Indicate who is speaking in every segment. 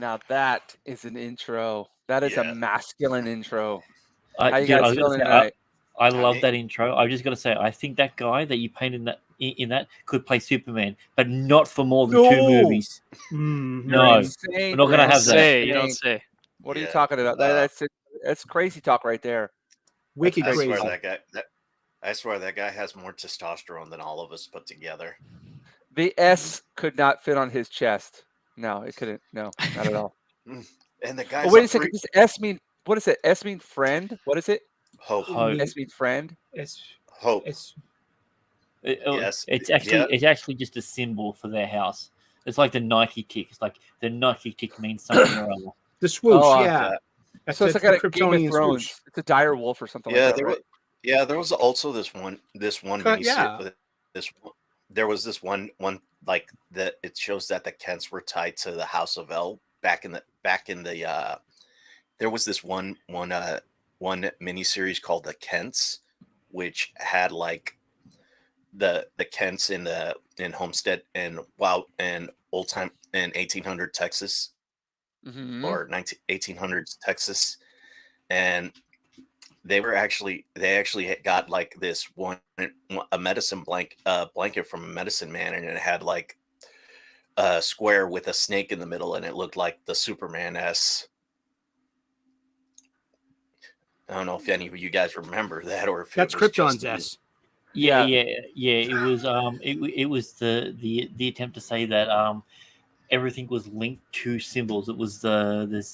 Speaker 1: Now that is an intro. That is a masculine intro. How you
Speaker 2: Dude,
Speaker 1: guys feeling tonight?
Speaker 2: I love that intro. I just got to say, I think that guy that you painted in that could play Superman, but not for more than 2 movies. No,
Speaker 1: insane,
Speaker 2: we're not going to have that.
Speaker 3: You don't say.
Speaker 1: What are you talking about? That's crazy talk right there.
Speaker 4: Wicked crazy.
Speaker 5: I swear that guy has more testosterone than all of us put together.
Speaker 1: The S could not fit on his chest. No, it couldn't. No, not at all.
Speaker 5: And the guy.
Speaker 1: Oh, wait a second. Does S mean what is it? S mean friend? What is it?
Speaker 5: Hope.
Speaker 1: S mean friend.
Speaker 4: It's
Speaker 5: hope.
Speaker 2: Yes. It's actually just a symbol for their house. It's like the Nike tick. It's like the Nike tick means something or other.
Speaker 4: The swoosh, yeah.
Speaker 1: So it's like a Game of Thrones. Swoosh. It's a dire wolf or something like that. Right?
Speaker 5: There was also this one miniseries. There was this one like that. It shows that the Kents were tied to the House of L back in the. There was this one miniseries called The Kents, which had like the Kents in Homestead and old time in 1800 Texas or 1800s Texas, and they actually got like this a medicine blanket from a medicine man, and it had like a square with a snake in the middle, and it looked like the Superman S. I don't know if any of you guys remember that, or if
Speaker 4: that's Krypton's S.
Speaker 2: Yeah. It was it was the attempt to say that everything was linked to symbols. It was the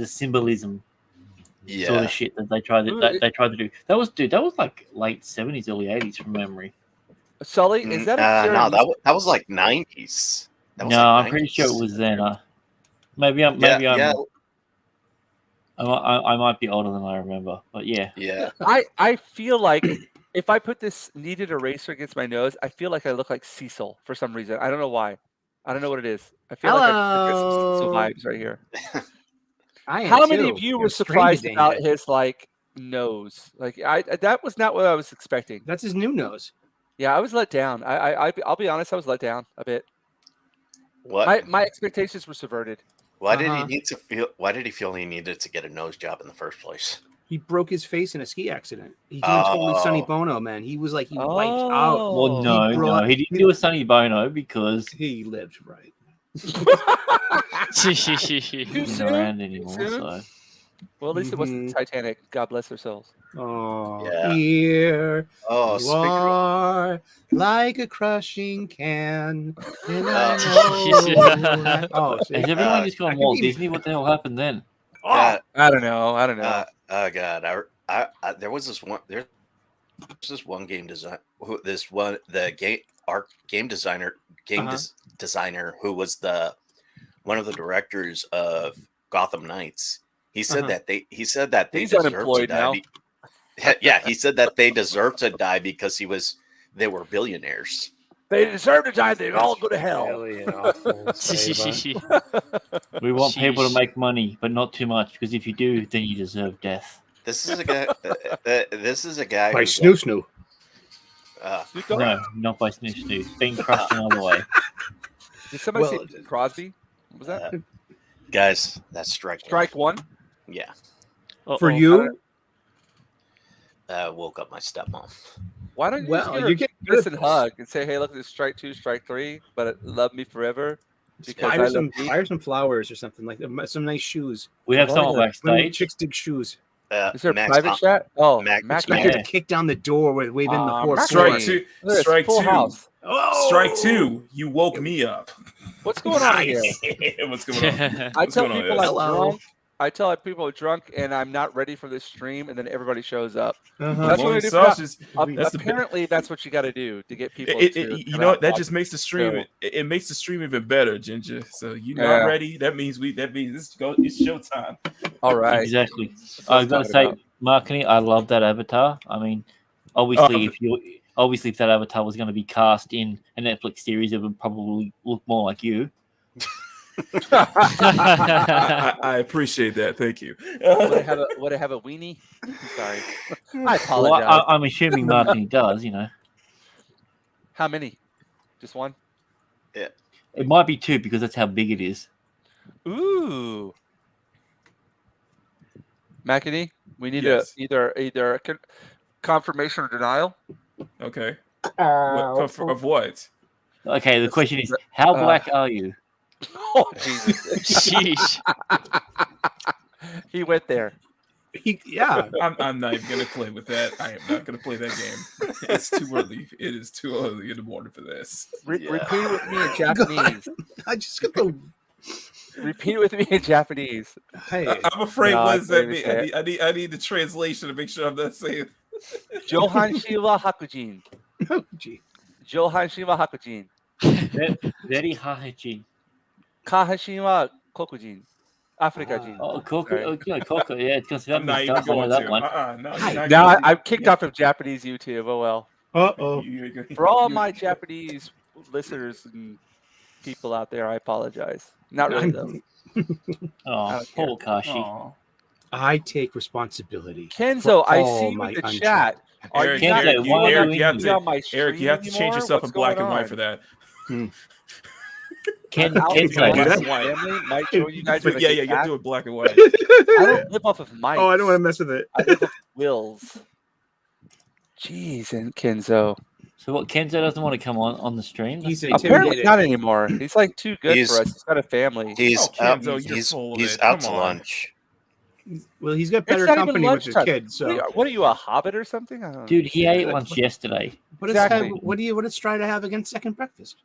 Speaker 2: symbolism sort of shit that they tried to do. That was like late 70s, early 80s from memory.
Speaker 1: Sully, is that
Speaker 5: no? That was like 90s.
Speaker 2: I'm pretty sure it was then. Maybe I might be older than I remember, but yeah.
Speaker 1: I feel like if I put this kneaded eraser against my nose, I feel like I look like Cecil for some reason. I don't know why. I don't know what it is. I feel like I get some Cecil vibes right here. How many of you were surprised about his like nose? Like that was not what I was expecting.
Speaker 4: That's his new nose.
Speaker 1: Yeah, I was let down. I'll be honest, I was let down a bit.
Speaker 5: What?
Speaker 1: My expectations were subverted.
Speaker 5: Why did he feel he needed to get a nose job in the first place?
Speaker 4: He broke his face in a ski accident. He did totally Sonny Bono, man. He was like, he wiped out.
Speaker 2: Well, he didn't do a Sonny Bono because
Speaker 4: he lived right.
Speaker 2: He's not around anymore. So.
Speaker 1: Well, at least it wasn't Titanic. God bless their souls.
Speaker 4: Oh, yeah. Here you are, like a crushing can. And I know
Speaker 2: has everyone just gone Walt Disney? What the hell happened then?
Speaker 1: I don't know.
Speaker 5: Oh God! There was this one. There's this one game design. Game designer who was one of the directors of Gotham Knights. He said that they
Speaker 1: He's
Speaker 5: deserved
Speaker 1: unemployed
Speaker 5: to die.
Speaker 1: now.
Speaker 5: Yeah, he said that they deserved to die because they were billionaires.
Speaker 1: They deserve to die. They all go to hell.
Speaker 2: We want people to make money, but not too much, because if you do, then you deserve death.
Speaker 5: This is a guy. This is a guy.
Speaker 4: By Snoo.
Speaker 2: No, not by Snoo. Being crushed another way.
Speaker 1: Did somebody say Crosby? What was that?
Speaker 5: Guys, that's strike
Speaker 1: one.
Speaker 5: Yeah.
Speaker 4: For you?
Speaker 5: Woke up my stepmom.
Speaker 1: Why don't you just give her a hug and say, "Hey, look, this is strike 2, strike 3, but love me forever."
Speaker 4: Buy her some flowers or something like that. Some nice shoes.
Speaker 2: We have someone backstage.
Speaker 4: Chicks dig shoes.
Speaker 1: Is there a private chat? Oh,
Speaker 4: Max to kick down the door with waving the fourth.
Speaker 6: Strike two. Strike two.
Speaker 1: House.
Speaker 6: Oh. Strike 2. You woke me up.
Speaker 1: What's going on here?
Speaker 6: What's going on?
Speaker 1: I tell people I'm drunk. I tell people I'm drunk and I'm not ready for this stream, and then everybody shows up. That's what I do. Apparently, that's what you got to do to get people.
Speaker 6: You know what? That just makes the stream. It makes the stream even better, Jinja. So you're not ready. That means it's showtime.
Speaker 1: All right.
Speaker 2: Exactly. I was going to say, Marketing. I love that avatar. I mean, obviously, if that avatar was going to be cast in a Netflix series, it would probably look more like you.
Speaker 6: I appreciate that. Thank you.
Speaker 1: Would I have a weenie? Sorry. I apologize.
Speaker 2: Well, I'm assuming Marketing does,
Speaker 1: How many? Just one?
Speaker 5: Yeah.
Speaker 2: It might be 2 because that's how big it is.
Speaker 1: Ooh. Makini, we need
Speaker 6: Yes.
Speaker 1: either a confirmation or denial.
Speaker 6: Okay.
Speaker 4: Oh,
Speaker 6: Of what?
Speaker 2: Okay, the question is, how black are you?
Speaker 1: Oh Jesus!
Speaker 3: Sheesh.
Speaker 1: He went there.
Speaker 4: yeah.
Speaker 6: I'm not even gonna play with that. I am not gonna play that game. It's too early. It is too early in the morning for this.
Speaker 5: Yeah.
Speaker 1: Repeat it with me in Japanese.
Speaker 4: I just got the.
Speaker 1: Repeat it with me in Japanese.
Speaker 4: Hey,
Speaker 6: I'm afraid.
Speaker 1: No,
Speaker 6: what
Speaker 1: I
Speaker 6: does that
Speaker 1: can't
Speaker 6: mean?
Speaker 1: even say
Speaker 6: I need the translation to make sure I'm not saying.
Speaker 1: Johanshi wa hakujin.
Speaker 4: oh, gee.
Speaker 1: Johanshi wa hakujin.
Speaker 2: Very hahijin.
Speaker 1: Kahashin wa kokujin. Africa-jin.
Speaker 2: Oh, Coco.
Speaker 1: Sorry.
Speaker 2: Okay, Coco. Yeah, it's considered
Speaker 6: I'm not even
Speaker 2: stuff. I know
Speaker 6: going
Speaker 2: that
Speaker 6: to.
Speaker 2: one.
Speaker 6: No,
Speaker 4: Hi.
Speaker 6: you're not
Speaker 1: Now
Speaker 6: gonna-
Speaker 1: I'm kicked off of Japanese YouTube. Oh well.
Speaker 4: Uh-oh.
Speaker 1: For all my Japanese listeners and people out there, I apologize. Not really though.
Speaker 2: Oh,
Speaker 1: don't
Speaker 2: Paul Kashi.
Speaker 6: Aw.
Speaker 4: I take responsibility.
Speaker 1: Kenzo,
Speaker 4: for
Speaker 1: I
Speaker 4: all
Speaker 1: see
Speaker 4: my
Speaker 1: with the
Speaker 4: unchecked.
Speaker 1: chat. Are
Speaker 6: Eric,
Speaker 1: you not
Speaker 2: Kenzo,
Speaker 6: Eric,
Speaker 2: why are
Speaker 6: Eric,
Speaker 2: you
Speaker 6: you have
Speaker 2: in
Speaker 6: to,
Speaker 1: on my
Speaker 6: Eric, you have to
Speaker 1: stream
Speaker 6: change
Speaker 1: anymore?
Speaker 6: yourself
Speaker 1: What's
Speaker 6: in black
Speaker 1: going
Speaker 6: and white
Speaker 1: on?
Speaker 6: for that.
Speaker 1: Out with
Speaker 2: Kenzo,
Speaker 1: my
Speaker 4: that.
Speaker 1: family might join you guys.
Speaker 6: Yeah, you have to do it black and white.
Speaker 1: I don't live off of mics.
Speaker 4: Oh, I don't want to mess with it.
Speaker 1: I live off wills. Jeez, and Kenzo.
Speaker 2: so what? Kenzo doesn't want to come on the stream.
Speaker 4: He's
Speaker 1: Apparently
Speaker 4: intimidated.
Speaker 1: not anymore. He's like too good
Speaker 5: He's-
Speaker 1: for us. He's got a family.
Speaker 5: He's
Speaker 6: Oh,
Speaker 5: out.
Speaker 6: Kenzo, you're
Speaker 5: He's,
Speaker 6: full of
Speaker 5: he's
Speaker 6: it.
Speaker 5: out
Speaker 6: Come
Speaker 5: to
Speaker 6: on.
Speaker 5: lunch.
Speaker 4: Well, he's got
Speaker 1: It's
Speaker 4: better
Speaker 1: not even
Speaker 4: company with his
Speaker 1: lunchtime.
Speaker 4: kid.
Speaker 1: What
Speaker 4: So,
Speaker 1: are you, a hobbit or something? I don't know.
Speaker 2: Dude, he ate lunch yesterday.
Speaker 4: what
Speaker 1: exactly.
Speaker 4: what does Strider have against second breakfast?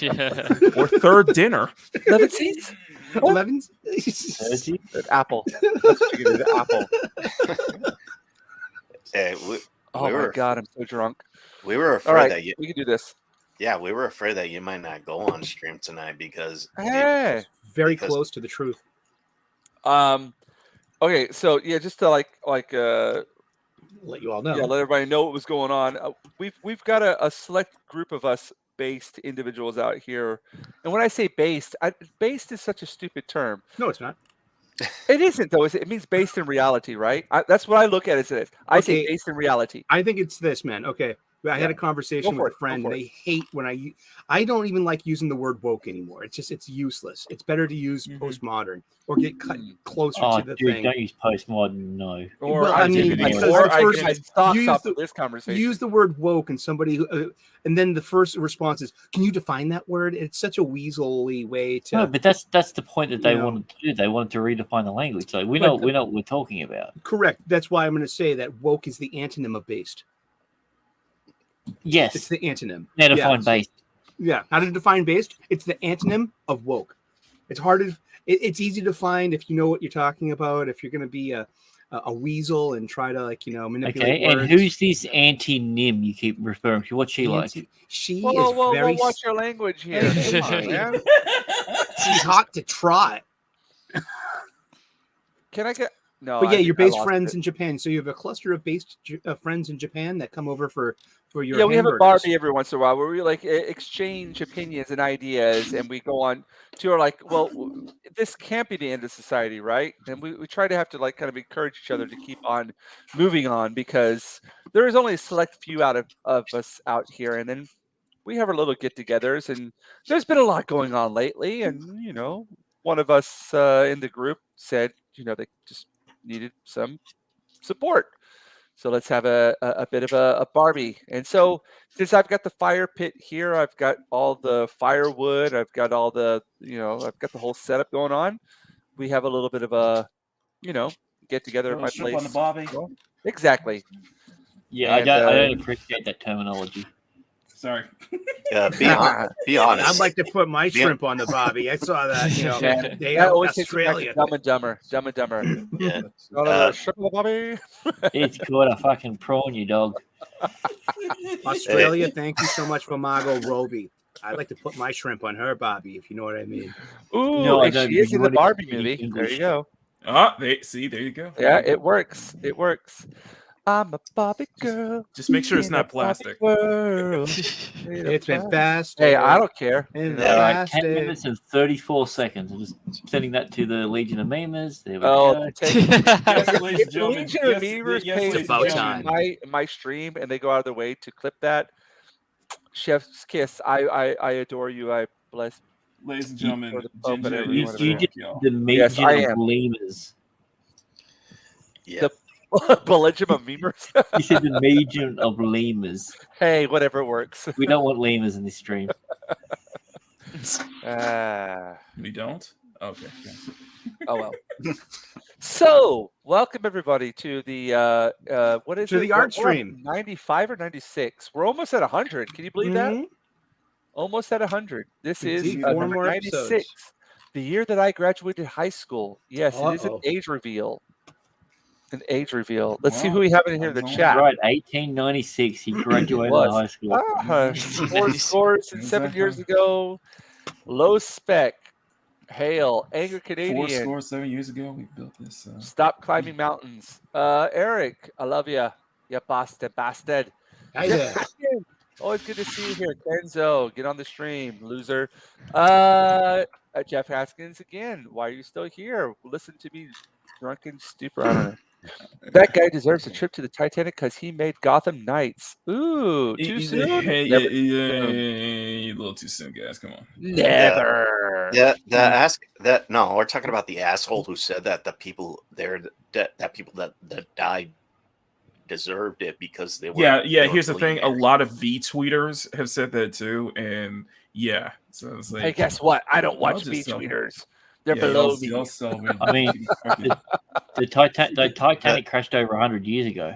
Speaker 3: Yeah.
Speaker 6: Or third dinner.
Speaker 1: 11 seats? What?
Speaker 4: 11s?
Speaker 1: An apple. That's chicken, an apple.
Speaker 5: Hey,
Speaker 1: Oh
Speaker 5: We
Speaker 1: my
Speaker 5: were-
Speaker 1: god, I'm so drunk.
Speaker 5: we were
Speaker 1: All
Speaker 5: afraid
Speaker 1: right,
Speaker 5: that you.
Speaker 1: we can do this.
Speaker 5: Yeah, we were afraid that you might not go on stream tonight because
Speaker 1: Hey.
Speaker 4: Very
Speaker 5: Because-
Speaker 4: close to the truth.
Speaker 1: Okay, so yeah, just to
Speaker 4: Let you all know.
Speaker 1: yeah, let everybody know what was going on. We've got a select group of us based individuals out here, and when I say based, based is such a stupid term.
Speaker 4: No, it's not.
Speaker 1: It isn't though. It means based in reality, right? That's what I look at as it is. I say
Speaker 4: Okay.
Speaker 1: based in reality.
Speaker 4: I think it's this, man. Okay. I had a conversation
Speaker 1: Go for
Speaker 4: with
Speaker 1: it,
Speaker 4: a friend,
Speaker 1: go
Speaker 4: and
Speaker 1: for
Speaker 4: they hate when I don't even like using the word woke anymore. It's useless. It's better to use postmodern or get closer
Speaker 2: Oh,
Speaker 4: to the
Speaker 2: dude,
Speaker 4: thing.
Speaker 2: don't use postmodern. No.
Speaker 1: Or
Speaker 4: Well, I mean,
Speaker 6: because
Speaker 1: or I
Speaker 4: first
Speaker 1: get my socks
Speaker 4: use
Speaker 1: off
Speaker 4: the-
Speaker 1: of this conversation.
Speaker 4: Use the word woke, and and then the first response is, "Can you define that word?" It's such a weaselly way to.
Speaker 2: No, but that's the point that they
Speaker 4: You know.
Speaker 2: wanted to do. They wanted to redefine the language. So we know what we're talking about.
Speaker 4: Correct. That's why I'm going to say that woke is the antonym of based.
Speaker 2: Yes.
Speaker 4: It's the antonym.
Speaker 2: Now
Speaker 4: Yeah,
Speaker 2: define
Speaker 4: so-
Speaker 2: based.
Speaker 4: Yeah. How to define based? It's the antonym of woke. It's hard to. It's easy to find if you know what you're talking about. If you're going to be a weasel and try to manipulate
Speaker 2: Okay,
Speaker 4: words.
Speaker 2: and who's this anti-Nim you keep referring to? What's she like?
Speaker 4: She
Speaker 1: whoa,
Speaker 4: is very.
Speaker 1: watch your language here.
Speaker 4: Hey,
Speaker 1: Come on, man.
Speaker 4: She's hot to trot.
Speaker 1: Can I get no?
Speaker 4: But yeah,
Speaker 1: I
Speaker 4: your
Speaker 1: think I
Speaker 4: base
Speaker 1: lost
Speaker 4: friends
Speaker 1: it.
Speaker 4: in Japan. So you have a cluster of base friends in Japan that come over for your
Speaker 1: Yeah, we have a
Speaker 4: hamburgers.
Speaker 1: Barbie every once in a while where we exchange opinions and ideas, and we go on to well, this can't be the end of society, right? And we try to have to kind of encourage each other to keep on moving on because there is only a select few out of us out here, and then we have our little get-togethers, and there's been a lot going on lately, and one of us in the group said they just needed some support. So let's have a bit of a Barbie. And so since I've got the fire pit here, I've got all the firewood, I've got all the, I've got the whole setup going on. We have a little bit of a, get together at my
Speaker 6: Shrimp
Speaker 1: place.
Speaker 6: on the barbie.
Speaker 1: Well, exactly.
Speaker 2: Yeah, I
Speaker 1: And,
Speaker 2: don't appreciate that terminology.
Speaker 6: Sorry.
Speaker 5: be honest.
Speaker 4: I'd like to put my
Speaker 5: Be-
Speaker 4: shrimp on the Bobby. I saw that. They
Speaker 1: That
Speaker 4: out in
Speaker 1: always takes me back to
Speaker 4: Australia.
Speaker 1: Dumb and Dumber. Dumb and Dumber.
Speaker 5: Yeah.
Speaker 1: Shrimp on the Barbie.
Speaker 2: It's called a fucking prawn, you dog.
Speaker 4: Australia, thank you so much for Margot Robbie. I'd like to put my shrimp on her Bobby, if you know what I mean.
Speaker 1: Ooh,
Speaker 2: No, I
Speaker 1: and
Speaker 2: don't.
Speaker 1: she is
Speaker 2: You
Speaker 1: in the
Speaker 2: wanna
Speaker 1: Barbie
Speaker 2: speak
Speaker 1: movie. There
Speaker 2: English.
Speaker 1: you go.
Speaker 6: There you go.
Speaker 1: Yeah, it works. It works. I'm a Barbie girl.
Speaker 6: Just make sure it's
Speaker 1: in
Speaker 6: not
Speaker 1: a Barbie
Speaker 6: plastic.
Speaker 1: world.
Speaker 4: It's been fast.
Speaker 1: Hey, I don't care.
Speaker 4: And
Speaker 2: All right, 10
Speaker 4: fasted.
Speaker 2: minutes and 34 seconds. I'm just sending that to the Legion of Memers. There we
Speaker 1: Oh,
Speaker 2: go.
Speaker 6: Yes, ladies
Speaker 1: if
Speaker 6: and gentlemen.
Speaker 1: Legion of
Speaker 6: Yes,
Speaker 1: Memers
Speaker 6: yes,
Speaker 1: pays
Speaker 6: ladies and
Speaker 4: about
Speaker 1: attention
Speaker 6: gentlemen.
Speaker 1: to my stream and they go out of their way to clip that, chef's kiss. I adore you. I bless
Speaker 6: ladies and gentlemen,
Speaker 1: Or the Pope and
Speaker 6: Jinja
Speaker 1: everyone
Speaker 6: is
Speaker 1: over
Speaker 2: You
Speaker 1: there.
Speaker 2: did
Speaker 6: y'all.
Speaker 2: the
Speaker 1: Yes,
Speaker 2: Legion
Speaker 1: I
Speaker 2: of
Speaker 1: am.
Speaker 2: Lemurs.
Speaker 5: Yeah.
Speaker 1: Belligerent of memers.
Speaker 2: You said the Legion of Lemurs.
Speaker 1: Hey, whatever works.
Speaker 2: We don't want lemurs in this stream.
Speaker 6: We don't. Okay.
Speaker 1: Oh well. So, welcome everybody to the what is
Speaker 4: To
Speaker 1: it?
Speaker 4: the art
Speaker 1: We're on
Speaker 4: stream.
Speaker 1: 95 or 96. We're almost at 100. Can you believe that?
Speaker 4: Mhm.
Speaker 1: Almost at 100. This is
Speaker 4: Indeed,
Speaker 6: four
Speaker 1: number
Speaker 4: more
Speaker 1: 96.
Speaker 4: episodes.
Speaker 1: The year that I graduated high school. Yes, it is an
Speaker 4: Uh-oh.
Speaker 1: age reveal. An age reveal. Let's see
Speaker 6: Well,
Speaker 1: who we have in here in the
Speaker 6: I'm
Speaker 1: chat.
Speaker 2: Right, 1896. He graduated
Speaker 1: Was.
Speaker 2: high school.
Speaker 1: Four scores and 7 years ago. Low spec. Hail. Angry Canadian.
Speaker 6: 7 years ago, we built this.
Speaker 1: Stop climbing mountains. Eric, I love you. You bastard.
Speaker 4: Hi there.
Speaker 1: Always good to see you here. Kenzo, get on the stream, loser. Jeff Haskins again. Why are you still here? Listen to me, drunken stupid. I don't know. That guy deserves a trip to the Titanic because he made Gotham Knights. Ooh, too soon?
Speaker 6: Yeah,
Speaker 1: Never too soon.
Speaker 6: a little too soon, guys. Come on.
Speaker 1: Never.
Speaker 5: No, we're talking about the asshole who said that the people there that people that died deserved it because they were.
Speaker 6: Yeah.
Speaker 5: they were
Speaker 6: Here's the thing: a
Speaker 5: billionaires.
Speaker 6: lot of V tweeters have said that too, and yeah. So it's like,
Speaker 1: Hey, guess what? I don't watch
Speaker 6: just
Speaker 1: V
Speaker 6: sell-
Speaker 1: tweeters. They're
Speaker 6: yeah,
Speaker 1: below
Speaker 6: y'all-
Speaker 1: me.
Speaker 6: y'all sell me.
Speaker 2: I mean, the Titanic crashed over 100 years ago.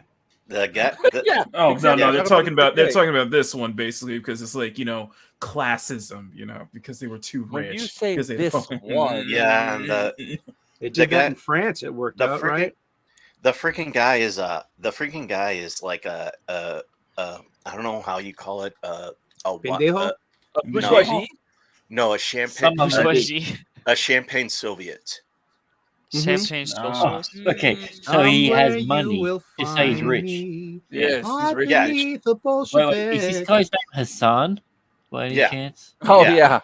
Speaker 5: The guy.
Speaker 1: Yeah.
Speaker 6: Oh
Speaker 1: exactly.
Speaker 6: no, they're talking about
Speaker 1: they're
Speaker 6: talking about this one basically because it's like classism, because they were too
Speaker 1: When
Speaker 6: rich.
Speaker 1: you say
Speaker 6: 'cause they
Speaker 1: this one-
Speaker 5: Yeah, and
Speaker 4: They did
Speaker 5: The guy-
Speaker 4: that in France. It worked out, right?
Speaker 5: the freaking guy is like a I don't know how you call it
Speaker 4: Pendejo?
Speaker 1: Bourgeoisie?
Speaker 5: no, a champagne
Speaker 3: Bourgeoisie.
Speaker 5: a champagne Soviet.
Speaker 3: Champagne
Speaker 6: Ah.
Speaker 3: socialist.
Speaker 2: Okay, so he
Speaker 4: Somewhere
Speaker 2: has
Speaker 4: you
Speaker 2: money.
Speaker 4: will
Speaker 2: Just say he's
Speaker 4: find
Speaker 2: rich.
Speaker 4: me
Speaker 1: Yes, he's rich.
Speaker 5: Yeah.
Speaker 4: underneath the
Speaker 2: Wait,
Speaker 4: Bolshevik.
Speaker 2: is this guy's name Hassan? By any
Speaker 5: Yeah.
Speaker 2: chance?
Speaker 1: Oh,
Speaker 5: Yeah.
Speaker 1: yeah.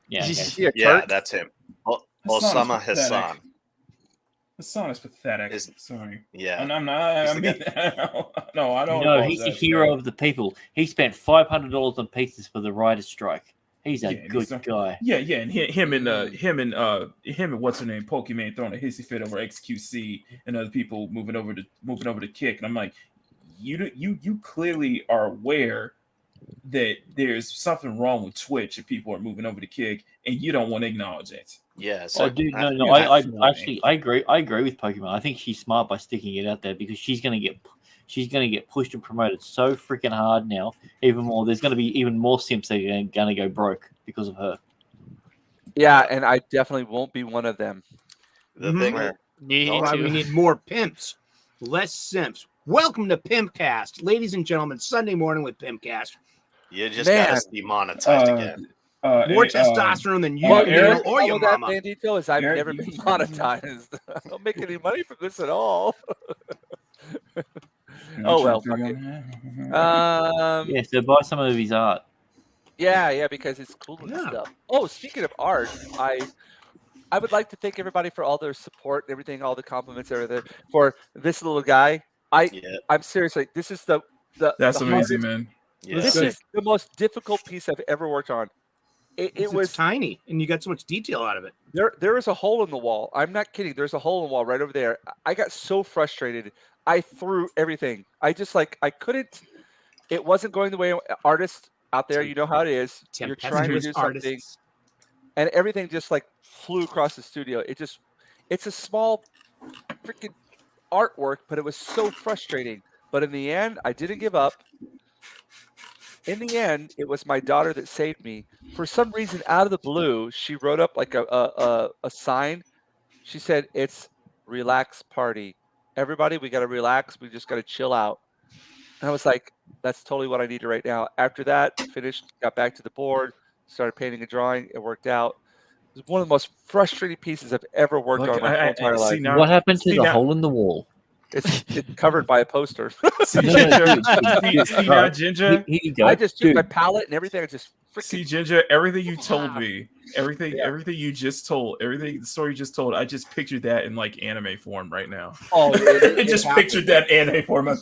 Speaker 2: Yeah. Okay.
Speaker 1: Yeah,
Speaker 5: Yeah,
Speaker 1: Turk.
Speaker 5: that's him.
Speaker 6: Hassan is
Speaker 5: Osama
Speaker 6: pathetic.
Speaker 5: Hassan.
Speaker 6: Hassan is pathetic.
Speaker 5: Is-
Speaker 6: Sorry.
Speaker 5: Yeah.
Speaker 6: I'm not.
Speaker 5: He's
Speaker 6: I
Speaker 5: the
Speaker 6: mean, no, I don't.
Speaker 2: No, he's the
Speaker 6: apologize,
Speaker 2: hero
Speaker 6: guys.
Speaker 2: of the people. He spent $500 on pizzas for the writer's strike. He's a
Speaker 6: Yeah, and
Speaker 2: good
Speaker 6: he's not-
Speaker 2: guy.
Speaker 6: Yeah, and him and what's her name, Pokemon throwing a hissy fit over XQC and other people moving over to Kick, and I'm like, you clearly are aware that there's something wrong with Twitch if people are moving over to Kick, and you don't want to acknowledge it.
Speaker 5: Yeah.
Speaker 2: Oh, dude, no.
Speaker 6: yeah,
Speaker 2: I
Speaker 6: absolutely.
Speaker 2: actually I agree with Pokemon. I think she's smart by sticking it out there because she's gonna get pushed and promoted so freaking hard now. Even more, there's gonna be even more simps that are gonna go broke because of her.
Speaker 1: Yeah, and I definitely won't be one of them.
Speaker 5: The
Speaker 4: Mhm.
Speaker 5: thing.
Speaker 1: Where-
Speaker 3: Need
Speaker 5: That's
Speaker 4: That's why we
Speaker 3: to.
Speaker 4: need more pimps, less simps. Welcome to Pimpcast, ladies and gentlemen. Sunday morning with Pimpcast.
Speaker 5: You just
Speaker 1: Man.
Speaker 5: got us demonetized again.
Speaker 4: More
Speaker 6: Hey,
Speaker 4: testosterone than you
Speaker 6: well,
Speaker 4: can
Speaker 6: Eric,
Speaker 4: handle or your
Speaker 1: all that
Speaker 4: mama.
Speaker 1: bandito is I've
Speaker 6: Eric,
Speaker 1: never
Speaker 6: you-
Speaker 1: been monetized. I don't make any money from this at all. Oh, well, fuck it.
Speaker 2: Yeah, so buy some of his art.
Speaker 1: Yeah, because it's cool and
Speaker 4: Yeah.
Speaker 1: stuff. Oh, speaking of art, I would like to thank everybody for all their support and everything, all the compliments, everything for this little guy.
Speaker 5: Yeah.
Speaker 1: I'm seriously, this is the
Speaker 6: That's
Speaker 1: the
Speaker 6: amazing,
Speaker 1: hardest-
Speaker 6: man.
Speaker 5: Yeah.
Speaker 1: This is the most difficult piece I've ever worked on. It
Speaker 4: It's
Speaker 1: was
Speaker 4: tiny, and you got so much detail out of it.
Speaker 1: there is a hole in the wall. I'm not kidding. There's a hole in the wall right over there. I got so frustrated. I threw everything. I couldn't. It wasn't going the way artists out there. You know how it is. You're trying to do something, and everything just like flew across the studio. It's a small freaking artwork, but it was so frustrating. But in the end, I didn't give up. In the end, it was my daughter that saved me. For some reason, out of the blue, she wrote up like a sign. She said, "It's relax party. Everybody, we got to relax. We just got to chill out." And I was like, "That's totally what I need right now." After that, finished, got back to the board, started painting and drawing. It worked out. It was one of the most frustrating pieces I've ever worked
Speaker 6: Look,
Speaker 1: on in my whole entire life.
Speaker 6: now-
Speaker 2: What happened to
Speaker 6: see
Speaker 2: the
Speaker 6: now-
Speaker 2: hole in the wall?
Speaker 1: It's covered by a poster.
Speaker 6: See,
Speaker 2: No,
Speaker 6: Ginger,
Speaker 2: dude,
Speaker 6: see now, Ginger.
Speaker 2: Here you go.
Speaker 1: I just took
Speaker 2: Dude,
Speaker 1: my palette and everything. I just
Speaker 6: See,
Speaker 1: freaking
Speaker 6: Ginger, everything you told me, everything you just told, the story you just told, I just pictured that in like anime form right now.
Speaker 1: oh,
Speaker 6: I just pictured that anime form.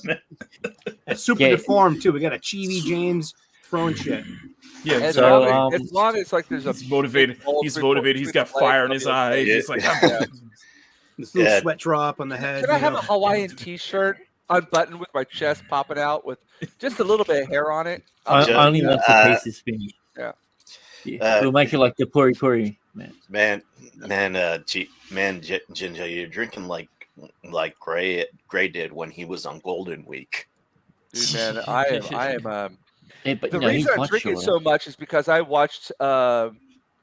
Speaker 4: It's super
Speaker 2: Yeah.
Speaker 4: deformed too. We got a Chibi James throwing shit.
Speaker 6: Yeah,
Speaker 1: As
Speaker 6: exactly.
Speaker 1: long as like there's a
Speaker 6: He's motivated.
Speaker 1: big bulge
Speaker 6: He's
Speaker 1: report
Speaker 6: motivated. He's
Speaker 1: between
Speaker 6: got
Speaker 1: the legs,
Speaker 6: fire in
Speaker 1: I'll
Speaker 6: his
Speaker 1: be okay.
Speaker 6: eyes.
Speaker 5: Yeah.
Speaker 6: It's like,
Speaker 4: This little
Speaker 5: Yeah.
Speaker 4: sweat drop on the head.
Speaker 1: Can I
Speaker 4: you
Speaker 1: have
Speaker 4: know?
Speaker 1: a Hawaiian T-shirt unbuttoned with my chest popping out with just a little bit of hair on it?
Speaker 2: I
Speaker 5: Ju-
Speaker 2: only once the piece is finished.
Speaker 1: Yeah.
Speaker 2: We'll make it like the puri puri, man.
Speaker 5: Jinja, you're drinking like Gray did when he was on Golden Week.
Speaker 1: Dude, man, I am.
Speaker 2: Yeah, but
Speaker 1: The
Speaker 2: no, he's
Speaker 1: reason I'm
Speaker 2: much
Speaker 1: drinking
Speaker 2: shorter.
Speaker 1: so much is because I watched what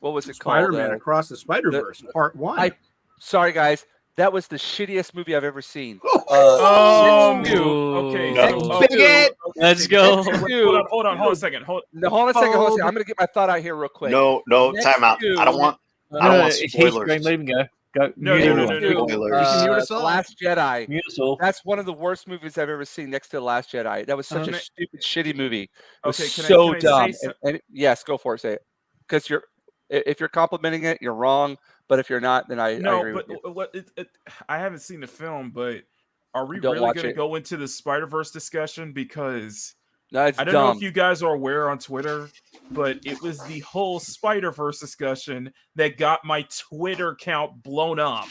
Speaker 1: was it called?
Speaker 4: Spider-Man Across the Spider-Verse, Part 1.
Speaker 1: Sorry, guys, that was the shittiest movie I've ever seen.
Speaker 6: okay.
Speaker 3: Ooh.
Speaker 4: Bigot!
Speaker 3: Let's go.
Speaker 6: Hold on a second.
Speaker 1: Hold on a second. I'm gonna get my thought out here real quick.
Speaker 5: No,
Speaker 1: Next
Speaker 5: time out.
Speaker 1: to-
Speaker 5: I don't want
Speaker 2: It's his
Speaker 5: spoilers.
Speaker 2: screen. Let him go. Go.
Speaker 6: No,
Speaker 2: mute
Speaker 6: no,
Speaker 2: everyone.
Speaker 6: no, no.
Speaker 5: Spoilers.
Speaker 4: You can mute us
Speaker 1: The
Speaker 4: all.
Speaker 1: Last Jedi.
Speaker 2: Mute us all.
Speaker 1: That's one of the worst movies I've ever seen. Next to The Last Jedi. That was such a
Speaker 6: Can I-
Speaker 1: stupid, shitty movie. It was
Speaker 6: Okay, can
Speaker 1: so
Speaker 6: I
Speaker 1: dumb.
Speaker 6: say
Speaker 1: Yes, go for it. Say it. Because if you're complimenting it, you're wrong. But if you're not, then I agree with you.
Speaker 6: what I haven't seen the film, but are we
Speaker 1: Don't
Speaker 6: really
Speaker 1: watch
Speaker 6: going to
Speaker 1: it.
Speaker 6: go into the Spider-Verse discussion? Because
Speaker 1: No, it's
Speaker 6: I don't know
Speaker 1: dumb.
Speaker 6: if you guys are aware on Twitter, but it was the whole Spider-Verse discussion that got my Twitter count blown up.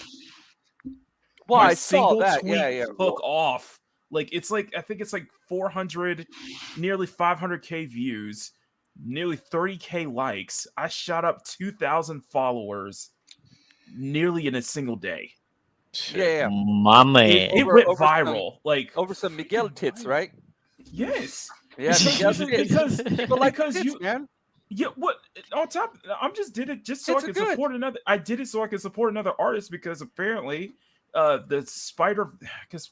Speaker 1: Well,
Speaker 6: My
Speaker 1: I saw
Speaker 6: single
Speaker 1: that.
Speaker 6: tweet
Speaker 1: Yeah.
Speaker 6: took off. I think it's like 400, nearly 500k views, nearly 30k likes. I shot up 2,000 followers nearly in a single day.
Speaker 1: Yeah.
Speaker 2: My man.
Speaker 6: It
Speaker 1: Over-
Speaker 6: went
Speaker 1: over some-
Speaker 6: viral.
Speaker 1: Over some Miguel tits, right?
Speaker 6: Yes.
Speaker 1: Yeah, Miguel tits.
Speaker 6: because
Speaker 1: People like
Speaker 6: because
Speaker 1: tits,
Speaker 6: you
Speaker 1: man.
Speaker 6: yeah, what on top I'm just did it just so
Speaker 1: Tits
Speaker 6: I
Speaker 1: are
Speaker 6: could
Speaker 1: good.
Speaker 6: support another I did it so I could support another artist because apparently the because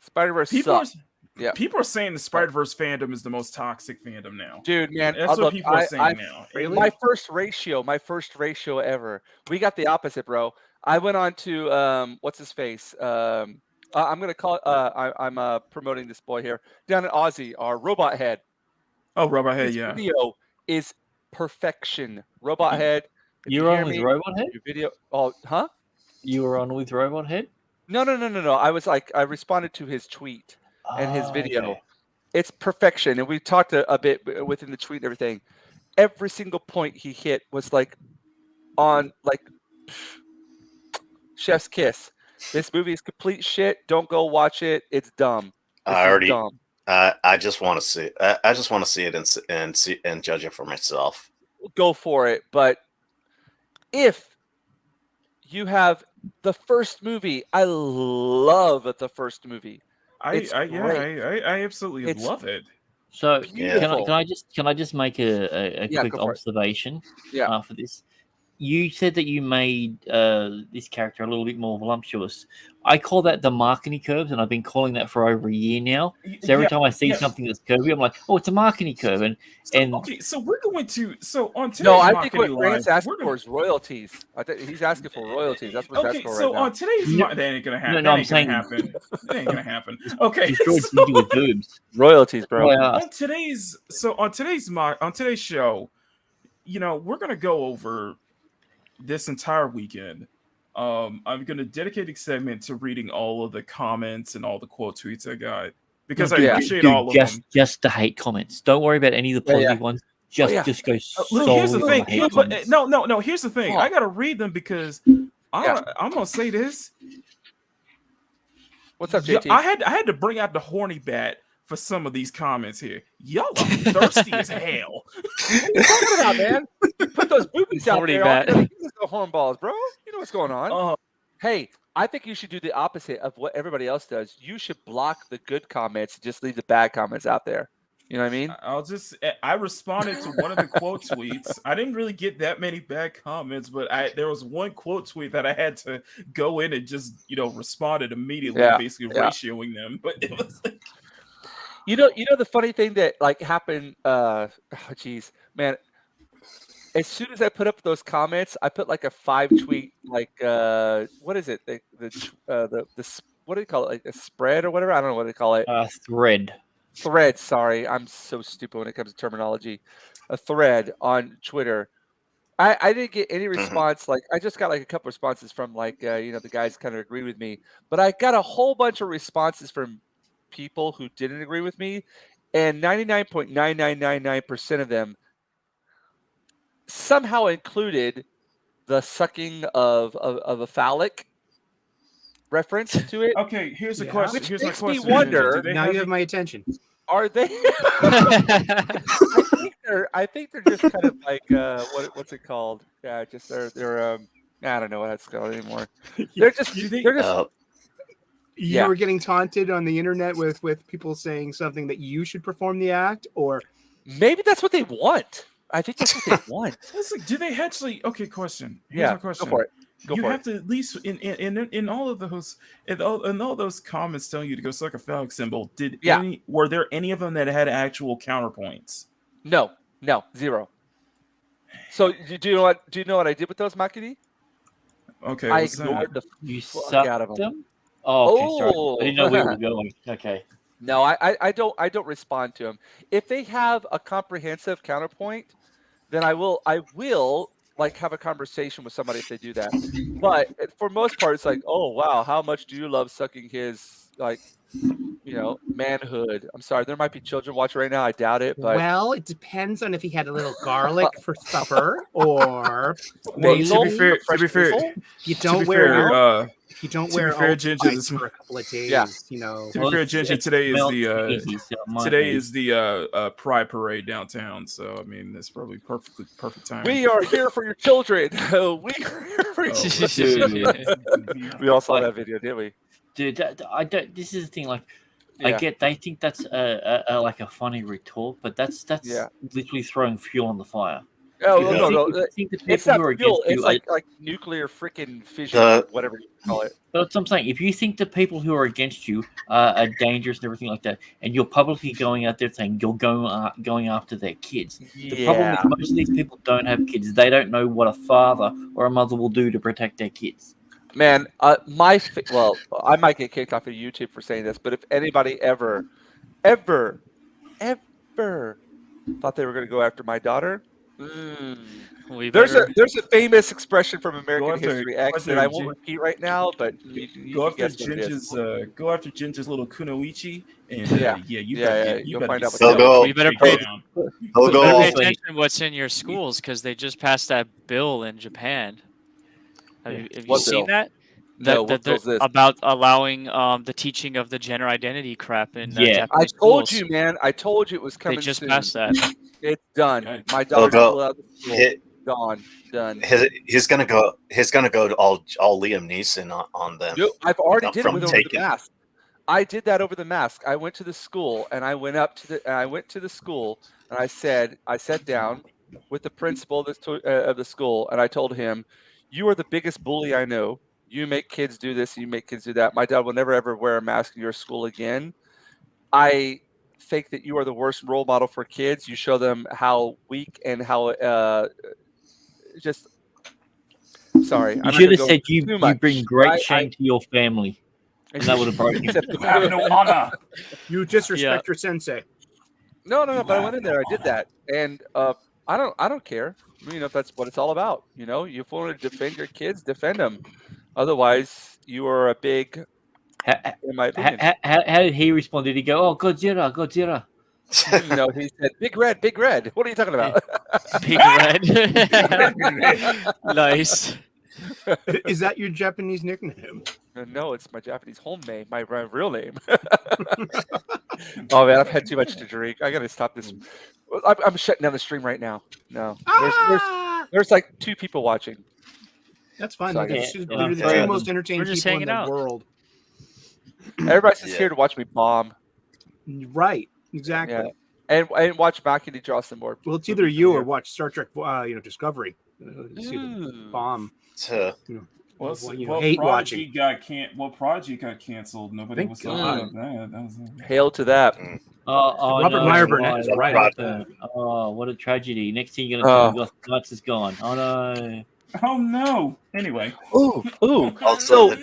Speaker 1: Spider-Verse
Speaker 6: people are,
Speaker 1: sucks. Yeah.
Speaker 6: people are saying the Spider-Verse fandom is the most toxic fandom now.
Speaker 1: Dude, man.
Speaker 6: That's what
Speaker 1: look,
Speaker 6: people are saying now.
Speaker 1: My first ratio ever. We got the opposite, bro. I went on to what's his face? I'm gonna call. I'm promoting this boy here down in Aussie. Our Robot Head.
Speaker 6: Oh, Robot Head,
Speaker 1: His
Speaker 6: yeah.
Speaker 1: video is perfection. Robot Head. if
Speaker 2: You were
Speaker 1: hear
Speaker 2: on with
Speaker 1: me,
Speaker 2: Robot Head?
Speaker 1: Your video. Oh, huh?
Speaker 2: You were on with Robot Head?
Speaker 1: No. I was like, I responded to his tweet and his video.
Speaker 2: Okay.
Speaker 1: It's perfection, and we talked a bit within the tweet and everything. Every single point he hit was like on like chef's kiss. This movie is complete shit. Don't go watch it. It's dumb. Dumb.
Speaker 5: I just want to see. I just want to see it and judge it for myself.
Speaker 1: Go for it. But if you have the first movie, I love the first movie.
Speaker 6: I absolutely
Speaker 1: It's
Speaker 6: love it.
Speaker 2: So
Speaker 1: beautiful.
Speaker 2: can I just make a
Speaker 1: Yeah,
Speaker 2: quick
Speaker 1: go for it.
Speaker 2: observation
Speaker 1: Yeah.
Speaker 2: for this? You said that you made this character a little bit more voluptuous. I call that the marketing curves, and I've been calling that for over a year now. So every time I see something that's curvy, I'm like, oh, it's a marketing curve. And
Speaker 6: Okay, so we're going to on today's
Speaker 1: No, I think what
Speaker 6: marketing
Speaker 1: Grant's
Speaker 6: live,
Speaker 1: asking
Speaker 6: we're gonna-
Speaker 1: for is royalties. I think he's asking for royalties. That's what he's
Speaker 6: Okay,
Speaker 1: asking for
Speaker 6: so
Speaker 1: right now.
Speaker 6: on today's
Speaker 2: No,
Speaker 6: that ain't gonna happen.
Speaker 2: no,
Speaker 6: that
Speaker 2: I'm
Speaker 6: ain't
Speaker 2: saying-
Speaker 6: gonna happen. That ain't gonna happen. Okay,
Speaker 2: destroyed
Speaker 6: so
Speaker 2: Jinja with boobs.
Speaker 1: Royalties, bro.
Speaker 2: Well,
Speaker 6: on today's show, we're gonna go over this entire weekend. I'm gonna dedicate a segment to reading all of the comments and all the quote tweets I got because I appreciate all of them.
Speaker 2: Just the hate comments. Don't worry about any of the
Speaker 1: Yeah, yeah.
Speaker 2: positive ones. Just
Speaker 1: yeah.
Speaker 2: just go
Speaker 6: Look,
Speaker 2: solely
Speaker 6: here's the
Speaker 2: on
Speaker 6: thing.
Speaker 2: the hate
Speaker 6: But
Speaker 2: comments.
Speaker 6: no. Here's the thing.
Speaker 1: Oh.
Speaker 6: I gotta read them because I'm gonna say this.
Speaker 1: What's up,
Speaker 6: Yeah,
Speaker 1: JT?
Speaker 6: I had to bring out the horny bat for some of these comments here. Y'all are thirsty as hell.
Speaker 1: What are you talking about, man? You put those boobies out
Speaker 3: Horny
Speaker 1: there.
Speaker 3: bat.
Speaker 1: All you gotta do is go hornballs, bro. You know what's going on.
Speaker 6: Uh,
Speaker 1: Hey, I think you should do the opposite of what everybody else does. You should block the good comments and just leave the bad comments out there. You know what I mean?
Speaker 6: I responded to one of the quote tweets. I didn't really get that many bad comments, but there was one quote tweet that I had to go in and just responded immediately,
Speaker 1: Yeah,
Speaker 6: basically
Speaker 1: yeah.
Speaker 6: ratioing them. But it was like,
Speaker 1: You know the funny thing that like happened. Geez, man. As soon as I put up those comments, I put like a 5-tweet like what is it? The what do you call it? Like a spread or whatever? I don't know what they call it.
Speaker 2: Thread.
Speaker 1: Thread. Sorry, I'm so stupid when it comes to terminology. A thread on Twitter. I didn't get any response. Like I just got like a couple responses from like the guys kind of agree with me, but I got a whole bunch of responses from people who didn't agree with me, and 99.9999% of them somehow included the sucking of a phallic reference to it.
Speaker 6: Okay, here's a
Speaker 4: Yeah.
Speaker 6: question.
Speaker 1: Which
Speaker 6: Here's my
Speaker 1: makes me
Speaker 6: question.
Speaker 1: wonder-
Speaker 6: Do they
Speaker 4: Now
Speaker 6: have
Speaker 4: you have my attention.
Speaker 1: Are they? I think they're just kind of like what's it called? Yeah, just they're I don't know what that's called anymore. They're just
Speaker 6: Do they-
Speaker 1: they're just
Speaker 4: You
Speaker 1: Yeah.
Speaker 4: were getting taunted on the internet with people saying something that you should perform the act, or
Speaker 1: maybe that's what they want. I think that's what they want.
Speaker 6: Listen, do they actually? Okay, question. Here's my
Speaker 1: Yeah,
Speaker 6: question.
Speaker 1: go for it. Go
Speaker 6: You
Speaker 1: for
Speaker 6: have
Speaker 1: it.
Speaker 6: to at least in all of those in all those comments telling you to go suck a phallic symbol.
Speaker 1: Yeah.
Speaker 6: Were there any of them that had actual counterpoints?
Speaker 1: No, zero. So do you know what? Do you know what I did with those Makini?
Speaker 6: Okay,
Speaker 1: I
Speaker 6: what's that?
Speaker 1: ignored the
Speaker 2: You
Speaker 1: fuck
Speaker 2: sucked
Speaker 1: out of them.
Speaker 2: them? Oh, okay, sorry. I didn't know where you
Speaker 1: Oh.
Speaker 2: were going. Okay.
Speaker 1: No, I don't respond to them. If they have a comprehensive counterpoint, then I will like have a conversation with somebody if they do that. But for most part, it's like, oh wow, how much do you love sucking his manhood? I'm sorry, there might be children watching right now. I doubt it, but
Speaker 4: well, it depends on if he had a little garlic for supper, or
Speaker 6: Well,
Speaker 1: basil,
Speaker 6: to be fair,
Speaker 1: fresh basil?
Speaker 4: you
Speaker 6: to
Speaker 4: don't
Speaker 6: be
Speaker 4: wear
Speaker 6: fair,
Speaker 4: out. You don't
Speaker 6: to be
Speaker 4: wear
Speaker 6: fair,
Speaker 4: out
Speaker 6: Jinja,
Speaker 4: bites
Speaker 6: this
Speaker 4: for a couple of days.
Speaker 1: Yeah.
Speaker 4: You know,
Speaker 6: To be fair, Jinja, today is
Speaker 2: smells
Speaker 6: the
Speaker 2: cheesy, so it might
Speaker 6: today
Speaker 2: be.
Speaker 6: is the Pride Parade downtown. So I mean, that's probably perfect time.
Speaker 1: We are here for your children. We are here for your
Speaker 6: Oh,
Speaker 1: children. We all saw
Speaker 2: Like-
Speaker 1: that video, didn't we?
Speaker 2: Dude, I don't. This is the thing. Like,
Speaker 1: Yeah.
Speaker 2: I get they think that's like a funny retort, but that's
Speaker 1: Yeah.
Speaker 2: literally throwing fuel on the fire.
Speaker 1: Oh
Speaker 2: If you
Speaker 1: no,
Speaker 2: think-
Speaker 1: no.
Speaker 2: if you think the
Speaker 1: It's
Speaker 2: people
Speaker 1: not
Speaker 2: who are
Speaker 1: fuel.
Speaker 2: against you
Speaker 1: It's
Speaker 2: are-
Speaker 1: like nuclear freaking fission,
Speaker 5: The-
Speaker 1: whatever you call it.
Speaker 2: That's what I'm saying. If you think the people who are against you are dangerous and everything like that, and you're publicly going out there saying you're going after their kids, the problem is most of these people don't have kids. They don't know what a father or a mother will do to protect their kids.
Speaker 1: Man, I might get kicked off of YouTube for saying this, but if anybody ever thought they were going to go after my daughter,
Speaker 3: We
Speaker 1: there's
Speaker 3: better-
Speaker 1: a famous expression from American
Speaker 6: after-
Speaker 1: History
Speaker 6: go
Speaker 1: X
Speaker 6: after
Speaker 1: that I won't
Speaker 6: Jin-
Speaker 1: repeat right now, but you
Speaker 6: Go
Speaker 1: can
Speaker 6: after
Speaker 1: guess what it is.
Speaker 6: Jinja's little kunoichi, and
Speaker 1: Yeah.
Speaker 6: you
Speaker 1: Yeah,
Speaker 6: better
Speaker 1: yeah,
Speaker 6: get, you
Speaker 1: you'll
Speaker 6: better
Speaker 1: find
Speaker 6: get
Speaker 1: out what
Speaker 5: They'll
Speaker 6: stuck
Speaker 5: go-
Speaker 3: We better
Speaker 6: take
Speaker 3: pay-
Speaker 6: down.
Speaker 5: He'll
Speaker 3: Better
Speaker 5: go
Speaker 3: pay
Speaker 5: all
Speaker 3: attention to what's in your schools because they just passed that bill in Japan. Have you
Speaker 1: What
Speaker 3: seen
Speaker 1: bill?
Speaker 3: that?
Speaker 1: No, what bill's this?
Speaker 3: About allowing the teaching of the gender identity crap in
Speaker 2: Yeah.
Speaker 1: I
Speaker 3: Japanese
Speaker 1: told
Speaker 3: schools.
Speaker 1: you, man. I told you it was
Speaker 3: They
Speaker 1: coming
Speaker 3: just
Speaker 1: soon.
Speaker 3: passed that.
Speaker 1: It's done.
Speaker 6: Okay.
Speaker 1: My daughter's
Speaker 5: go-
Speaker 1: still out of school. Gone. Done.
Speaker 5: He's gonna go to all Liam Neeson on them.
Speaker 1: Nope, I've already
Speaker 5: Not
Speaker 1: did it
Speaker 5: from
Speaker 1: with over the
Speaker 5: Taken.
Speaker 1: mask. I did that over the mask. I went to the school and I went to the school and I sat down with the principal of the school and I told him, "You are the biggest bully I know. You make kids do this. You make kids do that. My dad will never ever wear a mask in your school again. I think that you are the worst role model for kids. You show them how weak and how just." Sorry,
Speaker 2: You
Speaker 1: I'm not
Speaker 2: should
Speaker 1: gonna
Speaker 2: have
Speaker 1: go
Speaker 2: said
Speaker 1: into
Speaker 2: you
Speaker 1: too much,
Speaker 2: bring great
Speaker 1: right?
Speaker 2: shame to your family. And that would have broken.
Speaker 1: Except-
Speaker 6: You have no honor.
Speaker 4: you disrespect your sensei.
Speaker 1: No, but I went in there. I did that, and I don't care. You know, if that's what it's all about. You know, you want to defend your kids, defend them. Otherwise, you are a big, in my opinion.
Speaker 2: How did he respond? Did he go, "Oh, Godzilla, Godzilla"?
Speaker 1: You know, he said, "Big red, big red." What are you talking about?
Speaker 3: Big red. Nice.
Speaker 4: Is that your Japanese nickname?
Speaker 1: No, it's my Japanese home name, my real name. Oh man, I've had too much to drink. I gotta stop this. I'm shutting down the stream right now. No, there's like 2 people watching.
Speaker 4: That's fine.
Speaker 1: Sorry,
Speaker 4: That's
Speaker 2: yeah,
Speaker 4: just-
Speaker 2: yeah,
Speaker 4: they're the
Speaker 2: sorry.
Speaker 4: 2 most entertaining
Speaker 3: We're just
Speaker 4: people in
Speaker 3: hanging
Speaker 4: the
Speaker 3: out.
Speaker 4: world.
Speaker 1: Everybody's just
Speaker 5: Yeah.
Speaker 1: here to watch me bomb.
Speaker 4: Right. Exactly.
Speaker 1: Yeah. And watch Makini draw some more.
Speaker 4: Well, it's either you or watch Star Trek, Discovery. See the
Speaker 1: Ooh.
Speaker 4: bomb.
Speaker 5: To-
Speaker 6: Well,
Speaker 4: hate
Speaker 6: Prodigy
Speaker 4: watching.
Speaker 6: Prodigy got canceled. Nobody
Speaker 4: Thank
Speaker 6: was talking
Speaker 1: God.
Speaker 6: about that. That was
Speaker 1: Hail to that.
Speaker 2: Oh,
Speaker 4: Robert
Speaker 2: no,
Speaker 4: Meyer Burnett
Speaker 2: why
Speaker 4: is
Speaker 2: did
Speaker 4: right.
Speaker 2: that happen? Oh, what a tragedy! Next thing you're gonna tell me, Nuts is gone. Oh no!
Speaker 6: Oh no. Anyway.
Speaker 1: Ooh.
Speaker 5: Also,
Speaker 1: So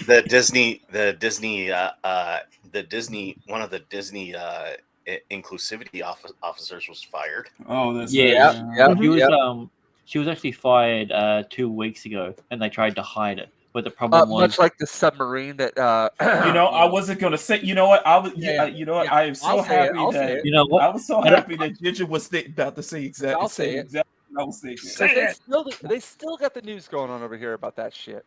Speaker 5: the Disney one of the Disney inclusivity officers was fired.
Speaker 6: Oh, that's
Speaker 2: Yeah.
Speaker 1: yeah.
Speaker 2: She was actually fired 2 weeks ago, and they tried to hide it. But the problem was,
Speaker 1: much like the submarine that
Speaker 6: You know, I wasn't gonna say. You know what? I was.
Speaker 1: Yeah,
Speaker 6: You know what?
Speaker 1: yeah.
Speaker 6: I am so
Speaker 1: I'll say it,
Speaker 6: happy
Speaker 1: I'll say
Speaker 6: that.
Speaker 1: it.
Speaker 2: you know what?
Speaker 6: I was so
Speaker 2: I don't-
Speaker 6: happy that Ginger was about to say
Speaker 1: I'll
Speaker 6: exactly
Speaker 1: say it.
Speaker 6: exactly I was thinking.
Speaker 1: 'Cause they still got the news going on over here about that shit.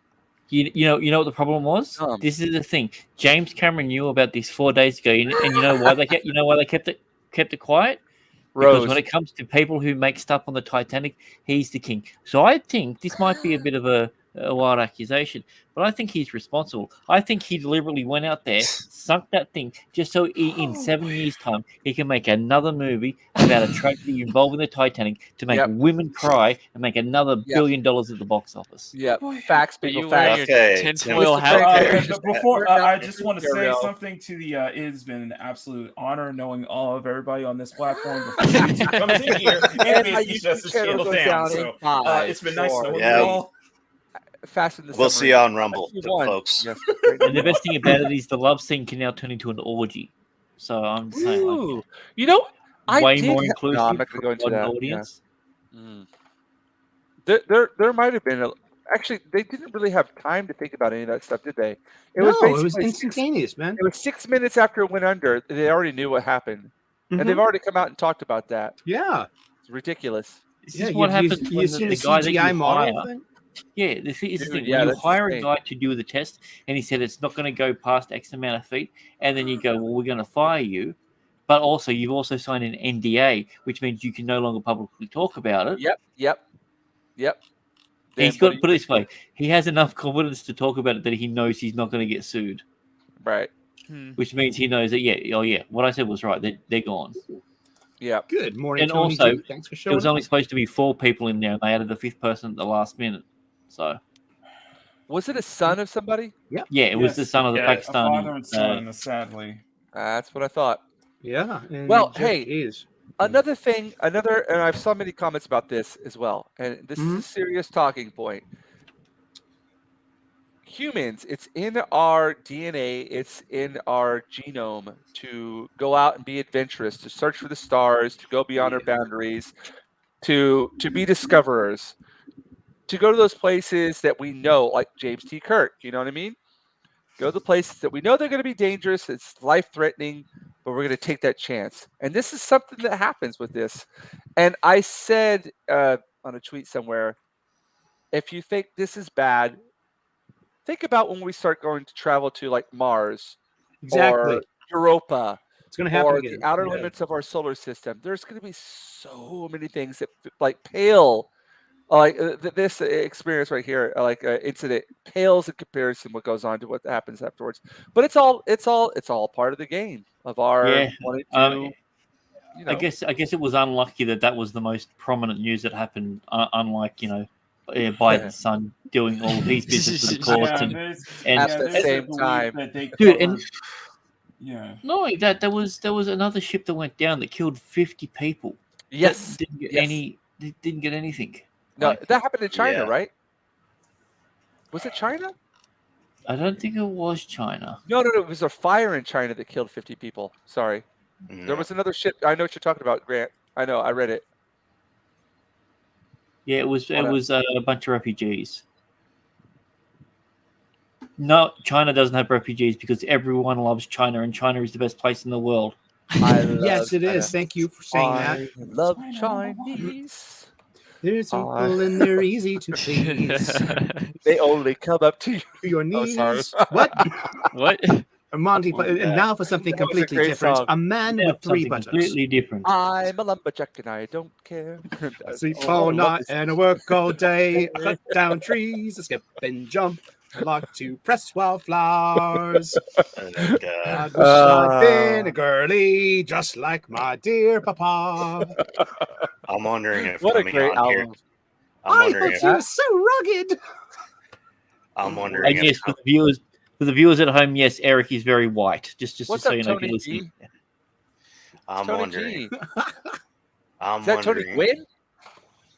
Speaker 2: You know what the problem was? This is the thing. James Cameron knew about this 4 days ago, and you know why they kept it quiet? Because when
Speaker 1: Rose.
Speaker 2: it comes to people who make stuff on the Titanic, he's the king. So I think this might be a bit of a wild accusation, but I think he's responsible. I think he deliberately went out there, sunk that thing, just so in 7 years' time he can make another movie about a tragedy involving the Titanic to make women cry and make another $1 billion at the box office.
Speaker 1: Yeah, facts,
Speaker 3: Are
Speaker 1: people.
Speaker 3: you
Speaker 1: Facts.
Speaker 3: wearing your tinfoil hat?
Speaker 6: But before I just want to say something to the. It has been an absolute honor knowing all of everybody on this platform before YouTube comes in here and basically shuts the channel down. So it's been nice knowing you all.
Speaker 1: Fast in the
Speaker 5: We'll see you on Rumble, folks.
Speaker 2: And the best thing about it is the love scene can now turn into an orgy. So I'm saying, like,
Speaker 1: you know,
Speaker 2: way more inclusive.
Speaker 1: No, I'm not going to go into that.
Speaker 2: Audience.
Speaker 1: Yeah. There might have been actually, they didn't really have time to think about any of that stuff, did they?
Speaker 4: It was instantaneous, man.
Speaker 1: It was 6 minutes after it went under. They already knew what happened, and they've already come out and talked about that.
Speaker 4: Yeah,
Speaker 1: it's ridiculous.
Speaker 2: This is what happens when the guy that you hire. Yeah, the thing is, when you hire a guy to do the test, and he said it's not going to go past X amount of feet, and then you go, well, we're going to fire you, but also you've also signed an NDA, which means you can no longer publicly talk about it.
Speaker 1: Yep.
Speaker 2: He's got to put it this way: he has enough confidence to talk about it that he knows he's not going to get sued.
Speaker 1: Right.
Speaker 2: Which means he knows that what I said was right. They're gone.
Speaker 1: Yeah.
Speaker 4: Good morning,
Speaker 2: and
Speaker 4: Tony
Speaker 2: also,
Speaker 4: G. Thanks for showing
Speaker 2: it was only supposed to be 4 people in there, and they added the 5th person at the last minute. So,
Speaker 1: was it a son of somebody?
Speaker 2: Yeah, it was the son of the Pakistani.
Speaker 6: Father and son, sadly.
Speaker 1: That's what I thought.
Speaker 4: Yeah.
Speaker 1: Well, hey, another thing, and I've saw many comments about this as well, and this is a serious talking point. Humans, it's in our DNA, it's in our genome to go out and be adventurous, to search for the stars, to go beyond our boundaries, to be discoverers, to go to those places that we know, like James T. Kirk, you know what I mean? Go to the places that we know they're going to be dangerous, it's life-threatening, but we're going to take that chance. And this is something that happens with this. And I said on a tweet somewhere, if you think this is bad, think about when we start going to travel to like Mars or Europa.
Speaker 4: It's going to happen
Speaker 1: or
Speaker 4: again.
Speaker 1: The outer limits of our solar system. There's going to be so many things that like pale, like this experience right here, like incident pales in comparison what goes on to what happens afterwards. But it's all part of the game of our.
Speaker 2: I guess it was unlucky that was the most prominent news that happened. Unlike Biden's son doing all of his business with the courts and
Speaker 1: at the same time,
Speaker 2: dude. And no, there was another ship that went down that killed 50 people.
Speaker 1: Yes,
Speaker 2: didn't get anything.
Speaker 1: No, that happened in China, right? Was it China?
Speaker 2: I don't think it was China.
Speaker 1: No, it was a fire in China that killed 50 people. Sorry. There was another ship. I know what you're talking about, Grant. I know. I read it.
Speaker 2: Yeah, it was a bunch of refugees. No, China doesn't have refugees because everyone loves China, and China is the best place in the world.
Speaker 4: Yes, it is. Thank you for saying that.
Speaker 1: I love Chinese.
Speaker 4: They're simple and they're easy to please.
Speaker 1: They only come up to
Speaker 4: your knees.
Speaker 1: Oh,
Speaker 4: what?
Speaker 3: What?
Speaker 4: Monty, and now for something completely different. A man with 3 buttons.
Speaker 2: Completely different.
Speaker 1: I'm a lumberjack and I don't care.
Speaker 4: I sleep all night and I work all day. I cut down trees, I skip and jump. I like to press wildflowers. I wish I'd been a girly, just like my dear papa.
Speaker 5: I'm wondering if
Speaker 1: what a
Speaker 5: coming
Speaker 1: great
Speaker 5: on
Speaker 1: album.
Speaker 5: here.
Speaker 4: I thought you were so rugged.
Speaker 5: I'm wondering.
Speaker 2: I guess for the viewers at home, yes, Eric is very white. Just
Speaker 1: What's
Speaker 2: so
Speaker 1: up,
Speaker 2: you know,
Speaker 1: Tony G?
Speaker 5: I'm
Speaker 1: Tony
Speaker 5: wondering.
Speaker 1: G.
Speaker 5: I'm
Speaker 1: Is that
Speaker 5: wondering.
Speaker 1: Tony Gwynn?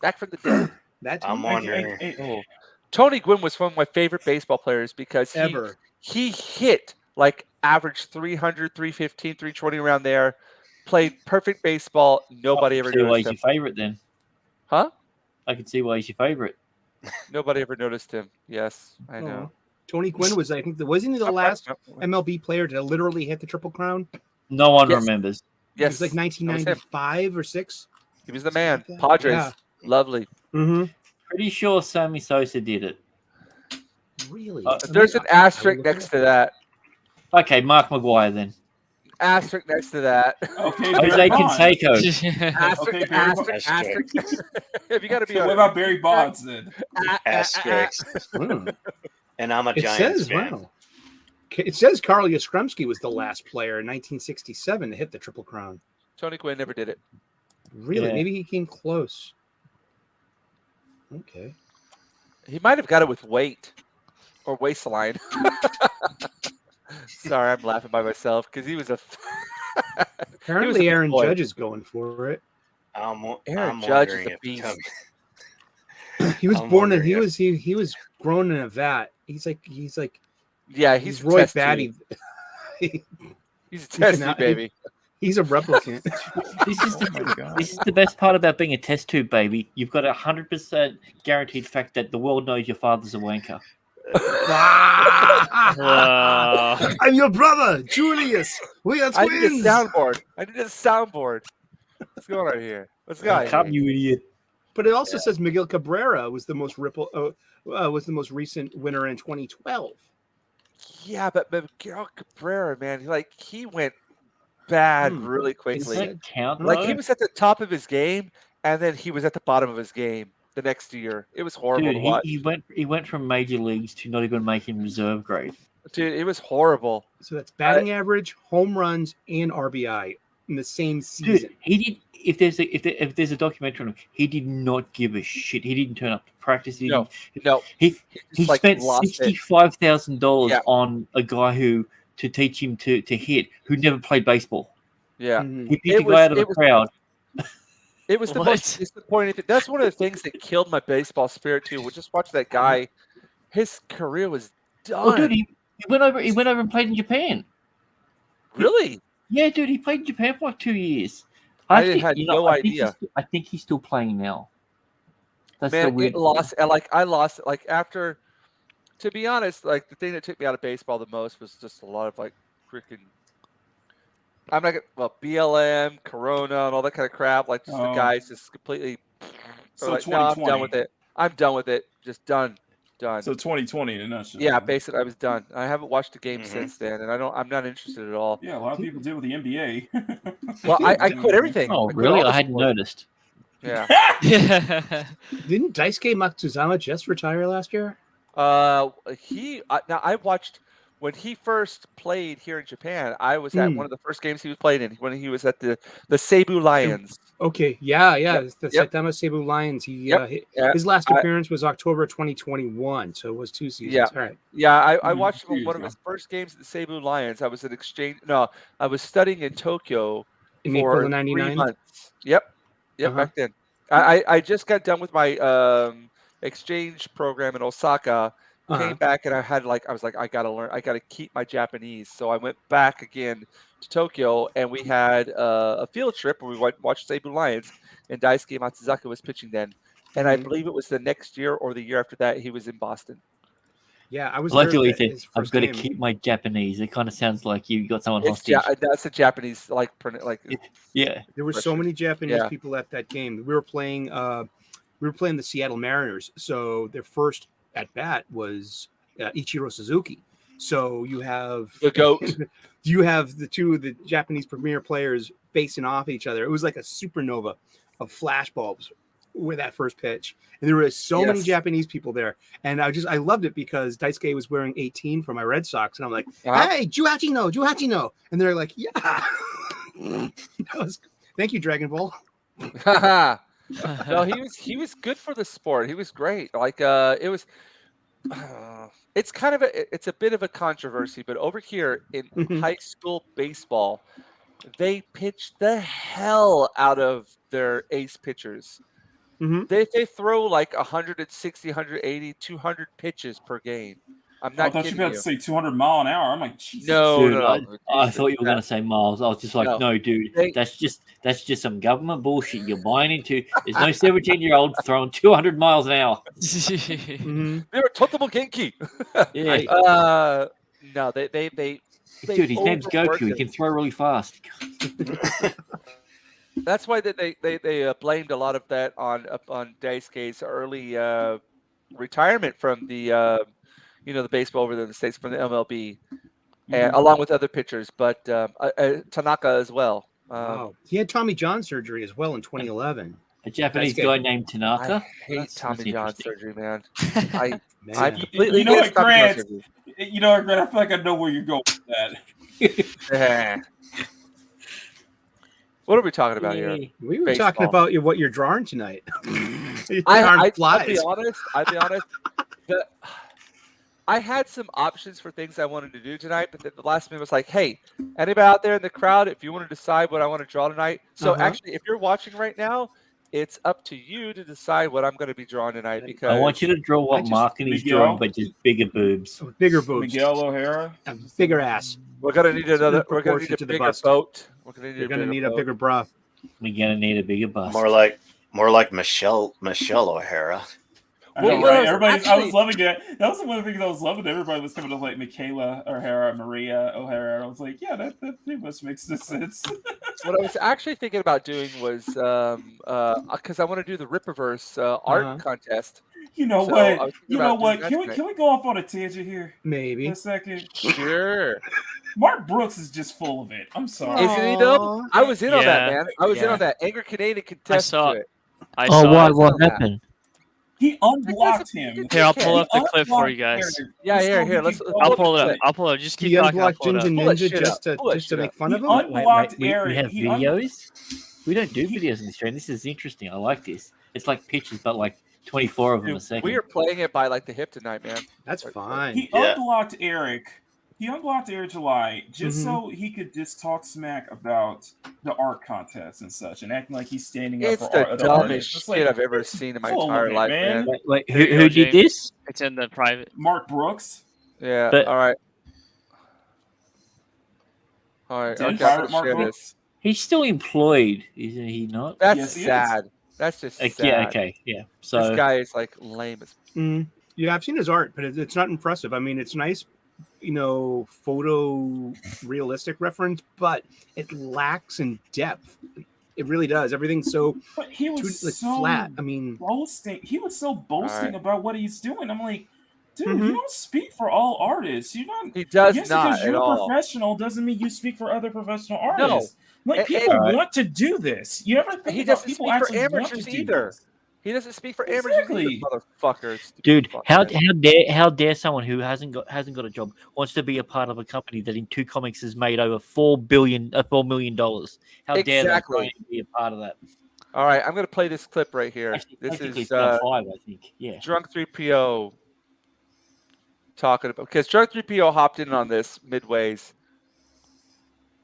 Speaker 1: Back from the dead.
Speaker 5: I'm wondering.
Speaker 1: Oh. Tony Gwynn was one of my favorite baseball players because he hit like average 300, 315, 320 around there, played perfect baseball. Nobody ever noticed him.
Speaker 2: He's your favorite then.
Speaker 1: Huh?
Speaker 2: I can see why he's your favorite.
Speaker 1: Nobody ever noticed him. Yes, I know.
Speaker 4: Tony Gwynn was, I think, wasn't he the last MLB player to literally hit the Triple Crown?
Speaker 2: No one remembers.
Speaker 1: Yes.
Speaker 4: It was like 1995 or 6.
Speaker 1: He was the man. Padres.
Speaker 4: Yeah.
Speaker 1: Lovely.
Speaker 4: Mm-hmm.
Speaker 2: Pretty sure Sammy Sosa did it.
Speaker 4: Really?
Speaker 1: There's an asterisk next to that.
Speaker 2: Okay, Mark Maguire then.
Speaker 1: Asterisk next to that.
Speaker 6: Okay,
Speaker 2: Jose
Speaker 6: Barry Bonds.
Speaker 2: Canseco.
Speaker 1: Asterisk,
Speaker 6: Okay, Barry
Speaker 1: asterisk, asterisk. If you got to be
Speaker 6: So
Speaker 1: on
Speaker 6: what
Speaker 1: it.
Speaker 6: about Barry Bonds then?
Speaker 5: Asterisk.
Speaker 4: Hmm.
Speaker 5: And I'm a
Speaker 4: It
Speaker 5: Giants
Speaker 4: says,
Speaker 5: fan.
Speaker 4: wow. It says Carl Yastrzemski was the last player in 1967 to hit the Triple Crown.
Speaker 1: Tony Gwynn never did it.
Speaker 4: Really?
Speaker 2: Yeah.
Speaker 4: Maybe he came close. Okay.
Speaker 1: He might have got it with weight or waistline. Sorry, I'm laughing by myself because he was a.
Speaker 4: Apparently,
Speaker 1: big
Speaker 4: Aaron
Speaker 1: boy.
Speaker 4: Judge is going for it.
Speaker 1: Aaron
Speaker 5: I'm
Speaker 1: Judge is
Speaker 5: wondering
Speaker 1: a
Speaker 5: if
Speaker 1: beast.
Speaker 4: He was
Speaker 5: I'm
Speaker 4: born in.
Speaker 5: wondering
Speaker 4: He was grown in a vat. He's like
Speaker 1: Yeah,
Speaker 4: he's
Speaker 1: he's
Speaker 4: Roy
Speaker 1: test
Speaker 4: Batty.
Speaker 1: tube. He's a
Speaker 4: He
Speaker 1: test
Speaker 4: cannot-
Speaker 1: tube, baby.
Speaker 4: He's a replicant.
Speaker 2: This is
Speaker 6: Oh my God.
Speaker 2: this is the best part about being a test tube baby. You've got 100% guaranteed fact that the world knows your father's a wanker.
Speaker 3: Wow.
Speaker 4: I'm your brother, Julius. We are
Speaker 1: I need a
Speaker 4: twins.
Speaker 1: soundboard. What's going on here? What's going
Speaker 2: Come,
Speaker 1: on?
Speaker 2: you idiot.
Speaker 4: But it also says Miguel Cabrera was the most recent winner in 2012.
Speaker 1: Yeah, but Miguel Cabrera, man, he went bad
Speaker 4: Hmm.
Speaker 1: really
Speaker 2: Does
Speaker 1: quickly.
Speaker 2: that count?
Speaker 1: Like
Speaker 2: though?
Speaker 1: he was at the top of his game, and then he was at the bottom of his game the next year. It was horrible
Speaker 2: Dude,
Speaker 1: to watch.
Speaker 2: he went from major leagues to not even making reserve grade.
Speaker 1: Dude, it was horrible.
Speaker 4: So that's batting average, home runs, and RBI in the same
Speaker 2: Dude,
Speaker 4: season.
Speaker 2: he did. If there's a documentary on him, he did not give a shit. He didn't turn up to practice.
Speaker 1: No.
Speaker 2: He
Speaker 1: just,
Speaker 2: spent
Speaker 1: lost it.
Speaker 2: $65,000
Speaker 1: Yeah.
Speaker 2: on a guy to teach him to hit who never played baseball.
Speaker 1: Yeah.
Speaker 4: Mhm.
Speaker 2: He picked
Speaker 1: It
Speaker 2: a guy out of
Speaker 1: was-
Speaker 2: the crowd.
Speaker 1: It was the
Speaker 3: What?
Speaker 1: most disappointing thing. That's one of the things that killed my baseball spirit too. Was just watch that guy. His career was done.
Speaker 2: Oh, dude, he went over. He went over and played in Japan.
Speaker 1: Really?
Speaker 2: Yeah, dude, he played in Japan for like 2 years.
Speaker 1: I
Speaker 2: think-
Speaker 1: had
Speaker 2: you know,
Speaker 1: no
Speaker 2: I think
Speaker 1: idea.
Speaker 2: I think he's still playing now. That's the
Speaker 1: Man,
Speaker 2: weird.
Speaker 1: it lost. I lost it. Like after, to be honest, like the thing that took me out of baseball the most was just a lot of like freaking. I'm not gonna BLM, Corona, and all that kind of crap. Like just the
Speaker 6: Oh.
Speaker 1: guys just completely.
Speaker 6: So
Speaker 1: like, no, I'm
Speaker 6: 2020.
Speaker 1: done with it. I'm done with it. Just done.
Speaker 6: So 2020 in a nutshell.
Speaker 1: Yeah, basically, I was done. I haven't watched a game
Speaker 5: Mhm.
Speaker 1: since then, and I'm not interested at all.
Speaker 6: Yeah, a lot of people did with the NBA.
Speaker 1: Well, I quit everything.
Speaker 2: Oh,
Speaker 1: quit
Speaker 2: really?
Speaker 1: all the
Speaker 2: I hadn't
Speaker 1: sports.
Speaker 2: noticed.
Speaker 1: Yeah.
Speaker 4: Didn't Daisuke Matsuzama just retire last year?
Speaker 1: Now I watched when he first played here in Japan. I was at one of the first games he was playing in when he was at the Seibu Lions.
Speaker 4: Okay, yeah.
Speaker 1: Yep,
Speaker 4: It's the
Speaker 1: yep.
Speaker 4: Saitama Seibu Lions.
Speaker 1: Yeah,
Speaker 4: His last
Speaker 1: I-
Speaker 4: appearance was October 2021, so it was 2 seasons.
Speaker 1: Yeah.
Speaker 4: All right.
Speaker 1: Yeah, I
Speaker 6: Mm,
Speaker 1: watched him on
Speaker 6: years
Speaker 1: one of
Speaker 6: ago.
Speaker 1: his first games at the Seibu Lions. I was at exchange. No, I was studying in Tokyo
Speaker 4: In
Speaker 1: for
Speaker 4: April of
Speaker 1: 3
Speaker 4: '99.
Speaker 1: months. Yep,
Speaker 4: Uh-huh.
Speaker 1: back then. I just got done with my exchange program in Osaka. Came back and I was like, I gotta learn. I gotta keep my Japanese. So I went back again to Tokyo, and we had a field trip where we went watched Seibu Lions, and Daisuke Matsuzaka was pitching then. And I
Speaker 4: Mhm.
Speaker 1: believe it was the next year or the year after that he was in Boston.
Speaker 4: Yeah, I was
Speaker 2: I like
Speaker 4: there
Speaker 2: the way you
Speaker 4: at
Speaker 2: said,
Speaker 4: his
Speaker 2: I've
Speaker 4: first
Speaker 2: got to
Speaker 4: game.
Speaker 2: keep my Japanese. It kind of sounds like you got someone
Speaker 1: It's
Speaker 2: hostage.
Speaker 1: that's a Japanese like
Speaker 2: Yeah.
Speaker 4: There were so
Speaker 1: Richard.
Speaker 4: many Japanese
Speaker 1: Yeah.
Speaker 4: people at that game. We were playing the Seattle Mariners, so their first at bat was Ichiro Suzuki. So you have
Speaker 1: the goat.
Speaker 4: you have the two of the Japanese premier players facing off each other. It was like a supernova of flash bulbs with that first pitch, and there were so many
Speaker 1: Yes.
Speaker 4: Japanese people there, and I loved it because Daisuke was wearing 18 for my Red Sox, and I'm like,
Speaker 1: Uh-huh.
Speaker 4: hey, Juhachi no, and they're like, yeah. Thank you, Dragon Ball.
Speaker 1: No, he was good for the sport. He was great. Like it was. It's kind of it's a bit of a controversy, but over here in
Speaker 4: Mhm.
Speaker 1: high school baseball, they pitch the hell out of their ace pitchers.
Speaker 4: Mhm.
Speaker 1: They throw like 160, 180, 200 pitches per game. I'm
Speaker 6: I
Speaker 1: not
Speaker 6: thought you
Speaker 1: kidding
Speaker 6: were about
Speaker 1: you.
Speaker 6: to say 200 mile an hour. I'm like, Jesus.
Speaker 1: No,
Speaker 2: Dude,
Speaker 1: no, no.
Speaker 2: I thought you were going to say miles. I was just like,
Speaker 1: No.
Speaker 2: no, dude,
Speaker 1: They-
Speaker 2: that's just some government bullshit you're buying into. There's no 17-year-old throwing 200 miles an hour.
Speaker 4: Mhm.
Speaker 1: They were totally genki.
Speaker 2: Yeah,
Speaker 1: No, they
Speaker 2: dude, his name's
Speaker 1: overwork
Speaker 2: Goku. He
Speaker 1: it.
Speaker 2: can throw really fast.
Speaker 1: That's why they blamed a lot of that on Daisuke's early retirement from the the baseball over there in the States from the MLB, and along with other pitchers, but Tanaka as well.
Speaker 4: Wow. He had Tommy John surgery as well in 2011.
Speaker 2: A Japanese guy named Tanaka.
Speaker 1: I hate Tommy John surgery, man. I
Speaker 4: Man.
Speaker 1: completely
Speaker 6: You know
Speaker 1: missed
Speaker 6: what,
Speaker 1: Tommy John
Speaker 6: Grant?
Speaker 1: surgery.
Speaker 6: You know what, Grant? I feel like I know where you're going with that.
Speaker 1: What are we talking about here?
Speaker 4: We were
Speaker 1: Baseball.
Speaker 4: talking about what you're drawing tonight. You're
Speaker 1: I'll
Speaker 4: drawing
Speaker 1: be
Speaker 4: flies.
Speaker 1: honest. I had some options for things I wanted to do tonight, but then the last minute was like, "Hey, anybody out there in the crowd, if you want to decide what I want to draw tonight." So actually, if you're watching right now, it's up to you to decide what I'm going to be drawing tonight. Because
Speaker 2: I want you to draw what Markin is drawing, but just bigger boobs.
Speaker 4: Bigger boobs.
Speaker 6: Miguel O'Hara.
Speaker 4: Bigger ass.
Speaker 1: we're going to need another. We're going to need a bigger boat. We're going
Speaker 4: to need a bigger bra.
Speaker 2: We're gonna need a bigger bust.
Speaker 5: More like Michelle O'Hara.
Speaker 6: Well, right. I was loving it. That was one of the things I was loving. Everybody was coming to like Michaela O'Hara, Maria O'Hara. I was like, yeah, that pretty much makes sense.
Speaker 1: What I was actually thinking about doing was because I want to do the Rippaverse art contest.
Speaker 6: You know
Speaker 1: So
Speaker 6: what?
Speaker 1: I was thinking
Speaker 6: You know
Speaker 1: about
Speaker 6: what?
Speaker 1: doing that
Speaker 6: Can
Speaker 1: tonight.
Speaker 6: we go off on a tangent here
Speaker 4: Maybe.
Speaker 6: for a second?
Speaker 1: Sure.
Speaker 6: Mark Brooks is just full of it. I'm sorry.
Speaker 1: Isn't he though? I was in on that,
Speaker 3: Yeah.
Speaker 1: man. I was in
Speaker 3: Yeah.
Speaker 1: on that. Angry Canadian contest
Speaker 3: saw-
Speaker 1: to it.
Speaker 3: I
Speaker 2: Oh,
Speaker 3: saw
Speaker 2: what?
Speaker 3: it.
Speaker 2: What happened?
Speaker 6: He unblocked him.
Speaker 3: Here, I'll pull up the
Speaker 6: He
Speaker 3: clip for you
Speaker 6: unblocked
Speaker 3: guys.
Speaker 6: Eric.
Speaker 1: Yeah,
Speaker 6: So
Speaker 1: here.
Speaker 6: he
Speaker 1: Let's.
Speaker 6: could
Speaker 1: I'll
Speaker 6: go
Speaker 3: I'll
Speaker 6: up
Speaker 3: pull it
Speaker 6: to
Speaker 3: up. I'll pull it up. Just
Speaker 4: He
Speaker 3: keep talking. I'll
Speaker 4: unblocked
Speaker 3: pull it
Speaker 4: Jinja
Speaker 3: up.
Speaker 1: Pull that
Speaker 4: Ninja
Speaker 1: shit
Speaker 4: just
Speaker 1: up. Pull that
Speaker 4: to
Speaker 1: shit
Speaker 4: make
Speaker 1: up.
Speaker 4: fun of
Speaker 6: He
Speaker 4: him.
Speaker 6: unblocked
Speaker 2: we
Speaker 6: Eric.
Speaker 2: have
Speaker 6: He
Speaker 2: videos. We don't do videos in this show. This is interesting. I like this. It's like pictures, but like 24 of them a
Speaker 1: Dude,
Speaker 2: second.
Speaker 1: we are playing it by like the hip tonight, man.
Speaker 4: That's fine.
Speaker 6: He
Speaker 5: Yeah.
Speaker 6: unblocked Eric. He unblocked Eric July just
Speaker 4: Mhm.
Speaker 6: so he could just talk smack about the art contest and such, and acting like he's standing up
Speaker 1: It's
Speaker 6: for
Speaker 1: the
Speaker 6: art.
Speaker 1: dumbest
Speaker 6: It's
Speaker 1: shit
Speaker 6: like,
Speaker 1: I've ever seen in my
Speaker 6: full of
Speaker 1: entire
Speaker 6: it,
Speaker 1: life,
Speaker 6: man.
Speaker 1: man.
Speaker 2: Wait,
Speaker 3: There you
Speaker 2: who
Speaker 3: go,
Speaker 2: did
Speaker 3: James.
Speaker 2: this?
Speaker 3: It's in the private.
Speaker 6: Mark Brooks.
Speaker 1: Yeah.
Speaker 2: But-
Speaker 1: all right. All right.
Speaker 6: Then
Speaker 1: Okay. I'm
Speaker 6: Pirate
Speaker 1: gonna
Speaker 6: Mark
Speaker 1: share
Speaker 6: Brooks.
Speaker 1: this.
Speaker 2: He's still employed, isn't he not?
Speaker 1: That's
Speaker 6: Yes, he is.
Speaker 1: sad. That's just sad.
Speaker 2: Yeah, okay, yeah. So
Speaker 1: This guy is like lame as.
Speaker 4: Yeah, I've seen his art, but it's not impressive. I mean, it's nice, photo realistic reference, but it lacks in depth. It really does. Everything's so
Speaker 6: But he was so
Speaker 4: flat. I mean,
Speaker 6: boasting. He was so boasting
Speaker 1: right.
Speaker 6: about what he's doing. I'm like, dude,
Speaker 4: Mhm.
Speaker 6: you don't speak for all artists. You're not.
Speaker 1: He does
Speaker 6: Just
Speaker 1: not
Speaker 6: because
Speaker 1: at
Speaker 6: you're
Speaker 1: all.
Speaker 6: professional doesn't mean you speak for other professional
Speaker 1: No.
Speaker 6: artists. Like
Speaker 1: And-
Speaker 6: people
Speaker 2: and-
Speaker 6: want to do this. You ever think
Speaker 1: He
Speaker 6: about
Speaker 1: doesn't
Speaker 6: people
Speaker 1: speak for
Speaker 6: actually want to
Speaker 1: amateurs
Speaker 6: do
Speaker 1: either.
Speaker 6: this?
Speaker 1: He doesn't speak for amateurs
Speaker 6: Exactly.
Speaker 1: either, motherfuckers. Stupid
Speaker 2: dude,
Speaker 1: fuck,
Speaker 2: how
Speaker 1: man.
Speaker 2: how dare someone who hasn't got a job wants to be a part of a company that in 2 comics has made over $4 million? How dare they
Speaker 1: Exactly.
Speaker 2: try and be a part of that?
Speaker 1: All right, I'm gonna play this clip right here.
Speaker 2: Actually,
Speaker 1: This
Speaker 2: technically
Speaker 1: is
Speaker 2: it's about 5, I think. Yeah.
Speaker 1: Drunk 3PO talking about because Drunk 3PO hopped in on this midways.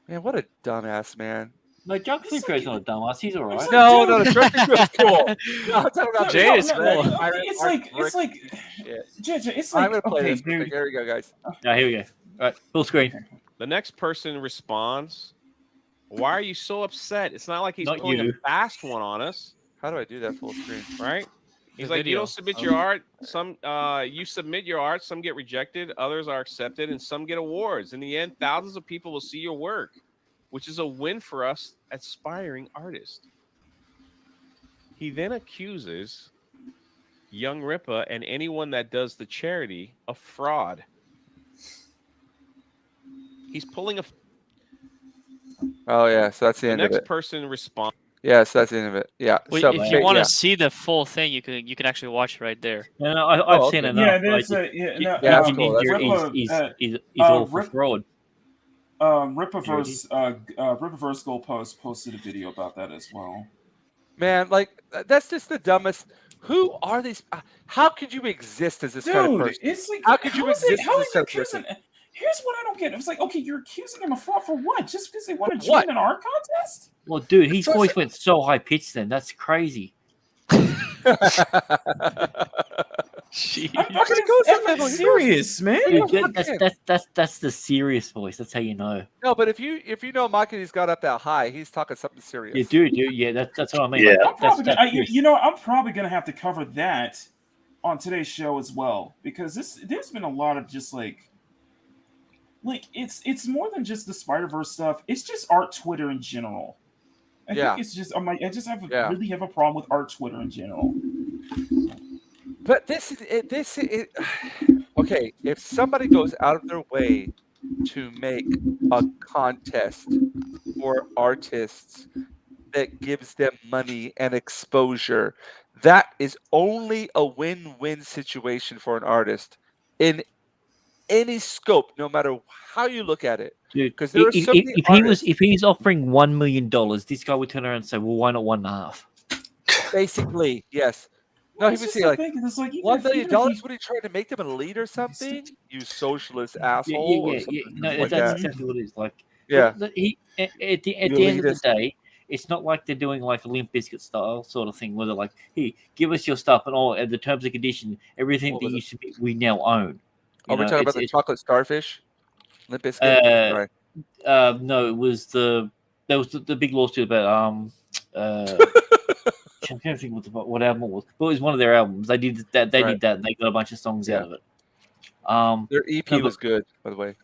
Speaker 1: Man, what a dumbass, man.
Speaker 2: No, Junk
Speaker 6: It's
Speaker 2: Sleeper is
Speaker 6: like-
Speaker 2: not a dumbass. He's all right.
Speaker 6: It's
Speaker 1: No,
Speaker 6: dude.
Speaker 1: no, the Drunk 3PO is cool. No, I'm talking about
Speaker 3: Jay is cool.
Speaker 6: It's like
Speaker 1: shit.
Speaker 6: it's
Speaker 1: I'm
Speaker 6: like
Speaker 1: gonna play
Speaker 6: okay,
Speaker 1: this.
Speaker 6: dude.
Speaker 1: Here we go, guys.
Speaker 2: Here we go. All right, full screen.
Speaker 7: The next person responds, "Why are you so upset? It's not like he's
Speaker 2: Not
Speaker 7: pulling
Speaker 2: you.
Speaker 7: a fast one on us,
Speaker 1: How do I do that full screen?
Speaker 7: right?" He's
Speaker 3: The
Speaker 7: like, "You
Speaker 3: video.
Speaker 7: don't submit your art. Some you submit your art. Some get rejected. Others are accepted, and some get awards. In the end, thousands of people will see your work, which is a win for us aspiring artists." He then accuses Young Rippa and anyone that does the charity of fraud. He's pulling a.
Speaker 1: Oh yeah, so that's the
Speaker 7: The
Speaker 1: end of
Speaker 7: next
Speaker 1: it.
Speaker 7: person responds.
Speaker 1: Yeah, so that's the end of it. Yeah.
Speaker 3: Well,
Speaker 1: so
Speaker 3: if you want to
Speaker 1: yeah.
Speaker 3: see the full thing, you can actually watch it right there.
Speaker 2: No, I've
Speaker 1: Oh,
Speaker 2: seen
Speaker 1: okay.
Speaker 2: enough.
Speaker 6: Yeah,
Speaker 2: I
Speaker 6: there's
Speaker 2: just-
Speaker 6: no,
Speaker 1: that's cool, that's
Speaker 6: Rippa,
Speaker 2: is all for
Speaker 6: Rip-
Speaker 2: fraud.
Speaker 6: Rippaverse Goalpost posted a video about that as well.
Speaker 1: Man, like that's just the dumbest. Who are these? How could you exist as this kind of
Speaker 6: Dude,
Speaker 1: person?
Speaker 6: it's like
Speaker 1: How could you
Speaker 6: is it-
Speaker 1: exist
Speaker 6: how
Speaker 1: as
Speaker 6: are
Speaker 1: this
Speaker 6: you
Speaker 1: kind of person?
Speaker 6: accusing? Here's what I don't get. It's like, okay, you're accusing him of fraud for what? Just because they want to
Speaker 1: What?
Speaker 6: join an art contest?
Speaker 2: Well, dude, his
Speaker 1: So
Speaker 2: voice
Speaker 1: it's-
Speaker 2: went so high pitched then. That's crazy.
Speaker 3: Jeez.
Speaker 6: I'm serious, man.
Speaker 2: Dude,
Speaker 1: fuck him.
Speaker 2: that's the serious voice. That's how you know.
Speaker 1: No, but if you know Maki's got up that high, he's talking something serious.
Speaker 2: Yeah, dude, yeah, that's what I mean.
Speaker 5: Yeah.
Speaker 2: Like,
Speaker 6: I'm probably
Speaker 2: that's
Speaker 6: gonna,
Speaker 2: serious.
Speaker 6: I'm probably gonna have to cover that on today's show as well because there's been a lot of just like it's more than just the Spider-Verse stuff. It's just art Twitter in general. I think it's just I just really have a problem with art Twitter in general.
Speaker 1: But this is okay. If somebody goes out of their way to make a contest for artists that gives them money and exposure, that is only a win-win situation for an artist in any scope, no matter how you look at it.
Speaker 2: Dude,
Speaker 1: Because there are so many artists.
Speaker 2: if he's offering $1 million, this guy would turn around and say, "Well, why not 1.5?"
Speaker 1: Basically, yes. No, he would say like
Speaker 6: it's like
Speaker 1: $1 million. What are you trying to make them an elite or something? You socialist asshole, or something
Speaker 2: No,
Speaker 1: like
Speaker 2: that's
Speaker 1: that.
Speaker 2: exactly what it is. Like,
Speaker 1: Yeah.
Speaker 2: At the
Speaker 1: You
Speaker 2: end of the
Speaker 1: elitist.
Speaker 2: day, it's not like they're doing like a Limp Bizkit style sort of thing where they're like, "Hey, give us your stuff and all, and the terms and conditions, everything
Speaker 1: What
Speaker 2: that
Speaker 1: was
Speaker 2: you
Speaker 1: it?
Speaker 2: submit, we now own."
Speaker 1: Are we talking about the chocolate starfish? Limp Bizkit? Sorry.
Speaker 2: No, it was the big lawsuit about I'm trying to think what album it was, but it was one of their albums. They did that. They did that, and they got a bunch of songs out of it.
Speaker 1: Their EP was good, by the way.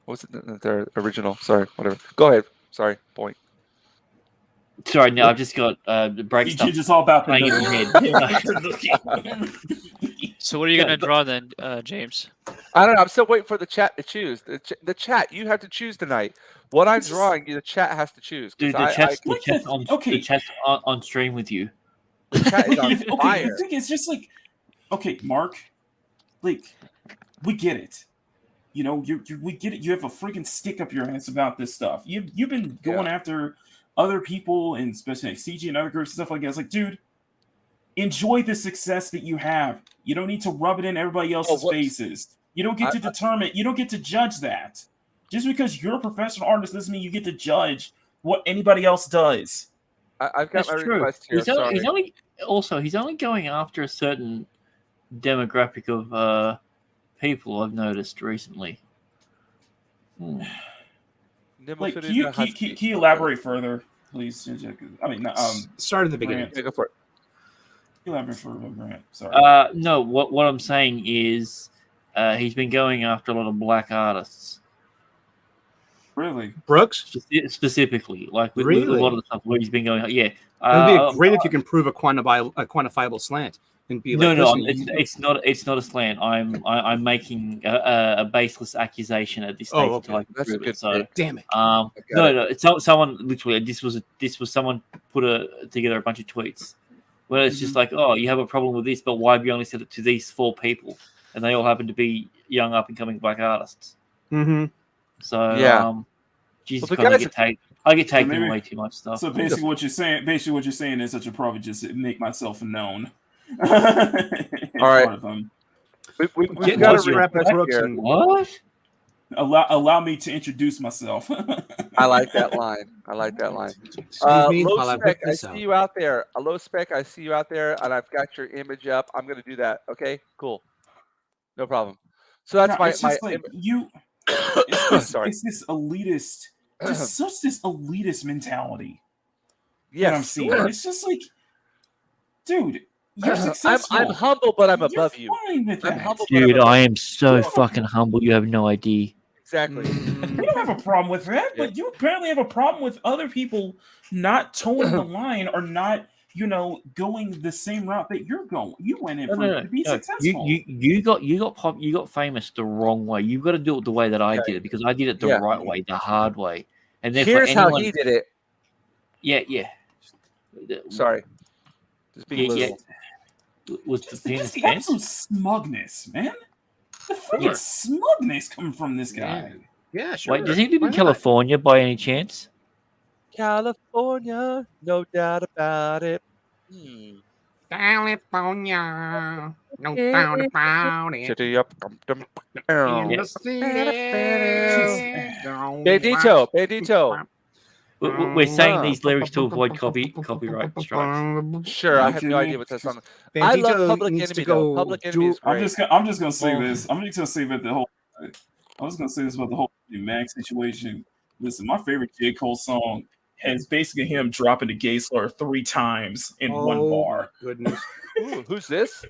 Speaker 1: What was it? Their original? Sorry, whatever. Go ahead. Sorry. Point.
Speaker 2: Sorry, no, I've just got break stuff.
Speaker 6: You're just all about
Speaker 2: playing in my head.
Speaker 3: So what are you gonna draw then, James?
Speaker 1: I don't know. I'm still waiting for the chat to choose. The chat, you have to choose tonight. What I'm drawing, the chat has to choose.
Speaker 2: Dude, the chat's on stream with you.
Speaker 1: The chat is on
Speaker 6: okay,
Speaker 1: fire.
Speaker 6: the thing is just like, okay, Mark, like, we get it. You know, we get it. You have a freaking stick up your ass about this stuff. You've been going after other people, and especially like CG and other groups and stuff like that. It's like, dude, enjoy the success that you have. You don't need to rub it in everybody else's faces. You don't get to determine. You don't get to judge that. Just because you're a professional artist doesn't mean you get to judge what anybody else does.
Speaker 1: I've got my request here.
Speaker 2: He's only going after a certain demographic of people I've noticed recently.
Speaker 6: Like, can you elaborate further, please? I mean,
Speaker 4: start at the beginning.
Speaker 1: Yeah, go for it.
Speaker 6: Elaborate further, Grant. Sorry.
Speaker 2: No, what I'm saying is, he's been going after a lot of black artists.
Speaker 6: Really,
Speaker 4: Brooks
Speaker 2: specifically, like with
Speaker 4: really?
Speaker 2: a lot of the stuff where he's been going. Yeah,
Speaker 4: it would be great if you can prove a quantifiable slant and be like,
Speaker 2: no, it's not a slant. I'm making a baseless accusation at this stage until I can prove it. So
Speaker 4: damn it.
Speaker 2: No, it's someone literally. This was someone put together a bunch of tweets where it's just like, oh, you have a problem with this, but why have you only said it to these 4 people, and they all happen to be young up and coming black artists.
Speaker 4: Mm-hmm.
Speaker 2: So Jesus Christ, I get taken away too much stuff.
Speaker 6: So basically, what you're saying is that you'll probably just make myself known.
Speaker 1: All right.
Speaker 4: We've got to wrap up Brooks.
Speaker 2: What?
Speaker 6: Allow me to introduce myself.
Speaker 1: I like that line.
Speaker 4: Excuse me,
Speaker 1: Low Spec, I see you out there. Low Spec, I see you out there, and I've got your image up. I'm going to do that. Okay, cool. No problem. So that's
Speaker 6: It's this elitist, just such this elitist mentality.
Speaker 1: Yes,
Speaker 6: I'm seeing. It's just like, dude, you're successful.
Speaker 1: I'm humble, but I'm above you.
Speaker 6: Fine with that.
Speaker 2: Dude, I am so fucking humble. You have no idea.
Speaker 1: Exactly.
Speaker 6: You don't have a problem with that, but you apparently have a problem with other people not towing the line or not, going the same route that you're going. You went in to be successful.
Speaker 2: You got famous the wrong way. You've got to do it the way that I did it, because I did it the right way, the hard way. And
Speaker 1: here's how he did it.
Speaker 2: Yeah.
Speaker 1: Sorry. Just being little.
Speaker 2: Was the penis
Speaker 6: the absolute smugness, man. The freaking smugness coming from this guy.
Speaker 4: Yeah, sure.
Speaker 2: Wait, does he live in California by any chance?
Speaker 1: California, no doubt about it.
Speaker 4: California, no doubt about it.
Speaker 1: City up. Bandito.
Speaker 2: We're saying these lyrics to avoid copyright strikes.
Speaker 1: Sure, I have no idea what that song is. I love Public Enemy though. Public Enemy is great.
Speaker 6: I'm just gonna say this. I'm just gonna say that I was gonna say this about the whole Mac situation. Listen, my favorite J. Cole song has basically him dropping the gay slur 3 times in one bar.
Speaker 4: Goodness.
Speaker 1: Ooh, who's this?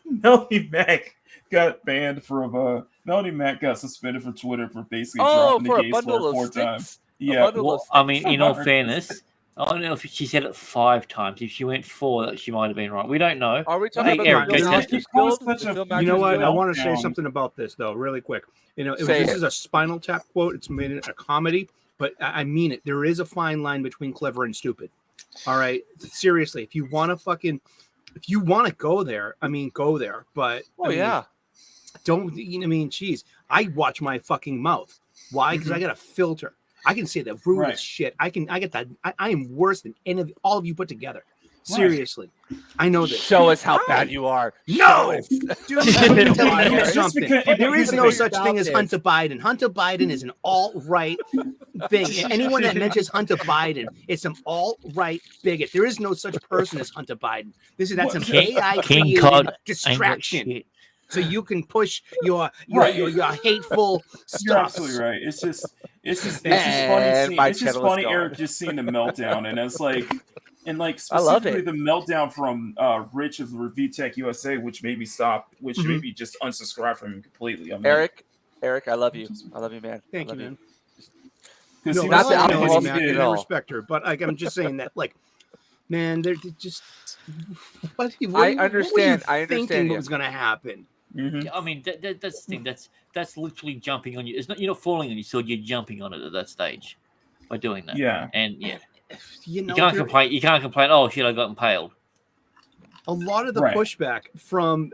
Speaker 6: Melody Mac got banned from Melody Mac got suspended from Twitter for basically dropping the gay slur 4 times. Yeah.
Speaker 1: bundle
Speaker 2: Well,
Speaker 1: of
Speaker 2: I mean,
Speaker 1: sticks.
Speaker 2: in all fairness, I don't know if she said it 5 times. If she went 4, she might have been right. We don't know.
Speaker 1: Are we
Speaker 2: Hey,
Speaker 1: talking about
Speaker 2: Eric,
Speaker 1: the
Speaker 2: go
Speaker 1: Film
Speaker 2: test
Speaker 1: Actors
Speaker 2: it.
Speaker 1: Guild?
Speaker 6: Such
Speaker 1: The
Speaker 6: a-
Speaker 1: Film
Speaker 4: You
Speaker 1: Actors
Speaker 4: know what?
Speaker 1: Guild?
Speaker 4: I want to say
Speaker 6: meltdown.
Speaker 4: something about this though, really quick.
Speaker 1: Say
Speaker 4: This
Speaker 1: it.
Speaker 4: is a Spinal Tap quote. It's made a comedy, but I mean it. There is a fine line between clever and stupid. All right, seriously. If you want to go there, I mean, go there. But
Speaker 1: Oh
Speaker 4: I mean,
Speaker 1: yeah.
Speaker 4: don't. You know, I mean, geez, I watch my fucking mouth. Why? Because I got a filter. I can say the rudest
Speaker 6: Right.
Speaker 4: shit. I get that. I am worse than all of you put together. Seriously, I know this.
Speaker 1: Show us how
Speaker 4: Why?
Speaker 1: bad you are.
Speaker 4: No,
Speaker 1: Show us.
Speaker 4: dude, let me tell you
Speaker 6: Just
Speaker 4: something.
Speaker 6: because-
Speaker 4: There is
Speaker 1: Put
Speaker 4: no
Speaker 1: your
Speaker 4: such thing as
Speaker 1: mouth
Speaker 4: Hunter Biden. Hunter Biden is an alt-right thing. Anyone that mentions Hunter Biden is some alt-right bigot. There is no such person as Hunter Biden. That's an
Speaker 2: King-
Speaker 4: AI
Speaker 2: King
Speaker 4: created
Speaker 2: Cod ain't got
Speaker 4: distraction.
Speaker 2: shit.
Speaker 4: So you can push your
Speaker 6: Right.
Speaker 4: hateful
Speaker 6: You're
Speaker 4: stuff.
Speaker 6: absolutely right. It's just funny.
Speaker 1: And my
Speaker 6: It's just
Speaker 1: channel is
Speaker 6: funny,
Speaker 1: gone.
Speaker 6: Eric, just seeing the meltdown, and it's like, and like
Speaker 1: I love
Speaker 6: specifically
Speaker 1: it.
Speaker 6: the meltdown from Rich of Review Tech USA, which made me stop, which
Speaker 4: Mhm.
Speaker 6: made me just unsubscribe from him completely. I mean,
Speaker 1: Eric, I love you. I love you, man.
Speaker 4: Thank
Speaker 1: I
Speaker 4: you,
Speaker 1: love
Speaker 4: man.
Speaker 6: because
Speaker 4: No,
Speaker 6: he
Speaker 1: not
Speaker 6: was
Speaker 1: the
Speaker 6: like,
Speaker 1: alcohol
Speaker 6: his
Speaker 1: speaking
Speaker 6: kid-
Speaker 1: at
Speaker 4: I
Speaker 1: all.
Speaker 4: respect her, but like I'm just saying that, like, man, they're just what
Speaker 1: I
Speaker 4: were you
Speaker 1: understand. I
Speaker 4: thinking
Speaker 1: understand
Speaker 4: what
Speaker 1: you.
Speaker 4: was going to happen?
Speaker 6: Mhm.
Speaker 2: I mean, that's the thing. That's literally jumping on you. It's not you're not falling on your sword. You're jumping on it at that stage by doing that.
Speaker 6: Yeah.
Speaker 2: And yeah,
Speaker 4: You know,
Speaker 2: you can't
Speaker 4: there-
Speaker 2: complain. You can't complain. Oh shit, I got impaled.
Speaker 4: a lot of the
Speaker 6: Right.
Speaker 4: pushback from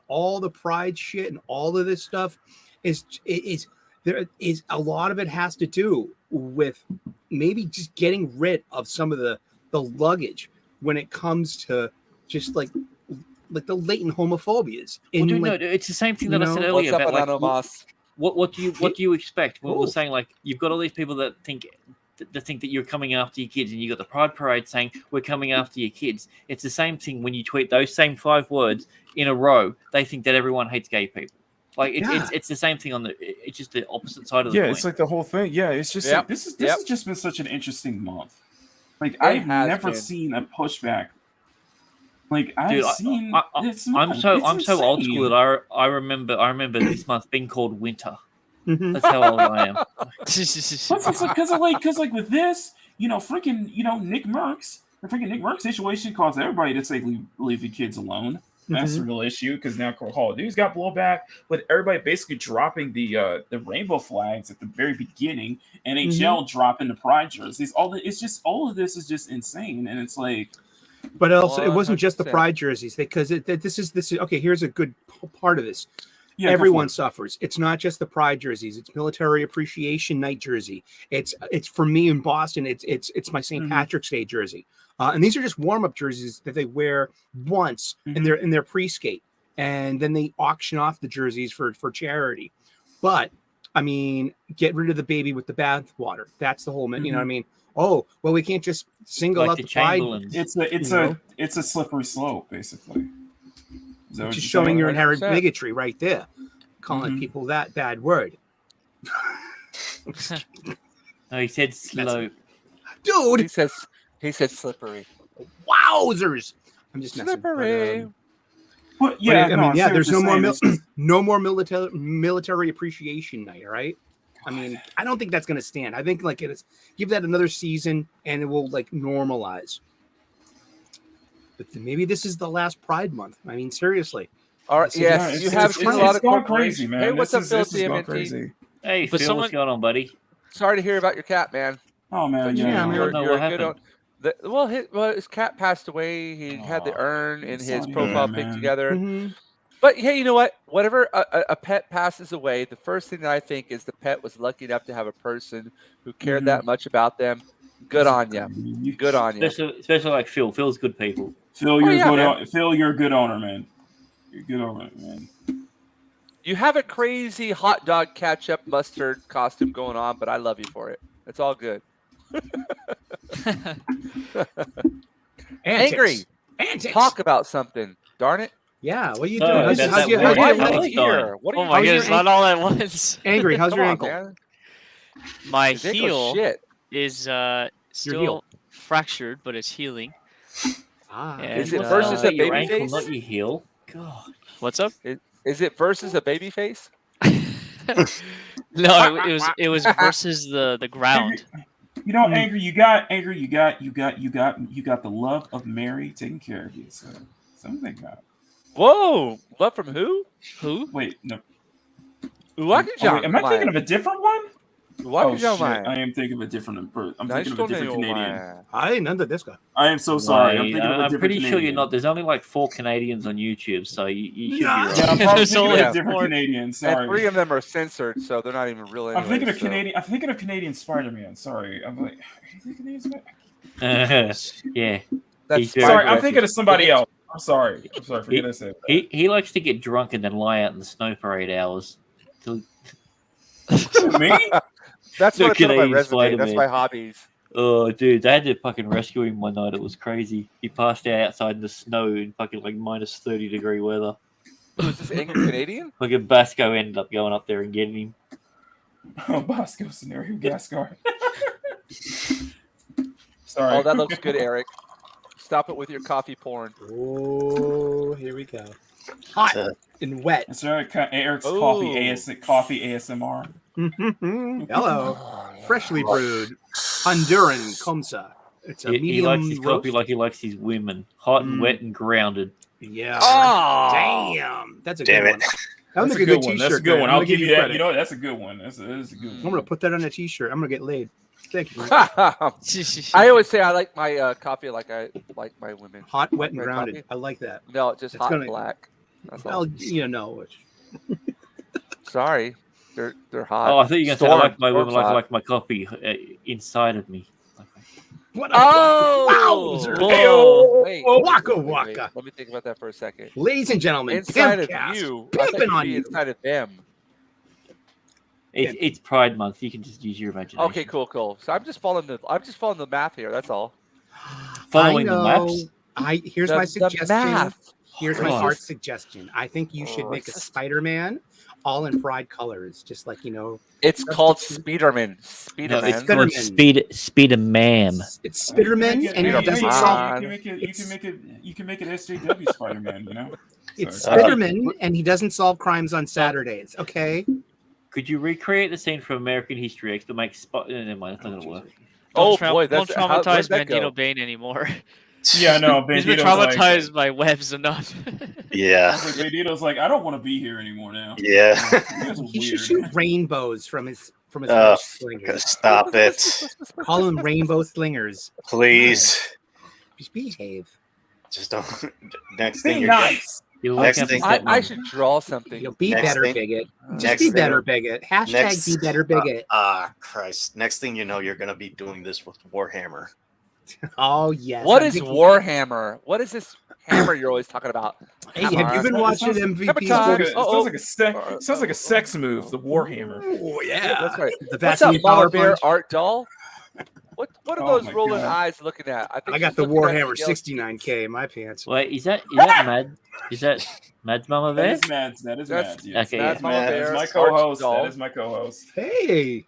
Speaker 4: all the pride shit and all of this stuff is there is a lot of it has to do with maybe just getting rid of some of the luggage when it comes to just like the latent homophobias.
Speaker 2: Well,
Speaker 4: In,
Speaker 2: dude,
Speaker 4: like,
Speaker 2: no, it's the same thing
Speaker 4: you
Speaker 2: that I said
Speaker 4: know,
Speaker 1: What's
Speaker 2: earlier
Speaker 1: up,
Speaker 2: about like
Speaker 1: Anonymous?
Speaker 2: what do you expect? When we're
Speaker 4: Ooh.
Speaker 2: saying like you've got all these people that think that you're coming after your kids, and you got the Pride Parade saying we're coming after your kids. It's the same thing when you tweet those same 5 words in a row. They think that everyone hates gay people. Like
Speaker 4: Yeah.
Speaker 2: it's the same thing on the. It's just the opposite side of the
Speaker 6: Yeah,
Speaker 2: coin.
Speaker 6: it's like the whole thing. Yeah, it's just
Speaker 1: Yep.
Speaker 6: like this
Speaker 1: Yep.
Speaker 6: has just been such an interesting month. Like
Speaker 1: It
Speaker 6: I've
Speaker 1: has
Speaker 6: never
Speaker 1: been.
Speaker 6: seen a pushback. Like I've
Speaker 2: Dude,
Speaker 6: seen. It's
Speaker 2: I'm
Speaker 6: nuts.
Speaker 2: so
Speaker 6: It's
Speaker 2: old
Speaker 6: insane.
Speaker 2: school that I remember this month being called winter.
Speaker 4: mhm.
Speaker 2: That's how old I am.
Speaker 6: Because like with this, freaking, Nick Merckx, the freaking Nick Merckx situation caused everybody to say leave the kids alone. That's the real issue because now Call of Duty's got blowback, with everybody basically dropping the rainbow flags at the very beginning, NHL dropping the pride jerseys. All of this is just insane, and it's like,
Speaker 4: But also, it wasn't just the
Speaker 1: 100%.
Speaker 4: pride jerseys because this is okay. Here's a good part of this.
Speaker 6: yeah, go for
Speaker 4: Everyone
Speaker 6: it.
Speaker 4: suffers. It's not just the pride jerseys. It's military appreciation night jersey. It's for me in Boston. It's my St.
Speaker 6: Mhm.
Speaker 4: Patrick's Day jersey. And these are just warm up jerseys that they wear once in their pre skate, and then they auction off the jerseys for charity. But I mean, get rid of the baby with the bathwater. That's the whole. You know what I mean? Oh well, we can't just single
Speaker 2: Like
Speaker 4: out
Speaker 2: the
Speaker 4: the pride.
Speaker 2: Chamberlains.
Speaker 6: It's a slippery slope, basically. Is that what
Speaker 4: Just
Speaker 6: you're
Speaker 4: showing
Speaker 6: saying?
Speaker 4: your inherent
Speaker 1: 100%.
Speaker 4: bigotry right there, calling
Speaker 6: Mhm.
Speaker 4: people that bad word.
Speaker 2: No, he said slow.
Speaker 4: Dude,
Speaker 1: He said slippery.
Speaker 4: wowzers! I'm just messing.
Speaker 1: Slippery.
Speaker 6: But
Speaker 4: Yeah,
Speaker 6: yeah,
Speaker 4: I mean,
Speaker 6: no,
Speaker 4: there's
Speaker 6: seriously
Speaker 4: no more
Speaker 6: saying, it's-
Speaker 4: no more military appreciation night, right? I mean, I don't think that's going to stand. I think like it's give that another season and it will like normalize. But maybe this is the last Pride month. I mean, seriously.
Speaker 1: All right.
Speaker 4: This is-
Speaker 1: Yes,
Speaker 6: it's-
Speaker 1: you have
Speaker 6: it's-
Speaker 1: seen a
Speaker 6: it's
Speaker 1: lot of
Speaker 6: gone
Speaker 1: corporations.
Speaker 6: crazy, man.
Speaker 1: Hey, what's
Speaker 6: This
Speaker 1: up,
Speaker 6: is
Speaker 1: Phil
Speaker 6: gone
Speaker 1: TMNT?
Speaker 6: crazy.
Speaker 2: Hey,
Speaker 3: But
Speaker 2: Phil,
Speaker 3: someone-
Speaker 2: what's going on, buddy?
Speaker 1: Sorry to hear about your cat, man.
Speaker 6: Oh man,
Speaker 1: But
Speaker 6: yeah,
Speaker 4: Yeah, man.
Speaker 1: you're,
Speaker 2: No,
Speaker 1: you're
Speaker 2: what
Speaker 1: a good
Speaker 2: happened?
Speaker 1: his cat passed away. He had the
Speaker 6: Aw,
Speaker 1: urn in
Speaker 6: I'm
Speaker 1: his
Speaker 6: sorry to hear
Speaker 1: profile
Speaker 6: that,
Speaker 1: pic
Speaker 6: man.
Speaker 1: together.
Speaker 4: Mhm.
Speaker 1: But hey, you know what? Whatever a pet passes away, the first thing that I think is the pet was lucky enough to have a person who cared that much about them. Good on you. Good on you.
Speaker 2: Especially like Phil. Phil's good people.
Speaker 6: Phil, you're
Speaker 1: yeah,
Speaker 6: a good.
Speaker 1: man.
Speaker 6: Phil, you're a good owner, man. You're a good owner, man.
Speaker 1: You have a crazy hot dog ketchup mustard costume going on, but I love you for it. It's all good. Angry.
Speaker 4: Antics.
Speaker 1: Talk about something. Darn it.
Speaker 4: Yeah, what are you
Speaker 2: So,
Speaker 4: doing?
Speaker 2: that's
Speaker 4: How's
Speaker 2: that
Speaker 4: your,
Speaker 2: word
Speaker 1: Why
Speaker 2: that
Speaker 1: are you
Speaker 2: Palestine.
Speaker 1: here? What are
Speaker 3: Oh
Speaker 1: you
Speaker 3: my
Speaker 4: how's your
Speaker 3: goodness, not all at once.
Speaker 4: Angry, how's
Speaker 1: Come
Speaker 4: your
Speaker 1: on,
Speaker 4: ankle?
Speaker 1: man.
Speaker 3: My
Speaker 1: His ankle's
Speaker 3: heel
Speaker 1: shit.
Speaker 3: is
Speaker 4: heel.
Speaker 3: still fractured, but it's healing.
Speaker 4: Ah,
Speaker 3: And,
Speaker 1: Is it
Speaker 3: uh,
Speaker 1: versus a
Speaker 2: your
Speaker 1: baby
Speaker 2: ankle,
Speaker 1: face?
Speaker 2: not your heel. God.
Speaker 3: What's up?
Speaker 1: Is it versus a baby face?
Speaker 3: No, it was versus the ground.
Speaker 6: You know, Angry, you got the love of Mary taking care of you. So something about it.
Speaker 1: Whoa! Love from who?
Speaker 3: Who?
Speaker 6: Wait, no.
Speaker 1: Uwakijang.
Speaker 6: Am I thinking of a different one? Oh shit!
Speaker 1: Uwakijang.
Speaker 6: I am thinking of a different. I'm
Speaker 1: Nice
Speaker 6: thinking of a different Canadian.
Speaker 4: I ain't under this guy.
Speaker 6: I am so sorry. I'm
Speaker 2: Right,
Speaker 6: thinking of a
Speaker 2: I'm
Speaker 6: different
Speaker 2: pretty
Speaker 6: Canadian.
Speaker 2: sure you're not. There's only like 4 Canadians on YouTube, so you should
Speaker 4: Yeah.
Speaker 2: be
Speaker 6: Yeah,
Speaker 2: right.
Speaker 6: I'm probably
Speaker 3: There's
Speaker 6: thinking
Speaker 3: only
Speaker 6: of a different
Speaker 3: 4.
Speaker 6: Canadian.
Speaker 1: And
Speaker 6: Sorry.
Speaker 1: 3 of them are censored, so they're not even real. Anyway,
Speaker 6: I'm thinking of
Speaker 1: so.
Speaker 6: Canadian. I'm thinking of Canadian Spider-Man. Sorry. I'm like, are you thinking Canadian Spider-Man?
Speaker 2: Yeah,
Speaker 1: That's
Speaker 2: He's
Speaker 1: Spider
Speaker 6: Sorry, I'm
Speaker 1: Man.
Speaker 6: thinking of somebody else. I'm sorry. Forget I said that.
Speaker 2: he likes to get drunk and then lie out in the snow for 8 hours.
Speaker 6: Me?
Speaker 1: That's
Speaker 2: No
Speaker 1: what I put on my
Speaker 2: Canadian
Speaker 1: resume. That's
Speaker 2: Spider-Man.
Speaker 1: my hobbies.
Speaker 2: Oh, dude, they had to fucking rescue him one night. It was crazy. He passed out outside in the snow in fucking like minus 30-degree weather.
Speaker 1: Was this angry Canadian?
Speaker 2: Fucking Basco ended up going up there and getting him.
Speaker 6: Oh, Bosco scenario Gascar. Sorry.
Speaker 1: Oh, that looks good, Eric. Stop it with your coffee porn.
Speaker 4: Oh, here we go. Hot and wet.
Speaker 6: It's Eric's
Speaker 1: Ooh.
Speaker 6: coffee ASMR.
Speaker 4: Hello. Freshly brewed Honduran Comsa. It's a
Speaker 2: He
Speaker 4: medium
Speaker 2: likes his coffee
Speaker 4: roast.
Speaker 2: like he likes his women. Hot and wet and grounded.
Speaker 4: Yeah.
Speaker 1: Oh,
Speaker 4: Damn. That's a
Speaker 5: Damn
Speaker 4: good
Speaker 5: it.
Speaker 4: one. That
Speaker 6: That's
Speaker 4: was
Speaker 6: a good one.
Speaker 4: t-shirt.
Speaker 6: That's a good one.
Speaker 4: man.
Speaker 6: I'll
Speaker 4: I'm
Speaker 6: give
Speaker 4: gonna
Speaker 6: you that.
Speaker 4: credit.
Speaker 6: You know what? That's a good one. That's a good
Speaker 4: I'm
Speaker 6: one.
Speaker 4: gonna put that on a t-shirt. I'm gonna get laid. Thank you.
Speaker 1: I always say I like my coffee like I like my women.
Speaker 4: Hot, wet, and
Speaker 1: Red
Speaker 4: grounded.
Speaker 1: coffee?
Speaker 4: I like that.
Speaker 1: No, just
Speaker 4: It's
Speaker 1: hot
Speaker 4: gonna-
Speaker 1: and black. That's all.
Speaker 4: Well, you know.
Speaker 1: Sorry, they're hot.
Speaker 2: Oh, I thought you were going to say I
Speaker 1: Storm-
Speaker 2: like my women
Speaker 1: Storm's
Speaker 2: like I
Speaker 1: hot.
Speaker 2: like my coffee inside of me.
Speaker 4: What a
Speaker 1: Oh,
Speaker 4: wowzer.
Speaker 1: whoa, wait,
Speaker 4: Waka
Speaker 1: wait,
Speaker 4: waka.
Speaker 1: Let me think about that for a second.
Speaker 4: Ladies and gentlemen,
Speaker 1: Inside of
Speaker 4: Pimpcast.
Speaker 1: you, I thought
Speaker 4: Pimping
Speaker 1: you'd
Speaker 4: on
Speaker 1: be
Speaker 4: you.
Speaker 1: inside of them.
Speaker 2: It's Pride Month. You can just use your imagination.
Speaker 1: Okay, cool. So I'm just following the math here. That's all.
Speaker 2: Following
Speaker 4: I
Speaker 2: the
Speaker 4: know.
Speaker 2: maps.
Speaker 4: Here's
Speaker 1: The-
Speaker 4: my
Speaker 1: the
Speaker 4: suggestion.
Speaker 1: math.
Speaker 4: Here's my
Speaker 2: Oh,
Speaker 4: art suggestion. I think you should make a
Speaker 1: Racist.
Speaker 4: Spider-Man all in Pride colors, just like
Speaker 1: It's called Speederman.
Speaker 2: No,
Speaker 1: Speederman.
Speaker 2: it's called
Speaker 4: Spiderman.
Speaker 2: Speed a Ma'am.
Speaker 4: It's Spiderman, and he doesn't
Speaker 1: Come
Speaker 4: solve.
Speaker 1: on.
Speaker 6: You can make it SJW Spider-Man. You know.
Speaker 4: It's
Speaker 6: Sorry.
Speaker 4: Spiderman, and he doesn't solve crimes on Saturdays. Okay.
Speaker 2: Could you recreate the scene from American History X to make Never mind, that's not gonna work.
Speaker 1: Oh
Speaker 3: Don't
Speaker 1: boy,
Speaker 3: don't
Speaker 1: that's where'd
Speaker 3: traumatize
Speaker 1: that go?
Speaker 3: Bandito Bane anymore.
Speaker 6: Yeah, no.
Speaker 3: He's been
Speaker 6: Bandito's
Speaker 3: traumatized
Speaker 6: like,
Speaker 3: by webs enough.
Speaker 5: Yeah.
Speaker 6: Bandito's like, I don't want to be here anymore now.
Speaker 5: Yeah.
Speaker 6: This is
Speaker 4: He should
Speaker 6: weird.
Speaker 4: shoot rainbows from his
Speaker 5: Oh,
Speaker 4: slingers.
Speaker 5: stop it.
Speaker 4: Call them rainbow slingers.
Speaker 5: Please.
Speaker 4: Just behave.
Speaker 5: Just don't. Next
Speaker 6: Be
Speaker 5: thing you're
Speaker 6: nice.
Speaker 2: You're
Speaker 5: Next
Speaker 2: looking
Speaker 5: thing-
Speaker 2: for
Speaker 1: I
Speaker 2: something.
Speaker 1: should draw something.
Speaker 4: Be
Speaker 5: Next
Speaker 4: better,
Speaker 5: thing-
Speaker 4: bigot. Just
Speaker 5: next
Speaker 4: be
Speaker 5: thing-
Speaker 4: better, bigot. Hashtag
Speaker 5: next-
Speaker 4: be better, bigot.
Speaker 5: Christ. Next thing you know, you're going to be doing this with Warhammer.
Speaker 4: Oh, yes.
Speaker 1: What
Speaker 4: I'm
Speaker 1: is
Speaker 4: thinking-
Speaker 1: Warhammer? What is this hammer you're always talking about?
Speaker 4: Hey, have you
Speaker 1: Hammer.
Speaker 4: been watching MVP?
Speaker 1: Sabotage.
Speaker 6: It sounds like a sex move. The Warhammer.
Speaker 4: Oh,
Speaker 1: Yeah,
Speaker 4: yeah.
Speaker 1: that's right.
Speaker 4: The
Speaker 1: What's up,
Speaker 4: Vaseline
Speaker 1: Mama
Speaker 4: Power
Speaker 1: Bear
Speaker 4: Punch.
Speaker 1: art doll? What are
Speaker 6: Oh
Speaker 1: those
Speaker 6: my
Speaker 1: rolling
Speaker 6: God.
Speaker 1: eyes looking at?
Speaker 4: I
Speaker 1: think
Speaker 4: got
Speaker 1: she's
Speaker 4: the
Speaker 1: looking at
Speaker 4: Warhammer
Speaker 1: the yellow-
Speaker 4: 69K in my pants.
Speaker 2: Wait, is that Mad? Is that Mad's Mama
Speaker 6: That
Speaker 2: Bear?
Speaker 6: is Mads. That is
Speaker 1: That's-
Speaker 6: Mads. Yes.
Speaker 2: Okay,
Speaker 1: That's
Speaker 2: yeah.
Speaker 1: Mama
Speaker 5: Matt,
Speaker 6: That is
Speaker 1: Bear,
Speaker 6: my
Speaker 1: art
Speaker 6: co-host.
Speaker 1: doll.
Speaker 6: That is my co-host.
Speaker 4: Hey.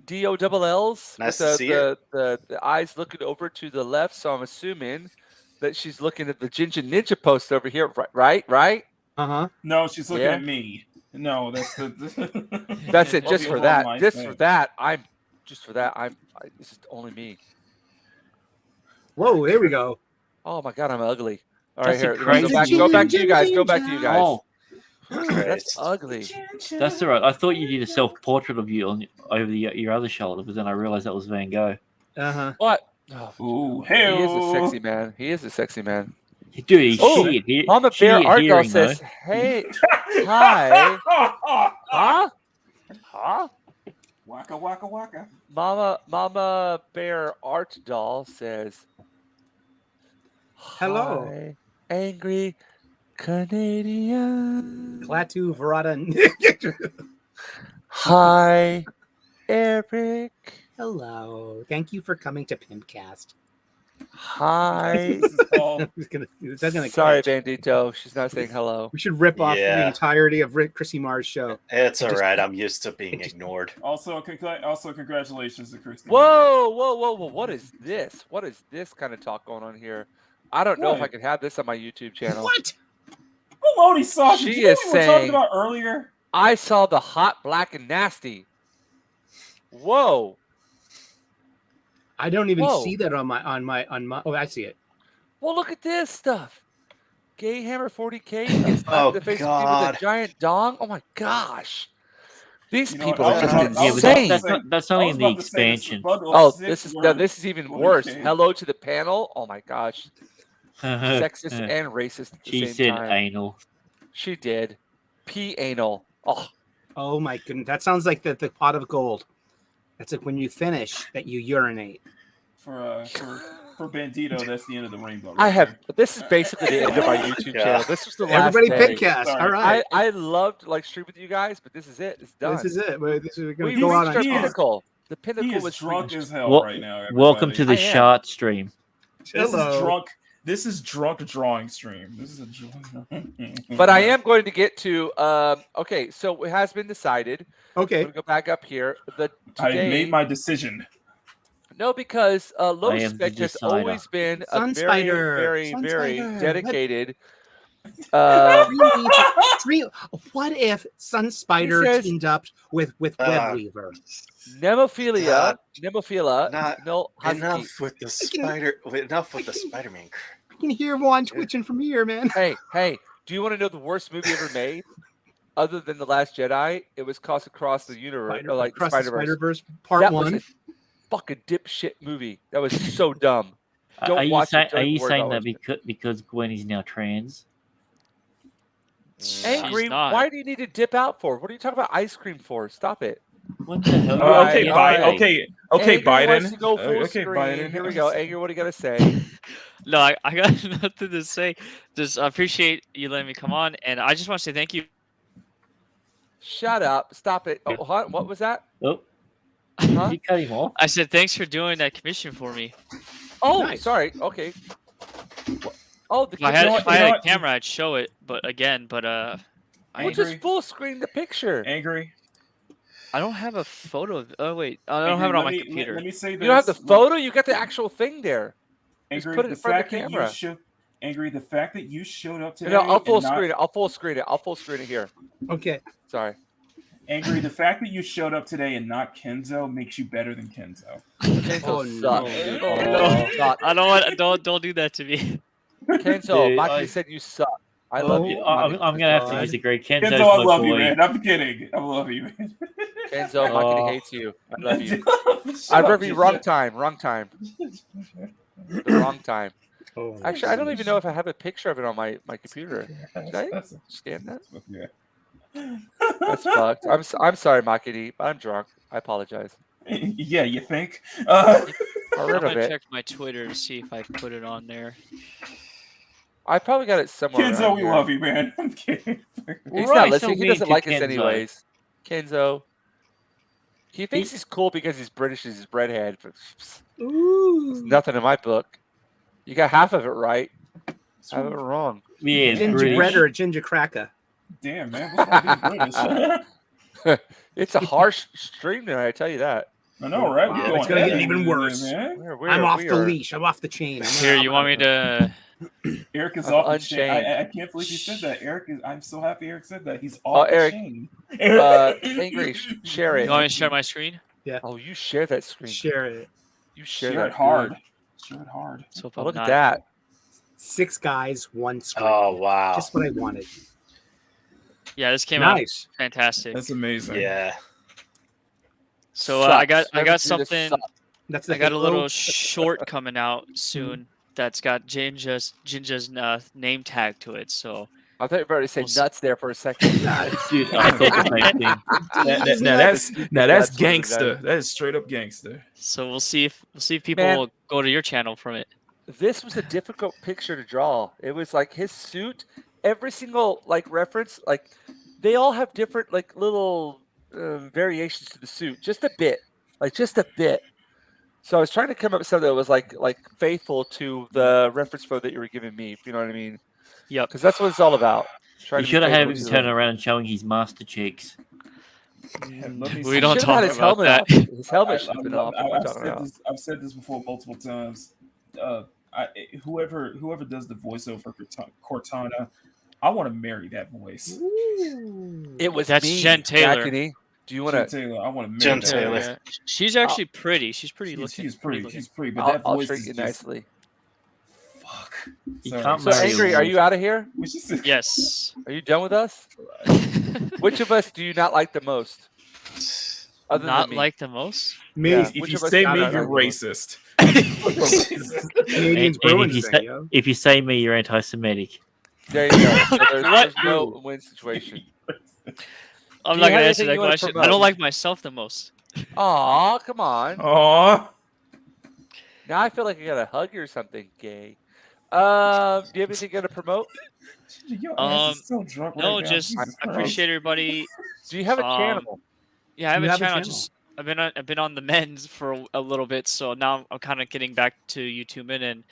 Speaker 1: DOLLs
Speaker 5: Nice
Speaker 1: with
Speaker 5: to see it.
Speaker 1: the eyes looking over to the left, so I'm assuming that she's looking at the Jinja Ninja post over here, right?
Speaker 4: Uh-huh.
Speaker 6: No, she's looking
Speaker 1: Yeah.
Speaker 6: at me. No, that's the.
Speaker 1: That's it.
Speaker 6: Well,
Speaker 1: Just
Speaker 6: you
Speaker 1: for
Speaker 6: hold
Speaker 1: that.
Speaker 6: my
Speaker 1: Just
Speaker 6: thing.
Speaker 1: for that. This is only me.
Speaker 4: Whoa, there we go.
Speaker 1: Oh my god, I'm ugly. All right,
Speaker 2: That's
Speaker 1: here.
Speaker 2: a crazy-
Speaker 1: Go back to you guys. Go back to you guys.
Speaker 2: Oh,
Speaker 1: That's
Speaker 5: Christ.
Speaker 1: ugly.
Speaker 2: that's all right. I thought you did a self-portrait of you on over your other shoulder, but then I realized that was Van Gogh.
Speaker 4: Uh-huh.
Speaker 1: What? Oh,
Speaker 6: Ooh,
Speaker 1: he is a
Speaker 6: hell.
Speaker 1: sexy man. He is a sexy man.
Speaker 2: Dude, he's
Speaker 1: Oh,
Speaker 2: shit.
Speaker 1: Mama Bear art doll says, "Hey, hi, huh?
Speaker 6: Waka waka waka.
Speaker 1: Mama Bear art doll says,
Speaker 4: Hello.
Speaker 1: "Hi, angry Canadian.
Speaker 4: Klaatu Verada.
Speaker 1: Hi, Eric.
Speaker 4: Hello. Thank you for coming to Pimpcast.
Speaker 1: Hi."
Speaker 6: This is Paul.
Speaker 4: That's gonna
Speaker 1: Sorry, Bandito. She's not saying hello.
Speaker 4: We should rip off the
Speaker 5: Yeah.
Speaker 4: entirety of Chrissy Mars' show.
Speaker 5: It's all
Speaker 4: just-
Speaker 5: right. I'm used to being ignored.
Speaker 6: Also, congratulations to Christine.
Speaker 1: Whoa. What is this? What is this kind of talk going on here? I don't know if I
Speaker 6: What?
Speaker 1: can have this on my YouTube channel.
Speaker 4: What?
Speaker 6: Baloney sausage.
Speaker 1: She
Speaker 6: You know
Speaker 1: is
Speaker 6: what we were talking
Speaker 1: saying-
Speaker 6: about earlier?
Speaker 1: I saw the hot, black, and nasty. Whoa.
Speaker 4: I don't even
Speaker 1: Whoa.
Speaker 4: see that on my. Oh, I see it.
Speaker 1: Well, look at this stuff. Gay Hammer 40K gets slapped
Speaker 5: Oh,
Speaker 1: in the face with
Speaker 5: God.
Speaker 1: a giant dong. Oh my gosh. These
Speaker 6: You know what,
Speaker 1: people are just
Speaker 2: Yeah, but
Speaker 1: insane.
Speaker 2: that's only in the expansion.
Speaker 1: Oh, this is even worse. Hello to the panel. Oh my gosh. Sexist and racist at the
Speaker 2: She
Speaker 1: same
Speaker 2: said
Speaker 1: time.
Speaker 2: anal.
Speaker 1: She did. P-anal. Oh.
Speaker 4: Oh my goodness. That sounds like the pot of gold. That's like when you finish that you urinate.
Speaker 6: For Bandito, that's the end of the rainbow.
Speaker 1: I
Speaker 6: Right
Speaker 1: have.
Speaker 6: there.
Speaker 1: This is basically the end of my YouTube
Speaker 5: Yeah.
Speaker 1: channel. This was the last
Speaker 4: Everybody
Speaker 1: day.
Speaker 4: pitcast.
Speaker 6: Sorry.
Speaker 4: All right.
Speaker 1: I loved like stream with you guys, but this is it. It's done.
Speaker 4: This is it. We're going
Speaker 1: We
Speaker 4: to go out
Speaker 1: reached
Speaker 4: on
Speaker 1: our
Speaker 4: top.
Speaker 1: pinnacle. The
Speaker 6: He
Speaker 1: pinnacle
Speaker 6: is
Speaker 1: was
Speaker 6: drunk
Speaker 1: reached.
Speaker 6: as hell
Speaker 2: Well,
Speaker 6: right now.
Speaker 2: welcome to
Speaker 6: everybody.
Speaker 2: the
Speaker 1: I am.
Speaker 2: shot stream.
Speaker 6: This
Speaker 4: Hello.
Speaker 6: is drunk. This is drunk drawing stream. This is a drunk.
Speaker 1: But I am going to get to okay, so it has been decided. I'm
Speaker 4: Okay.
Speaker 1: gonna go back up here.
Speaker 6: I made my decision.
Speaker 1: No, because low
Speaker 2: I am the
Speaker 1: spec has
Speaker 2: decider.
Speaker 1: always been a
Speaker 4: Sun
Speaker 1: very,
Speaker 4: Spider.
Speaker 1: very,
Speaker 4: Sun
Speaker 1: very
Speaker 4: Spider.
Speaker 1: dedicated.
Speaker 4: What if Sun Spider
Speaker 1: says-
Speaker 4: teamed up with Webweaver?
Speaker 1: Nemophilia,
Speaker 5: Not
Speaker 1: no husky.
Speaker 5: enough with the spider. Enough with the Spider-Man.
Speaker 4: I can hear Juan twitching from here, man.
Speaker 1: Hey, do you want to know the worst movie ever made? Other than The Last Jedi, it was Across the Universe, or like
Speaker 4: Across the
Speaker 1: Spider-Verse.
Speaker 4: Spider-Verse Part
Speaker 1: That was
Speaker 4: 1.
Speaker 1: a fucking dipshit movie. That was so dumb. Don't
Speaker 2: Are you,
Speaker 1: watch it.
Speaker 2: are
Speaker 1: Don't
Speaker 2: you
Speaker 1: worry
Speaker 2: saying
Speaker 1: about
Speaker 2: that
Speaker 1: it.
Speaker 2: because Gwen is now trans?
Speaker 1: Angry?
Speaker 3: She's not.
Speaker 1: Why do you need to dip out for? What are you talking about ice cream for? Stop it.
Speaker 2: What the hell?
Speaker 1: Alright,
Speaker 6: Okay,
Speaker 1: alright.
Speaker 6: okay,
Speaker 1: Angry
Speaker 6: Biden.
Speaker 1: wants to go full
Speaker 6: Okay,
Speaker 1: screen.
Speaker 6: Biden.
Speaker 1: Here we go. Angry, what do you got to say?
Speaker 3: No, I got nothing to say. Just appreciate you letting me come on, and I just want to say thank you.
Speaker 1: Shut up. Stop it. Oh, what was that?
Speaker 2: Oh,
Speaker 1: Huh?
Speaker 2: you cut him off.
Speaker 3: I said thanks for doing that commission for me.
Speaker 1: Oh,
Speaker 4: Nice.
Speaker 1: sorry. Okay. Oh, the
Speaker 3: If I had,
Speaker 6: know
Speaker 3: if
Speaker 6: what-
Speaker 3: I
Speaker 6: you know
Speaker 3: had a
Speaker 6: what?
Speaker 3: camera, I'd show it. But
Speaker 1: We'll just full screen the picture.
Speaker 6: Angry.
Speaker 3: I don't have a photo. Oh wait, I don't have it on my computer.
Speaker 6: Let me say this.
Speaker 1: You don't have the photo. You got the actual thing there. Just
Speaker 6: Angry,
Speaker 1: put it
Speaker 6: the
Speaker 1: in front of
Speaker 6: fact
Speaker 1: the
Speaker 6: that
Speaker 1: camera.
Speaker 6: Angry, the fact that you showed up today.
Speaker 1: No, I'll full
Speaker 6: and not-
Speaker 1: screen it. I'll full screen it. I'll full screen it here.
Speaker 4: Okay.
Speaker 1: Sorry.
Speaker 6: Angry, the fact that you showed up today and not Kenzo makes you better than Kenzo.
Speaker 1: Kenzo
Speaker 4: Oh,
Speaker 1: sucks.
Speaker 4: no.
Speaker 1: Oh,
Speaker 3: No.
Speaker 1: God.
Speaker 3: I don't want. Don't do that to me.
Speaker 1: Kenzo,
Speaker 2: Dude,
Speaker 1: Maki said you suck. I love you.
Speaker 2: I'm gonna have to disagree. Kenzo's
Speaker 6: Kenzo, I
Speaker 2: my
Speaker 6: love you,
Speaker 2: boy.
Speaker 6: man. I'm kidding. I love you, man.
Speaker 1: Kenzo,
Speaker 2: Oh.
Speaker 1: Maki hates you. I love you.
Speaker 6: Shut
Speaker 1: I
Speaker 6: up,
Speaker 1: love you.
Speaker 6: Jinja.
Speaker 1: Wrong time. The wrong time.
Speaker 4: Oh,
Speaker 1: Actually, I don't even know if I have a picture of it on my computer. Did I
Speaker 6: That's-
Speaker 1: scan that?
Speaker 6: yeah.
Speaker 1: That's fucked. I'm sorry, Makidi, but I'm drunk. I apologize.
Speaker 6: Yeah, you think?
Speaker 1: Got
Speaker 3: I'm
Speaker 1: rid of
Speaker 3: gonna
Speaker 1: it.
Speaker 3: check my Twitter to see if I put it on there.
Speaker 1: I probably got it somewhere.
Speaker 6: Kenzo,
Speaker 1: around
Speaker 6: we
Speaker 1: here.
Speaker 6: love you, man. I'm kidding.
Speaker 1: He's
Speaker 2: Right,
Speaker 1: not
Speaker 2: so
Speaker 1: listening. He
Speaker 2: mean
Speaker 1: doesn't
Speaker 2: to
Speaker 1: like us
Speaker 2: Kenzo.
Speaker 1: anyways. Kenzo. He thinks he's cool because he's British and he's breadhead. But there's
Speaker 4: Ooh.
Speaker 1: nothing in my book. You got half of it right. Half of it wrong.
Speaker 2: Yeah,
Speaker 4: Ginger
Speaker 2: British.
Speaker 4: bread or a ginger cracker?
Speaker 6: Damn, man. What's wrong with being British?
Speaker 1: It's a harsh stream tonight, I tell you that.
Speaker 6: I know, right?
Speaker 4: Wow,
Speaker 6: We're
Speaker 4: it's
Speaker 6: going
Speaker 4: gonna get
Speaker 6: heavy
Speaker 4: even
Speaker 6: in there,
Speaker 4: worse.
Speaker 6: man.
Speaker 4: I'm off
Speaker 1: We
Speaker 4: the
Speaker 1: are-
Speaker 4: leash. I'm off the chain.
Speaker 3: Here, you want me to?
Speaker 6: Eric is
Speaker 1: I'm
Speaker 6: off the chain.
Speaker 1: unchained.
Speaker 6: I can't believe he said that. Eric is. I'm so happy Eric said that. He's off the
Speaker 1: Eric,
Speaker 6: chain.
Speaker 1: Angry, share it.
Speaker 3: You want me to share my screen?
Speaker 1: Oh, you share that screen.
Speaker 4: Share it.
Speaker 1: You share,
Speaker 6: Share
Speaker 1: that
Speaker 6: it hard.
Speaker 1: good.
Speaker 6: Share it hard.
Speaker 3: So
Speaker 1: Oh, look at that.
Speaker 4: 6 guys, 1 screen.
Speaker 5: Oh wow.
Speaker 4: Just what I wanted.
Speaker 3: Yeah, this came out
Speaker 4: Nice.
Speaker 3: fantastic.
Speaker 6: That's amazing.
Speaker 5: Yeah.
Speaker 3: So I got
Speaker 1: Sucks. Whoever drew this
Speaker 3: something.
Speaker 1: sucks.
Speaker 4: That's the
Speaker 3: I got a
Speaker 4: Halo.
Speaker 3: little short coming out soon that's got Jinja's name tag to it. So
Speaker 1: I thought you were about to say
Speaker 3: We'll see.
Speaker 1: nuts there for a second.
Speaker 2: Dude, I thought the same thing.
Speaker 6: Now that's
Speaker 1: That's what it
Speaker 6: gangster.
Speaker 1: does.
Speaker 6: That is straight up gangster.
Speaker 3: we'll see if people
Speaker 1: Man.
Speaker 3: will go to your channel from it.
Speaker 1: This was a difficult picture to draw. It was like his suit, every single like reference, like they all have different like little variations to the suit, just a bit, like just a bit. So I was trying to come up with something that was like faithful to the reference photo that you were giving me. If you know what I mean?
Speaker 3: Yep.
Speaker 1: Because that's what it's all about. Trying
Speaker 2: You
Speaker 1: to be
Speaker 2: should have had
Speaker 1: faithful
Speaker 2: him
Speaker 1: to
Speaker 2: turn
Speaker 1: the-
Speaker 2: around showing his master cheeks.
Speaker 3: We don't
Speaker 1: Should've
Speaker 3: talk
Speaker 1: had his
Speaker 3: about
Speaker 1: helmet
Speaker 3: that.
Speaker 1: off. His helmet should have been off.
Speaker 6: I've said this before multiple times. Whoever does the voiceover for Cortana, I want to marry that voice.
Speaker 1: It was
Speaker 3: That's
Speaker 1: me,
Speaker 3: Jen Taylor.
Speaker 1: Jackety. Do you want
Speaker 6: Jen
Speaker 1: to?
Speaker 6: Taylor. I want to
Speaker 5: Jen
Speaker 6: marry that
Speaker 5: Taylor.
Speaker 6: girl.
Speaker 3: She's actually pretty. She's pretty
Speaker 6: She
Speaker 3: looking.
Speaker 6: is pretty.
Speaker 3: looking.
Speaker 6: She's pretty, but that
Speaker 1: I'll
Speaker 6: voice
Speaker 1: treat
Speaker 6: is
Speaker 1: you
Speaker 6: just
Speaker 1: nicely.
Speaker 6: fuck.
Speaker 2: You
Speaker 6: Sorry.
Speaker 2: can't
Speaker 1: So
Speaker 2: marry a
Speaker 1: angry, are
Speaker 2: wolf.
Speaker 1: you out of here?
Speaker 6: What she said?
Speaker 3: Yes.
Speaker 1: Are you done with us? Which of us do you not like the most? Other
Speaker 3: Not
Speaker 1: than me.
Speaker 3: like the most.
Speaker 4: Me,
Speaker 1: Yeah.
Speaker 6: If
Speaker 1: Which
Speaker 6: you
Speaker 1: of us
Speaker 6: say
Speaker 1: do
Speaker 6: me,
Speaker 1: not
Speaker 6: you're
Speaker 1: like the most?
Speaker 6: racist.
Speaker 4: Canadians
Speaker 2: And
Speaker 4: Bruins thing, yo.
Speaker 2: if you say me, you're anti-Semitic.
Speaker 1: There you go. So there's
Speaker 3: What?
Speaker 1: no win situation.
Speaker 3: I'm
Speaker 1: Do
Speaker 3: not
Speaker 1: you
Speaker 3: gonna
Speaker 1: have
Speaker 3: answer
Speaker 1: anything
Speaker 3: that
Speaker 1: you wanna
Speaker 3: question. I
Speaker 1: promote?
Speaker 3: don't like myself the most.
Speaker 1: Aw, come on.
Speaker 6: Aw.
Speaker 1: Now I feel like I gotta hug you or something, gay. Do you have anything you gotta promote?
Speaker 6: Your ass is so drunk right
Speaker 3: No,
Speaker 6: now.
Speaker 3: just
Speaker 6: Jesus
Speaker 3: I
Speaker 6: Christ.
Speaker 3: appreciate everybody.
Speaker 1: Do you have a channel?
Speaker 3: Yeah, I have
Speaker 4: You
Speaker 3: a
Speaker 4: have a
Speaker 3: channel.
Speaker 4: channel.
Speaker 3: Just I've been on the men's for a little bit, so now I'm kind of getting back to YouTube and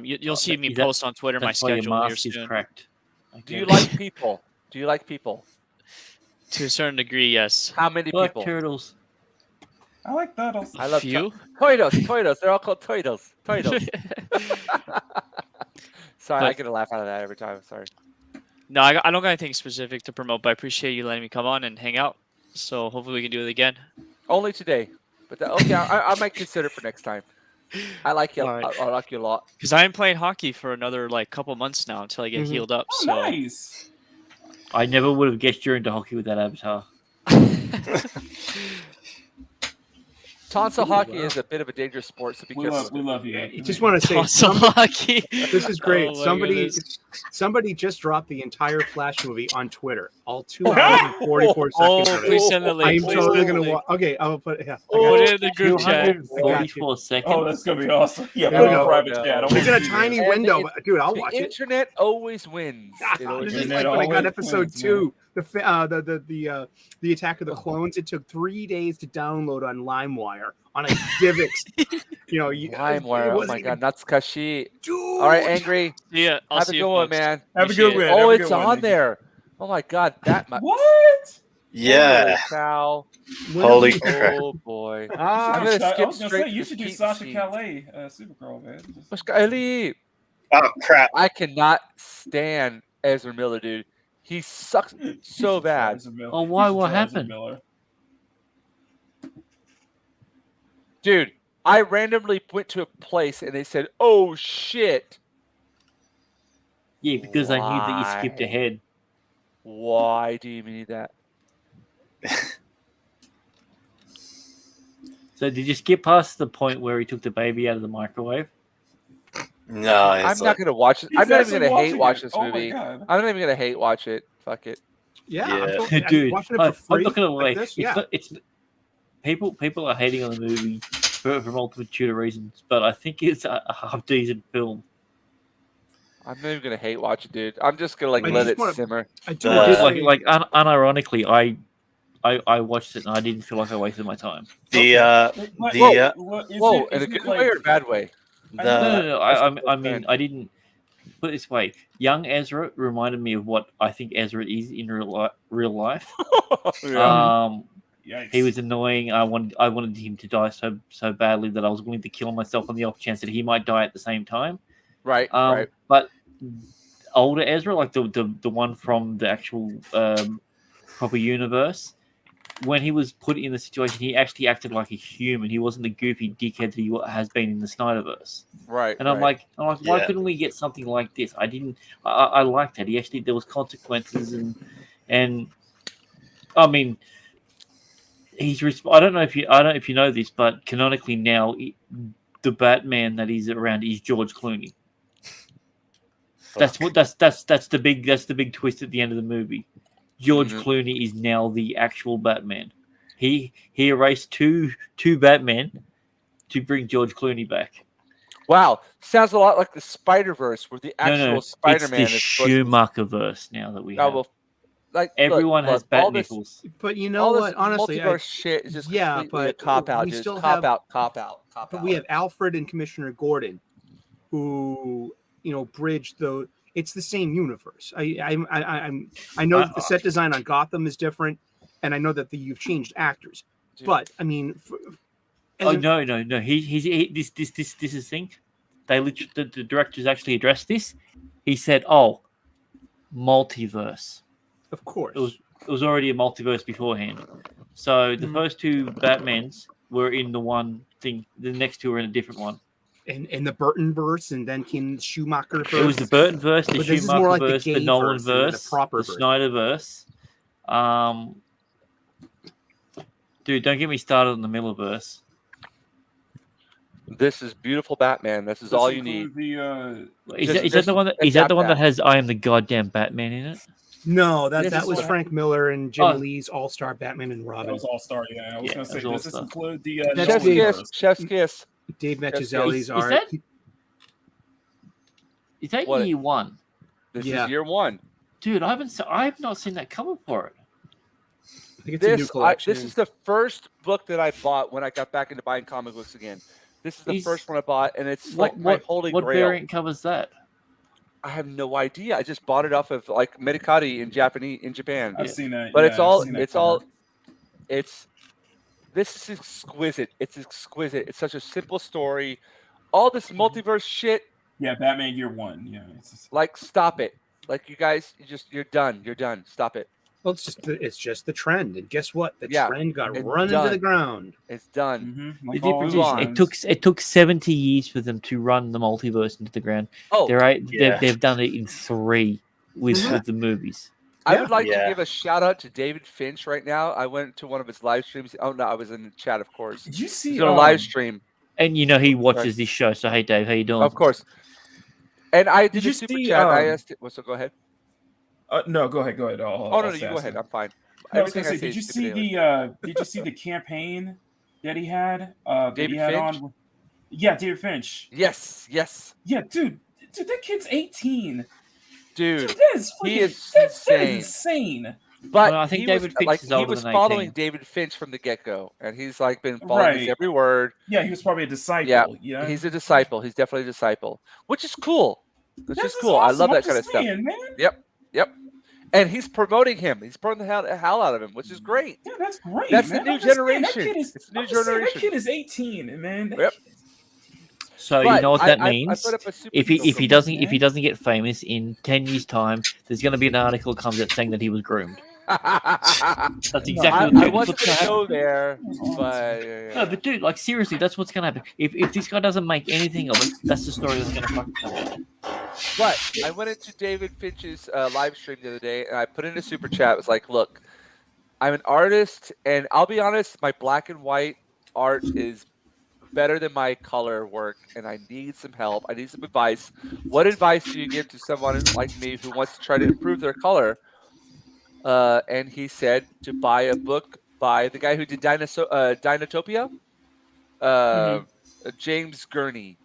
Speaker 3: you'll see me
Speaker 2: Is that-
Speaker 3: post on Twitter my
Speaker 2: That's why your
Speaker 3: schedule here
Speaker 2: mask is
Speaker 3: soon.
Speaker 2: cracked.
Speaker 1: Do you like people? Do you like people?
Speaker 3: To a certain degree, yes.
Speaker 1: How many
Speaker 2: Black
Speaker 1: people?
Speaker 2: turtles?
Speaker 6: I like that also.
Speaker 1: I love
Speaker 3: few.
Speaker 1: Toidos. They're all called Toidos. Sorry, I get a laugh out of that every time. Sorry.
Speaker 3: No, I don't got anything specific to promote, but I appreciate you letting me come on and hang out. So hopefully we can do it again.
Speaker 1: Only today. But okay, I might consider for next time. I like you.
Speaker 3: All right.
Speaker 1: I like you a lot.
Speaker 3: Because I am playing hockey for another couple months now until I get healed up.
Speaker 6: Oh,
Speaker 3: So
Speaker 6: nice.
Speaker 2: I never would have guessed you're into hockey with that avatar.
Speaker 1: Tonsil hockey is a bit of a dangerous sport, so be careful.
Speaker 6: We love you.
Speaker 4: I just want to say,
Speaker 3: Tonsil hockey.
Speaker 4: this is great.
Speaker 3: Oh my goodness.
Speaker 4: Somebody just dropped the entire Flash movie on Twitter, all 2 hours and 44
Speaker 3: Oh,
Speaker 4: seconds. of it.
Speaker 3: please send the link.
Speaker 4: I'm
Speaker 3: Please
Speaker 4: totally
Speaker 3: send the
Speaker 4: gonna
Speaker 3: link.
Speaker 4: watch. Okay, I will put it. Yeah,
Speaker 3: Put it in the group chat.
Speaker 2: 244 seconds.
Speaker 6: Oh, that's gonna be awesome. Yeah,
Speaker 4: There
Speaker 6: put
Speaker 4: we
Speaker 6: it in
Speaker 4: go.
Speaker 6: private
Speaker 1: Yeah.
Speaker 6: chat. I
Speaker 4: it's
Speaker 6: wanna
Speaker 4: in a
Speaker 6: see
Speaker 4: tiny
Speaker 1: And
Speaker 4: window,
Speaker 1: it-
Speaker 4: but dude, I'll
Speaker 1: The
Speaker 4: watch it.
Speaker 1: internet always wins. It always
Speaker 4: This is
Speaker 1: wins.
Speaker 4: like
Speaker 6: Internet
Speaker 4: when I got
Speaker 6: always
Speaker 4: episode
Speaker 6: wins,
Speaker 4: 2, the Attack of the Clones. It took 3 days to download on LimeWire on a DivX.
Speaker 1: LimeWire. Oh my god, Natsukashi.
Speaker 4: Dude.
Speaker 1: All right, angry.
Speaker 3: Yeah, I'll
Speaker 1: Have
Speaker 3: see
Speaker 1: a
Speaker 3: you
Speaker 1: good one,
Speaker 3: folks.
Speaker 1: man.
Speaker 6: Have a
Speaker 3: Appreciate
Speaker 6: good
Speaker 3: it.
Speaker 6: one.
Speaker 1: Oh,
Speaker 6: Have a
Speaker 1: it's
Speaker 6: good one,
Speaker 1: on
Speaker 6: nigga.
Speaker 1: there. Oh my god, that much.
Speaker 6: What?
Speaker 5: Yeah.
Speaker 1: Holy cow.
Speaker 5: Holy crap.
Speaker 1: Oh boy.
Speaker 4: Ah,
Speaker 1: I'm gonna
Speaker 6: I
Speaker 1: skip
Speaker 6: was gonna
Speaker 1: straight
Speaker 6: say you
Speaker 1: to
Speaker 6: should do
Speaker 1: Keith
Speaker 6: Sasha
Speaker 1: Scenes.
Speaker 6: Calais, Supergirl, man.
Speaker 1: Pascali.
Speaker 5: Oh crap.
Speaker 1: I cannot stand Ezra Miller, dude. He sucks so bad.
Speaker 2: Oh, why? What happened?
Speaker 1: Dude, I randomly went to a place and they said, "Oh shit."
Speaker 2: Yeah, because I knew that you skipped
Speaker 1: Why?
Speaker 2: ahead.
Speaker 1: Why do you need that?
Speaker 2: So did you skip past the point where he took the baby out of the microwave?
Speaker 5: No,
Speaker 1: I'm
Speaker 5: it's
Speaker 1: not
Speaker 5: like,
Speaker 1: gonna watch it.
Speaker 6: He's
Speaker 1: I'm not even
Speaker 6: actually
Speaker 1: gonna hate
Speaker 6: watching
Speaker 1: watch
Speaker 6: it.
Speaker 1: this
Speaker 6: Oh my
Speaker 1: movie.
Speaker 6: God.
Speaker 1: I'm not even gonna hate watch it. Fuck it.
Speaker 4: yeah,
Speaker 5: Yeah.
Speaker 4: I'm
Speaker 2: Dude,
Speaker 4: watching it for free.
Speaker 2: I'm not gonna lie.
Speaker 4: like this, yeah.
Speaker 2: It's people are hating on the movie for multitude of reasons, but I think it's a half decent film.
Speaker 1: I'm not even gonna hate watch it, dude. I'm just gonna
Speaker 4: I
Speaker 1: let
Speaker 4: just
Speaker 1: it
Speaker 4: wanna-
Speaker 1: simmer.
Speaker 4: I do
Speaker 5: Uh,
Speaker 4: want to
Speaker 2: Like
Speaker 4: say,
Speaker 2: like unironically, I watched it and I didn't feel like I wasted my time.
Speaker 5: the
Speaker 1: Whoa, in a good way or a bad way?
Speaker 2: No,
Speaker 5: the
Speaker 2: I mean, I didn't put it this way. Young Ezra reminded me of what I think Ezra is in real life.
Speaker 1: Yeah.
Speaker 2: He was annoying. I wanted him to die so badly that I was willing to kill myself on the off chance that he might die at the same time.
Speaker 1: Right. Right.
Speaker 2: But older Ezra, like the one from the actual proper universe, when he was put in the situation, he actually acted like a human. He wasn't the goofy dickhead that he has been in the Snyderverse.
Speaker 1: Right.
Speaker 2: And I'm like, why
Speaker 5: Yeah.
Speaker 2: couldn't we get something like this? I liked it. He actually, there was consequences and I mean, I don't know if you know this, but canonically now, the Batman that is around is George Clooney. That's the big twist at the end of the movie. George Clooney is now the actual Batman. He erased two Batmen to bring George Clooney back.
Speaker 1: Wow, sounds a lot like the Spider-Verse, where the actual
Speaker 2: No,
Speaker 1: Spider-Man
Speaker 2: it's the
Speaker 1: is supposed to be-
Speaker 2: Schumacher-verse now that we
Speaker 1: Oh,
Speaker 2: have.
Speaker 1: well, like
Speaker 2: Everyone has
Speaker 1: all
Speaker 2: bat
Speaker 1: this,
Speaker 2: nipples.
Speaker 4: but you know
Speaker 1: all
Speaker 4: what?
Speaker 1: this
Speaker 4: Honestly,
Speaker 1: multiverse shit is just
Speaker 4: yeah,
Speaker 1: completely a
Speaker 4: but
Speaker 1: cop out.
Speaker 4: we
Speaker 1: Just
Speaker 4: still
Speaker 1: cop
Speaker 4: have-
Speaker 1: out.
Speaker 4: but we have Alfred and Commissioner Gordon, who bridge the. It's the same universe. I know that the set design on Gotham is different, and I know that you've changed actors.
Speaker 1: Dude.
Speaker 4: But I mean,
Speaker 2: No. This is thing. The directors actually addressed this. He said, "Oh, multiverse."
Speaker 4: of course,
Speaker 2: It was already a multiverse beforehand. So the first two Batmans were in the one thing. The next two were in a different one.
Speaker 4: In the Burton verse, and then came Schumacher verse.
Speaker 2: It was the Burton verse, the
Speaker 4: But this is
Speaker 2: Schumacher
Speaker 4: more like
Speaker 2: verse,
Speaker 4: the
Speaker 2: the
Speaker 4: gay
Speaker 2: Nolan
Speaker 4: verse, the
Speaker 2: verse,
Speaker 4: proper
Speaker 2: the
Speaker 4: verse.
Speaker 2: Snyder verse. Dude, don't get me started on the Miller verse.
Speaker 1: This is beautiful Batman. This is all you need.
Speaker 2: Is that the one that is that the one that has "I am the goddamn Batman" in it?
Speaker 4: No,
Speaker 1: This
Speaker 4: that
Speaker 1: is
Speaker 4: was
Speaker 1: what-
Speaker 4: Frank Miller and Jim Lee's All-Star Batman and
Speaker 6: That
Speaker 4: Robin.
Speaker 6: was All Star. Yeah, I was
Speaker 2: Yeah,
Speaker 6: gonna say,
Speaker 2: it was
Speaker 6: does this
Speaker 2: All-Star.
Speaker 6: include the
Speaker 4: That's
Speaker 1: Chef's
Speaker 6: Nolan
Speaker 1: kiss.
Speaker 6: verse?
Speaker 1: Chef's kiss.
Speaker 4: Dave
Speaker 1: Is-
Speaker 4: Mazzucchelli's
Speaker 2: is
Speaker 4: art.
Speaker 2: that- Is that
Speaker 1: What?
Speaker 2: year one?
Speaker 1: This
Speaker 4: Yeah.
Speaker 1: is year one.
Speaker 2: Dude, I have not seen that cover for it.
Speaker 4: I think it's a new collection.
Speaker 1: This is the first book that I bought when I got back into buying comic books again. This is the first one I bought, and it's like my holy
Speaker 2: what
Speaker 1: grail.
Speaker 2: variant covers that?
Speaker 1: I have no idea. I just bought it off of like Medicati in Japan.
Speaker 6: I've seen that.
Speaker 1: But
Speaker 6: yeah,
Speaker 1: it's all
Speaker 6: I've seen that
Speaker 1: it's
Speaker 6: cover.
Speaker 1: all it's this is exquisite. It's exquisite. It's such a simple story. All this multiverse shit,
Speaker 6: Yeah, Batman Year One. Yeah, it's just,
Speaker 1: like stop it. Like you guys, you're done. You're done. Stop it.
Speaker 4: Well, it's just the trend, and guess what? The
Speaker 1: Yeah,
Speaker 4: trend got
Speaker 1: it's
Speaker 4: run into the
Speaker 1: done.
Speaker 4: ground.
Speaker 1: It's done.
Speaker 6: like
Speaker 2: The
Speaker 6: all
Speaker 2: difference
Speaker 6: other
Speaker 2: is
Speaker 6: times.
Speaker 2: it took 70 years for them to run the multiverse into the ground.
Speaker 1: Oh,
Speaker 2: They've done it in 3 with the movies.
Speaker 1: I would like to
Speaker 5: Yeah.
Speaker 1: give a shout out to David Finch right now. I went to one of his live streams. Oh no, I was in the chat, of course.
Speaker 6: Did you see
Speaker 1: He's on a live stream,
Speaker 2: And you know he watches this show. So hey Dave, how you doing?
Speaker 1: of course. And I did
Speaker 6: you
Speaker 1: a super
Speaker 6: see,
Speaker 1: chat. I asked it. Well, so go ahead.
Speaker 6: No, go ahead.
Speaker 1: Oh no, you go ahead. I'm fine.
Speaker 6: I was gonna say,
Speaker 1: Everything
Speaker 6: did you
Speaker 1: is
Speaker 6: see
Speaker 1: stupid anyway.
Speaker 6: did you see the campaign that he had? That
Speaker 1: David
Speaker 6: he had
Speaker 1: Finch?
Speaker 6: on. Yeah, David Finch.
Speaker 1: Yes,
Speaker 6: Yeah, dude, that kid's 18.
Speaker 1: dude.
Speaker 6: Dude, that is
Speaker 1: He
Speaker 6: freaking-
Speaker 1: is
Speaker 6: that's
Speaker 1: insane.
Speaker 6: insane.
Speaker 1: But
Speaker 2: Well, I think
Speaker 1: he
Speaker 2: David
Speaker 1: was,
Speaker 2: Finch
Speaker 1: like
Speaker 2: is
Speaker 1: he
Speaker 2: older
Speaker 1: was
Speaker 2: than
Speaker 1: following
Speaker 2: 18.
Speaker 1: David Finch from the get go, and he's like been following his
Speaker 6: Right.
Speaker 1: every word.
Speaker 6: Yeah, he was probably a disciple.
Speaker 1: Yeah,
Speaker 6: Yeah,
Speaker 1: he's a disciple. He's definitely a disciple, which is cool. Which
Speaker 6: This
Speaker 1: is
Speaker 6: is
Speaker 1: cool. I
Speaker 6: awesome.
Speaker 1: love
Speaker 6: I'm
Speaker 1: that kind of
Speaker 6: just
Speaker 1: stuff.
Speaker 6: saying, man.
Speaker 1: Yep. And he's promoting him. He's promoting the hell out of him, which is great.
Speaker 6: Yeah, that's great.
Speaker 1: That's the
Speaker 6: man.
Speaker 1: new
Speaker 6: I'm just saying, that
Speaker 1: generation.
Speaker 6: kid is-
Speaker 1: It's the new
Speaker 6: I'm just saying,
Speaker 1: generation.
Speaker 6: That kid is 18, man. That
Speaker 1: Yep.
Speaker 6: kid is-
Speaker 2: So
Speaker 1: But
Speaker 2: you know what that
Speaker 1: I
Speaker 2: means?
Speaker 1: put up a super
Speaker 2: If he
Speaker 1: cool-
Speaker 2: doesn't get famous in 10 years time, there's going to be an article that comes out saying that he was groomed. That's exactly
Speaker 1: I
Speaker 2: what's
Speaker 1: wasn't
Speaker 2: gonna
Speaker 1: gonna
Speaker 2: happen.
Speaker 1: go there, but yeah.
Speaker 2: No, but dude, like seriously, that's what's gonna happen. If this guy doesn't make anything of it, that's the story that's gonna fucking come out.
Speaker 1: But I went into David Finch's live stream the other day, and I put in a super chat. It was like, look, I'm an artist, and I'll be honest, my black and white art is better than my color work, and I need some help. I need some advice. What advice do you give to someone like me who wants to try to improve their color? And he said to buy a book by the guy who did Dinotopia, James Gurney.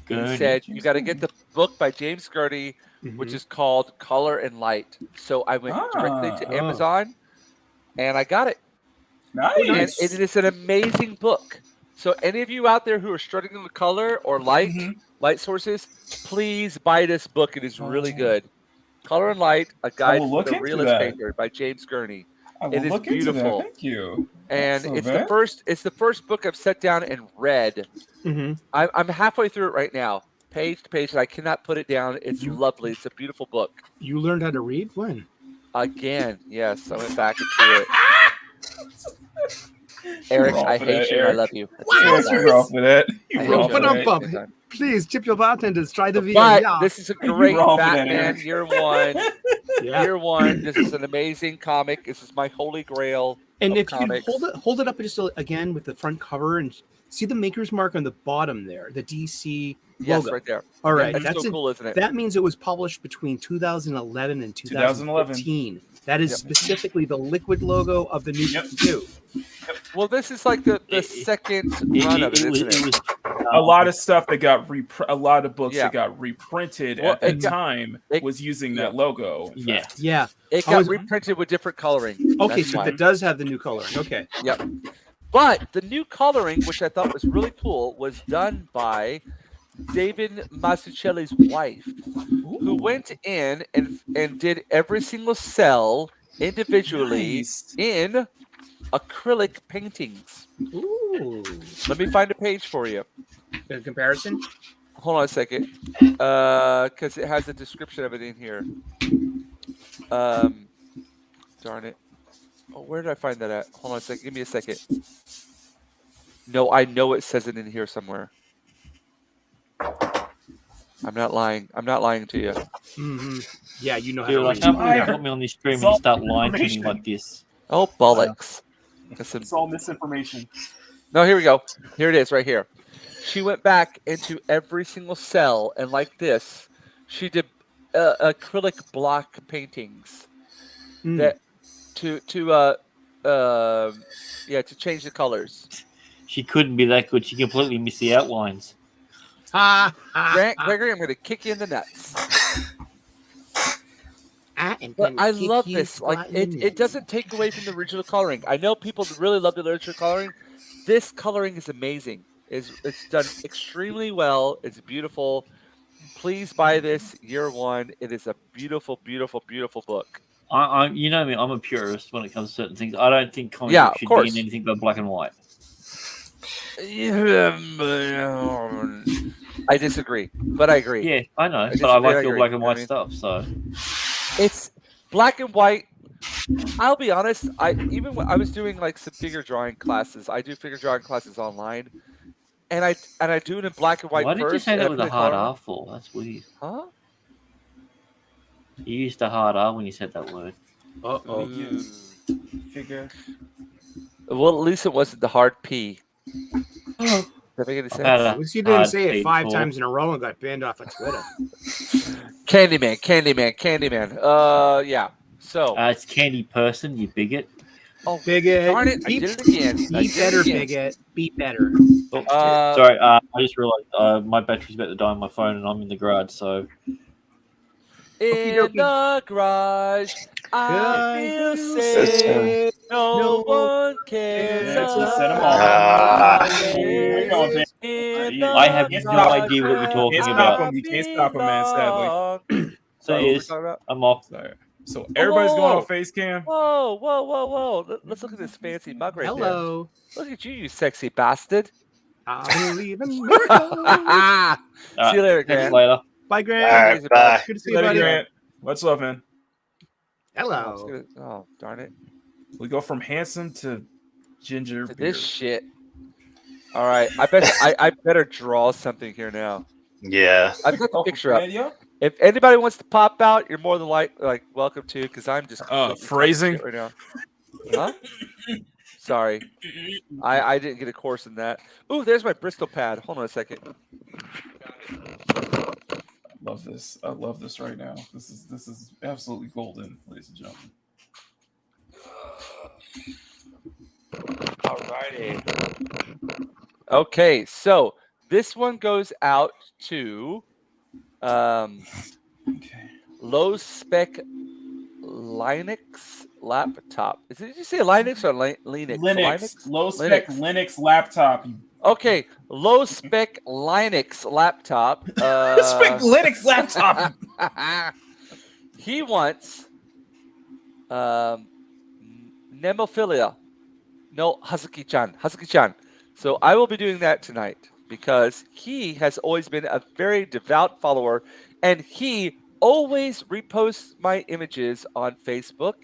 Speaker 1: He said you got to get the book by James Gurney, which is called Color and Light. So I went directly to Amazon, and I got it.
Speaker 6: Nice.
Speaker 1: And it is an amazing book. So any of you out there who are struggling with color or light sources, please buy this book. It is really good. Color and Light, a guide
Speaker 6: will
Speaker 1: for
Speaker 6: look
Speaker 1: the
Speaker 6: into
Speaker 1: realist
Speaker 6: that.
Speaker 1: painter by James Gurney.
Speaker 6: I will
Speaker 1: It is
Speaker 6: look into that.
Speaker 1: beautiful.
Speaker 6: Thank you.
Speaker 1: And
Speaker 6: So
Speaker 1: it's
Speaker 6: bad.
Speaker 1: the first book I've sat down and read. I'm halfway through it right now, page to page, and I cannot put it down. It's lovely. It's a beautiful book.
Speaker 4: You learned how to read when?
Speaker 1: Again, yes, I went back into it. Eric,
Speaker 6: You're
Speaker 1: I
Speaker 6: off of
Speaker 1: hate
Speaker 6: that,
Speaker 1: you. I
Speaker 6: Eric.
Speaker 1: love you.
Speaker 6: Yes, you're off with that.
Speaker 1: I
Speaker 6: You're
Speaker 1: hate
Speaker 6: off
Speaker 1: you.
Speaker 6: with
Speaker 1: I
Speaker 6: that.
Speaker 1: hate
Speaker 4: Bump.
Speaker 1: you this time.
Speaker 4: Please, Chip your bartenders, try the VR.
Speaker 1: But this is a great
Speaker 6: You're off with that,
Speaker 1: Batman
Speaker 6: Eric.
Speaker 1: year one.
Speaker 4: Yeah.
Speaker 1: Year one. This is an amazing comic. This is my holy grail.
Speaker 4: And
Speaker 1: of
Speaker 4: if you
Speaker 1: comics.
Speaker 4: hold it up just again with the front cover and see the maker's mark on the bottom there, the DC
Speaker 1: Yes,
Speaker 4: logo.
Speaker 1: right there.
Speaker 4: All right,
Speaker 1: That's so cool, isn't it?
Speaker 4: That means it was published between 2011 and
Speaker 6: 2011.
Speaker 4: 2015. That is
Speaker 1: Yep.
Speaker 4: specifically the liquid logo of the new
Speaker 6: Yep.
Speaker 4: 52.
Speaker 1: Well, this is like the second run of it, isn't it?
Speaker 6: A lot of stuff that got a lot of books
Speaker 1: Yeah.
Speaker 6: that got reprinted
Speaker 1: Well,
Speaker 6: at the
Speaker 1: it got-
Speaker 6: time was using that logo. in
Speaker 2: Yeah.
Speaker 6: fact.
Speaker 4: Yeah.
Speaker 1: It
Speaker 4: I
Speaker 1: got
Speaker 4: was-
Speaker 1: reprinted with different coloring.
Speaker 4: Okay,
Speaker 1: That's
Speaker 4: so
Speaker 1: why.
Speaker 4: that does have the new coloring. Okay.
Speaker 1: Yep. But the new coloring, which I thought was really cool, was done by David Mazzucchelli's wife, who went in and did every single cell individually
Speaker 6: Nice.
Speaker 1: in acrylic paintings.
Speaker 4: Ooh.
Speaker 1: Let me find a page for you.
Speaker 4: In comparison?
Speaker 1: Hold on a second, because it has a description of it in here. Darn it. Oh, where did I find that at? Hold on a second. Give me a second. No, I know it says it in here somewhere. I'm not lying. I'm not lying to you.
Speaker 4: Mm-hmm. Yeah, you know how
Speaker 2: Dude,
Speaker 4: to
Speaker 2: I
Speaker 4: read.
Speaker 2: can't believe you got me on this stream and you start lying to me
Speaker 6: Information.
Speaker 2: like this.
Speaker 1: Oh, bollocks. Listen.
Speaker 6: It's all misinformation.
Speaker 1: No, here we go. Here it is right here. She went back into every single cell, and like this, she did acrylic block paintings that to change the colors.
Speaker 2: She couldn't be that good. She completely missed the outlines.
Speaker 1: Grant Gregory, I'm going to kick you in the nuts. I love this. Like it doesn't take away from the original coloring. I know people really love the original coloring. This coloring is amazing. It's done extremely well. It's beautiful. Please buy this year one. It is a beautiful, beautiful, beautiful book.
Speaker 2: You know me, I'm a purist when it comes to certain things. I don't think comic
Speaker 1: Yeah,
Speaker 2: books
Speaker 1: of
Speaker 2: should
Speaker 1: course.
Speaker 2: be in anything but black and white.
Speaker 1: I disagree, but I agree.
Speaker 2: Yeah, I know,
Speaker 1: I
Speaker 2: but I like
Speaker 1: agree,
Speaker 2: your black and
Speaker 1: you know
Speaker 2: white
Speaker 1: what
Speaker 2: stuff. So
Speaker 1: it's black and white. I'll be honest. Even when I was doing like some figure drawing classes, I do figure drawing classes online, and I do it in black and white
Speaker 2: why did you
Speaker 1: first.
Speaker 2: say
Speaker 1: and I
Speaker 2: that with
Speaker 1: put
Speaker 2: a
Speaker 1: the
Speaker 2: hard
Speaker 1: color on.
Speaker 2: R for? That's weird.
Speaker 1: Huh?
Speaker 2: You used a hard R when you said that word.
Speaker 6: Let me get figure.
Speaker 1: Well, at least it wasn't the hard P. Does that make any sense?
Speaker 4: At least you didn't say it 5 times in a row and got banned off of Twitter.
Speaker 1: Candyman. Yeah. So
Speaker 2: it's Candy Person, you bigot.
Speaker 1: Oh,
Speaker 4: bigot!
Speaker 1: Darn it! I did it again.
Speaker 4: Be better, bigot. Be better.
Speaker 2: Oh, sorry, I just realized my battery's about to die on my phone, and I'm in the garage. So
Speaker 1: in the garage, I feel safe. No one cares about me.
Speaker 2: I have no idea what you're talking about.
Speaker 6: You can't stop him, man. Sadly.
Speaker 2: So yes, I'm off.
Speaker 6: Sorry. So everybody's going on face cam.
Speaker 1: Whoa! Let's look at this fancy mug right there.
Speaker 4: Hello.
Speaker 1: Look at you sexy bastard.
Speaker 4: I believe in miracles.
Speaker 1: See you later, Grant.
Speaker 2: Later.
Speaker 4: Bye, Grant.
Speaker 5: All right, bye.
Speaker 4: Good to see you, buddy.
Speaker 6: Grant. What's up, man?
Speaker 4: Hello.
Speaker 1: Oh, darn it.
Speaker 6: We go from handsome to ginger beard.
Speaker 1: This shit. All right. I better draw something here now.
Speaker 5: Yeah.
Speaker 1: I've got the picture up.
Speaker 6: Yeah.
Speaker 1: If anybody wants to pop out, you're more than welcome to, because I'm just
Speaker 6: phrasing
Speaker 1: right now. Huh? Sorry. I didn't get a course in that. Ooh, there's my Bristol pad. Hold on a second.
Speaker 6: Love this. I love this right now. This is absolutely golden, ladies and gentlemen.
Speaker 1: Alrighty. Okay, so this one goes out to low spec Linux laptop. Did you say Linux or Linux?
Speaker 6: Linux. Low spec Linux laptop.
Speaker 1: Okay, low spec Linux laptop.
Speaker 6: Spec Linux laptop.
Speaker 1: He wants Nemophilia. No, Hazuki-chan. So I will be doing that tonight because he has always been a very devout follower, and he always reposts my images on Facebook,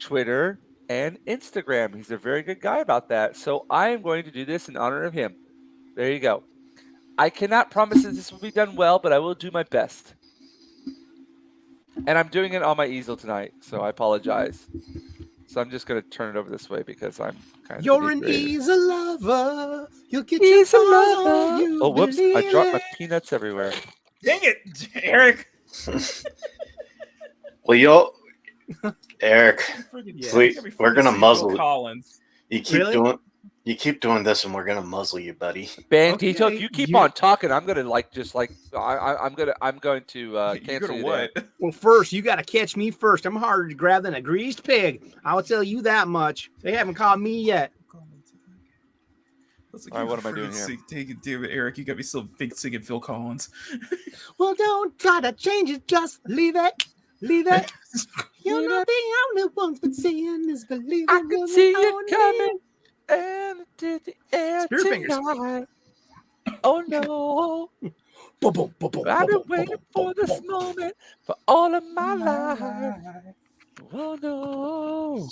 Speaker 1: Twitter, and Instagram. He's a very good guy about that. So I am going to do this in honor of him. There you go. I cannot promise that this will be done well, but I will do my best. And I'm doing it on my easel tonight, so I apologize. So I'm just going to turn it over this way because I'm kind of.
Speaker 4: You're an easel lover. You'll get your paws on you.
Speaker 1: Oh, whoops. I dropped my peanuts everywhere.
Speaker 6: Dang it, Eric.
Speaker 5: Well, Eric, we're going to muzzle
Speaker 6: Collins.
Speaker 5: You keep doing this, and we're gonna muzzle you, buddy.
Speaker 1: Bandito, if you keep on talking, I'm gonna I'm going to cancel you.
Speaker 6: What?
Speaker 4: Well, first you got to catch me first. I'm harder to grab than a greased pig. I'll tell you that much. They haven't caught me yet.
Speaker 1: All right, what am I doing here?
Speaker 6: Take it, damn it, Eric. You got me so big singing Phil Collins.
Speaker 4: Well, don't try to change it. Just leave it. Leave it. You're not the only ones, but seeing is believing.
Speaker 1: I can see it coming. And did the air tonight. Oh no. I've been waiting for this moment for all of my life. Oh no!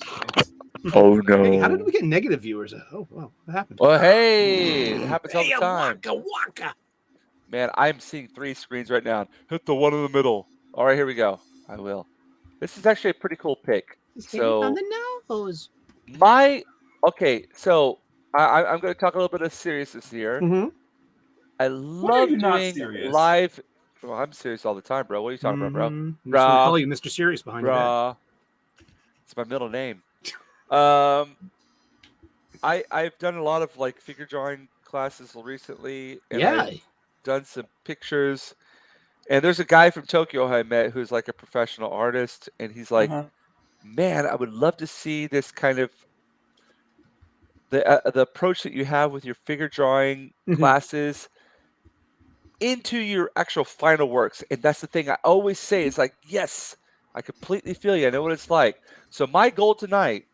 Speaker 1: Oh no!
Speaker 4: Hey, how did we get negative viewers? Oh, wow, what happened?
Speaker 1: Well, hey, it happens all the
Speaker 4: Hey,
Speaker 1: time.
Speaker 4: waka waka.
Speaker 1: Man, I'm seeing 3 screens right now. Hit the one in the middle. All right, here we go. I will. This is actually a pretty cool pick.
Speaker 4: Just hit it on
Speaker 1: So
Speaker 4: the nose.
Speaker 1: so I'm going to talk a little bit of seriousness here.
Speaker 4: Mm-hmm.
Speaker 1: I
Speaker 6: are
Speaker 1: love
Speaker 6: you not
Speaker 1: doing
Speaker 6: serious?
Speaker 1: live. Well, I'm serious all the time, bro. What are you talking about, bro?
Speaker 4: I'm just gonna call you Mr. Serious behind your back.
Speaker 1: Bruh. It's my middle name. I've done a lot of like figure drawing classes recently, and
Speaker 4: Yeah.
Speaker 1: I've done some pictures. And there's a guy from Tokyo I met who's like a professional artist, and he's like, "Man, I would love to see this kind of the approach that you have with your figure drawing classes into your actual final works." And that's the thing I always say is like, "Yes, I completely feel you. I know what it's like." So my goal tonight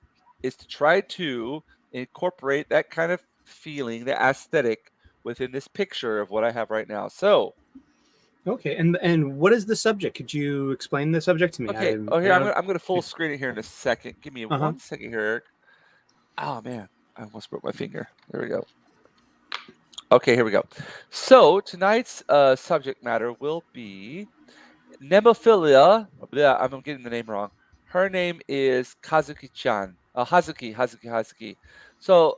Speaker 1: is to try to incorporate that kind of feeling, the aesthetic within this picture of what I have right now. So,
Speaker 4: Okay, and what is the subject? Could you explain the subject to me?
Speaker 1: okay. I'm gonna full screen it here in a second. Give me 1 second here, Eric. Oh man, I almost broke my finger. There we go. Okay, here we go. So tonight's subject matter will be Nemophilia. Yeah, I'm getting the name wrong. Her name is Kazuki-chan. Hazuki. So,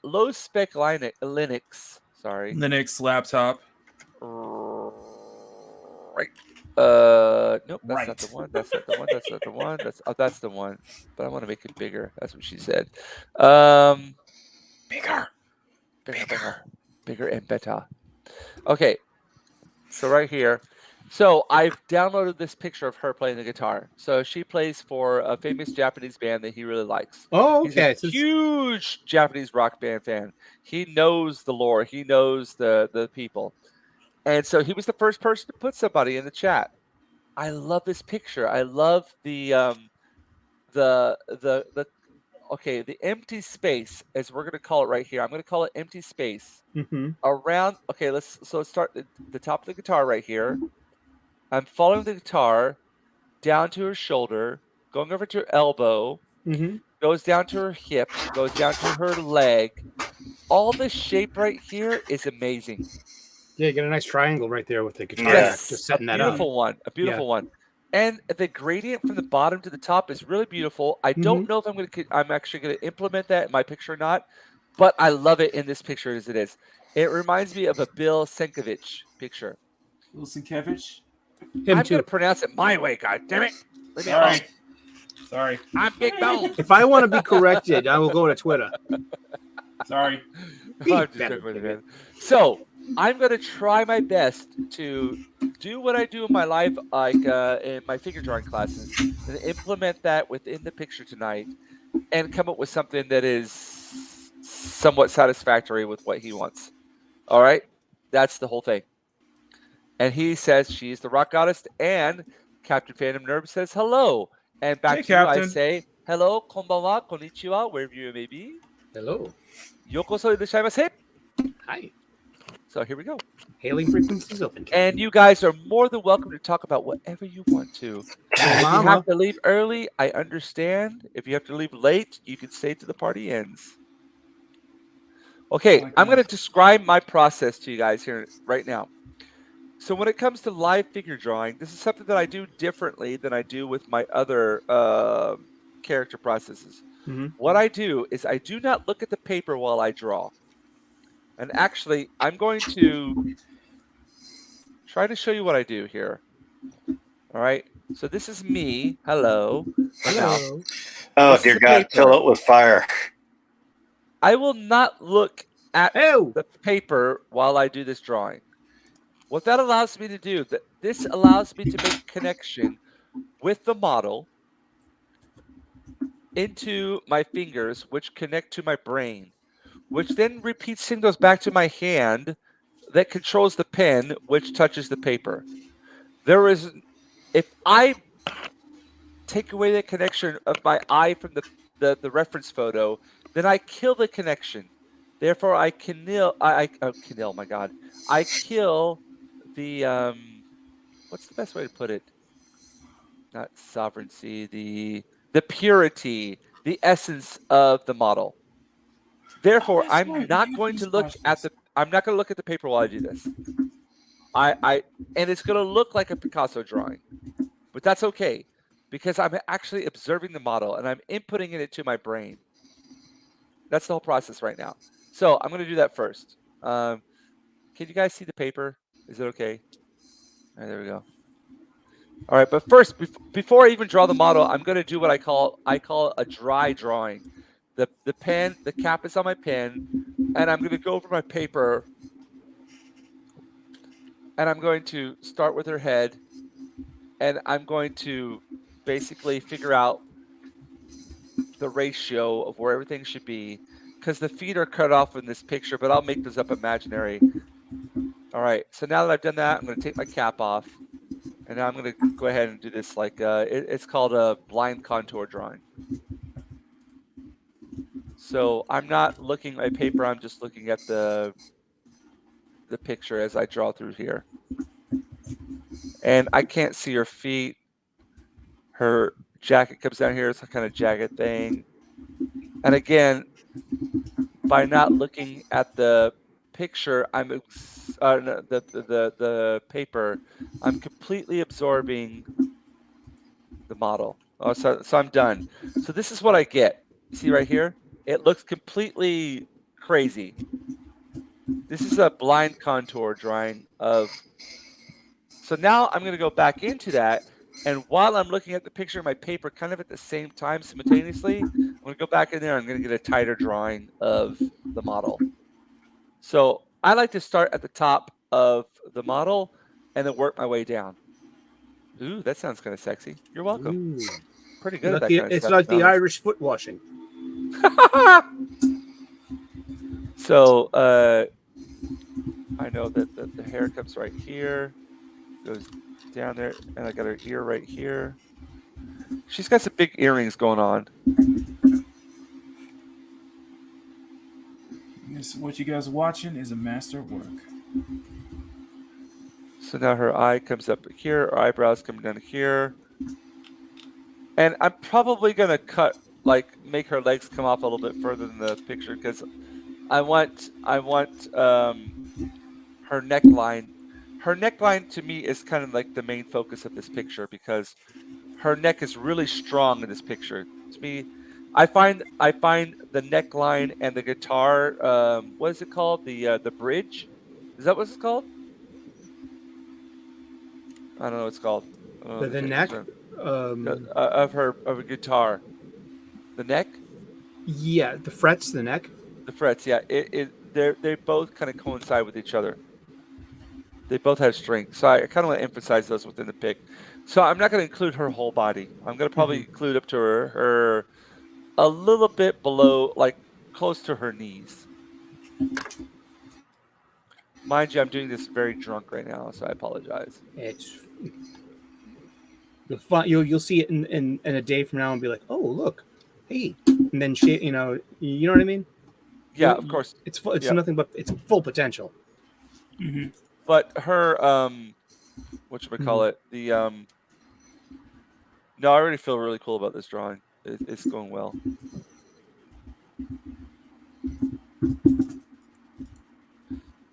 Speaker 1: low spec Linux. Sorry.
Speaker 6: Linux laptop.
Speaker 1: Right. Nope, that's not the one. That's not the one. That's not the one. That's the one. But I want to make it bigger. That's what she said. Bigger and better. Okay. So right here. So I've downloaded this picture of her playing the guitar. So she plays for a famous Japanese band that he really likes.
Speaker 4: Oh,
Speaker 1: He's
Speaker 4: okay.
Speaker 1: a huge Japanese rock band fan. He knows the lore. He knows the people. And so he was the first person to put somebody in the chat. I love this picture. I love the empty space, as we're gonna call it right here. I'm gonna call it empty space around. Okay, let's start the top of the guitar right here. I'm following the guitar down to her shoulder, going over to her elbow, goes down to her hip, goes down to her leg. All this shape right here is amazing.
Speaker 4: Yeah, you get a nice triangle right there with the guitar.
Speaker 1: Yes,
Speaker 4: Just setting that
Speaker 1: a
Speaker 4: up.
Speaker 1: beautiful one. And the gradient from the bottom to the top is really beautiful. I don't know if I'm actually gonna implement that in my picture or not, but I love it in this picture as it is. It reminds me of a Bill Sienkiewicz picture.
Speaker 6: Bill Sienkiewicz?
Speaker 1: I'm gonna pronounce it my way, god damn it. Leave me alone.
Speaker 6: Sorry.
Speaker 1: I'm Big Bone.
Speaker 4: If I want to be corrected, I will go to Twitter.
Speaker 6: Sorry.
Speaker 1: I'm just joking with it, man. So I'm gonna try my best to do what I do in my life, like in my figure drawing classes, and implement that within the picture tonight, and come up with something that is somewhat satisfactory with what he wants. All right, that's the whole thing. And he says she's the rock goddess, and Captain Phantom Nerve says hello, and back
Speaker 6: Hey,
Speaker 1: to you I
Speaker 6: Captain.
Speaker 1: say hello, konbanwa, konnichiwa, wherever you may be.
Speaker 4: Hello.
Speaker 1: Yokoso irashaimase.
Speaker 4: Hi.
Speaker 1: So here we go.
Speaker 4: Hailing frequencies open.
Speaker 1: And you guys are more than welcome to talk about whatever you want to. If you have to leave early, I understand. If you have to leave late, you can stay till the party ends. Okay, I'm going to describe my process to you guys here right now. So when it comes to live figure drawing, this is something that I do differently than I do with my other character processes. What I do is I do not look at the paper while I draw. And actually, I'm going to try to show you what I do here. All right. So this is me. Hello.
Speaker 5: Hello. Oh, dear God. Fill it with fire.
Speaker 1: I will not look at the paper while I do this drawing. What that allows me to do, this allows me to make connection with the model into my fingers, which connect to my brain, which then repeats signals back to my hand that controls the pen, which touches the paper. If I take away the connection of my eye from the reference photo, then I kill the connection. Therefore, I kill the what's the best way to put it? not sovereignty, the purity, the essence of the model. Therefore,
Speaker 6: That's why
Speaker 1: I'm not
Speaker 6: you
Speaker 1: going to
Speaker 6: just
Speaker 1: look
Speaker 6: watch
Speaker 1: at
Speaker 6: this.
Speaker 1: I'm not going to look at the paper while I do this. And it's going to look like a Picasso drawing, but that's okay because I'm actually observing the model and I'm inputting it into my brain. That's the whole process right now. So I'm going to do that first. Can you guys see the paper? Is it okay? All right, there we go. All right, but first, before I even draw the model, I'm going to do what I call a dry drawing. The pen, the cap is on my pen, and I'm going to go over my paper, and I'm going to start with her head, and I'm going to basically figure out the ratio of where everything should be, because the feet are cut off in this picture, but I'll make those up imaginary. All right, so now that I've done that, I'm going to take my cap off, and now I'm going to go ahead and do this like it's called a blind contour drawing. So I'm not looking at my paper, I'm just looking at the picture as I draw through here. And I can't see her feet. Her jacket comes down here, it's a kind of jagged thing. And again, by not looking at the picture, the paper, I'm completely absorbing the model. Oh, so I'm done. So this is what I get. You see right here? It looks completely crazy. This is a blind contour drawing of. So now I'm going to go back into that. And while I'm looking at the picture of my paper kind of at the same time simultaneously, I'm going to go back in there. I'm going to get a tighter drawing of the model. So I like to start at the top of the model and then work my way down. Ooh, that sounds kind of sexy. You're welcome.
Speaker 4: Ooh.
Speaker 1: Pretty good at that
Speaker 4: It's
Speaker 1: kind of stuff.
Speaker 4: like the Irish foot washing.
Speaker 1: So I know that the hair comes right here, goes down there, and I got her ear right here. She's got some big earrings going on.
Speaker 6: This, what you guys are watching is a master of work.
Speaker 1: So now her eye comes up here, her eyebrows come down here. And I'm probably going to make her legs come off a little bit further than the picture because I want her neckline. Her neckline to me is kind of like the main focus of this picture because her neck is really strong in this picture. To me, I find the neckline and the guitar. What is it called? The bridge. Is that what it's called? I don't know what it's called.
Speaker 4: The neck.
Speaker 1: Of a guitar. The neck.
Speaker 4: Yeah, the frets, the neck.
Speaker 1: The frets. Yeah, they both kind of coincide with each other. They both have strength. So I kind of want to emphasize those within the pic. So I'm not going to include her whole body. I'm going to probably include up to her a little bit below, like close to her knees. Mind you, I'm doing this very drunk right now, so I apologize.
Speaker 4: You'll see it in a day from now and be like, oh look, hey, and then you know what I mean?
Speaker 1: Yeah, of course.
Speaker 4: It's nothing but it's full potential.
Speaker 6: Mm-hmm.
Speaker 1: But her whatchamacallit, the no, I already feel really cool about this drawing. It's going well.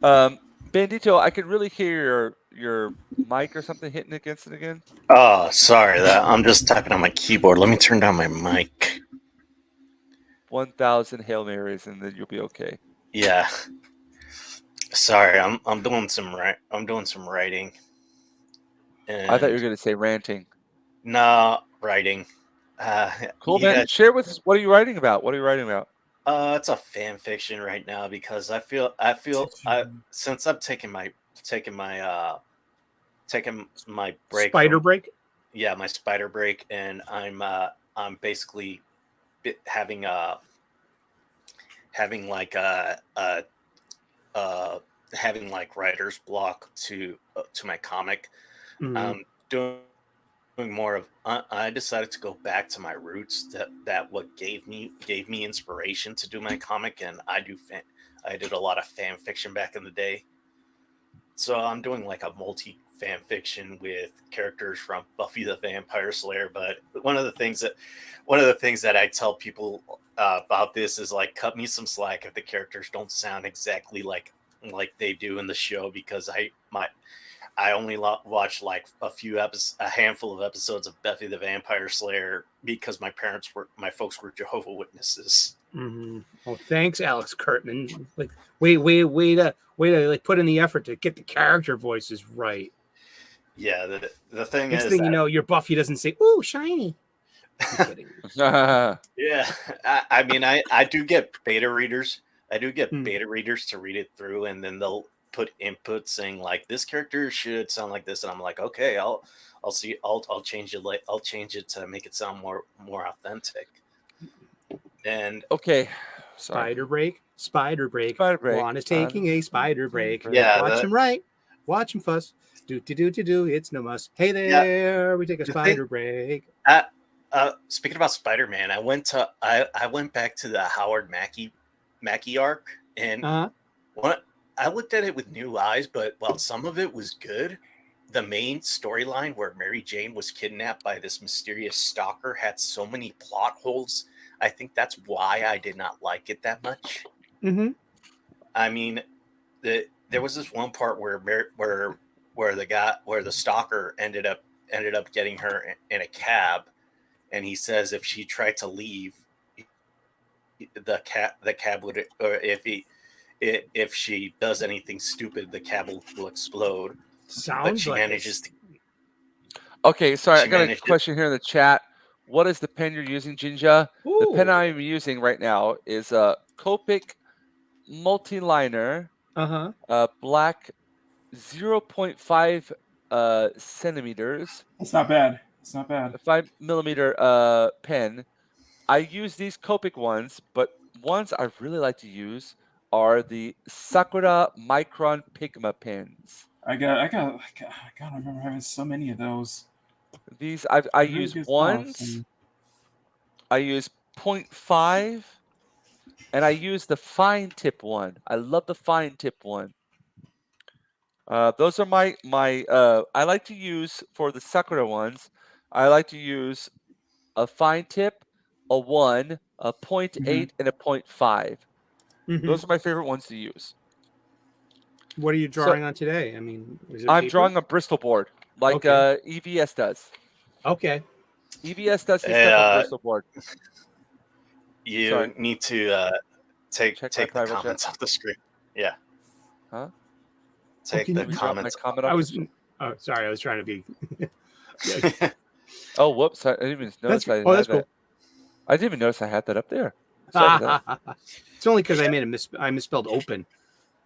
Speaker 1: Bandito, I can really hear your mic or something hitting against it again.
Speaker 5: Oh, sorry, I'm just typing on my keyboard. Let me turn down my mic.
Speaker 1: 1,000 Hail Marys, and then you'll be okay.
Speaker 5: Yeah. Sorry, I'm doing some writing.
Speaker 1: And I thought you were going to say ranting.
Speaker 5: No, writing.
Speaker 1: Cool, man. Share with us. What are you writing about?
Speaker 5: It's a fan fiction right now because I feel since I've taken my break.
Speaker 4: Break?
Speaker 5: Yeah, my spider break, and I'm basically having writer's block to my comic.
Speaker 4: Mm-hmm.
Speaker 5: Doing more of I decided to go back to my roots, that what gave me inspiration to do my comic, and I did a lot of fan fiction back in the day. So I'm doing like a multi fan fiction with characters from Buffy the Vampire Slayer. But one of the things that I tell people about this is like, cut me some slack if the characters don't sound exactly like they do in the show, because I only watched like a handful of episodes of Buffy the Vampire Slayer because my folks were Jehovah's Witnesses.
Speaker 4: Mm-hmm. Oh, thanks, Alex Kurtman. Like, way to like put in the effort to get the character voices right.
Speaker 5: Yeah, the thing
Speaker 4: Next
Speaker 5: is,
Speaker 4: thing you know, your Buffy doesn't say, "Ooh, shiny." I'm kidding.
Speaker 5: yeah, I mean, I do get beta readers. I do get
Speaker 4: Hmm.
Speaker 5: beta readers to read it through, and then they'll put input saying like, this character should sound like this, and I'm like, okay, I'll change it. I'll change it to make it sound more authentic. And
Speaker 1: Okay.
Speaker 4: Spider break. Juan is taking a spider break.
Speaker 5: Yeah,
Speaker 4: Watch him right. Watch him fuss. Do. It's no must. Hey there, we take a spider break.
Speaker 5: Speaking about Spider-Man, I went back to the Howard Mackie arc, and I looked at it with new eyes. But while some of it was good, the main storyline where Mary Jane was kidnapped by this mysterious stalker had so many plot holes. I think that's why I did not like it that much.
Speaker 4: Mm-hmm.
Speaker 5: I mean, there was this one part where the stalker ended up getting her in a cab, and he says if she tried to leave, the cab would, or if she does anything stupid, the cab will explode.
Speaker 4: Sounds
Speaker 5: but she
Speaker 4: like
Speaker 5: manages to.
Speaker 1: Okay, sorry, I got a
Speaker 5: managed it.
Speaker 1: question here in the chat. What is the pen you're using, Jinja? The pen
Speaker 4: Ooh.
Speaker 1: I'm using right now is a Copic multi-liner, black 0.5 centimeters,
Speaker 6: It's not bad. It's not bad.
Speaker 1: a 5mm pen. I use these Copic ones, but ones I really like to use are the Sakura Micron Pigma pens.
Speaker 6: I gotta remember having so many of those.
Speaker 1: These I
Speaker 6: Really
Speaker 1: use
Speaker 6: good stuff,
Speaker 1: ones.
Speaker 6: and-
Speaker 1: I use 0.5, and I use the fine tip one. I love the fine tip one. Those are my I like to use for the Sakura ones. I like to use a fine tip, a 1, a 0.8, and a 0.5. Those are my favorite ones to use.
Speaker 4: What are you drawing on today? I mean, is it
Speaker 1: I'm
Speaker 4: paper?
Speaker 1: drawing a Bristol board, like EVS does.
Speaker 4: Okay.
Speaker 1: EVS does his stuff on Bristol board.
Speaker 5: You need to take the
Speaker 1: private
Speaker 5: comments off the screen. Yeah.
Speaker 1: Huh?
Speaker 5: Take the comments.
Speaker 4: I was. Oh, sorry. I was trying to be.
Speaker 1: Oh, whoops! I didn't even notice I had
Speaker 4: that's
Speaker 1: that.
Speaker 4: cool.
Speaker 1: I didn't even notice I had that up there. Sorry about that.
Speaker 4: It's only because I misspelled open.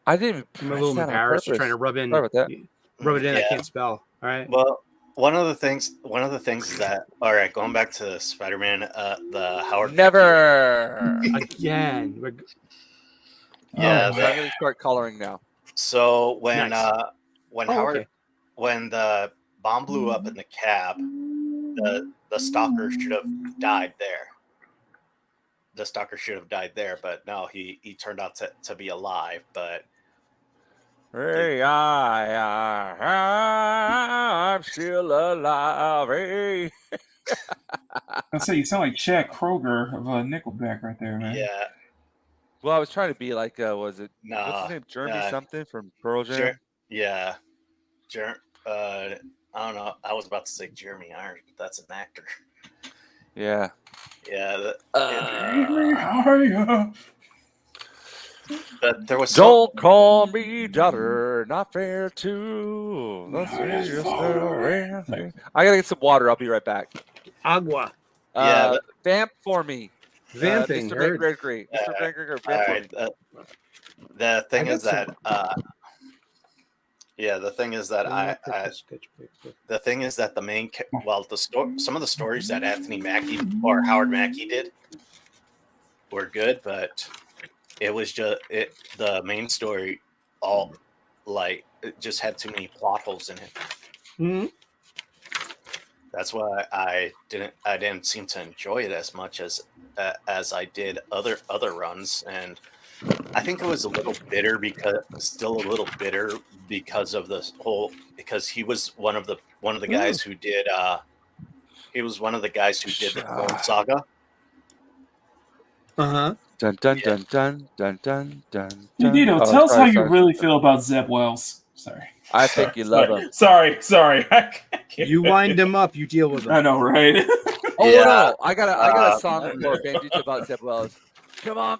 Speaker 1: I didn't even.
Speaker 4: I'm a little embarrassed trying to rub in.
Speaker 1: Sorry about that.
Speaker 4: Rub it in.
Speaker 5: Yeah.
Speaker 4: I can't spell. All right.
Speaker 5: Well, one of the things is that, all right, going back to Spider-Man, the Howard.
Speaker 1: Never
Speaker 4: again.
Speaker 5: Yeah,
Speaker 1: I'm going to start coloring now.
Speaker 5: So when
Speaker 4: okay.
Speaker 5: when the bomb blew up in the cab, the stalker should have died there. The stalker should have died there, but no, he turned out to be alive. But
Speaker 1: hey, I'm still alive. Hey.
Speaker 6: I say you sound like Chad Kroger of Nickelback right there, man.
Speaker 5: Yeah.
Speaker 1: Well, I was trying to be like, was it?
Speaker 5: No,
Speaker 1: what's his name? Jeremy something from Pearl Jam.
Speaker 5: Yeah. I don't know. I was about to say Jeremy Irons, but that's an actor.
Speaker 1: Yeah.
Speaker 5: Yeah.
Speaker 6: But
Speaker 5: there was.
Speaker 1: Don't call me daughter, not fair to. I gotta get some water. I'll be right back.
Speaker 4: Agua.
Speaker 1: Vamp for me.
Speaker 4: Vamping.
Speaker 1: Mr. Gregory. Mr. Gregory, vamp for me.
Speaker 5: The thing is that. Yeah, the thing is that the thing is that the main some of the stories that Anthony Mackie or Howard Mackie did were good, but it was just the main story it just had too many plot holes in it.
Speaker 4: Mm-hmm.
Speaker 5: That's why I didn't seem to enjoy it as much as I did other runs, and I think it was a little bitter because of this whole, because he was one of the guys who did the Clone Saga.
Speaker 4: Uh-huh.
Speaker 1: Dun dun dun dun dun dun dun.
Speaker 6: Dito,
Speaker 1: Oh,
Speaker 6: tell us how you
Speaker 1: sorry.
Speaker 6: really feel about Zeb Wells. Sorry.
Speaker 1: I think you love him.
Speaker 6: Sorry.
Speaker 4: You wind him up, you deal with
Speaker 6: I
Speaker 4: him.
Speaker 6: know, right?
Speaker 1: Oh
Speaker 5: Yeah.
Speaker 1: no, I got a song for Bandito about Zeb Wells. Come on,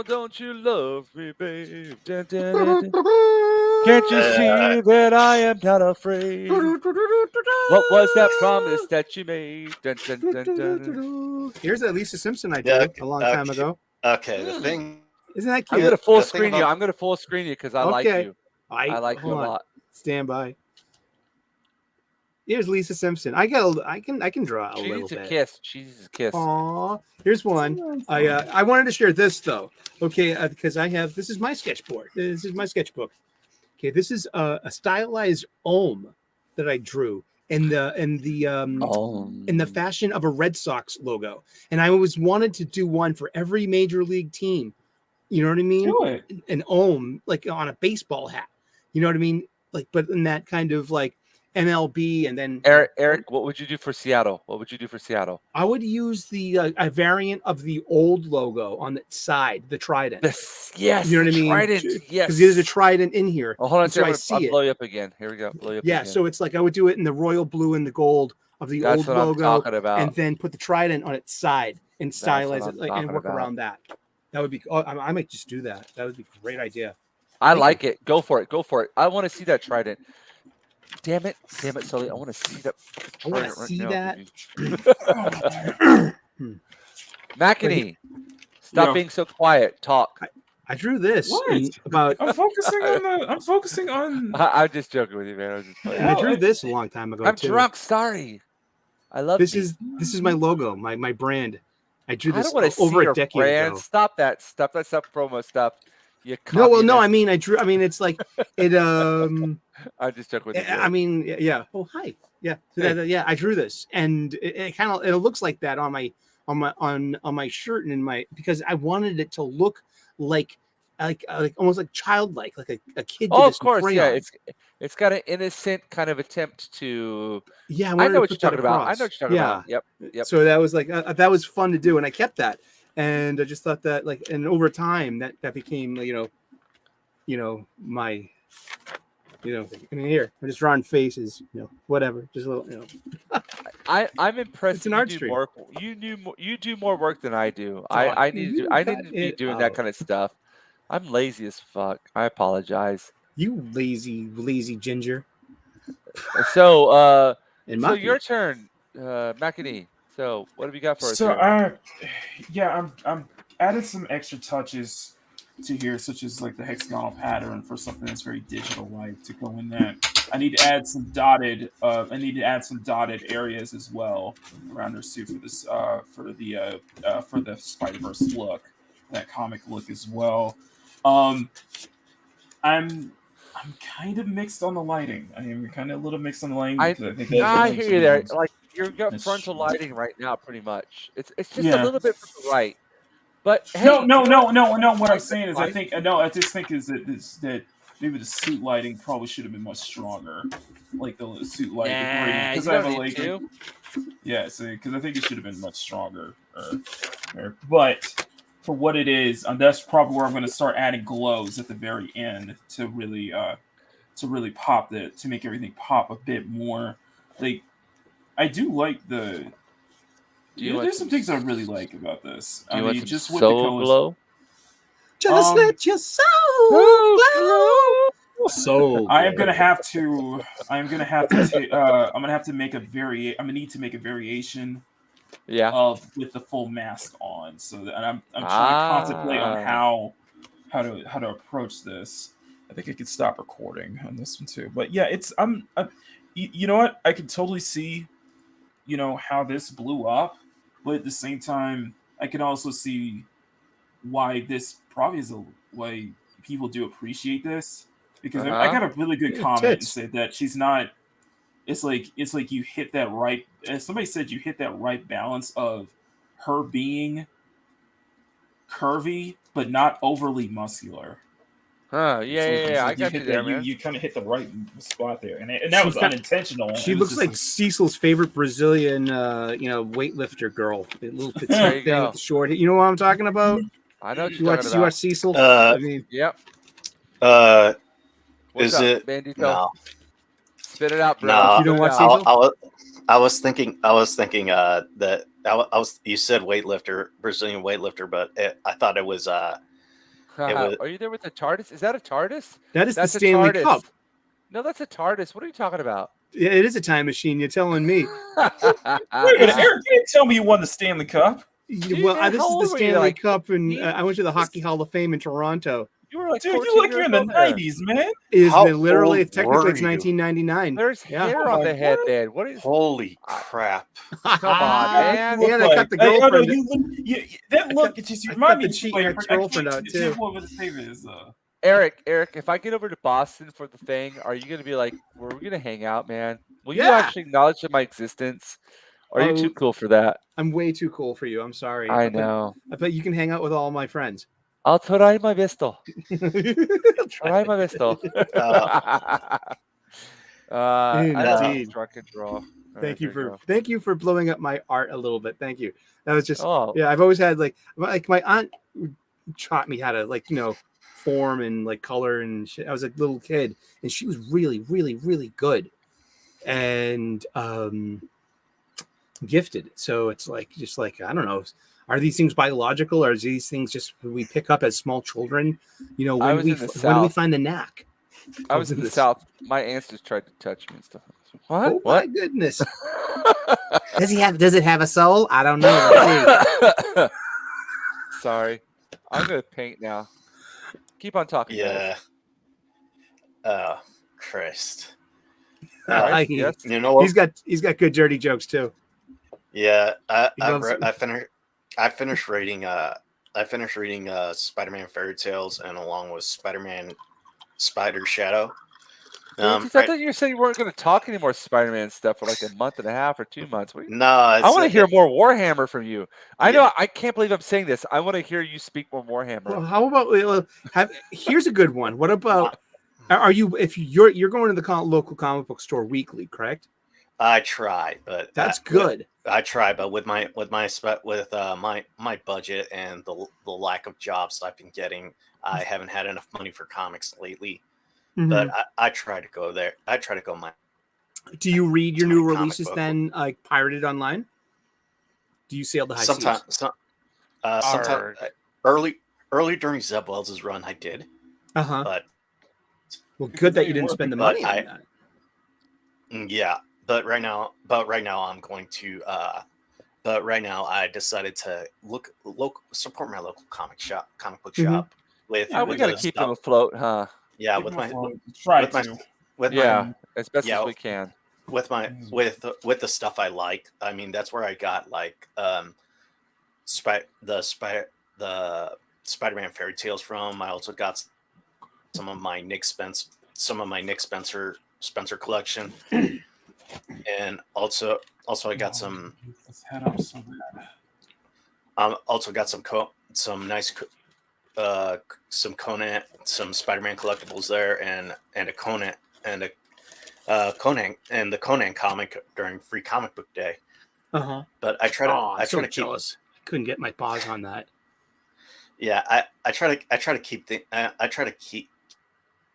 Speaker 1: don't you love me, babe? Dun, dun, dun, dun. Can't you see that I am not afraid? What was that promise that you made? Dun, dun, dun, dun.
Speaker 4: Here's a Lisa Simpson I drew a long time ago.
Speaker 5: Okay, the thing.
Speaker 4: Isn't that
Speaker 1: I'm
Speaker 4: cute?
Speaker 1: gonna full
Speaker 5: the thing
Speaker 1: screen you.
Speaker 5: about-
Speaker 1: I'm gonna full screen you because I like
Speaker 4: Okay.
Speaker 1: you. I like you a
Speaker 4: hold on.
Speaker 1: lot.
Speaker 4: Stand by. Here's Lisa Simpson. I can draw a
Speaker 1: She
Speaker 4: little
Speaker 1: needs a
Speaker 4: bit.
Speaker 1: kiss. She needs a kiss.
Speaker 4: Aw, here's one. I wanted to share this though. Okay, because this is my sketchboard. This is my sketchbook. Okay, this is a stylized ohm that I drew in the fashion of a Red Sox logo, and I always wanted to do one for every major league team. You know what I mean?
Speaker 6: Do it.
Speaker 4: An ohm, like on a baseball hat. You know what I mean? Like, but in that kind of like MLB, and then
Speaker 1: Eric, what would you do for Seattle?
Speaker 4: I would use the a variant of the old logo on the side, the trident.
Speaker 1: Yes,
Speaker 4: You know what I mean?
Speaker 1: Trident, yes.
Speaker 4: Because there's a trident in here.
Speaker 1: Oh, hold on,
Speaker 4: and so I
Speaker 1: I'll
Speaker 4: see
Speaker 1: blow
Speaker 4: it.
Speaker 1: you up again. Here we go. Blow you up
Speaker 4: Yeah,
Speaker 1: again.
Speaker 4: so it's like I would do it in the royal blue and the gold of the
Speaker 1: That's
Speaker 4: old
Speaker 1: what I'm
Speaker 4: logo,
Speaker 1: talking about.
Speaker 4: and then put the trident on its side and
Speaker 1: That's what
Speaker 4: stylize
Speaker 1: I'm
Speaker 4: it and
Speaker 1: talking
Speaker 4: work
Speaker 1: about.
Speaker 4: around that. That would be. Oh, I might just do that. That would be a great idea.
Speaker 1: I
Speaker 4: Thank
Speaker 1: like it. Go for it. I want to see that trident. Damn it, Sully. I want to see that.
Speaker 4: I want to
Speaker 1: trident right
Speaker 4: see
Speaker 1: now,
Speaker 4: that.
Speaker 1: baby. McEnany, stop being so quiet. Talk.
Speaker 4: I drew this
Speaker 6: What?
Speaker 4: about.
Speaker 6: I'm focusing on.
Speaker 1: I'm just joking with you, man. I was just playing.
Speaker 4: I drew this a long time ago.
Speaker 1: I'm
Speaker 4: too.
Speaker 1: drunk. Sorry. I love
Speaker 4: this.
Speaker 1: me.
Speaker 4: This is my logo, my brand. I drew
Speaker 1: I
Speaker 4: this
Speaker 1: don't want to
Speaker 4: over
Speaker 1: see
Speaker 4: a
Speaker 1: your
Speaker 4: decade
Speaker 1: brand.
Speaker 4: ago.
Speaker 1: Stop that promo stuff. You
Speaker 4: No, well, no. I
Speaker 1: communist.
Speaker 4: mean, I drew. I mean, it's like it.
Speaker 1: I just joke with you.
Speaker 4: I mean, yeah. Oh, hi. Yeah. So yeah. I drew this, and it kind of looks like that on my shirt and in my, because I wanted it to look like almost like childlike, like a kid.
Speaker 1: Oh,
Speaker 4: did
Speaker 1: of
Speaker 4: this in
Speaker 1: course, yeah.
Speaker 4: crayon.
Speaker 1: It's got an innocent kind of attempt to.
Speaker 4: Yeah,
Speaker 1: I know what
Speaker 4: put
Speaker 1: you're
Speaker 4: that
Speaker 1: talking about. I
Speaker 4: across.
Speaker 1: know what you're talking about. Yep.
Speaker 4: So that was like that was fun to do, and I kept that, and I just thought that and over time that became my. I mean, here I'm just drawing faces, whatever, just a little,
Speaker 1: I'm impressed.
Speaker 4: It's an
Speaker 1: that
Speaker 4: art
Speaker 1: you do
Speaker 4: stream.
Speaker 1: more. You do more work than I do. I need to be doing that kind of stuff. I'm lazy as fuck. I apologize.
Speaker 4: You lazy ginger.
Speaker 1: So
Speaker 4: And
Speaker 1: so
Speaker 4: Maki.
Speaker 1: your turn, McEnany. So what have you got for us?
Speaker 6: So
Speaker 1: here?
Speaker 6: I'm added some extra touches to here, such as like the hexagonal pattern for something that's very digital-like to go in that. I need to add some dotted. Areas as well around her suit for this for the Spider-Verse look, that comic look as well. I'm kind of mixed on the lighting. I am kind of a little mixed on the lighting because I think
Speaker 1: I hear you there. Like you've got frontal lighting right now, pretty much. It's just a little bit from the right. But hey,
Speaker 6: no. What I'm saying is, I just think that maybe the suit lighting probably should have been much stronger, like the suit lighting. Because I have a like, yeah, because I think it should have been much stronger. But for what it is, that's probably where I'm going to start adding glows at the very end to really pop to make everything pop a bit more. Like, I do like the. There's some things I really like about this.
Speaker 1: Do you want some
Speaker 6: just with
Speaker 1: soul
Speaker 6: the colors.
Speaker 1: glow?
Speaker 4: Just let your soul glow. Soul.
Speaker 6: I am gonna have to. I'm gonna have to make a I'm gonna need to make a variation.
Speaker 1: Yeah.
Speaker 6: With the full mask on, so that I'm trying to contemplate on how to approach this. I think I could stop recording on this one too. But yeah, you know what? I can totally see, how this blew up, but at the same time, I can also see why this probably is why people do appreciate this, because I got a really good comment and said that she's not. It's like you hit that right. As somebody said, you hit that right balance of her being curvy but not overly muscular.
Speaker 1: Huh? Yeah. I got you there, man.
Speaker 6: You kind of hit the right spot there, and that was unintentional.
Speaker 4: She looks like Cecil's favorite Brazilian, weightlifter girl. The little petite thing with the short. You know what I'm talking about?
Speaker 1: I know what you're talking about.
Speaker 4: You watch Cecil?
Speaker 1: Yep.
Speaker 5: Is it
Speaker 1: Bandito?
Speaker 5: No.
Speaker 1: Spit it out, bro.
Speaker 5: No,
Speaker 4: you don't watch Cecil?
Speaker 5: I was thinking that you said weightlifter, Brazilian weightlifter, but I thought it was
Speaker 1: Are you there with the TARDIS? Is that a TARDIS?
Speaker 4: That's the Stanley
Speaker 1: TARDIS.
Speaker 4: Cup.
Speaker 1: No, that's a TARDIS. What are you talking about?
Speaker 4: Yeah, it is a time machine. You're telling me.
Speaker 6: Wait a minute, Eric, you didn't tell me you won the Stanley Cup.
Speaker 4: Well,
Speaker 1: man,
Speaker 4: this
Speaker 1: how
Speaker 4: is the
Speaker 1: old were you,
Speaker 4: Stanley
Speaker 1: like
Speaker 4: Cup, and I went to the Hockey Hall of Fame in Toronto.
Speaker 1: You were like,
Speaker 6: Dude,
Speaker 1: 14
Speaker 6: you look
Speaker 1: years
Speaker 6: in the
Speaker 1: old there.
Speaker 6: 90s, man.
Speaker 4: Literally, technically,
Speaker 5: were
Speaker 4: it's
Speaker 5: you?
Speaker 4: 1999.
Speaker 1: There's hair on the head, man. What is?
Speaker 5: Holy crap!
Speaker 1: Come on, man.
Speaker 4: And I cut the girlfriend.
Speaker 6: That look, it just remind me
Speaker 4: the cheat and girlfriend out too.
Speaker 6: What his favorite is.
Speaker 1: Eric, if I get over to Boston for the thing, are you gonna be like, we're gonna hang out, man? Will you actually acknowledge my existence? Or are you too cool for that?
Speaker 4: I'm way too cool for you. I'm sorry.
Speaker 1: I know.
Speaker 4: I bet you can hang out with all my friends.
Speaker 1: I'll try my best. Try my best.
Speaker 4: Indeed.
Speaker 1: Drunken draw.
Speaker 4: Thank you for blowing up my art a little bit. Thank you. That was just I've always had like my aunt taught me how to form and color and shit. I was a little kid and she was really, really, really good and gifted. So it's I don't know. Are these things biological or are these things just we pick up as small children? When do we find the knack?
Speaker 1: I was in the South. My aunts just tried to touch me and stuff. What?
Speaker 4: Oh my goodness. Does it have a soul? I don't know.
Speaker 1: Sorry. I'm gonna paint now. Keep on talking.
Speaker 5: Yeah. Oh, Christ.
Speaker 1: Yes.
Speaker 5: You know what?
Speaker 4: He's got good dirty jokes too.
Speaker 5: Yeah, I finished reading Spider-Man Fairy Tales and along with Spider-Man Spider Shadow.
Speaker 1: I thought you said you weren't going to talk any more Spider-Man stuff for like a month and a half or 2 months.
Speaker 5: No,
Speaker 1: I want to hear more Warhammer from you. I know. I can't believe I'm saying this. I want to hear you speak more Warhammer.
Speaker 4: Well, how about here's a good one. What about you're going to the local comic book store weekly, correct?
Speaker 5: I try, but
Speaker 4: that's good.
Speaker 5: I try, but with my budget and the lack of jobs I've been getting, I haven't had enough money for comics lately. Mm-hmm. But I try to go there. I try to go
Speaker 4: Do you read your new releases then, pirated online? Do you sail the high seas?
Speaker 5: Sometimes early during Zeb Wells' run, I did. But
Speaker 4: good that you didn't spend the money on that.
Speaker 5: Yeah, but right now I'm going to. But right now I decided to support my local comic book shop. We
Speaker 1: got to keep them afloat, huh?
Speaker 5: Yeah, as
Speaker 1: best as we can.
Speaker 5: With the stuff I like. I mean, that's where I got the Spider-Man Fairy Tales from. I also got some of my Nick Spencer collection, and also I got some. Also got some nice. Some Conan, some Spider-Man collectibles there, and a Conan and the Conan comic during Free Comic Book Day. But I try to keep.
Speaker 4: I couldn't get my paws on that.
Speaker 5: Yeah, I try to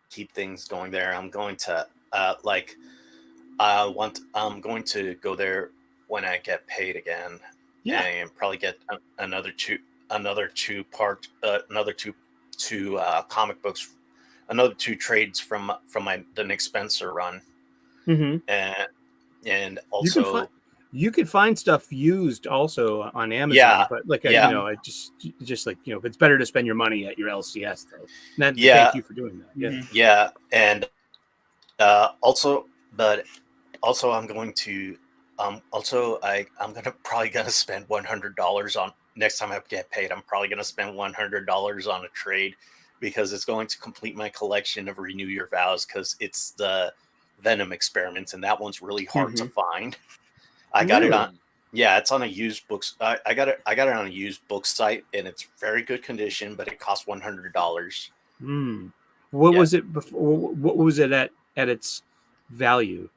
Speaker 5: keep things going there. I'm going to I'm going to go there when I get paid again. Yeah, and probably get another two comic books, another 2 trades from the Nick Spencer run, and also
Speaker 4: you could find stuff used also on Amazon.
Speaker 5: Yeah,
Speaker 4: but it's better to spend your money at your LCS though. And thank you for doing that.
Speaker 5: Yeah, and also I'm going to I'm probably gonna spend $100 on. Next time I get paid, I'm probably going to spend $100 on a trade because it's going to complete my collection of Renew Your Vows because it's the Venom experiments, and that one's really hard to find. I got it on Yeah, it's on a used books. I got it. I got it on a used book site, and it's very good condition, but it costs $100.
Speaker 4: What
Speaker 5: Yeah.
Speaker 4: was it before? What was it at its value?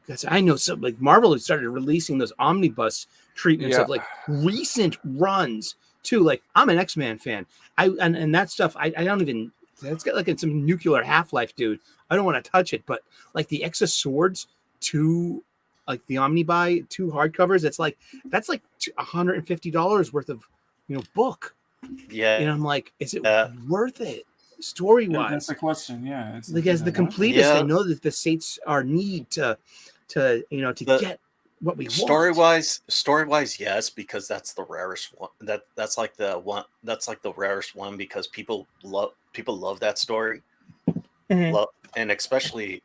Speaker 4: Because I know some like Marvel had started releasing those omnibus treatments of like recent runs too. Like I'm an X-Men fan. And that stuff I don't even. That's got like some nuclear half-life, dude. I don't want to touch it, but like the X of Swords 2, like the Omnibuy 2 hardcovers, that's like $150 worth of book.
Speaker 5: Yeah.
Speaker 4: And I'm like, is it worth it? Story wise,
Speaker 6: that's the question. Yeah,
Speaker 4: like as the completist, I know that the states are need to get what we want.
Speaker 5: Story wise, yes, because that's the rarest one. That's like the one. That's like the rarest one because people love that story. Love, and especially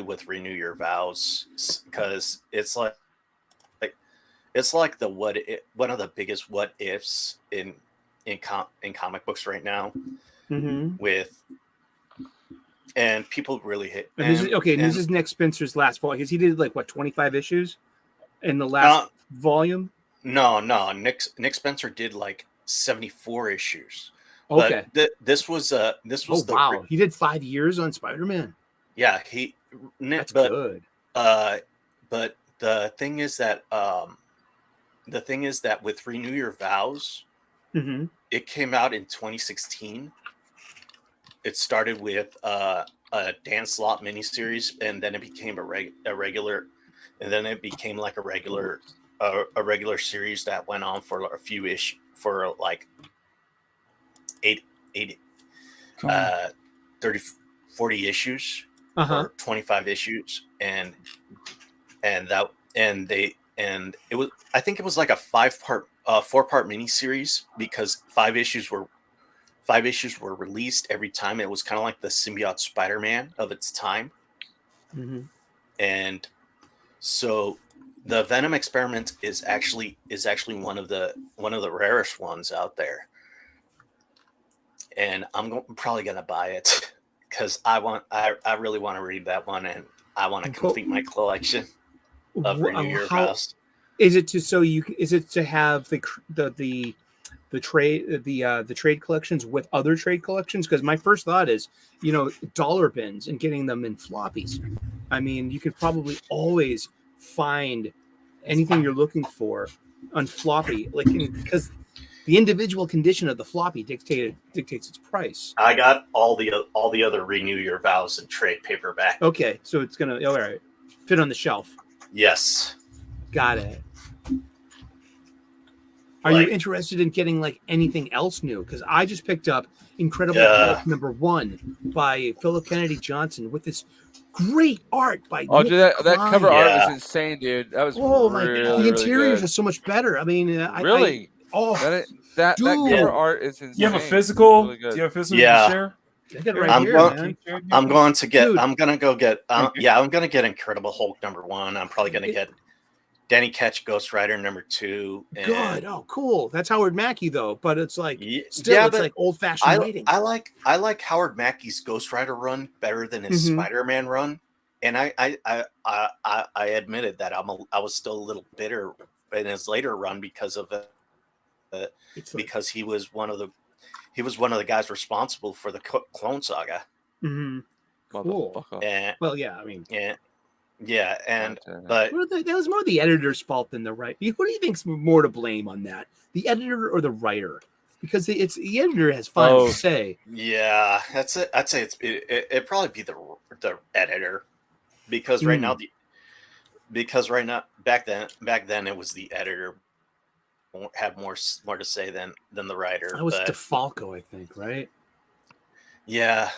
Speaker 5: with Renew Your Vows, because it's like the one of the biggest what ifs in comic books right now. With and people really hit.
Speaker 4: And this is Nick Spencer's last volume because he did like what 25 issues in the last volume.
Speaker 5: No, Nick Spencer did like 74 issues.
Speaker 4: Okay,
Speaker 5: but this was
Speaker 4: wow. He did 5 years on Spider-Man.
Speaker 5: Yeah,
Speaker 4: that's good.
Speaker 5: But the thing is that with Renew Your Vows, it came out in 2016. It started with a Dan Slott miniseries, and then it became a regular, and then it became like a regular series that went on for a few for like 40 issues or 25 issues, and it was, I think it was like a 4-part miniseries because 5 issues were released every time. It was kind of like the symbiote Spider-Man of its time. And so the Venom Experiment is actually one of the rarest ones out there. And I'm probably gonna buy it because I really want to read that one, and I want to complete my collection of Renew Your Vows.
Speaker 4: Is it to have the trade collections with other trade collections? Because my first thought is dollar bins and getting them in floppies. I mean, you could probably always find anything you're looking for on floppy, because the individual condition of the floppy dictates its price.
Speaker 5: I got all the other Renew Your Vows and trade paperback.
Speaker 4: Okay, so it's gonna all right fit on the shelf.
Speaker 5: Yes,
Speaker 4: got it. Are you interested in getting like anything else new? Because I just picked up Incredible Hulk #1 by Philip Kennedy Johnson with this great art by Nick
Speaker 1: dude, that cover art was
Speaker 5: Yeah.
Speaker 1: insane, dude. That was
Speaker 4: my
Speaker 1: really,
Speaker 4: God. The interiors
Speaker 1: good.
Speaker 4: are so much better. I mean,
Speaker 1: Really? That
Speaker 4: dude.
Speaker 1: cover art is insane.
Speaker 6: You have a physical?
Speaker 1: Really
Speaker 6: Do you have a physical
Speaker 5: Yeah.
Speaker 6: to share?
Speaker 4: I got it right here, man.
Speaker 5: I'm going to get.
Speaker 4: Dude.
Speaker 5: I'm gonna go get. I'm gonna get Incredible Hulk #1. I'm probably gonna get Danny Ketch Ghost Rider #2.
Speaker 4: Good. Oh, cool. That's Howard Mackey though, but it's like it's
Speaker 5: but
Speaker 4: like old fashioned writing.
Speaker 5: I like Howard Mackey's Ghost Rider run better than his Spider-Man run, and I admitted that I was still a little bitter in his later run because of because he was one of the guys responsible for the Clone Saga.
Speaker 4: Cool.
Speaker 5: And,
Speaker 4: well, yeah, I mean,
Speaker 5: yeah, and
Speaker 4: but that was more the editor's fault than the writer. Who do you think's more to blame on that, the editor or the writer? Because the editor has final say.
Speaker 5: Yeah, that's it. I'd say it'd probably be the editor, because right now back then it was the editor had more to say than the writer.
Speaker 4: That was DeFalco, I think, right?
Speaker 5: Yeah,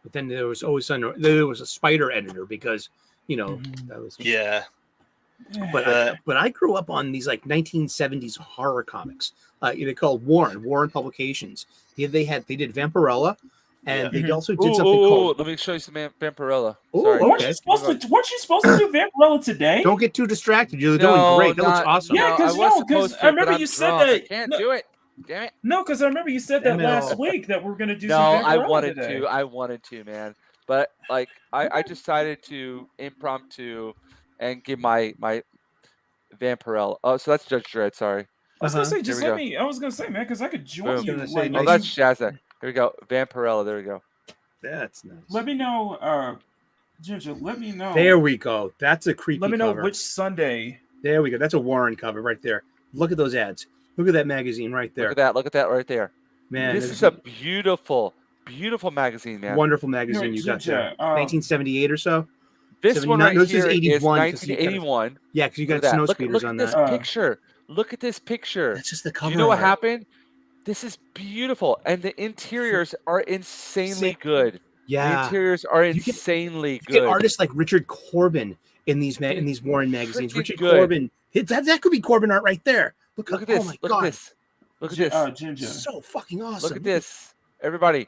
Speaker 4: but then there was a spider editor because that was But I grew up on these like 1970s horror comics. They called Warren Publications. They did Vampirella, and they also did something called.
Speaker 1: Let me show you some Vampirella.
Speaker 6: Weren't you supposed to do Vampirella today?
Speaker 4: Don't get too distracted. You're doing great. That looks awesome.
Speaker 6: Yeah, because I remember you said that.
Speaker 1: I can't do it. Damn it.
Speaker 6: No, because I remember you said that last week that we're gonna do.
Speaker 1: No,
Speaker 6: some
Speaker 1: I
Speaker 6: Vampirella
Speaker 1: wanted to, man. But like, I decided to impromptu and give my Vampirella. Oh, so that's Judge Dredd. Sorry.
Speaker 6: I was gonna say,
Speaker 1: Here
Speaker 6: just
Speaker 1: we
Speaker 6: let
Speaker 1: go.
Speaker 6: me. I was gonna say, man, because I could join
Speaker 1: Boom.
Speaker 6: you.
Speaker 4: Gonna say,
Speaker 6: Like,
Speaker 1: Oh,
Speaker 4: nice.
Speaker 1: that's Shazza. Here we go. Vampirella. There we go.
Speaker 4: That's nice.
Speaker 6: let me know, Ginger. Let me know.
Speaker 4: There we go. That's a creepy
Speaker 6: Let me know
Speaker 4: cover.
Speaker 6: which Sunday.
Speaker 4: There we go. That's a Warren cover right there. Look at those ads. Look at that magazine right there.
Speaker 1: Look at that. Look at that right there.
Speaker 4: Man,
Speaker 1: This is a beautiful, beautiful magazine, man.
Speaker 4: wonderful magazine you got there.
Speaker 6: Ginger,
Speaker 4: 1978 or so.
Speaker 1: This one
Speaker 4: 79
Speaker 1: right
Speaker 4: no, this is
Speaker 1: here is
Speaker 4: 81 'cause you gotta-
Speaker 1: 1981.
Speaker 4: Yeah, because you
Speaker 1: Look
Speaker 4: got
Speaker 1: at that.
Speaker 4: snow
Speaker 1: Look
Speaker 4: speeders
Speaker 1: at
Speaker 4: on
Speaker 1: this
Speaker 4: that.
Speaker 1: picture. Look at this picture.
Speaker 4: That's just the
Speaker 1: Do
Speaker 4: cover.
Speaker 1: you know what
Speaker 4: art.
Speaker 1: happened? This is beautiful, and the interiors are insanely good. The
Speaker 4: Yeah.
Speaker 1: interiors are
Speaker 4: You get-
Speaker 1: insanely
Speaker 4: You get
Speaker 1: good.
Speaker 4: artists like Richard Corbin in these Warren magazines.
Speaker 1: Freaking
Speaker 4: Richard
Speaker 1: good.
Speaker 4: Corbin. That could be Corbin art right there. Look
Speaker 1: Look
Speaker 4: at
Speaker 1: at this.
Speaker 4: Oh my
Speaker 1: Look
Speaker 4: god.
Speaker 1: at this. Look at this.
Speaker 6: Ginger.
Speaker 4: So fucking awesome.
Speaker 1: Look at this. Everybody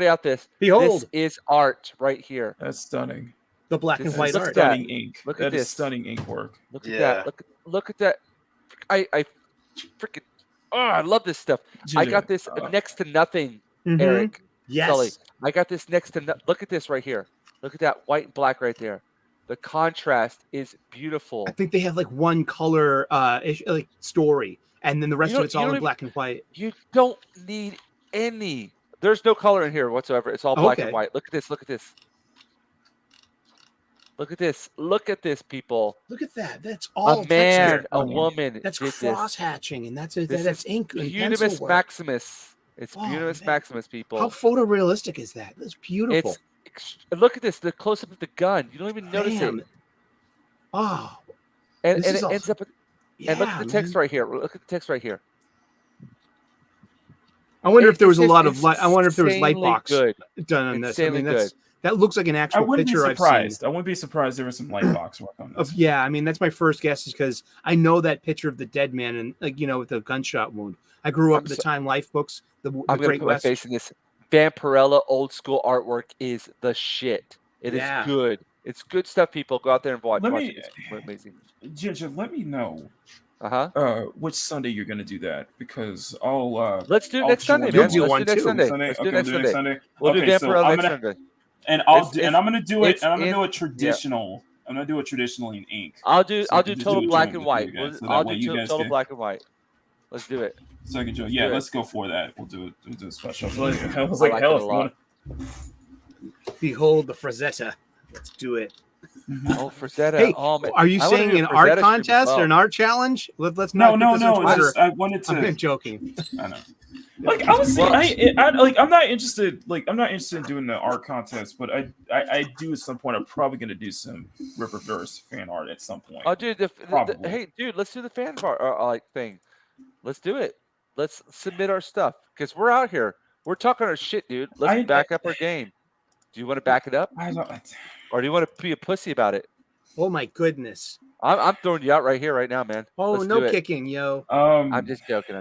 Speaker 1: out this.
Speaker 4: Behold.
Speaker 1: This is art right here.
Speaker 6: That's stunning.
Speaker 4: The black
Speaker 1: This
Speaker 4: and
Speaker 1: is-
Speaker 4: white
Speaker 1: look
Speaker 4: art.
Speaker 1: at that.
Speaker 6: Stunning ink.
Speaker 1: Look at
Speaker 6: That is
Speaker 1: this.
Speaker 6: stunning ink work.
Speaker 1: Look at
Speaker 5: Yeah.
Speaker 1: that. Look at that. I freaking I love this stuff. I
Speaker 6: Ginger,
Speaker 1: got this next to nothing,
Speaker 4: Mhm.
Speaker 1: Eric.
Speaker 4: Yes.
Speaker 1: Sully. I got this next to look at this right here. Look at that white and black right there. The contrast is beautiful.
Speaker 4: I think they have like one color like story, and then the rest
Speaker 1: You
Speaker 4: of
Speaker 1: don't-
Speaker 4: it's
Speaker 1: you
Speaker 4: all
Speaker 1: don't
Speaker 4: in
Speaker 1: even-
Speaker 4: black and white.
Speaker 1: You don't need any. There's no color in here whatsoever. It's all black
Speaker 4: Okay.
Speaker 1: and white. Look at this. Look at this. Look at this. Look at this, people.
Speaker 4: Look at that. That's all
Speaker 1: A man,
Speaker 4: texture.
Speaker 1: a woman
Speaker 4: That's
Speaker 1: did
Speaker 4: cross hatching, and that's
Speaker 1: This
Speaker 4: that's
Speaker 1: is
Speaker 4: ink and
Speaker 1: Unimus
Speaker 4: pencil work.
Speaker 1: Maximus. It's
Speaker 4: Oh,
Speaker 1: Unimus
Speaker 4: man.
Speaker 1: Maximus, people.
Speaker 4: How photorealistic is that? That's beautiful.
Speaker 1: Look at this. The close up of the gun. You don't even notice
Speaker 4: Damn.
Speaker 1: it.
Speaker 4: Oh,
Speaker 1: And,
Speaker 4: this
Speaker 1: and
Speaker 4: is
Speaker 1: it ends
Speaker 4: awesome.
Speaker 1: up.
Speaker 4: yeah.
Speaker 1: And look at the text
Speaker 4: man.
Speaker 1: right here. Look at the text right here.
Speaker 4: I wonder if there was a
Speaker 1: It's
Speaker 4: lot of light. I wonder if there was light
Speaker 1: insanely
Speaker 4: box
Speaker 1: good.
Speaker 4: done on this. I
Speaker 1: Insanely
Speaker 4: mean, that looks like an
Speaker 6: I
Speaker 4: actual
Speaker 6: wouldn't be
Speaker 4: picture I've
Speaker 6: surprised.
Speaker 4: seen.
Speaker 6: I wouldn't be surprised there was some light box work on this.
Speaker 4: Yeah, I mean that's my first guess is because I know that picture of the dead man and like with the gunshot wound. I grew up
Speaker 1: I'm
Speaker 4: with the
Speaker 1: so-
Speaker 4: Time Life books. The
Speaker 1: I'm gonna
Speaker 4: Great
Speaker 1: put my
Speaker 4: West.
Speaker 1: face in this. Vampirella old school artwork is the shit. It is
Speaker 4: Yeah.
Speaker 1: good. It's good stuff. People go out there and watch.
Speaker 6: Let
Speaker 1: watch
Speaker 6: me-
Speaker 1: it. It's amazing.
Speaker 6: Ginger, let me know
Speaker 1: Which
Speaker 6: which Sunday you're gonna do that because I'll
Speaker 1: Let's do it
Speaker 6: I'll
Speaker 1: next Sunday,
Speaker 6: join
Speaker 1: man.
Speaker 6: you.
Speaker 1: Let's
Speaker 4: one
Speaker 1: do next
Speaker 4: too.
Speaker 1: Sunday.
Speaker 6: Sunday.
Speaker 1: Let's
Speaker 6: Okay,
Speaker 1: do next
Speaker 6: we'll do
Speaker 1: Sunday.
Speaker 6: Sunday.
Speaker 1: We'll do
Speaker 6: Okay, so
Speaker 1: Vampirella
Speaker 6: I'm
Speaker 1: next
Speaker 6: gonna
Speaker 1: Sunday.
Speaker 6: and
Speaker 1: It's-
Speaker 6: I'm gonna do it.
Speaker 1: it's
Speaker 6: And I'm gonna do
Speaker 1: in-
Speaker 6: it traditional. I'm gonna do it traditionally in ink.
Speaker 1: I'll do
Speaker 6: So I
Speaker 1: I'll
Speaker 6: can
Speaker 1: do
Speaker 6: just
Speaker 1: total
Speaker 6: do a
Speaker 1: black
Speaker 6: joint
Speaker 1: and
Speaker 6: with
Speaker 1: white.
Speaker 6: you guys, so that
Speaker 1: I'll
Speaker 6: way
Speaker 1: do
Speaker 6: you guys
Speaker 1: total
Speaker 6: can-
Speaker 1: black and white. Let's do it.
Speaker 6: So I can join.
Speaker 1: Let's
Speaker 6: Yeah,
Speaker 1: do it.
Speaker 6: let's go for that. We'll do it. We'll do a special. I was
Speaker 1: I
Speaker 6: like,
Speaker 1: like
Speaker 6: hell,
Speaker 1: it a
Speaker 6: if you
Speaker 1: lot.
Speaker 6: wanna.
Speaker 4: Behold the Frazetta. Let's do it.
Speaker 1: Oh, Frazetta.
Speaker 4: Hey,
Speaker 1: oh, man.
Speaker 4: are you
Speaker 1: I wanna
Speaker 4: saying
Speaker 1: do a
Speaker 4: an
Speaker 1: Frazetta
Speaker 4: art
Speaker 1: stream as
Speaker 4: contest
Speaker 1: well.
Speaker 4: or an art challenge? Let's
Speaker 6: No,
Speaker 4: not get this on
Speaker 6: it's
Speaker 4: Twitter.
Speaker 6: just I wanted to.
Speaker 4: I'm joking.
Speaker 6: I know. Like I was,
Speaker 1: Well-
Speaker 6: I'm not interested. Like I'm not interested in doing the art contest, but I do at some point. I'm probably gonna do some Ripperverse fan art at some point.
Speaker 1: Oh, dude.
Speaker 6: Probably.
Speaker 1: Hey, dude. Let's do the fan bar like thing. Let's do it. Let's submit our stuff because we're out here. We're talking our shit, dude. Let's back up our game. Do you want to back it up,
Speaker 6: I don't,
Speaker 1: or do you want to be a pussy about it?
Speaker 4: Oh my goodness.
Speaker 1: I'm throwing you out right here, right now, man.
Speaker 4: Oh,
Speaker 1: Let's
Speaker 4: no
Speaker 1: do it.
Speaker 4: kicking, yo.
Speaker 1: I'm just joking.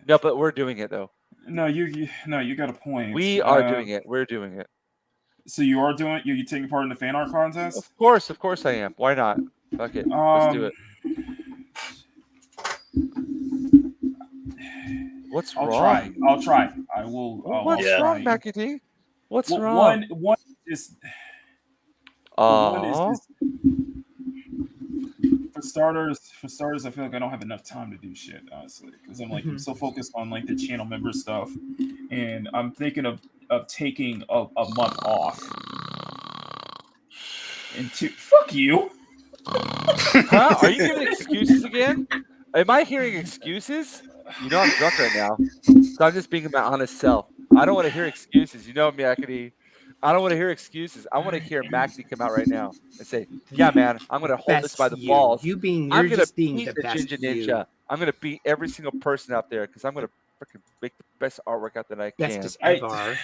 Speaker 1: No, but we're doing it though.
Speaker 6: No, you got a point.
Speaker 1: We are doing it. We're doing it.
Speaker 6: So you are doing. You taking part in the fan art contest?
Speaker 1: Of course I am. Why not? Fuck it. Let's do it. What's
Speaker 6: I'll
Speaker 1: wrong?
Speaker 6: try. I will.
Speaker 1: What's
Speaker 5: Yeah.
Speaker 1: wrong, McAtee? What's
Speaker 6: Well,
Speaker 1: wrong?
Speaker 6: One is.
Speaker 1: Oh,
Speaker 6: One is for starters, I feel like I don't have enough time to do shit, honestly, because I'm so focused on like the channel member stuff, and I'm thinking of taking a month off. And fuck you.
Speaker 1: huh? Are you giving excuses again? Am I hearing excuses? You know I'm drunk right now, so I'm just being my honest self. I don't want to hear excuses. You know me, McAtee. I don't want to hear excuses. I want to hear McAtee come out right now and say, "Yeah, man, I'm going to hold this by the balls.
Speaker 4: You're
Speaker 1: I'm going to
Speaker 4: just being
Speaker 1: beat
Speaker 4: the
Speaker 1: the
Speaker 4: best
Speaker 1: Jinja
Speaker 4: you.
Speaker 1: Ninja. I'm going to beat every single person out there because I'm going to freaking make the best artwork out that I can."
Speaker 4: Bestest ever.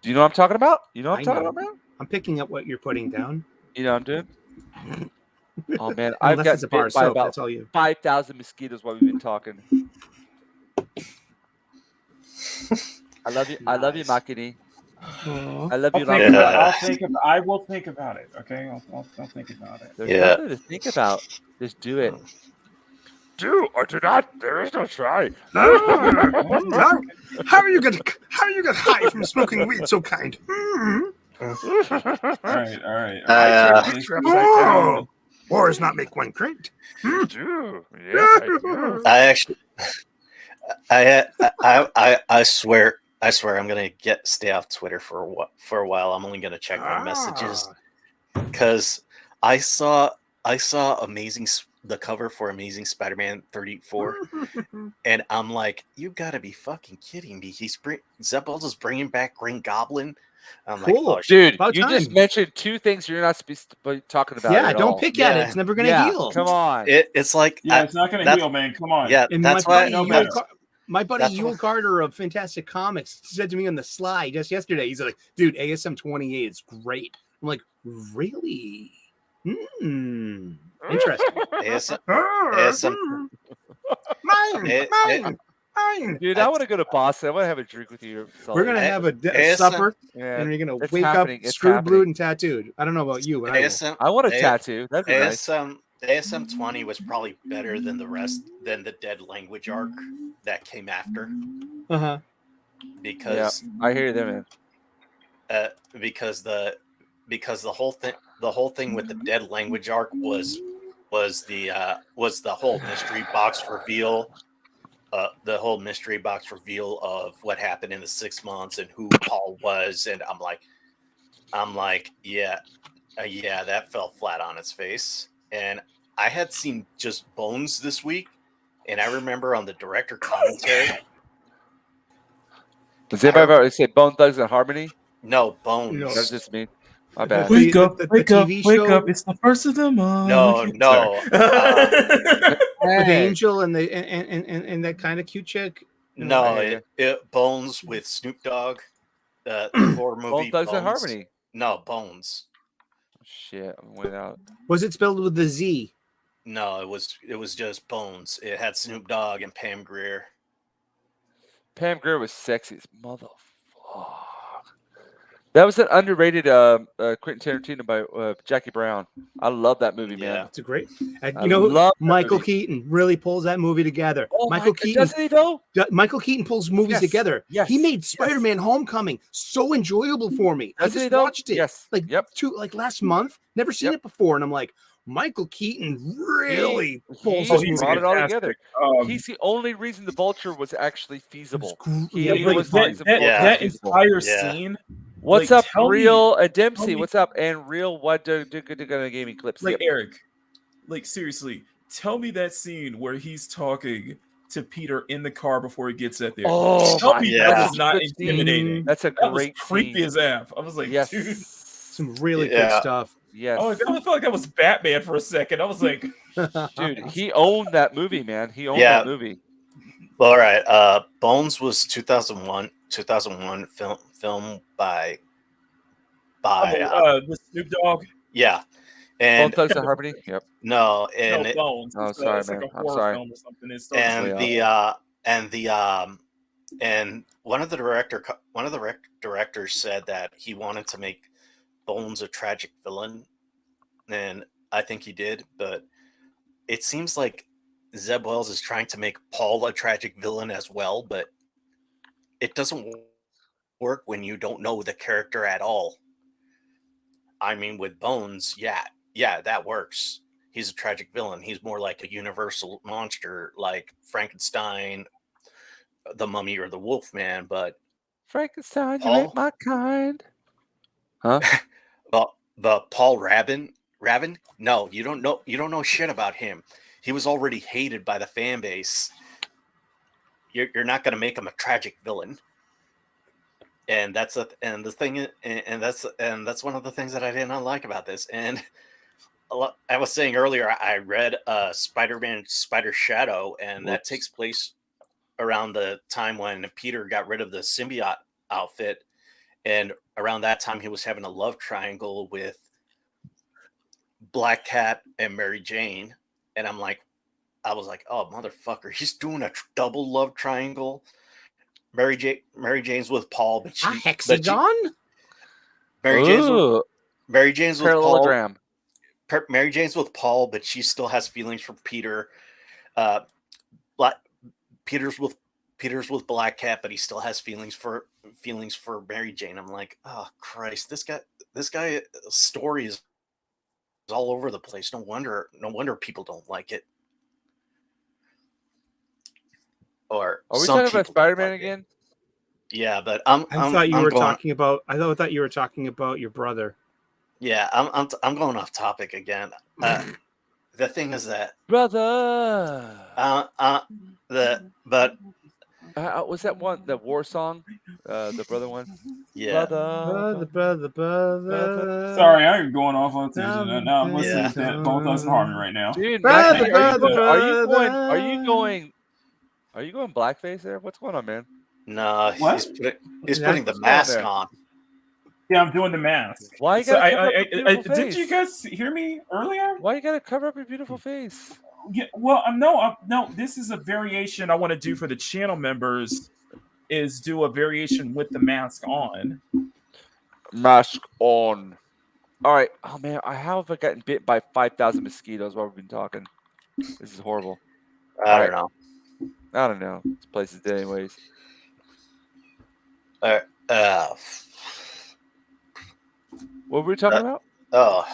Speaker 1: Do you know what I'm talking about? You know what I'm
Speaker 4: I
Speaker 1: talking
Speaker 4: know.
Speaker 1: about, man?
Speaker 4: I'm picking up what you're putting down.
Speaker 1: You know what I'm doing? Oh man, I've
Speaker 4: Unless
Speaker 1: got
Speaker 4: it's a bar
Speaker 1: bit
Speaker 4: of
Speaker 1: by
Speaker 4: soap,
Speaker 1: about
Speaker 4: that's all you.
Speaker 1: 5,000 mosquitoes while we've been talking. I love you. I love you,
Speaker 4: Nice.
Speaker 1: Makini.
Speaker 4: Aw.
Speaker 1: I love you,
Speaker 6: I will think about it. Okay, I'll think about it.
Speaker 1: There's
Speaker 5: Yeah.
Speaker 1: nothing to think about. Just do it. Do or do not. There is no try.
Speaker 4: How are you gonna hide from smoking weed so kind?
Speaker 6: All right.
Speaker 5: Uh,
Speaker 6: Let's-
Speaker 4: Oh. Wars not make one great.
Speaker 1: You do. Yes, I do.
Speaker 5: I actually, I swear I'm gonna stay off Twitter for a while. I'm only gonna check my messages because I saw the cover for Amazing Spider-Man 34, and I'm like, you gotta be fucking kidding me! Zeb Wells is bringing back Green Goblin. I'm like, oh shit.
Speaker 1: Dude,
Speaker 4: About
Speaker 1: you just
Speaker 4: time.
Speaker 1: mentioned two things you're not talking about.
Speaker 4: Yeah,
Speaker 1: at
Speaker 4: don't
Speaker 1: all.
Speaker 4: pick at it.
Speaker 5: Yeah.
Speaker 4: It's never gonna
Speaker 1: Yeah,
Speaker 4: heal.
Speaker 1: come on.
Speaker 5: It's like
Speaker 6: Yeah, it's not gonna
Speaker 5: that's-
Speaker 6: heal, man. Come on.
Speaker 5: Yeah,
Speaker 4: And
Speaker 5: that's
Speaker 4: my
Speaker 5: why.
Speaker 4: buddy,
Speaker 6: no
Speaker 4: Yul
Speaker 6: better.
Speaker 4: my buddy
Speaker 5: That's
Speaker 4: Yul
Speaker 5: what-
Speaker 4: Carter of Fantastic Comics said to me on the slide just yesterday. He's like, "Dude, ASM 28 is great." I'm like, "Really? Interesting."
Speaker 5: ASM
Speaker 4: Mine.
Speaker 1: Dude, I want to go to Boston. I want to have a drink with you.
Speaker 4: We're gonna have a
Speaker 5: ASM
Speaker 4: supper,
Speaker 1: Yeah,
Speaker 4: and you're gonna
Speaker 1: it's
Speaker 4: wake
Speaker 1: happening.
Speaker 4: up
Speaker 1: It's
Speaker 4: screwed,
Speaker 1: happening.
Speaker 4: blued, and tattooed. I don't know about you, but I will.
Speaker 1: I want a
Speaker 5: A-
Speaker 1: tattoo. That'd be nice.
Speaker 5: ASM 20 was probably better than the Dead Language arc that came after
Speaker 4: Uh-huh.
Speaker 5: because
Speaker 1: I hear them, man.
Speaker 5: because the whole thing with the Dead Language arc was the whole mystery box reveal. The whole mystery box reveal of what happened in the 6 months and who Paul was, and I'm like, yeah, that fell flat on its face. And I had seen just Bones this week, and I remember on the director commentary.
Speaker 1: Does anybody ever say Bone Thugs and Harmony?
Speaker 5: No, Bones.
Speaker 4: No.
Speaker 1: That's just me. My bad.
Speaker 4: Wake up,
Speaker 6: wake up,
Speaker 4: TV
Speaker 6: wake
Speaker 4: show
Speaker 6: up. It's the first of the month.
Speaker 5: No.
Speaker 4: with
Speaker 1: Hey.
Speaker 4: Angel and the and that kind of cute chick.
Speaker 5: No, Bones with Snoop Dogg. The horror movie.
Speaker 1: Bone Thugs and
Speaker 5: Bones.
Speaker 1: Harmony.
Speaker 5: No, Bones.
Speaker 1: Shit, I went out.
Speaker 4: Was it spelled with the Z?
Speaker 5: No, it was just Bones. It had Snoop Dogg and Pam Grier.
Speaker 1: Pam Grier was sexy as motherfucker. That was an underrated Quentin Tarantino by Jackie Brown. I love that movie, man.
Speaker 5: Yeah.
Speaker 4: It's a great.
Speaker 1: I
Speaker 4: You know,
Speaker 1: love that
Speaker 4: Michael
Speaker 1: movie.
Speaker 4: Keaton really pulls that movie together.
Speaker 1: Oh
Speaker 4: Michael
Speaker 1: my,
Speaker 4: Keaton.
Speaker 1: doesn't he though?
Speaker 4: Michael Keaton pulls movies
Speaker 1: Yes,
Speaker 4: together.
Speaker 1: yes,
Speaker 4: He made
Speaker 1: yes.
Speaker 4: Spider-Man: Homecoming so enjoyable for me. I
Speaker 1: Doesn't he
Speaker 4: just
Speaker 1: though?
Speaker 4: watched it
Speaker 1: Yes.
Speaker 4: like
Speaker 1: Yep.
Speaker 4: last month. Never seen
Speaker 1: Yep.
Speaker 4: it before, and I'm like, Michael Keaton really pulls
Speaker 1: He
Speaker 4: this
Speaker 6: he's
Speaker 1: brought
Speaker 4: movie.
Speaker 1: it all
Speaker 6: fantastic.
Speaker 1: together.
Speaker 6: Um,
Speaker 1: He's the only reason the Vulture was actually feasible.
Speaker 4: Yeah,
Speaker 1: He
Speaker 6: like
Speaker 1: was
Speaker 6: that,
Speaker 1: feasible.
Speaker 6: that,
Speaker 5: Yeah.
Speaker 6: that
Speaker 1: Feasible.
Speaker 6: entire
Speaker 5: Yeah.
Speaker 6: scene.
Speaker 1: What's
Speaker 6: like,
Speaker 1: up,
Speaker 6: tell me-
Speaker 1: Real Dempsey?
Speaker 6: tell me-
Speaker 1: What's up? And Real What do gaming clips?
Speaker 6: Like
Speaker 1: Yep.
Speaker 6: Eric, like seriously, tell me that scene where he's talking to Peter in the car before he gets out there.
Speaker 1: Oh
Speaker 6: Tell
Speaker 1: my
Speaker 6: me
Speaker 5: God.
Speaker 6: that is not
Speaker 1: Good scene.
Speaker 6: intimidating.
Speaker 1: That's a
Speaker 6: That was
Speaker 1: great
Speaker 6: creepy
Speaker 1: scene.
Speaker 6: as F. I was like,
Speaker 1: Yes.
Speaker 6: dude.
Speaker 4: Some really
Speaker 5: Yeah.
Speaker 4: good stuff.
Speaker 1: Yes.
Speaker 6: Oh, I felt like I was Batman for a second. I was like,
Speaker 1: Dude, he owned that movie, man. He owned
Speaker 5: Yeah.
Speaker 1: that movie.
Speaker 5: Well, all right. Bones was 2001 film by
Speaker 6: the Snoop Dogg.
Speaker 5: yeah,
Speaker 1: Bone
Speaker 5: and
Speaker 1: Thugs and Harmony. Yep.
Speaker 5: no,
Speaker 6: No,
Speaker 5: and
Speaker 6: Bones.
Speaker 1: Oh,
Speaker 6: It's,
Speaker 1: sorry,
Speaker 6: it's like
Speaker 1: man.
Speaker 6: a
Speaker 1: I'm
Speaker 6: horror
Speaker 1: sorry.
Speaker 6: film or something. It starts
Speaker 5: and
Speaker 6: with-
Speaker 5: one of the directors said that he wanted to make Bones a tragic villain, and I think he did, but it seems like Zeb Wells is trying to make Paul a tragic villain as well, but it doesn't work when you don't know the character at all. I mean, with Bones, yeah, that works. He's a tragic villain. He's more like a universal monster, like Frankenstein, the Mummy, or the Wolfman. But
Speaker 1: Frankenstein, you
Speaker 5: Paul?
Speaker 1: ain't my kind. Huh?
Speaker 5: but Paul Rabin, no, you don't know shit about him. He was already hated by the fan base. You're not going to make him a tragic villain. And that's one of the things that I did not like about this. And I was saying earlier, I read Spider-Man Spider Shadow, and that takes place around the time when Peter got rid of the symbiote outfit, and around that time he was having a love triangle with Black Cat and Mary Jane. And I was like, oh motherfucker, he's doing a double love triangle. Mary Jane's with Paul, but
Speaker 4: A hexagon?
Speaker 5: Mary Jane's with Paul.
Speaker 1: Parallelogram.
Speaker 5: Mary Jane's with Paul, but she still has feelings for Peter. Peter's with Black Cat, but he still has feelings for Mary Jane. I'm like, oh Christ, this guy story is all over the place. No wonder people don't like it. Or
Speaker 1: Are we
Speaker 5: some
Speaker 1: talking about
Speaker 5: people don't
Speaker 1: Spider-Man
Speaker 5: like it.
Speaker 1: again?
Speaker 5: Yeah, but
Speaker 4: I thought you were
Speaker 5: going,
Speaker 4: talking about. I thought you were talking about your brother.
Speaker 5: Yeah, I'm going off topic again. The thing is that
Speaker 1: Brother.
Speaker 5: but
Speaker 1: Was that one the war song? The brother one.
Speaker 5: yeah,
Speaker 4: Brother.
Speaker 6: Sorry, I'm going off on tangent. Now I'm listening
Speaker 5: Yeah.
Speaker 6: to Bone Thugs and Harmony right now.
Speaker 1: Dude,
Speaker 4: Brother,
Speaker 1: Mackie,
Speaker 4: brother,
Speaker 1: are you
Speaker 4: brother.
Speaker 1: going blackface there? What's going on, man?
Speaker 5: no,
Speaker 6: What?
Speaker 5: he's putting the
Speaker 1: What's going on
Speaker 5: mask
Speaker 1: there?
Speaker 5: on.
Speaker 6: Yeah, I'm doing the mask.
Speaker 1: Why you
Speaker 6: So
Speaker 1: gotta cover up your beautiful
Speaker 6: did
Speaker 1: face?
Speaker 6: you guys hear me earlier?
Speaker 1: Why you gotta cover up your beautiful face?
Speaker 6: Yeah, well, no. This is a variation I want to do for the channel members. Is do a variation with the mask on.
Speaker 1: Mask on. All right. Oh man, how have I gotten bit by 5,000 mosquitoes while we've been talking? This is horrible.
Speaker 5: I don't know.
Speaker 1: I don't know. This place is dead anyways. What were we talking about?
Speaker 5: Oh,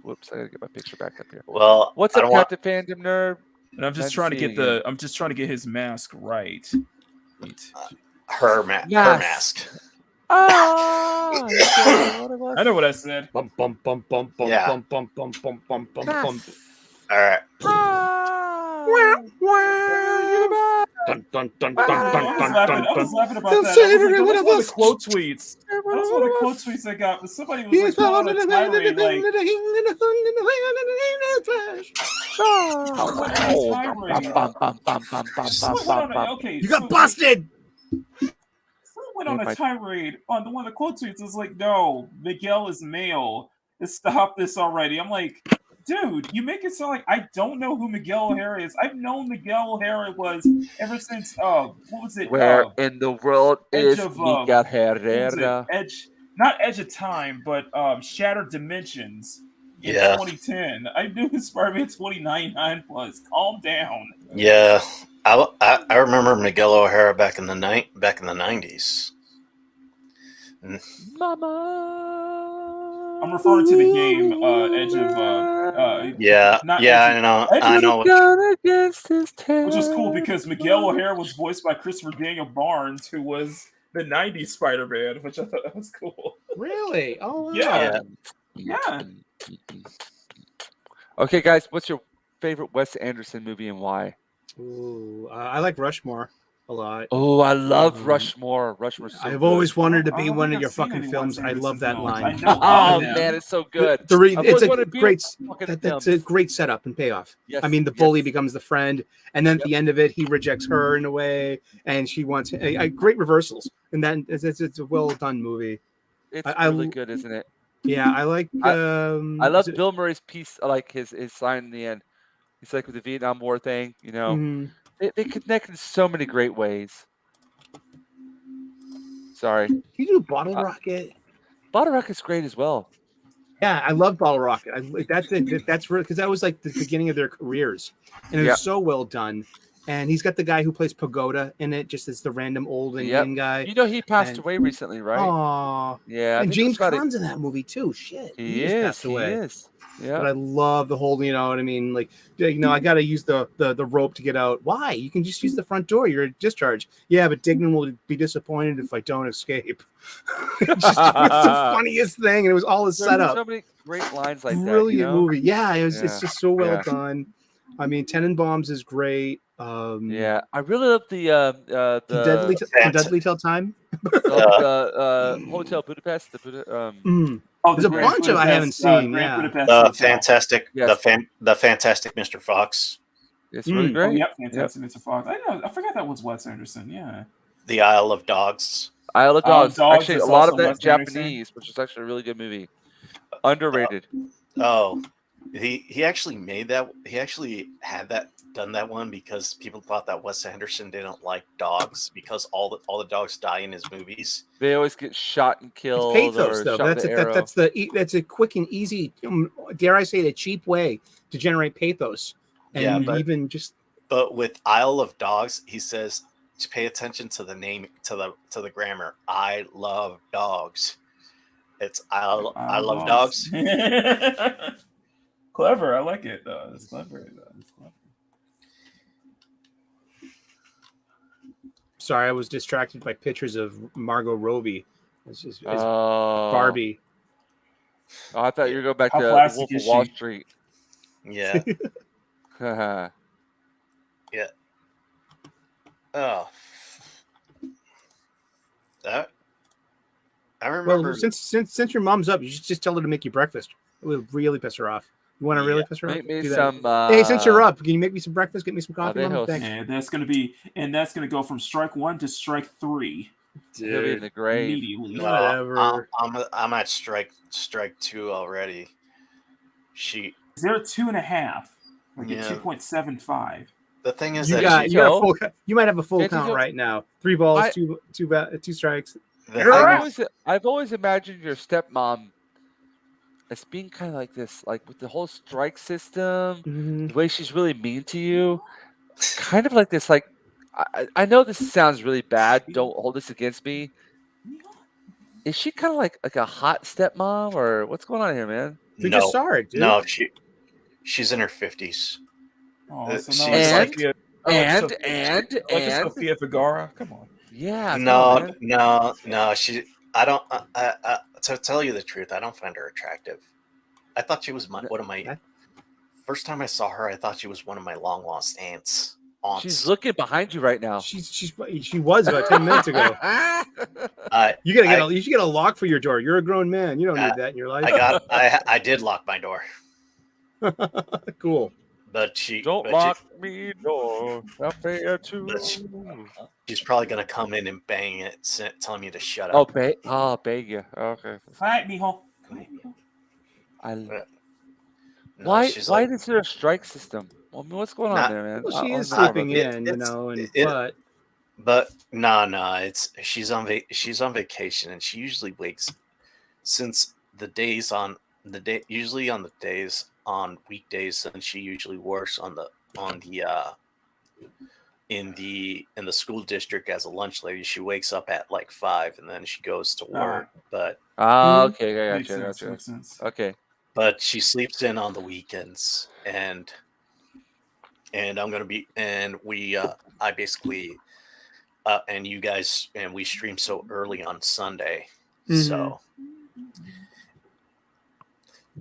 Speaker 1: Whoops! I gotta get my picture back up here.
Speaker 5: well,
Speaker 1: What's
Speaker 5: I
Speaker 1: up,
Speaker 5: don't want-
Speaker 1: Captain Fandom Nerd?
Speaker 6: And I'm just
Speaker 1: Nice to
Speaker 6: trying to
Speaker 1: see you
Speaker 6: get
Speaker 1: again.
Speaker 6: I'm just trying to get his mask right. Wait.
Speaker 5: her mask.
Speaker 1: Ah,
Speaker 6: I know what I said.
Speaker 4: Bum bum bum bum bum
Speaker 5: Yeah.
Speaker 4: bum bum bum bum bum bum bum.
Speaker 5: All right.
Speaker 4: Dun dun dun dun
Speaker 6: I
Speaker 4: dun
Speaker 6: was
Speaker 4: dun
Speaker 6: laughing.
Speaker 4: dun
Speaker 6: I was
Speaker 4: dun.
Speaker 6: laughing about
Speaker 4: Don't
Speaker 6: that.
Speaker 4: say
Speaker 6: I was like,
Speaker 4: every
Speaker 6: that
Speaker 4: one
Speaker 6: was
Speaker 4: of
Speaker 6: one of
Speaker 4: us.
Speaker 6: the quote tweets. That was one of the quote tweets I got. But somebody was like going on a tirade, like okay,
Speaker 4: You got busted.
Speaker 6: Someone went on a tirade on the one of the quote tweets. Was like, no, Miguel is male. Stop this already. I'm like, dude, you make it sound like I don't know who Miguel O'Hara is. I've known Miguel O'Hara was ever since what was it?
Speaker 1: Where in the world is Miguel
Speaker 6: what was
Speaker 1: Herrera?
Speaker 6: it? Not Edge of Time, but Shattered Dimensions in
Speaker 5: Yeah.
Speaker 6: 2010. I knew who Spider-Man 2099 was. Calm down.
Speaker 5: Yeah, I remember Miguel O'Hara back in the 90s.
Speaker 1: Mama.
Speaker 6: I'm referring to the game Edge of
Speaker 5: Yeah,
Speaker 6: not
Speaker 5: yeah,
Speaker 6: Edge of-
Speaker 5: I know.
Speaker 6: Which was cool because Miguel O'Hara was voiced by Christopher Daniel Barnes, who was the 90s Spider-Man, which I thought that was cool.
Speaker 4: Really? Oh wow.
Speaker 6: Yeah. Yeah.
Speaker 1: Okay, guys, what's your favorite Wes Anderson movie and why?
Speaker 4: Ooh, I like Rushmore a lot.
Speaker 1: Oh, I love Rushmore. Rushmore's so
Speaker 4: I've
Speaker 1: good.
Speaker 4: always wanted to
Speaker 6: I
Speaker 4: be
Speaker 6: don't
Speaker 4: one
Speaker 6: think
Speaker 4: of your
Speaker 6: I've seen
Speaker 4: fucking
Speaker 6: any
Speaker 4: films.
Speaker 6: Wes
Speaker 4: I love that
Speaker 6: Anderson films.
Speaker 4: line.
Speaker 6: I know
Speaker 1: Oh
Speaker 6: of them.
Speaker 1: man, it's so good.
Speaker 4: It's
Speaker 1: always
Speaker 4: a
Speaker 1: wanted to be
Speaker 4: great.
Speaker 1: fucking
Speaker 4: That's
Speaker 1: films.
Speaker 4: a great setup and payoff.
Speaker 1: Yes,
Speaker 4: I mean, the bully
Speaker 1: yes.
Speaker 4: becomes the friend, and then at the end of it, he rejects her in a way, and she wants great reversals. And then it's a well done movie.
Speaker 1: It's
Speaker 4: I
Speaker 1: really good, isn't it?
Speaker 4: Yeah, I like.
Speaker 1: I love
Speaker 4: is it-
Speaker 1: Bill Murray's piece, like his sign in the end. He's like with the Vietnam War thing, you know.
Speaker 4: Mhm.
Speaker 1: They connect in so many great ways. Sorry.
Speaker 4: You do Bottle Rocket.
Speaker 1: Bottle Rocket's great as well.
Speaker 4: Yeah, I love Bottle Rocket. That's it. That's really because that was like the beginning of their careers, and it was so well done. And he's got the guy who plays Pagoda in it, just as the random old Indian guy.
Speaker 1: You know he passed away recently, right?
Speaker 4: Aw.
Speaker 1: Yeah. I
Speaker 4: And
Speaker 1: think it was
Speaker 4: James
Speaker 1: about
Speaker 4: Caan's in that movie too. Shit.
Speaker 1: He
Speaker 4: just
Speaker 1: is.
Speaker 4: passed away.
Speaker 1: He is. Yeah.
Speaker 4: But I love the whole, you know what I mean? Like, I got to use the rope to get out. Why? You can just use the front door. You're discharged. Yeah, but Dignan will be disappointed if I don't escape. It's the funniest thing. And it was all a setup.
Speaker 1: So many great lines like
Speaker 4: Brilliant
Speaker 1: that. You know?
Speaker 4: movie. Yeah, it's just so well
Speaker 1: Yeah.
Speaker 4: done. I mean, Tenenbaums is great.
Speaker 1: Yeah, I really love the
Speaker 4: Deadly Till Time.
Speaker 1: Hotel Budapest.
Speaker 4: There's a bunch of I haven't seen.
Speaker 5: The fantastic Mr. Fox.
Speaker 1: It's really great.
Speaker 6: Oh, yep, fantastic Mr. Fox. I know. I forgot that was Wes Anderson. Yeah.
Speaker 5: The Isle of Dogs.
Speaker 1: Isle of Dogs. Actually,
Speaker 6: is
Speaker 1: a lot of
Speaker 6: also
Speaker 1: that
Speaker 6: Wes Anderson.
Speaker 1: Japanese, which is actually a really good movie. Underrated.
Speaker 5: He actually made that. He actually had done that one because people thought that Wes Anderson didn't like dogs because all the dogs die in his movies.
Speaker 1: They always get shot and killed.
Speaker 4: It's pathos,
Speaker 1: or
Speaker 4: though.
Speaker 1: shot
Speaker 4: That's a quick and easy, dare I say, it, a cheap way to generate pathos. And
Speaker 5: but with Isle of Dogs, he says to pay attention to the name, to the grammar. I love dogs. It's I love dogs.
Speaker 6: Clever. I like it. It's clever. It's clever.
Speaker 4: Sorry, I was distracted by pictures of Margot Robbie as
Speaker 1: Oh,
Speaker 4: Barbie.
Speaker 1: Oh, I thought you were going back
Speaker 6: How
Speaker 1: to the
Speaker 6: plastic
Speaker 1: Wolf
Speaker 6: is
Speaker 1: of Wall
Speaker 6: she?
Speaker 1: Street.
Speaker 5: Yeah. Yeah. Oh. That. I remember.
Speaker 4: Well, since your mom's up, you should just tell her to make you breakfast. It would really piss her off. You want to really piss her off?
Speaker 1: Make me
Speaker 4: Do that.
Speaker 1: some.
Speaker 4: Hey, since you're up, can you make me some breakfast? Get me some coffee, Mom?
Speaker 1: Avejos.
Speaker 4: Thanks.
Speaker 6: And that's gonna go from strike 1 to strike 3
Speaker 1: He'll be in the grave.
Speaker 6: immediately.
Speaker 5: No,
Speaker 4: Whatever.
Speaker 5: I'm at strike 2 already. She.
Speaker 6: Is there a 2.5? Like
Speaker 5: Yeah.
Speaker 6: a 2.75?
Speaker 5: The thing is
Speaker 4: You
Speaker 5: that
Speaker 4: got
Speaker 1: she
Speaker 4: you got a
Speaker 1: go?
Speaker 4: full. You might have a full
Speaker 1: Can't you
Speaker 4: count
Speaker 1: go-
Speaker 4: right now. 3 balls,
Speaker 1: I-
Speaker 4: two strikes.
Speaker 1: I've always imagined your stepmom as being kind of like this, like with the whole strike system, the way she's really mean to you, kind of like this. Like I know this sounds really bad. Don't hold this against me. Is she kind of like a hot stepmom, or what's going on here, man?
Speaker 4: We
Speaker 5: no,
Speaker 4: just saw her, dude.
Speaker 5: no, she's in her 50s.
Speaker 6: Oh, so
Speaker 5: She's
Speaker 6: now it's
Speaker 1: And-
Speaker 6: Sophia,
Speaker 1: and
Speaker 6: Sophia Vergara. Come on.
Speaker 1: yeah, come on,
Speaker 5: No,
Speaker 1: man.
Speaker 5: no. I don't. To tell you the truth, I don't find her attractive. I thought she was one of my. First time I saw her, I thought she was one of my long lost aunts.
Speaker 1: She's looking behind you right now.
Speaker 4: She was about 10 minutes ago. You should get a lock for your door. You're a grown man. You don't need that in your life.
Speaker 5: I did lock my door,
Speaker 4: Cool.
Speaker 5: but she
Speaker 1: Don't lock me door. I'll pay her too.
Speaker 5: She's probably gonna come in and bang it, telling me to shut
Speaker 1: Oh,
Speaker 5: up.
Speaker 1: beg you. Okay.
Speaker 6: Quiet, mijo.
Speaker 5: No,
Speaker 1: Why
Speaker 5: she's
Speaker 1: why
Speaker 5: like,
Speaker 1: is there a strike system? I mean, what's going on there, man?
Speaker 4: Well, she
Speaker 1: I
Speaker 4: is
Speaker 1: don't know about
Speaker 4: sleeping
Speaker 1: this.
Speaker 4: in,
Speaker 5: but no, it's she's on vacation, and she usually wakes since the days on the day usually on the days on weekdays, and she usually works on the in the school district as a lunch lady. She wakes up at like 5, and then she goes to work. But
Speaker 1: Okay,
Speaker 6: Makes sense.
Speaker 1: Okay.
Speaker 5: but she sleeps in on the weekends, and I'm gonna be I basically and you guys and we stream so early on Sunday. So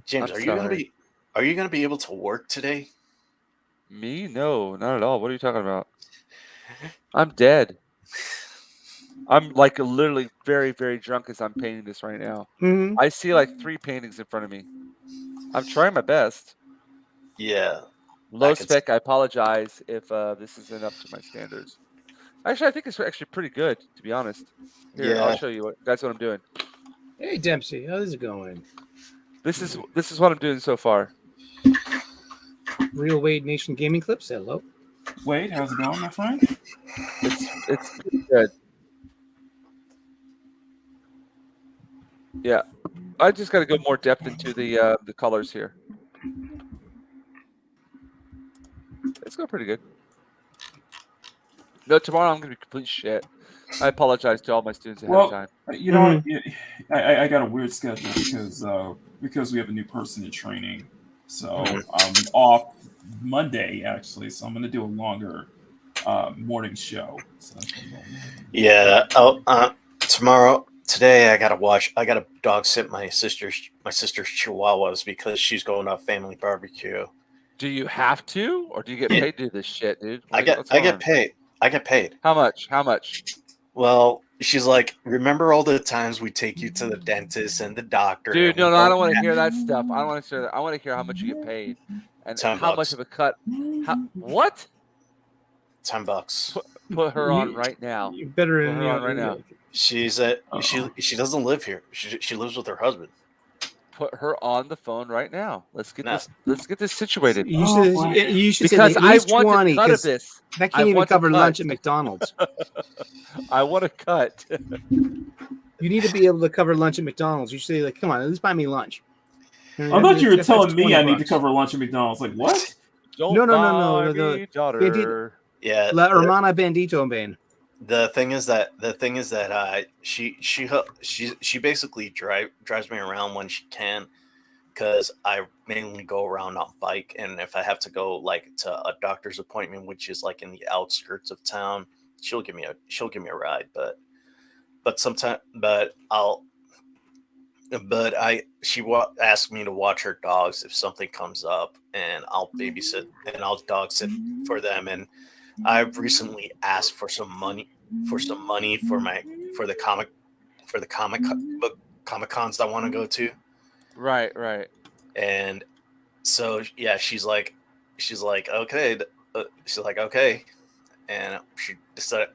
Speaker 5: James,
Speaker 1: I'm
Speaker 5: are
Speaker 1: sorry.
Speaker 5: you gonna be able to work today?
Speaker 1: Me? No, not at all. What are you talking about? I'm dead. I'm like literally very, very drunk as I'm painting this right now. I see like 3 paintings in front of me. I'm trying my best.
Speaker 5: Yeah.
Speaker 1: Low spec. I apologize if this isn't up to my standards. Actually, I think it's actually pretty good, to be honest. Here,
Speaker 5: Yeah.
Speaker 1: I'll show you that's what I'm doing.
Speaker 4: Hey Dempsey, how's it going?
Speaker 1: This is what I'm doing so far.
Speaker 4: Real Wade Nation Gaming Clips. Hello.
Speaker 6: Wade, how's it going, my friend?
Speaker 1: It's pretty good. Yeah, I just got to go more depth into the colors here. It's going pretty good. No, tomorrow I'm going to be complete shit. I apologize to all my students ahead of time.
Speaker 6: You know, I got a weird schedule because we have a new person in training. So I'm off Monday actually. So I'm going to do a longer morning show. So
Speaker 5: Yeah. Today I gotta dog sit my sister's chihuahuas because she's going to a family barbecue.
Speaker 1: Do you have to, or do you get paid to do this shit, dude?
Speaker 5: I get paid. I get paid.
Speaker 1: How much?
Speaker 5: Well, she's like, remember all the times we take you to the dentist and the doctor?
Speaker 1: Dude, no, I don't want to hear that stuff. I don't want to hear that. I want to hear how much you get paid and how much of a cut. What?
Speaker 5: $10.
Speaker 1: Put her on right now.
Speaker 4: You better
Speaker 1: Put her on right now.
Speaker 5: She doesn't live here. She lives with her husband.
Speaker 1: Put her on the phone right now. Let's get this situated.
Speaker 4: You should
Speaker 1: because
Speaker 4: say at
Speaker 1: I
Speaker 4: least
Speaker 1: want
Speaker 4: 20,
Speaker 1: a cut of this.
Speaker 4: That can't even cover lunch at McDonald's.
Speaker 1: I want a cut.
Speaker 4: You need to be able to cover lunch at McDonald's. You should say, like, come on, at least buy me lunch.
Speaker 6: I thought you were telling me I need to
Speaker 4: $20.
Speaker 6: cover lunch at McDonald's. Like, what?
Speaker 1: No.
Speaker 4: The
Speaker 1: Daughter.
Speaker 5: Yeah.
Speaker 4: La Hermana Bandito Man.
Speaker 5: The thing is that she basically drives me around when she can, because I mainly go around on bike, and if I have to go like to a doctor's appointment, which is like in the outskirts of town, she'll give me a ride. But sometimes, asked me to watch her dogs if something comes up, and I'll babysit and I'll dog sit for them. And I've recently asked for some money for the comic cons I want to go to.
Speaker 1: Right.
Speaker 5: And so yeah, she's like okay, and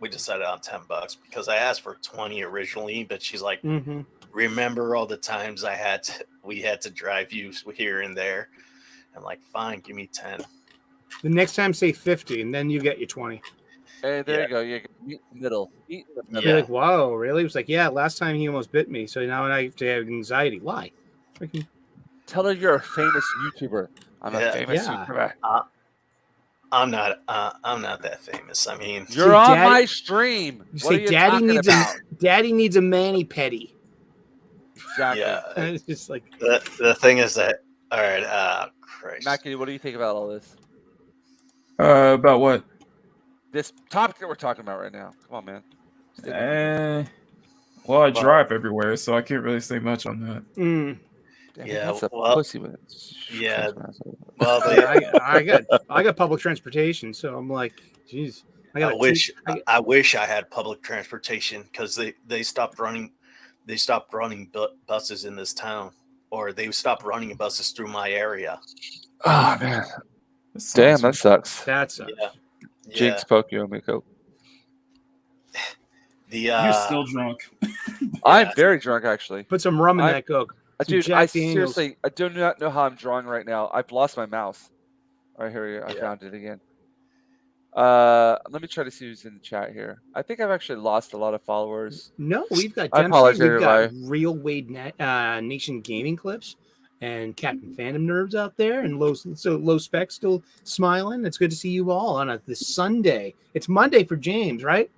Speaker 5: we decided on $10 because I asked for 20 originally, but she's like, remember all the times we had to drive you here and there. I'm like, fine, give me 10.
Speaker 4: The next time, say 50, and then you get your 20.
Speaker 1: Hey, there you go. You meet in the middle. Meet in the middle.
Speaker 4: You're like, whoa, really? It was like, yeah, last time he almost bit me, so now I have to have anxiety. Why? Freaking...
Speaker 1: Tell her you're a famous YouTuber. I'm a famous YouTuber.
Speaker 5: I'm not that famous. I mean,
Speaker 1: you're on my stream.
Speaker 4: You
Speaker 1: what
Speaker 4: say,
Speaker 1: are you
Speaker 4: Daddy
Speaker 1: talking
Speaker 4: needs
Speaker 1: about?
Speaker 4: Daddy needs a mani-pedi.
Speaker 1: Exactly.
Speaker 5: Yeah.
Speaker 4: It's just like
Speaker 5: the thing is that, all right, Christ.
Speaker 1: Mackie, what do you think about all this?
Speaker 6: About what?
Speaker 1: This topic that we're talking about right now. Come on, man.
Speaker 6: Well, I drive everywhere, so I can't really say much on that.
Speaker 1: Damn,
Speaker 5: yeah,
Speaker 1: that's a pussy with it.
Speaker 5: Yeah. Well,
Speaker 4: I got public transportation, so I'm like, geez.
Speaker 5: I wish I had public transportation because they stopped running buses in this town, or they stopped running buses through my area.
Speaker 1: Oh man, damn, that sucks.
Speaker 4: That sucks.
Speaker 5: Yeah.
Speaker 1: Jinx, Pokemon, Miko.
Speaker 6: You're still drunk.
Speaker 1: I'm very drunk, actually.
Speaker 4: Put some rum in that Coke.
Speaker 1: Dude, I seriously, I do not know how I'm drawing right now. I've lost my mouse. All right, here I found it again. Let me try to see who's in the chat here. I think I've actually lost a lot of followers.
Speaker 4: No, we've got
Speaker 1: I apologize,
Speaker 4: we've got
Speaker 1: everybody.
Speaker 4: Real Wade Nation Gaming Clips and Captain Phantom Nerves out there, and low spec still smiling. It's good to see you all on this Sunday. It's Monday for James, right?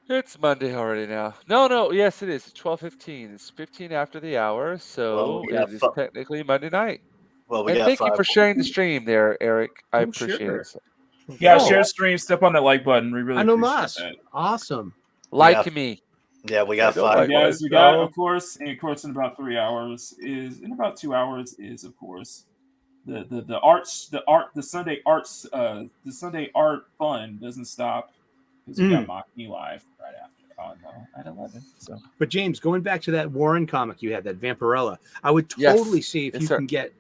Speaker 1: It's Monday already now. No, yes, it is. It's 12:15. It's 15 after the hour, so it is technically Monday night.
Speaker 5: Well,
Speaker 1: and thank you for sharing the stream there, Eric. I appreciate it.
Speaker 6: Yeah, share stream, step on that like button. We really appreciate that.
Speaker 4: Awesome.
Speaker 1: Like me.
Speaker 5: Yeah, we got 5.
Speaker 6: Guys, we got, of course, in about 3 hours in about 2 hours is, of course, the Sunday art fun doesn't stop because we got Mock Me Live right after at 11. So,
Speaker 4: but James, going back to that Warren comic you had, that Vampirella, I would totally see if you can get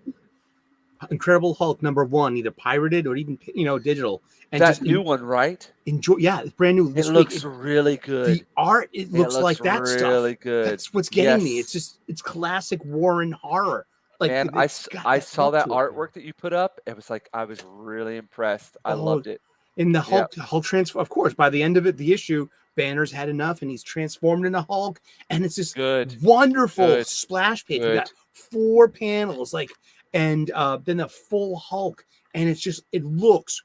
Speaker 4: Incredible Hulk #1, either pirated or even digital. And
Speaker 1: that new one, right?
Speaker 4: Enjoy, it's brand new.
Speaker 1: It looks really good.
Speaker 4: The art, it looks like that stuff.
Speaker 1: Really good.
Speaker 4: That's what's getting me. It's classic Warren horror. Like,
Speaker 1: man, I saw that artwork that you put up. It was like I was really impressed. I loved it.
Speaker 4: In the Hulk transfer, of course. By the end of the issue, Banner's had enough, and he's transformed into Hulk, and it's just wonderful splash page. We got 4 panels, and then the full Hulk, and it looks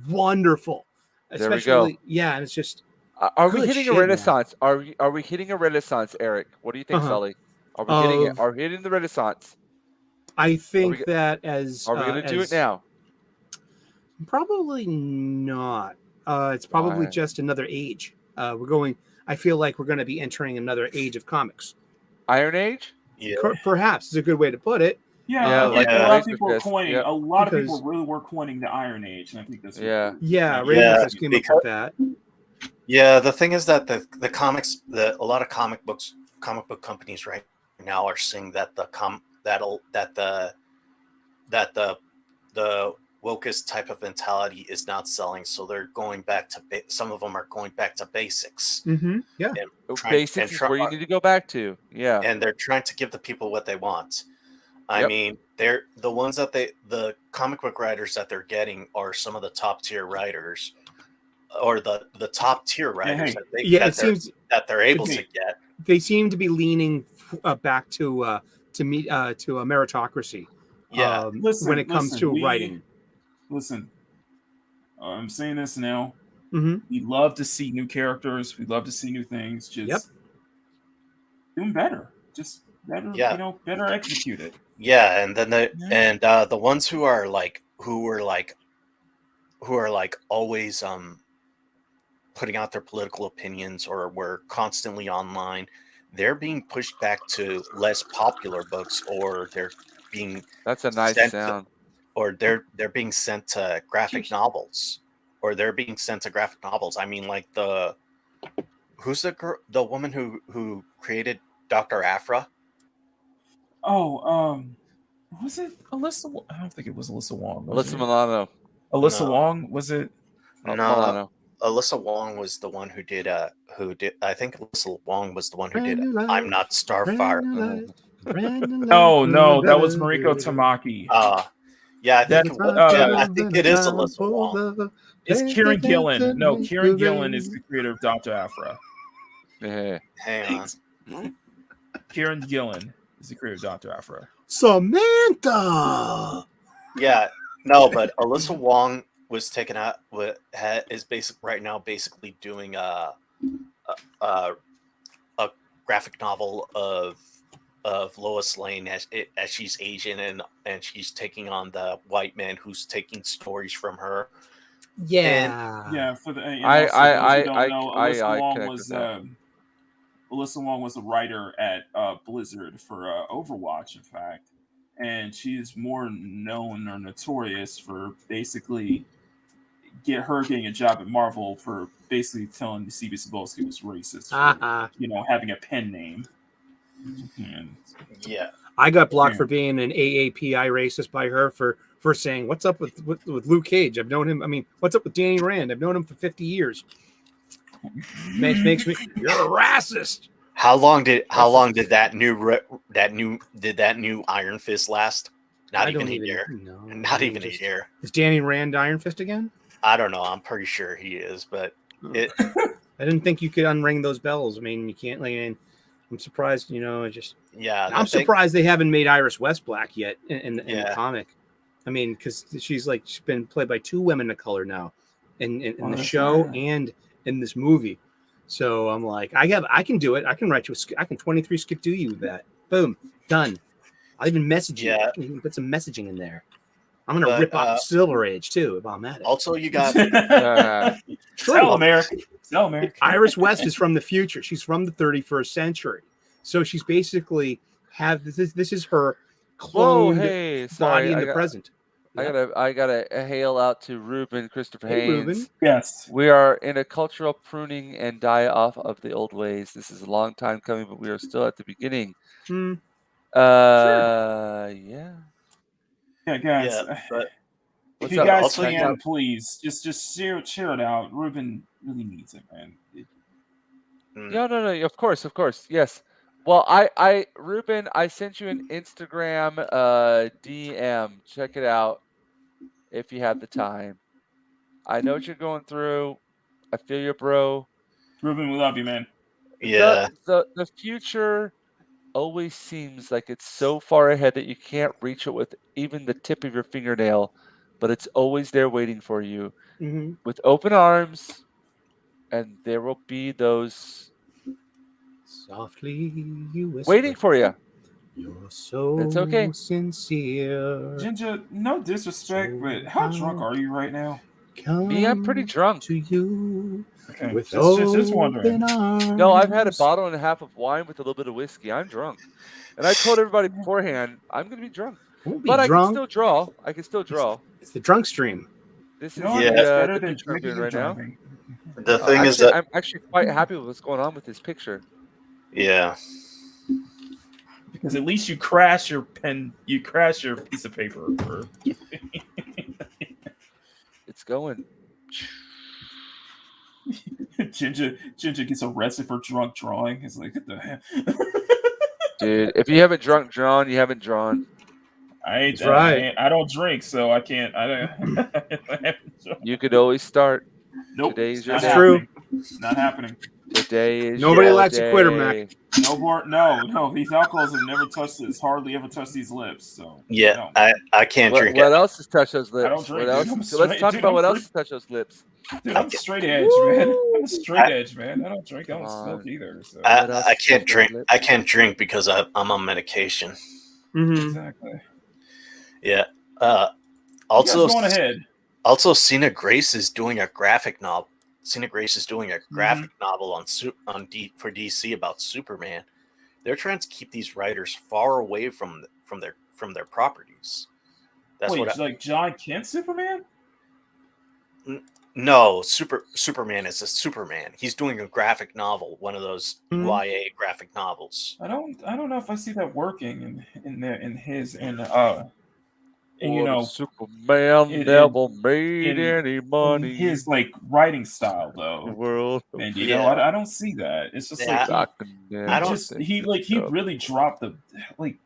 Speaker 4: wonderful.
Speaker 1: There we go.
Speaker 4: Yeah, and it's just.
Speaker 1: Are we hitting a renaissance? Are we hitting a renaissance, Eric? What do you think, Sully? Are we hitting it? Are we hitting the renaissance?
Speaker 4: I think that as
Speaker 1: are we going to do it now?
Speaker 4: Probably not. It's probably just another age. I feel like we're going to be entering another age of comics.
Speaker 1: Iron Age?
Speaker 5: Yeah.
Speaker 4: Perhaps is a good way to put it.
Speaker 6: Yeah, like a lot of people are coining. A lot of people really were coining the Iron Age, and I think that's
Speaker 4: Rangers came up with that.
Speaker 5: Yeah, the thing is that the comics, a lot of comic book companies right now are seeing that the wokest type of mentality is not selling, so they're going back to some of them are going back to basics.
Speaker 4: Yeah,
Speaker 1: basics is where you need to go back to. Yeah,
Speaker 5: and they're trying to give the people what they want. I mean, they're the ones that the comic book writers that they're getting are some of the top tier writers, or the top tier writers that they're able to get.
Speaker 4: They seem to be leaning back to meritocracy.
Speaker 5: Yeah,
Speaker 4: when it comes to writing.
Speaker 6: Listen, I'm saying this now.
Speaker 4: Mm-hmm.
Speaker 6: We love to see new characters. We love to see new things. Just doing better. Just better, better executed.
Speaker 5: Yeah, and then the ones who are always putting out their political opinions or were constantly online, they're being pushed back to less popular books, or they're being
Speaker 1: That's a nice
Speaker 5: sent
Speaker 1: sound.
Speaker 5: or they're being sent to graphic novels. I mean, like who's the woman who created Dr. Afra?
Speaker 6: Oh, was it Alyssa? I don't think it was Alyssa Wong. Was
Speaker 1: Alyssa
Speaker 6: it?
Speaker 1: Milano.
Speaker 6: Alyssa
Speaker 5: No.
Speaker 6: Wong? Was it?
Speaker 1: Oh,
Speaker 5: No,
Speaker 1: Milano.
Speaker 5: Alyssa Wong was the one who did I think Alyssa Wong was the one who did
Speaker 4: Brand new life,
Speaker 5: I'm Not Starfire.
Speaker 6: No, that was Mariko Tamaki.
Speaker 5: Yeah, I think
Speaker 6: That-
Speaker 5: I think it is Alyssa Wong.
Speaker 6: It's Kieran Gillen. No, Kieran Gillen is the creator of Dr. Afra.
Speaker 1: Yeah.
Speaker 5: Hang on.
Speaker 6: Kieran Gillen is the creator of Dr. Afra.
Speaker 4: Samantha.
Speaker 5: Yeah, no, but Alyssa Wong was taken out. Is right now basically doing a graphic novel of Lois Lane as she's Asian and she's taking on the white man who's taking stories from her.
Speaker 4: Yeah.
Speaker 6: Yeah, for the Alyssa Wong
Speaker 1: connect
Speaker 6: was
Speaker 1: with that.
Speaker 6: Alyssa Wong was a writer at Blizzard for Overwatch, in fact, and she's more known or notorious for basically getting a job at Marvel for basically telling CB Cebulski was racist for, having a pen name. And,
Speaker 5: yeah,
Speaker 4: I got blocked for being an AAPI racist by her for saying, "What's up with Luke Cage? I've known him. I mean, what's up with Danny Rand? I've known him for 50 years." Makes me, you're a racist.
Speaker 5: How long did that new Iron Fist last? Not even a year.
Speaker 4: No,
Speaker 5: Not even a year.
Speaker 4: Is Danny Rand Iron Fist again?
Speaker 5: I don't know. I'm pretty sure he is, but
Speaker 4: I didn't think you could unring those bells. I mean, you can't. I'm surprised. I'm surprised they haven't made Iris West black yet in the comic. I mean, because she's been played by two women of color now, in the show and in this movie. So I'm like, I can do it. I can write you. I can 23 skip do you with that. Boom, done. I'll even message you. I can even put some messaging in there. I'm gonna rip off Silver Age too if I'm at it.
Speaker 5: Also, you got
Speaker 6: Tell America.
Speaker 4: Iris West is from the future. She's from the 31st century, so she's basically this is her cloned body in the present.
Speaker 1: Yeah. I gotta hail out to Ruben Christopher Haynes.
Speaker 4: Ruben.
Speaker 6: Yes,
Speaker 1: we are in a cultural pruning and die off of the old ways. This is a long time coming, but we are still at the beginning.
Speaker 4: Sure.
Speaker 1: Yeah.
Speaker 6: Yeah, guys.
Speaker 5: Yeah, but
Speaker 6: if you guys can, please just share it out. Ruben really needs it, man.
Speaker 1: No. Of course. Yes. Well, Ruben, I sent you an Instagram DM. Check it out if you have the time. I know what you're going through. I feel you, bro.
Speaker 6: Ruben, we love you, man.
Speaker 5: Yeah.
Speaker 1: The future always seems like it's so far ahead that you can't reach it with even the tip of your fingernail, but it's always there waiting for you with open arms, and there will be those
Speaker 4: softly you whisper,
Speaker 1: waiting for you.
Speaker 4: You're so
Speaker 1: it's okay.
Speaker 4: sincere.
Speaker 6: Ginger, no disrespect, but how drunk are you right now?
Speaker 1: Me, I'm pretty drunk.
Speaker 4: To you.
Speaker 6: Okay.
Speaker 4: With
Speaker 6: just wondering.
Speaker 1: No, I've had a bottle and a half of wine with a little bit of whiskey. I'm drunk. And I told everybody beforehand, I'm going to be drunk.
Speaker 4: But
Speaker 1: I can still draw.
Speaker 4: It's the drunk stream.
Speaker 1: This is
Speaker 6: better
Speaker 1: the
Speaker 6: than
Speaker 1: picture I'm doing right now.
Speaker 5: The thing is that
Speaker 1: I'm actually quite happy with what's going on with this picture.
Speaker 5: Yeah.
Speaker 6: Because at least you crash your pen, you crash your piece of paper.
Speaker 1: It's going.
Speaker 6: Jinja gets arrested for drunk drawing. It's like, what the hell?
Speaker 1: Dude, if you haven't drunk drawn, you haven't drawn.
Speaker 6: I don't drink, so I can't.
Speaker 1: You could always start.
Speaker 6: Nope.
Speaker 1: Today's your
Speaker 4: That's true.
Speaker 6: It's not happening.
Speaker 1: Today is
Speaker 4: nobody
Speaker 1: your
Speaker 4: likes
Speaker 1: day.
Speaker 4: a quitter, Mac.
Speaker 6: No. These alcohols have never touched this. Hardly ever touched these lips. So
Speaker 5: yeah,
Speaker 6: no.
Speaker 5: I can't drink
Speaker 1: What
Speaker 5: it.
Speaker 1: else has touched those lips?
Speaker 6: I don't drink.
Speaker 1: Let's talk about what else has touched those lips.
Speaker 6: Dude, I'm straight edge, man. I'm a straight edge, man. I don't drink. I don't smoke either. So.
Speaker 5: I can't drink. I can't drink because I'm on medication.
Speaker 6: Exactly.
Speaker 5: Yeah.
Speaker 6: You
Speaker 5: Also,
Speaker 6: guys going ahead.
Speaker 5: Also, Cena Grace is doing a graphic novel. Cena Grace is doing a graphic novel for DC about Superman. They're trying to keep these writers far away from their properties. That's
Speaker 6: Wait,
Speaker 5: what.
Speaker 6: like John Kent Superman?
Speaker 5: No, Superman is a Superman. He's doing a graphic novel, one of those YA graphic novels.
Speaker 6: I don't know if I see that working in his
Speaker 1: Superman never made any money.
Speaker 6: In his like writing style though.
Speaker 1: World,
Speaker 6: and I don't see that. It's just like he really dropped the like.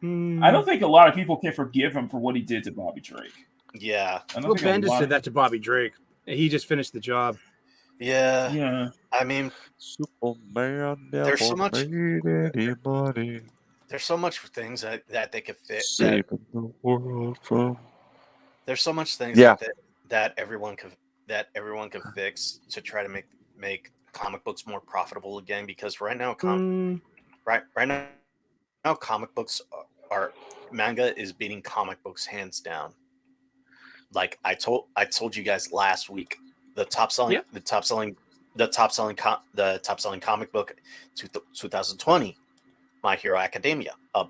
Speaker 6: I don't think a lot of people can forgive him for what he did to Bobby Drake.
Speaker 5: Yeah,
Speaker 4: well, Bendis did that to Bobby Drake. He just finished the job.
Speaker 5: Yeah. I mean,
Speaker 1: Superman never
Speaker 5: there's so much.
Speaker 1: made any money.
Speaker 5: There's so much things that they could fit.
Speaker 1: Saving the world from.
Speaker 5: There's so much things that everyone could fix to try to make comic books more profitable again. Because right now, comic books are manga is beating comic books hands down. Like I told you guys last week, the top selling comic book 2020, My Hero Academia, a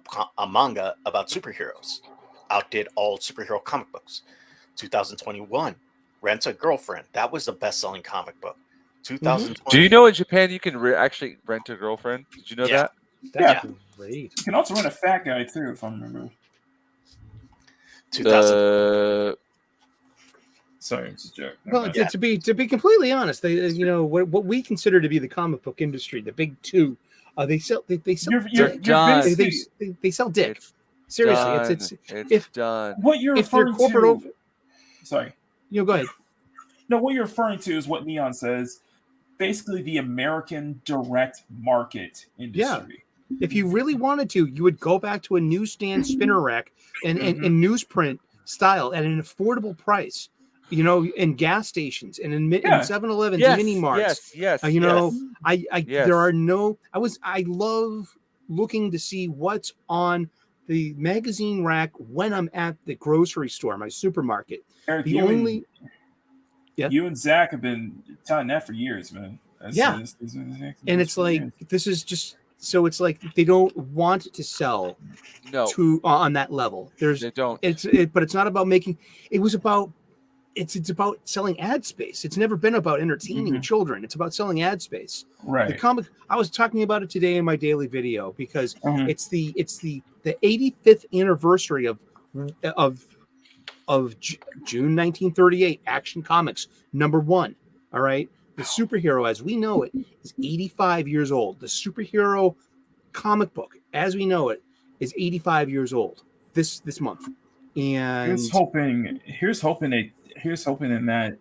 Speaker 5: manga about superheroes, outdid all superhero comic books. 2021, Rent a Girlfriend, that was the best-selling comic book. 2020.
Speaker 1: Do you know in Japan you can actually rent a girlfriend? Did you know that?
Speaker 4: That's great.
Speaker 6: You can also rent a fat guy too, if I remember.
Speaker 5: 2000.
Speaker 6: Sorry, it's a joke.
Speaker 4: Well, to be completely honest, they what we consider to be the comic book industry, the big two, they sell dick. They sell dick. Seriously,
Speaker 1: it's done.
Speaker 6: What you're referring to? Sorry.
Speaker 4: Go ahead.
Speaker 6: No, what you're referring to is what Neon says. Basically, the American direct market industry.
Speaker 4: Yeah. If you really wanted to, you would go back to a newsstand spinner rack and newsprint style at an affordable price. In gas stations and in 7-Elevens, mini marts.
Speaker 1: Yes.
Speaker 4: There are no. I love looking to see what's on the magazine rack when I'm at the grocery store, my supermarket.
Speaker 6: Eric, you and Zach have been telling that for years, man.
Speaker 4: And it's like this is just so it's like they don't want to sell on that level. They don't. But it's not about making. It's about selling ad space. It's never been about entertaining children. It's about selling ad space.
Speaker 6: Right.
Speaker 4: The comic. I was talking about it today in my daily video because it's the 85th anniversary of June 1938. Action Comics #1. All right. The superhero, as we know it, is 85 years old. The superhero comic book, as we know it, is 85 years old this month. And
Speaker 6: here's hoping in that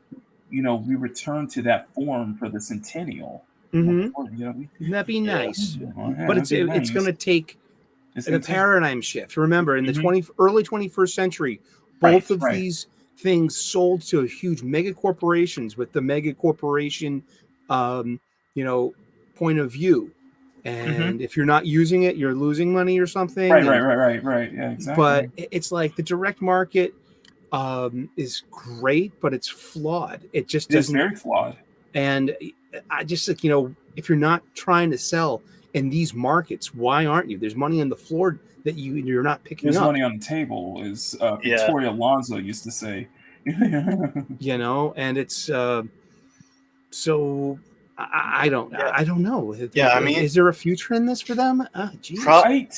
Speaker 6: we return to that form for the centennial.
Speaker 4: Wouldn't that be nice? But it's going to take a paradigm shift. Remember, in the early 21st century, both of these things sold to huge mega corporations with the mega corporation, point of view. And if you're not using it, you're losing money or something.
Speaker 6: Right. Yeah, exactly.
Speaker 4: But it's like the direct market is great, but it's flawed. It just
Speaker 6: is very flawed.
Speaker 4: And I just if you're not trying to sell in these markets, why aren't you? There's money on the floor that you're not picking up.
Speaker 6: There's money on the table, as Victoria Alonso used to say.
Speaker 4: And it's so I don't know.
Speaker 5: Yeah, I mean,
Speaker 4: is there a future in this for them? Geez.
Speaker 6: I think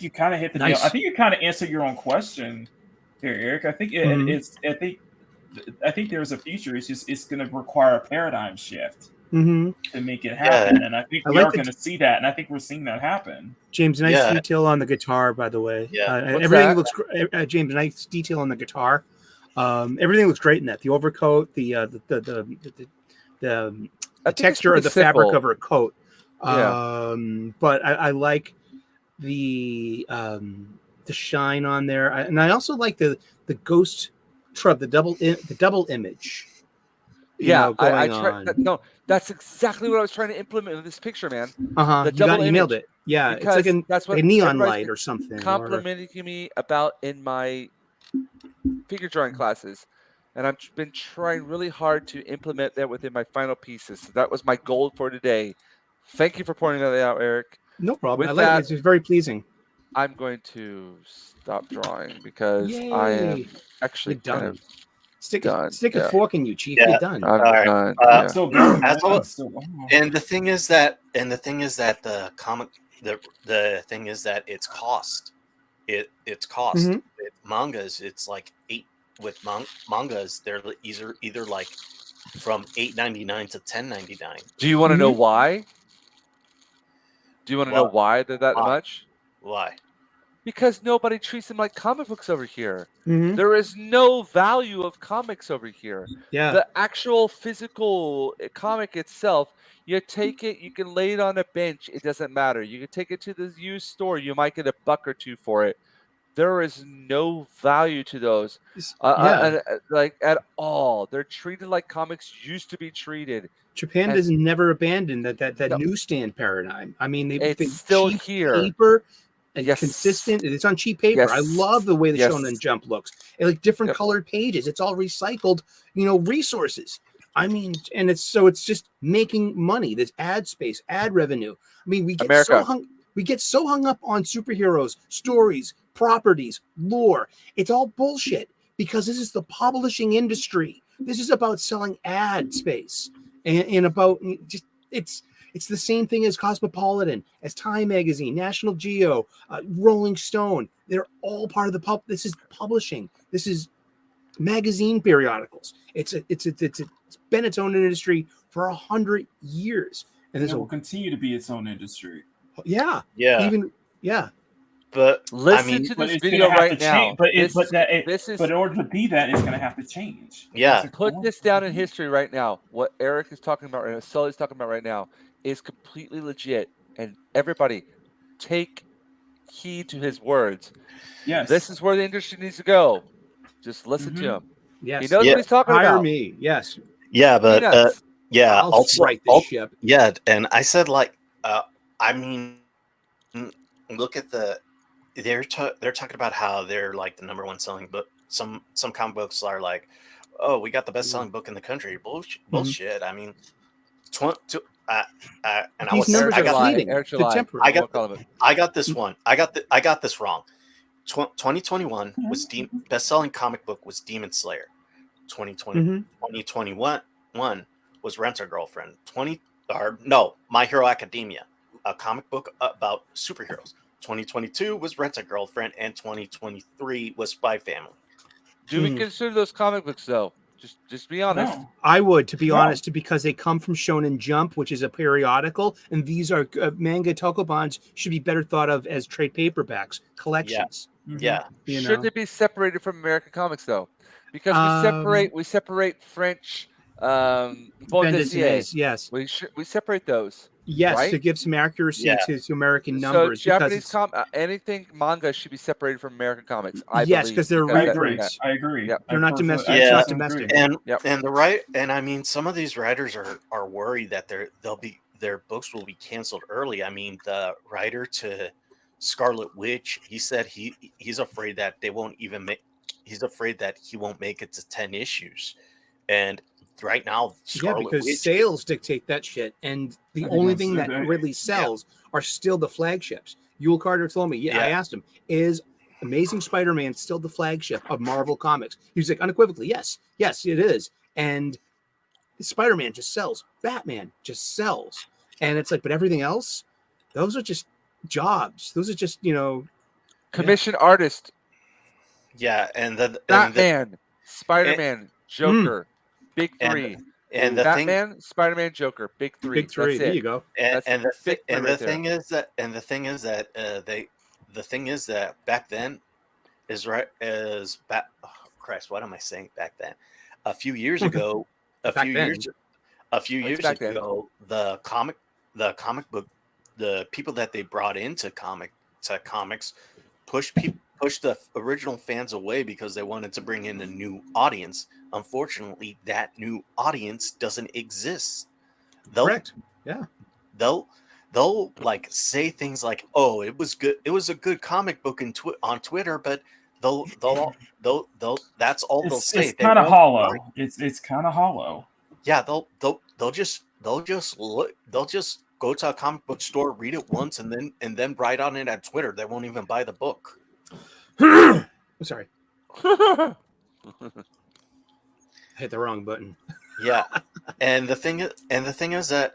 Speaker 6: you kind of hit the nail. I think you kind of answered your own question here, Eric. I think I think there's a future. It's going to require a paradigm shift to make it happen, and I think we are going to see that, and I think we're seeing that happen.
Speaker 4: James, nice detail on the guitar, by the way. Everything looks. James, nice detail on the guitar. Everything looks great in that. The overcoat, the texture of the fabric of her coat. But I like the shine on there, and I also like the ghost trub, the double image.
Speaker 1: I tried. No, that's exactly what I was trying to implement in this picture, man.
Speaker 4: You nailed it. Yeah, it's like
Speaker 1: because that's
Speaker 4: like
Speaker 1: what
Speaker 4: a neon
Speaker 1: everybody's
Speaker 4: light or something.
Speaker 1: complimenting me about in my figure drawing classes, and I've been trying really hard to implement that within my final pieces. So that was my goal for today. Thank you for pointing that out, Eric.
Speaker 4: No problem.
Speaker 1: With
Speaker 4: I like
Speaker 1: that,
Speaker 4: it. It's very pleasing.
Speaker 1: I'm going to stop drawing because I am
Speaker 4: Yay.
Speaker 1: actually
Speaker 4: You're
Speaker 1: kind
Speaker 4: done.
Speaker 1: of
Speaker 4: Stick
Speaker 1: done.
Speaker 4: a
Speaker 1: Yeah,
Speaker 4: fork in you, Chief.
Speaker 5: Yeah.
Speaker 4: You're done.
Speaker 1: I'm
Speaker 5: All right.
Speaker 1: done.
Speaker 6: I'm
Speaker 1: Yeah.
Speaker 6: still going. man.
Speaker 5: That's all-
Speaker 6: I'm still, oh.
Speaker 5: And the thing is that the thing is that it's cost. It's cost.
Speaker 4: Mhm.
Speaker 5: With mangas, it's like mangas. They're either like from $8.99 to $10.99.
Speaker 1: Do you want to know
Speaker 4: Mhm.
Speaker 1: why? Do you want to know
Speaker 5: Why?
Speaker 1: why they're that
Speaker 5: Why?
Speaker 1: much?
Speaker 5: Why?
Speaker 1: Because nobody treats them like comic books over here.
Speaker 4: Mhm.
Speaker 1: There is no value of comics over here.
Speaker 4: Yeah.
Speaker 1: The actual physical comic itself, you take it, you can lay it on a bench, it doesn't matter. You can take it to the used store, you might get $1 or $2 for it. There is no value to those,
Speaker 4: Yeah.
Speaker 1: like at all. They're treated like comics used to be treated.
Speaker 4: Japan
Speaker 1: And
Speaker 4: has never abandoned that
Speaker 1: no,
Speaker 4: newsstand paradigm. I mean,
Speaker 1: it's
Speaker 4: they
Speaker 1: still
Speaker 4: cheap
Speaker 1: here.
Speaker 4: paper and
Speaker 1: Yes.
Speaker 4: consistent. It's on cheap paper. I love the way the
Speaker 1: Yes.
Speaker 4: Shonen Jump looks. And like different
Speaker 1: Yep.
Speaker 4: colored pages. It's all recycled, resources. I mean, and it's just making money. There's ad space, ad revenue. I mean, we get
Speaker 1: America.
Speaker 4: so hung up on superheroes, stories, properties, lore. It's all bullshit because this is the publishing industry. This is about selling ad space and about just it's the same thing as Cosmopolitan, as Time Magazine, National Geo, Rolling Stone. They're all part of the this is publishing. This is magazine periodicals. It's been its own industry for 100 years, and
Speaker 6: it will continue to be its own industry.
Speaker 4: Yeah.
Speaker 5: But
Speaker 1: listen
Speaker 5: I mean,
Speaker 1: to
Speaker 6: But
Speaker 1: this
Speaker 6: it's
Speaker 1: video
Speaker 6: gonna have
Speaker 1: right
Speaker 6: to
Speaker 1: now.
Speaker 6: change. But
Speaker 1: But
Speaker 6: in order to be that, it's gonna have to change.
Speaker 5: Yeah.
Speaker 1: Put this down in history right now. What Eric is talking about right now, Sully's talking about right now, is completely legit. And everybody, take heed to his words.
Speaker 6: Yes.
Speaker 1: This is where the industry needs to go. Just listen to him.
Speaker 4: Yes.
Speaker 1: He knows what he's talking
Speaker 4: Hire
Speaker 1: about.
Speaker 4: me. Yes.
Speaker 5: Yeah, but
Speaker 1: Peanuts.
Speaker 5: yeah,
Speaker 4: I'll
Speaker 5: also,
Speaker 4: right this ship.
Speaker 5: yeah, and I said like, I mean, look at they're talking about how they're like the number one selling book. Some comic books are like, oh, we got the best selling book in the country. Bullshit. I mean, and
Speaker 4: These numbers are fleeting.
Speaker 1: Eric's
Speaker 4: They're
Speaker 1: lying.
Speaker 4: temporary.
Speaker 5: I got this one. I got this wrong. 2021 was best-selling comic book was Demon Slayer. 2021 was Rent a Girlfriend. My Hero Academia, a comic book about superheroes. 2022 was Rent a Girlfriend, and 2023 was Spy Family.
Speaker 1: Do we consider those comic books though? Just be honest.
Speaker 6: No.
Speaker 4: I would, to be honest, because they come from Shonen Jump, which is a periodical, and these are manga tokobans should be better thought of as trade paperbacks, collections.
Speaker 5: Yeah.
Speaker 1: Should they be separated from American comics though? Because we separate French bande
Speaker 4: dessinées, yes.
Speaker 1: We separate those.
Speaker 4: Yes,
Speaker 1: right?
Speaker 4: to give some accuracy to American
Speaker 1: So
Speaker 4: numbers.
Speaker 1: Japanese anything manga should be separated from American comics. I
Speaker 4: yes,
Speaker 1: believe,
Speaker 4: because they're reprints.
Speaker 6: I agree.
Speaker 1: Yep.
Speaker 4: They're not domestic.
Speaker 5: Yeah.
Speaker 4: It's not domestic.
Speaker 5: And I mean, some of these writers are worried that their books will be canceled early. I mean, the writer to Scarlet Witch, he said he's afraid that they won't even make. He's afraid that he won't make it to 10 issues, and right now,
Speaker 4: because
Speaker 5: Witch,
Speaker 4: sales dictate that shit, and the only thing that really sells are still the flagships. Yul Carter told me, I asked him, is Amazing Spider-Man still the flagship of Marvel Comics? He was like, unequivocally, yes, it is. And Spider-Man just sells. Batman just sells. And it's like, but everything else, those are just jobs. Those are just,
Speaker 1: commission artist.
Speaker 5: Yeah, and
Speaker 1: Batman, Spider-Man, Joker, big three.
Speaker 5: And the
Speaker 1: Batman, Spider-Man, Joker, big three.
Speaker 4: Big three. There you go.
Speaker 5: And the thing is that back then Christ, what am I saying back then? A few years ago, the comic book, the people that they brought into comics pushed the original fans away because they wanted to bring in a new audience. Unfortunately, that new audience doesn't exist.
Speaker 4: Correct. Yeah.
Speaker 5: they'll like say things like, "Oh, it was good. It was a good comic book on Twitter," but they'll that's all they'll say.
Speaker 6: It's
Speaker 5: They
Speaker 6: kind of
Speaker 5: won't
Speaker 6: hollow.
Speaker 5: like-
Speaker 6: It's kind of hollow.
Speaker 5: Yeah, they'll just go to a comic book store, read it once, and then write on it at Twitter. They won't even buy the book.
Speaker 4: I'm sorry, I hit the wrong button.
Speaker 5: Yeah, and the thing is that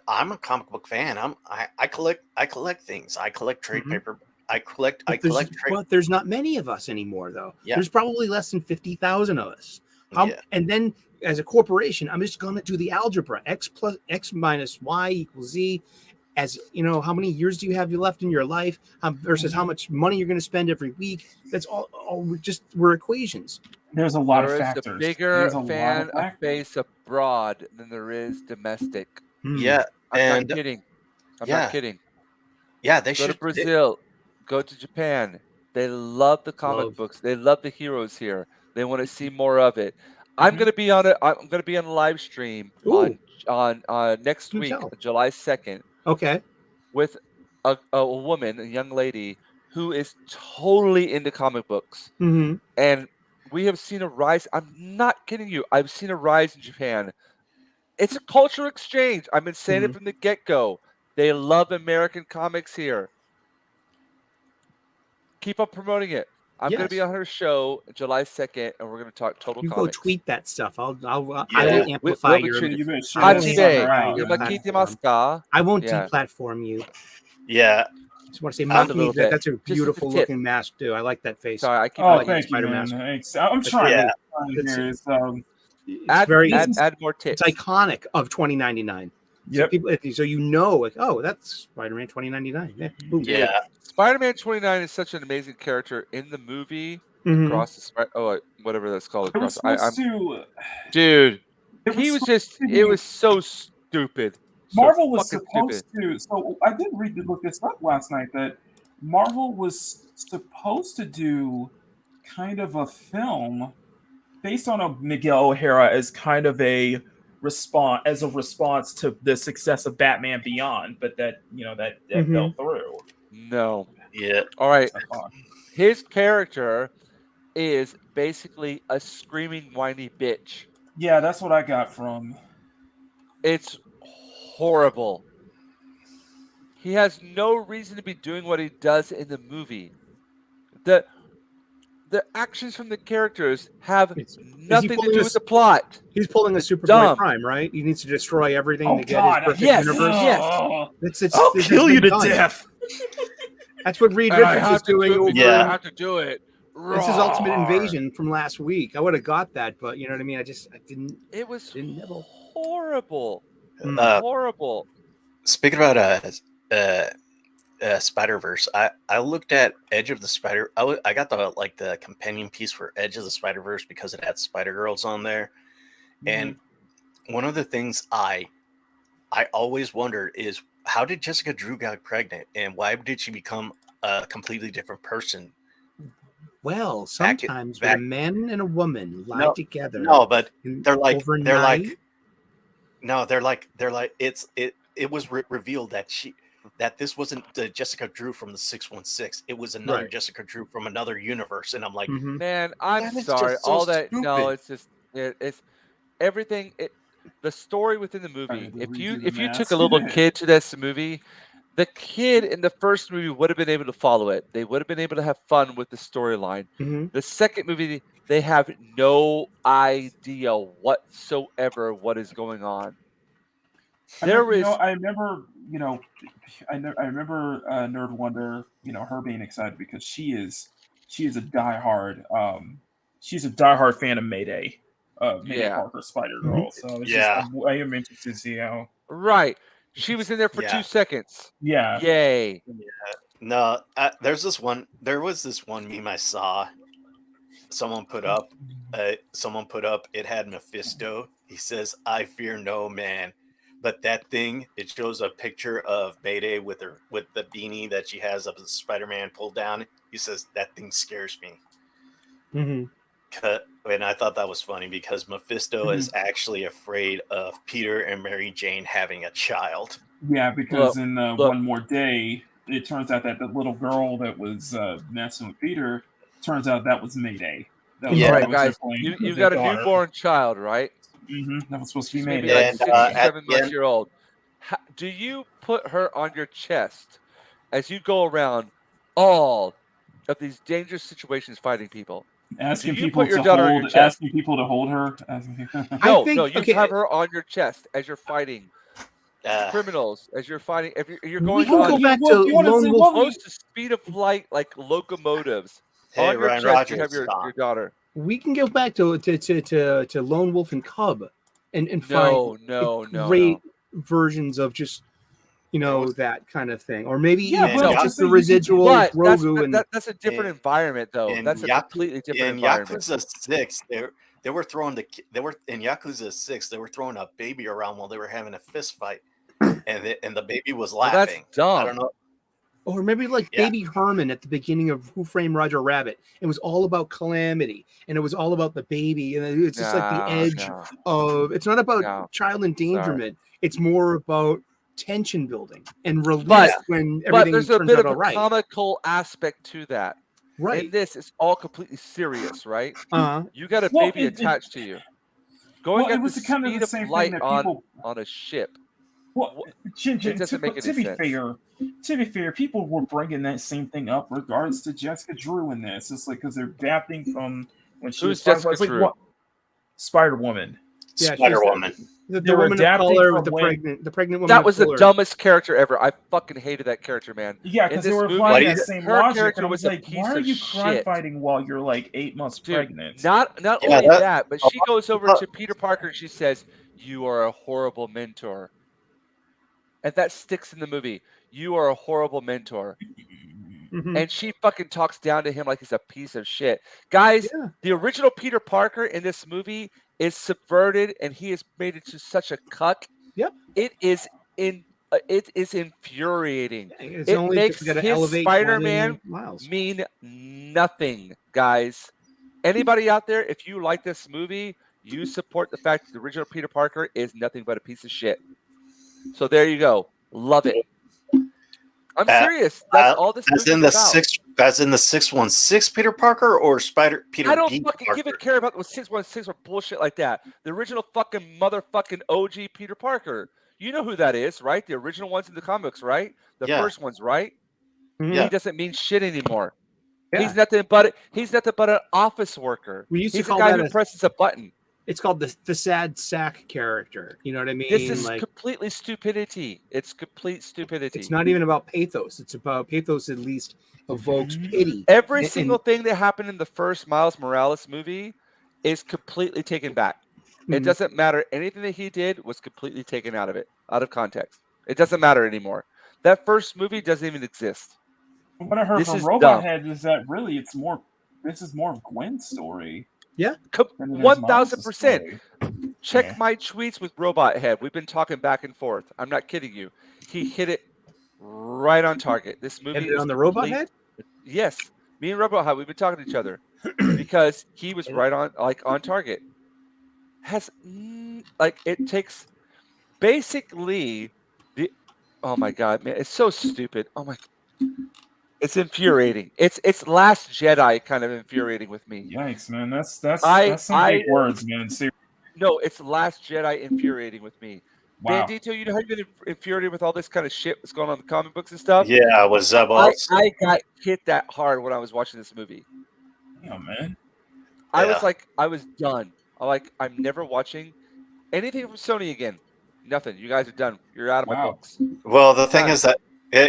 Speaker 5: I'm a comic book fan. I collect things. I collect trade
Speaker 4: Mhm.
Speaker 5: paper. I collect trade.
Speaker 4: But there's not many of us anymore, though.
Speaker 5: Yeah.
Speaker 4: There's probably less than 50,000 of us.
Speaker 5: Yeah.
Speaker 4: And then, as a corporation, I'm just going to do the algebra: x minus y equals z. As you know, how many years do you have left in your life versus how much money you're going to spend every week? That's all we're equations.
Speaker 6: There's a lot of
Speaker 1: There is
Speaker 6: factors.
Speaker 1: a bigger
Speaker 6: There's a lot
Speaker 1: fan
Speaker 6: of
Speaker 1: of
Speaker 6: factors.
Speaker 1: base abroad than there is domestic.
Speaker 5: Yeah,
Speaker 1: I'm
Speaker 5: and
Speaker 1: not kidding. I'm
Speaker 5: yeah.
Speaker 1: not kidding.
Speaker 5: yeah, they
Speaker 1: Go
Speaker 5: should.
Speaker 1: to Brazil. Go to Japan. They love the comic books. They love the heroes here. They want to see more of it. I'm
Speaker 6: Mhm.
Speaker 1: gonna be on it. I'm gonna be on a live stream
Speaker 4: Ooh.
Speaker 1: on next
Speaker 4: Do
Speaker 1: week,
Speaker 4: tell.
Speaker 1: July 2nd,
Speaker 4: Okay.
Speaker 1: with a woman, a young lady who is totally into comic books.
Speaker 4: Mm-hmm.
Speaker 1: And we have seen a rise. I'm not kidding you. I've seen a rise in Japan. It's a cultural exchange. I've been saying it from the get-go. They love American comics here. Keep on promoting it. I'm going to be
Speaker 4: Yes.
Speaker 1: on her show July 2nd, and we're going to talk total
Speaker 4: You go
Speaker 1: comics.
Speaker 4: tweet that stuff. I
Speaker 5: Yeah.
Speaker 4: will amplify
Speaker 1: We'll be
Speaker 4: your.
Speaker 1: treated.
Speaker 6: You better share
Speaker 4: I
Speaker 6: that
Speaker 4: will
Speaker 6: sucker
Speaker 1: Hachime,
Speaker 6: out,
Speaker 4: your
Speaker 6: man.
Speaker 1: imakite
Speaker 4: platform.
Speaker 1: masu ka?
Speaker 4: I won't
Speaker 1: Yeah.
Speaker 4: deplatform you.
Speaker 5: Yeah,
Speaker 4: Just want to say,
Speaker 1: Just a
Speaker 4: monkey.
Speaker 1: little bit.
Speaker 4: That's a
Speaker 1: Just a
Speaker 4: beautiful
Speaker 1: tip.
Speaker 4: looking mask too. I like that face.
Speaker 1: Sorry, I keep
Speaker 6: Oh,
Speaker 1: on
Speaker 6: thank you,
Speaker 4: Spider
Speaker 6: man.
Speaker 4: mask.
Speaker 6: Thanks. I'm trying
Speaker 5: Yeah.
Speaker 6: here.
Speaker 4: It's very.
Speaker 1: add more tips.
Speaker 4: It's iconic of 2099. So
Speaker 6: Yep.
Speaker 4: people, so you know, like, oh, that's Spider-Man 2099. Yeah. Boom.
Speaker 1: Dude,
Speaker 5: yeah,
Speaker 1: Spider-Man 29 is such an amazing character in the movie.
Speaker 4: Mhm.
Speaker 1: Across the whatever that's called.
Speaker 6: It was
Speaker 1: Across.
Speaker 6: supposed to.
Speaker 1: Dude,
Speaker 6: It
Speaker 1: he was
Speaker 6: supposed
Speaker 1: just.
Speaker 6: to
Speaker 1: It
Speaker 6: be-
Speaker 1: was so stupid.
Speaker 6: Marvel
Speaker 1: so
Speaker 6: was
Speaker 1: fucking
Speaker 6: supposed
Speaker 1: stupid.
Speaker 6: to. So I did look this up last night that Marvel was supposed to do kind of a film based on a Miguel O'Hara as kind of a response to the success of Batman Beyond, but that fell through.
Speaker 1: No.
Speaker 5: yeah.
Speaker 1: All right.
Speaker 6: I thought.
Speaker 1: His character is basically a screaming, whiny bitch.
Speaker 6: Yeah, that's what I got from.
Speaker 1: It's horrible. He has no reason to be doing what he does in the movie. The actions from the characters have nothing to do with the plot.
Speaker 4: He's pulling a
Speaker 1: It's
Speaker 4: Superboy
Speaker 1: dumb.
Speaker 4: Prime, right? He needs to destroy everything
Speaker 6: Oh
Speaker 4: to get
Speaker 6: God!
Speaker 4: his perfect
Speaker 1: Yes,
Speaker 4: universe.
Speaker 1: yes.
Speaker 6: I'll
Speaker 4: It's
Speaker 6: kill
Speaker 4: been
Speaker 6: you to
Speaker 4: done.
Speaker 6: death.
Speaker 4: That's what Reed
Speaker 1: I
Speaker 4: Richards
Speaker 1: have
Speaker 4: is
Speaker 1: to
Speaker 4: doing
Speaker 1: do
Speaker 4: over.
Speaker 1: it.
Speaker 5: Yeah.
Speaker 1: I have to do it.
Speaker 4: This is Ultimate
Speaker 1: Roar.
Speaker 4: Invasion from last week. I would have got that, but you know what I mean. I didn't.
Speaker 1: It was
Speaker 4: Didn't nibble.
Speaker 1: horrible.
Speaker 4: Mm.
Speaker 1: Horrible.
Speaker 5: Speaking about Spider Verse, I looked at Edge of the Spider. I got the companion piece for Edge of the Spider Verse because it had Spider Girls on there, and one of the things I always wondered is how did Jessica Drew get pregnant, and why did she become a completely different person?
Speaker 4: Well, sometimes when a man and a woman lie together.
Speaker 5: No, but they're like
Speaker 4: overnight.
Speaker 5: it was revealed that this wasn't the Jessica Drew from the 616. It was another
Speaker 4: Right.
Speaker 5: Jessica Drew from another universe, and I'm like,
Speaker 1: Man, I'm
Speaker 5: That is
Speaker 1: sorry.
Speaker 5: just so
Speaker 1: All that no,
Speaker 5: stupid.
Speaker 1: it's just it's everything. The story within the movie.
Speaker 6: Trying to
Speaker 1: If
Speaker 6: redo the
Speaker 1: you took
Speaker 6: mask.
Speaker 1: a little kid to this movie, the kid in the first movie would have been able to follow it. They would have been able to have fun with the storyline.
Speaker 4: Mhm.
Speaker 1: The second movie, they have no idea whatsoever what is going on.
Speaker 6: I remember Nerd Wonder, her being excited because she is a diehard fan of Mayday, Mayday
Speaker 1: Yeah.
Speaker 6: Parker, Spider Girl. So it's
Speaker 5: Yeah.
Speaker 6: just, I am interested to see how.
Speaker 1: Right. She was in there for
Speaker 5: Yeah.
Speaker 1: 2 seconds.
Speaker 6: Yeah.
Speaker 1: Yay.
Speaker 5: no. There was this one meme I saw. Someone put up. It had Mephisto. He says, "I fear no man." But that thing, it shows a picture of Mayday with the beanie that she has of the Spider-Man pulled down. He says that thing scares me.
Speaker 4: Mhm.
Speaker 5: And I thought that was funny because Mephisto is actually afraid of Peter and Mary Jane having a child.
Speaker 6: Yeah, because in
Speaker 1: look.
Speaker 6: One More Day, it turns out that the little girl that was messing with Peter, turns out that was Mayday. That was,
Speaker 5: Yeah.
Speaker 6: that was her
Speaker 1: Guys,
Speaker 6: playing
Speaker 1: you
Speaker 6: their
Speaker 1: got a
Speaker 6: daughter.
Speaker 1: newborn child, right?
Speaker 6: That was supposed to be
Speaker 1: She's maybe
Speaker 6: Mayday.
Speaker 1: like
Speaker 5: And
Speaker 1: 6 or
Speaker 5: at
Speaker 1: 7
Speaker 5: the
Speaker 1: months
Speaker 5: end,
Speaker 1: year old. Do you put her on your chest as you go around all of these dangerous situations fighting people? Do you put your daughter on your chest?
Speaker 6: Asking people to hold her.
Speaker 1: No,
Speaker 4: think-
Speaker 1: no, you
Speaker 4: okay.
Speaker 1: have her on your chest as you're fighting criminals, as you're fighting. If you're
Speaker 4: We
Speaker 1: going
Speaker 4: can
Speaker 1: on
Speaker 4: go back
Speaker 6: well,
Speaker 4: to
Speaker 6: if you wanna
Speaker 4: Lone
Speaker 6: say,
Speaker 4: Wolf.
Speaker 6: well,
Speaker 1: close to speed of light, like locomotives.
Speaker 5: hey,
Speaker 1: On your
Speaker 5: Ryan
Speaker 1: chest, you
Speaker 5: Rogers,
Speaker 1: have your daughter.
Speaker 4: We can go back to Lone Wolf and Cub, and find
Speaker 1: No.
Speaker 4: great versions of just
Speaker 7: was-
Speaker 4: that kind of thing, or maybe
Speaker 6: Yeah,
Speaker 4: even
Speaker 5: but
Speaker 4: just the
Speaker 5: you-
Speaker 4: residual
Speaker 1: But
Speaker 4: Grogu and
Speaker 1: that's a different
Speaker 5: in-
Speaker 1: environment, though.
Speaker 5: in
Speaker 1: That's a completely different
Speaker 5: in
Speaker 1: environment.
Speaker 5: Yakuza 6, they were throwing they were in Yakuza 6, they were throwing a baby around while they were having a fist fight, and the baby was
Speaker 1: Well, that's
Speaker 5: laughing.
Speaker 1: dumb.
Speaker 5: I don't know.
Speaker 4: or maybe like
Speaker 5: Yeah.
Speaker 4: Baby Herman at the beginning of Who Framed Roger Rabbit. It was all about calamity, and it was all about the baby, and it's just like the edge of. It's not about
Speaker 1: No.
Speaker 4: child endangerment. It's more about tension building and release
Speaker 1: But-
Speaker 4: when
Speaker 1: But
Speaker 4: everything
Speaker 1: there's a
Speaker 4: turns
Speaker 1: bit
Speaker 4: out
Speaker 1: of
Speaker 4: all
Speaker 1: a
Speaker 4: right.
Speaker 1: comical aspect to that.
Speaker 4: Right.
Speaker 1: In this, it's all completely serious, right?
Speaker 4: Uh-huh.
Speaker 1: You got a
Speaker 6: Well,
Speaker 1: baby attached to you, going
Speaker 6: well, it
Speaker 1: at
Speaker 6: was
Speaker 1: the
Speaker 6: kind of
Speaker 1: speed
Speaker 6: the
Speaker 1: of
Speaker 6: same
Speaker 1: light
Speaker 6: thing that people.
Speaker 1: on a ship.
Speaker 6: Well,
Speaker 1: It doesn't make
Speaker 6: to
Speaker 1: any
Speaker 6: be
Speaker 1: sense.
Speaker 6: fair, people were bringing that same thing up regards to Jessica Drew in this. It's like because they're adapting from when she
Speaker 1: Who's
Speaker 6: was Spider-
Speaker 1: Jessica
Speaker 6: it's like,
Speaker 1: Drew?
Speaker 6: what? Spider Woman.
Speaker 4: Yeah, she's
Speaker 5: Spider Woman.
Speaker 4: The
Speaker 6: They were
Speaker 4: woman of
Speaker 6: adapting
Speaker 4: color
Speaker 6: from
Speaker 4: with the
Speaker 6: when-
Speaker 4: pregnant woman.
Speaker 1: That
Speaker 4: of
Speaker 1: was the
Speaker 4: color.
Speaker 1: dumbest character ever. I fucking hated that character, man.
Speaker 6: Yeah,
Speaker 1: In
Speaker 6: because they
Speaker 1: this
Speaker 6: were
Speaker 1: movie,
Speaker 6: applying
Speaker 5: Why
Speaker 6: that
Speaker 5: do
Speaker 6: same
Speaker 1: her
Speaker 6: logic,
Speaker 1: character
Speaker 6: and I
Speaker 1: was
Speaker 6: was
Speaker 1: a
Speaker 6: like,
Speaker 1: piece
Speaker 6: why are
Speaker 1: of
Speaker 6: you crime
Speaker 1: shit.
Speaker 6: fighting while you're like 8 months
Speaker 1: Dude,
Speaker 6: pregnant?
Speaker 1: not
Speaker 5: Yeah,
Speaker 1: only
Speaker 5: that-
Speaker 1: that, but she goes over to Peter Parker and she says, "You are a horrible mentor," and that sticks in the movie. You are a horrible mentor.
Speaker 4: Mhm.
Speaker 1: And she fucking talks down to him like he's a piece of shit. Guys,
Speaker 4: Yeah.
Speaker 1: the original Peter Parker in this movie is subverted and he is made into such a cuck.
Speaker 4: Yep.
Speaker 1: It is infuriating.
Speaker 4: It's
Speaker 1: It
Speaker 4: only
Speaker 1: makes
Speaker 4: just gotta
Speaker 1: his
Speaker 4: elevate
Speaker 1: Spider-Man
Speaker 4: 20 miles.
Speaker 1: mean nothing, guys. Anybody out there, if you like this movie, you support the fact that the original Peter Parker is nothing but a piece of shit. So there you go. Love it. I'm serious. That's all this
Speaker 5: As
Speaker 1: movie
Speaker 5: in
Speaker 1: is
Speaker 5: the
Speaker 1: about.
Speaker 5: as in the 616 Peter Parker or Peter
Speaker 1: I don't
Speaker 5: B.
Speaker 1: fucking
Speaker 5: Parker?
Speaker 1: give a care about the 616 or bullshit like that. The original fucking motherfucking OG Peter Parker. You know who that is, right? The original ones in the comics, right? The
Speaker 5: Yeah.
Speaker 1: first ones, right?
Speaker 5: Yeah.
Speaker 1: He doesn't mean shit anymore.
Speaker 4: Yeah.
Speaker 1: He's nothing but an office worker.
Speaker 4: We used to
Speaker 1: He's a
Speaker 4: call
Speaker 1: guy
Speaker 4: that
Speaker 1: who presses a button.
Speaker 4: It's called the sad sack character. You know what I mean?
Speaker 1: This is
Speaker 4: like
Speaker 1: completely stupidity. It's complete stupidity.
Speaker 4: it's not even about pathos. It's about pathos. At least evokes pity.
Speaker 1: Every
Speaker 4: And-
Speaker 1: single thing that happened in the first Miles Morales movie is completely taken back. It
Speaker 4: Mhm.
Speaker 1: doesn't matter. Anything that he did was completely taken out of context. It doesn't matter anymore. That first movie doesn't even exist.
Speaker 6: What I heard
Speaker 1: This
Speaker 6: from
Speaker 1: is
Speaker 6: Robot
Speaker 1: dumb.
Speaker 6: Head is that really this is more of Gwen's story.
Speaker 4: Yeah.
Speaker 6: than it is
Speaker 1: 1000%.
Speaker 6: Miles's story.
Speaker 1: Check
Speaker 6: Yeah.
Speaker 1: my tweets with Robot Head. We've been talking back and forth. I'm not kidding you. He hit it right on target. This movie
Speaker 4: Hit it
Speaker 1: is
Speaker 4: on the robot
Speaker 1: complete-
Speaker 4: head?
Speaker 1: Yes, me and Robot Head. We've been talking to each other because he was right on target. It takes basically the. Oh my god, man! It's so stupid. Oh my. It's infuriating. It's Last Jedi kind of infuriating with me.
Speaker 6: Yikes, man! That's some big words, man. Seriously.
Speaker 1: No, it's Last Jedi infuriating with me.
Speaker 6: Wow.
Speaker 1: Bandito, you know how you've been infuriated with all this kind of shit that's going on in the comic books and stuff?
Speaker 5: Yeah, I was
Speaker 1: I got hit that hard when I was watching this movie.
Speaker 6: Yeah, man.
Speaker 1: I was done. I'm never watching anything from Sony again. Nothing. You guys are done. You're out of my
Speaker 6: Wow.
Speaker 1: books.
Speaker 5: Well, the thing
Speaker 1: Done.
Speaker 5: is that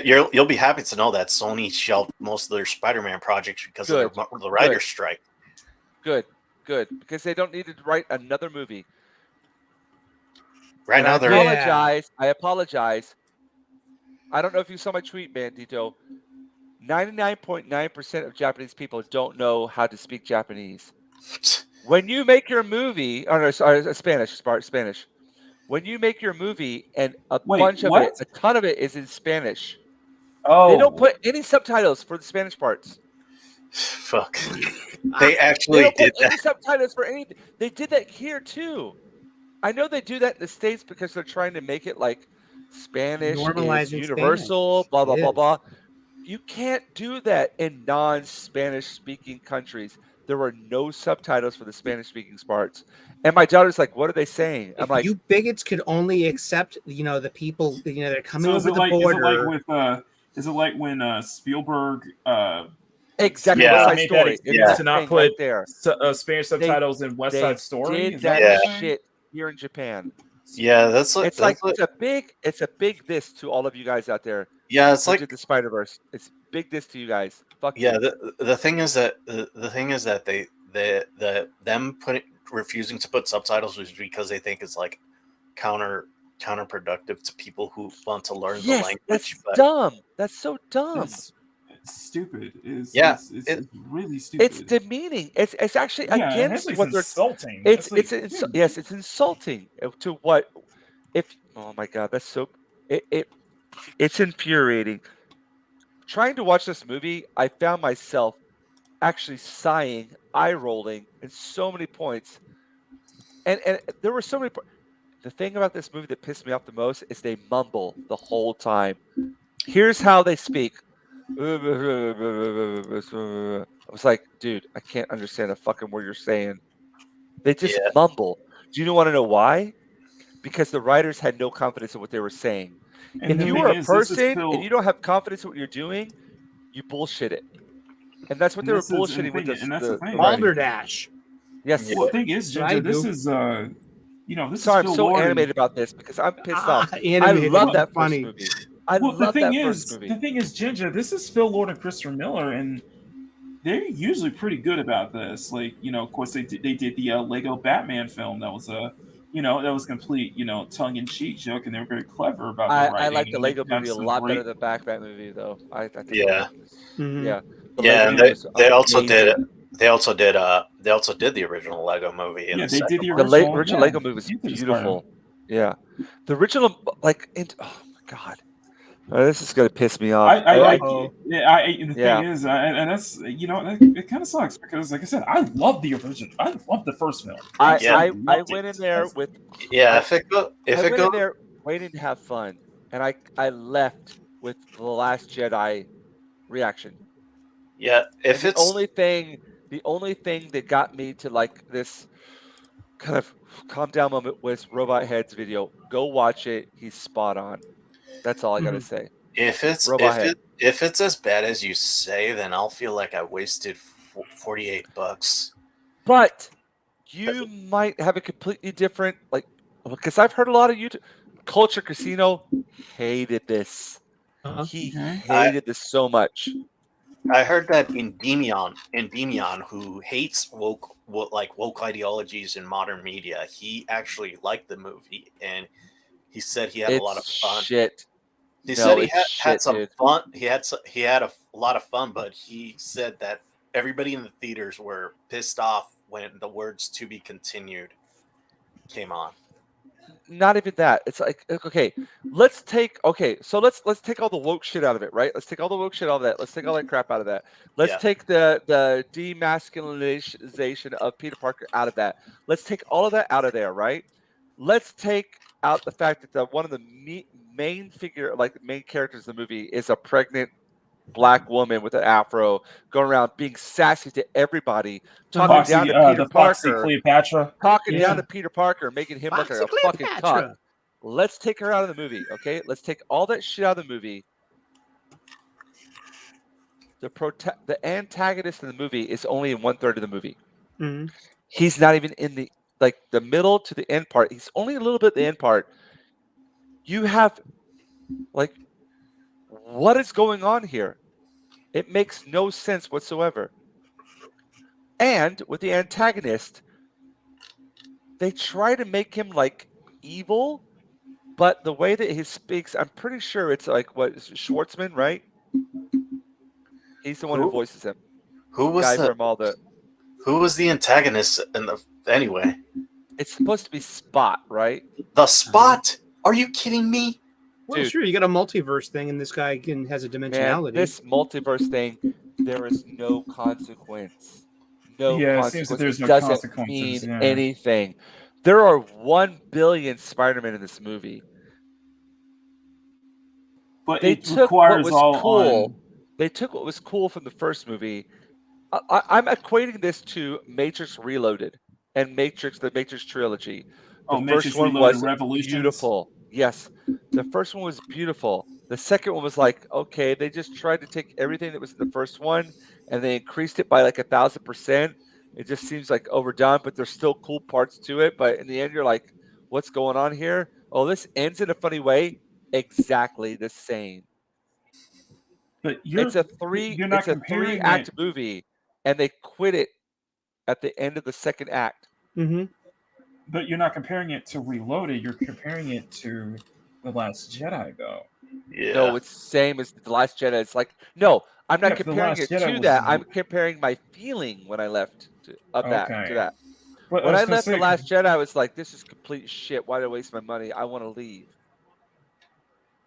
Speaker 5: you'll be happy to know that Sony shelved most of their Spider-Man projects because of the writer's strike.
Speaker 1: Good. Because they don't need to write another movie.
Speaker 5: Right now, they're
Speaker 1: I apologize. I don't know if you saw my tweet, Bandito. 99.9% of Japanese people don't know how to speak Japanese. When you make your movie, Spanish. When you make your movie and a ton of it is in Spanish.
Speaker 6: Oh,
Speaker 1: They don't put any subtitles for the Spanish parts.
Speaker 5: Fuck. They
Speaker 1: They
Speaker 5: actually
Speaker 1: don't
Speaker 5: did
Speaker 1: put any
Speaker 5: that.
Speaker 1: subtitles for anything. They did that here too. I know they do that in the States because they're trying to make it like Spanish is
Speaker 4: Normalizing
Speaker 1: universal,
Speaker 4: Spanish.
Speaker 1: blah, blah, blah,
Speaker 4: Yes.
Speaker 1: blah. You can't do that in non-Spanish speaking countries. There were no subtitles for the Spanish speaking parts. And my daughter's like, what are they saying? I'm like,
Speaker 4: You bigots could only accept, the people, they're coming
Speaker 6: So
Speaker 4: over the border.
Speaker 6: is it like when Spielberg
Speaker 1: exactly
Speaker 5: Yeah.
Speaker 1: West Side
Speaker 6: made that
Speaker 1: Story.
Speaker 6: excuse
Speaker 1: It's
Speaker 6: to
Speaker 1: that
Speaker 6: not
Speaker 1: thing
Speaker 6: put
Speaker 1: right there.
Speaker 6: Spanish subtitles in West
Speaker 1: They
Speaker 6: Side Story?
Speaker 1: did
Speaker 6: Is
Speaker 1: that
Speaker 6: what you're saying?
Speaker 1: shit here in Japan.
Speaker 5: Yeah, that's like
Speaker 1: It's like it's a big this to all of you guys out there
Speaker 5: yeah, it's
Speaker 1: who
Speaker 5: like
Speaker 1: did the Spider-Verse. It's big this to you guys. Fuck
Speaker 5: yeah.
Speaker 1: you.
Speaker 5: The thing is that them refusing to put subtitles was because they think it's like counterproductive to people who want to learn the
Speaker 1: Yes,
Speaker 5: language.
Speaker 1: that's
Speaker 5: But
Speaker 1: dumb. That's so dumb.
Speaker 6: It's stupid.
Speaker 5: Yeah,
Speaker 6: It's really stupid.
Speaker 1: It's demeaning. It's actually
Speaker 6: yeah, and
Speaker 1: against
Speaker 6: actually
Speaker 1: what
Speaker 6: it's
Speaker 1: they're.
Speaker 6: insulting.
Speaker 1: It's
Speaker 6: like,
Speaker 1: yes, it's insulting to what if. Oh my god, that's so. It's infuriating. Trying to watch this movie, I found myself actually sighing, eye rolling, in so many points. And there were so many. The thing about this movie that pissed me off the most is they mumble the whole time. Here's how they speak. I was like, dude, I can't understand a fucking word you're saying. They just
Speaker 5: Yeah.
Speaker 1: mumble. Do you want to know why? Because the writers had no confidence in what they were saying.
Speaker 6: and
Speaker 1: If
Speaker 6: the
Speaker 1: you
Speaker 6: thing
Speaker 1: were a
Speaker 6: is, this is
Speaker 1: person
Speaker 6: still,
Speaker 1: and you don't have confidence in what you're doing, you bullshit it. And that's what
Speaker 6: and
Speaker 1: they were
Speaker 6: this is- and
Speaker 1: bullshitting with
Speaker 6: thing- and that's
Speaker 1: the
Speaker 6: the thing.
Speaker 1: writing.
Speaker 4: Balderdash.
Speaker 1: Yes.
Speaker 6: Well, the thing is,
Speaker 4: That's what I
Speaker 6: Jinja, this
Speaker 4: do.
Speaker 6: is this
Speaker 1: Sorry,
Speaker 6: is
Speaker 1: I'm
Speaker 6: Phil
Speaker 1: so
Speaker 6: Lord.
Speaker 1: animated about this because I'm pissed off. I
Speaker 4: Animated.
Speaker 1: love that
Speaker 4: Funny.
Speaker 1: first movie. I
Speaker 6: Well, the
Speaker 1: love
Speaker 6: thing
Speaker 1: that
Speaker 6: is,
Speaker 1: first movie.
Speaker 6: the thing is, Jinja, this is Phil Lord and Christopher Miller, and they're usually pretty good about this. Like, of course, they did the Lego Batman film that was that was complete, tongue in cheek joke, and they were very clever about the writing.
Speaker 1: I like the
Speaker 6: and they
Speaker 1: Lego
Speaker 6: have
Speaker 1: movie a
Speaker 6: some
Speaker 1: lot
Speaker 6: great-
Speaker 1: better than Batman movie though. I think
Speaker 5: Yeah.
Speaker 4: Mhm.
Speaker 1: yeah. The
Speaker 5: Yeah,
Speaker 1: Lego
Speaker 5: and
Speaker 1: movie was
Speaker 5: they also did
Speaker 1: amazing.
Speaker 5: they also did the original Lego movie. In
Speaker 6: Yeah,
Speaker 5: the
Speaker 6: they did
Speaker 5: second
Speaker 6: the
Speaker 5: one.
Speaker 1: The
Speaker 6: original.
Speaker 1: original
Speaker 6: yeah,
Speaker 1: Lego movie was
Speaker 6: you did Spider-Man.
Speaker 1: beautiful. Yeah. The original oh my god. This is gonna piss me off.
Speaker 4: Uh-oh.
Speaker 6: The
Speaker 1: Yeah.
Speaker 6: thing is, and that's it kind of sucks because, like I said, I love the original. I love the first film.
Speaker 1: I
Speaker 6: Absolutely
Speaker 1: I
Speaker 6: loved
Speaker 1: went
Speaker 6: it.
Speaker 1: in there with
Speaker 5: Yeah,
Speaker 1: I,
Speaker 5: if it
Speaker 1: I went in
Speaker 5: goes,
Speaker 1: there waiting to have fun, and I left with the Last Jedi reaction.
Speaker 5: yeah,
Speaker 1: And
Speaker 5: if it's
Speaker 1: the only thing that got me to like this kind of calm down moment was Robot Head's video. Go watch it. He's spot on. That's all I gotta
Speaker 4: Mhm.
Speaker 1: say.
Speaker 5: if it's
Speaker 1: Robot Head.
Speaker 5: if it's as bad as you say, then I'll feel like I wasted $48.
Speaker 1: But you might have a completely different because I've heard a lot of YouTube. Culture Casino hated this.
Speaker 4: Uh-huh.
Speaker 1: He
Speaker 6: Okay.
Speaker 1: hated this so much.
Speaker 5: I heard that in Demion, who hates woke ideologies in modern media, he actually liked the movie, and he said he had a lot of
Speaker 1: It's
Speaker 5: fun.
Speaker 1: shit.
Speaker 5: He
Speaker 1: No,
Speaker 5: said he
Speaker 1: it's
Speaker 5: had
Speaker 1: shit,
Speaker 5: some
Speaker 1: dude.
Speaker 5: fun. He had a lot of fun, but he said that everybody in the theaters were pissed off when the words "to be continued" came on.
Speaker 1: Not even that. It's like okay, let's take so let's take all the woke shit out of it, right? Let's take all the woke shit out of that. Let's take all that crap out of that. Let's
Speaker 5: Yeah.
Speaker 1: take the demasculinization of Peter Parker out of that. Let's take all of that out of there, right? Let's take out the fact that one of the main characters of the movie is a pregnant black woman with an afro going around being sassy to everybody, talking down to Peter
Speaker 6: the Foxy
Speaker 1: Parker,
Speaker 6: Cleopatra.
Speaker 1: talking down to Peter Parker, making him look
Speaker 4: Foxy
Speaker 1: like a fucking cuck.
Speaker 4: Cleopatra.
Speaker 1: Let's take her out of the movie, okay? Let's take all that shit out of the movie. The antagonist in the movie is only in 1/3 of the movie.
Speaker 4: Mhm.
Speaker 1: He's not even in the middle to the end part. He's only a little bit the end part. You have what is going on here? It makes no sense whatsoever. And with the antagonist, they try to make him evil, but the way that he speaks, I'm pretty sure it's Schwartzman, right? He's the one who
Speaker 5: Who?
Speaker 1: voices him.
Speaker 5: Who was
Speaker 1: Guy
Speaker 5: the
Speaker 1: from all the.
Speaker 5: Who was the antagonist in the anyway?
Speaker 1: It's supposed to be Spot, right?
Speaker 5: The Spot? Are you kidding me?
Speaker 4: Well,
Speaker 1: Dude.
Speaker 4: sure, you got a multiverse thing, and this guy has a
Speaker 1: Man,
Speaker 4: dimensionality.
Speaker 1: this multiverse thing, there is no consequence. No
Speaker 6: Yeah, it
Speaker 1: consequence.
Speaker 6: seems that there's
Speaker 1: It
Speaker 6: no
Speaker 1: doesn't
Speaker 6: consequences,
Speaker 1: mean
Speaker 6: yeah.
Speaker 1: anything. There are 1 billion Spider-Man in this movie.
Speaker 6: but
Speaker 1: they
Speaker 6: it
Speaker 1: took what
Speaker 6: requires
Speaker 1: was
Speaker 6: all
Speaker 1: cool.
Speaker 6: on.
Speaker 1: They took what was cool from the first movie. I'm equating this to Matrix Reloaded and the Matrix trilogy. The
Speaker 6: Oh,
Speaker 1: first
Speaker 6: Matrix
Speaker 1: one
Speaker 6: Reloaded
Speaker 1: was
Speaker 6: Revolutions.
Speaker 1: beautiful. Yes. The first one was beautiful. The second one was like, okay, they just tried to take everything that was in the first one and they increased it by like 1,000%. It just seems like overdone, but there's still cool parts to it. But in the end, you're like, what's going on here? Oh, this ends in a funny way. Exactly the same.
Speaker 6: But
Speaker 1: It's a
Speaker 6: not
Speaker 1: three
Speaker 6: comparing
Speaker 1: act
Speaker 6: it.
Speaker 1: movie, and they quit it at the end of the second act.
Speaker 4: Mm-hmm.
Speaker 6: But you're not comparing it to Reloaded. You're comparing it to The Last Jedi, though.
Speaker 5: Yeah.
Speaker 1: No, it's same as The Last Jedi. It's like, no, I'm not
Speaker 6: Yeah, but The
Speaker 1: comparing
Speaker 6: Last
Speaker 1: it
Speaker 6: Jedi
Speaker 1: to
Speaker 6: was
Speaker 1: that. I'm comparing my feeling when I left to
Speaker 6: okay.
Speaker 1: that.
Speaker 6: But I
Speaker 1: When
Speaker 6: was
Speaker 1: I
Speaker 6: gonna
Speaker 1: left The
Speaker 6: say,
Speaker 1: Last Jedi, I was like, this is complete shit. Why did I waste my money? I want to leave.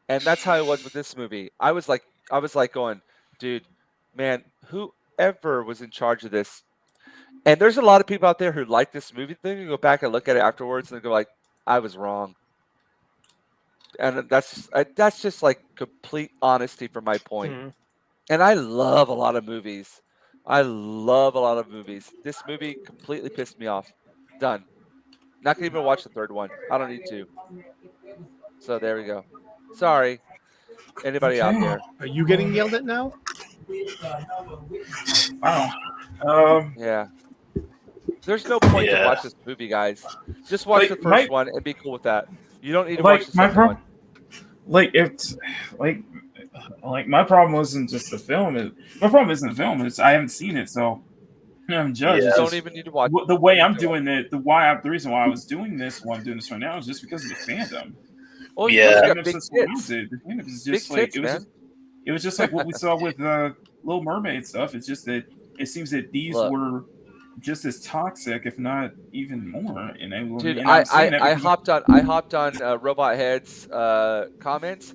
Speaker 1: And that's how it was with this movie. I was like going, dude, man, whoever was in charge of this. And there's a lot of people out there who like this movie thing and go back and look at it afterwards and go like, I was wrong. And that's just like complete honesty from my point.
Speaker 4: Mm-hmm.
Speaker 1: And I love a lot of movies. I love a lot of movies. This movie completely pissed me off. Done. Not gonna even watch the third one. I don't need to. So there we go. Sorry, anybody out
Speaker 6: okay.
Speaker 1: there.
Speaker 4: Are you getting yelled at now?
Speaker 6: Wow.
Speaker 1: Yeah. There's no point to
Speaker 5: Yeah.
Speaker 1: watch this movie, guys. Just watch the first one and be cool with that. You don't need to watch the second one.
Speaker 6: Like it's like my problem wasn't just the film. My problem isn't the film. It's I haven't seen it, so I'm judged.
Speaker 5: Yeah.
Speaker 6: It's
Speaker 1: Don't
Speaker 6: just
Speaker 1: even need to watch
Speaker 6: the way I'm doing it. The reason why I was doing this, why I'm doing this right now, is just because of the fandom.
Speaker 1: Oh,
Speaker 5: Yeah.
Speaker 1: you
Speaker 6: The
Speaker 1: got
Speaker 6: fandom
Speaker 1: big
Speaker 6: just surrounds
Speaker 1: tits.
Speaker 6: it. The fandom is
Speaker 1: Big
Speaker 6: just like
Speaker 1: tits, man.
Speaker 6: it was just like what we saw with Little Mermaid stuff. It's just that it seems that these
Speaker 1: Look.
Speaker 6: were just as toxic, if not even more. And
Speaker 1: Dude,
Speaker 6: I'm saying that
Speaker 1: I
Speaker 6: because
Speaker 1: hopped on Robot Head's comments,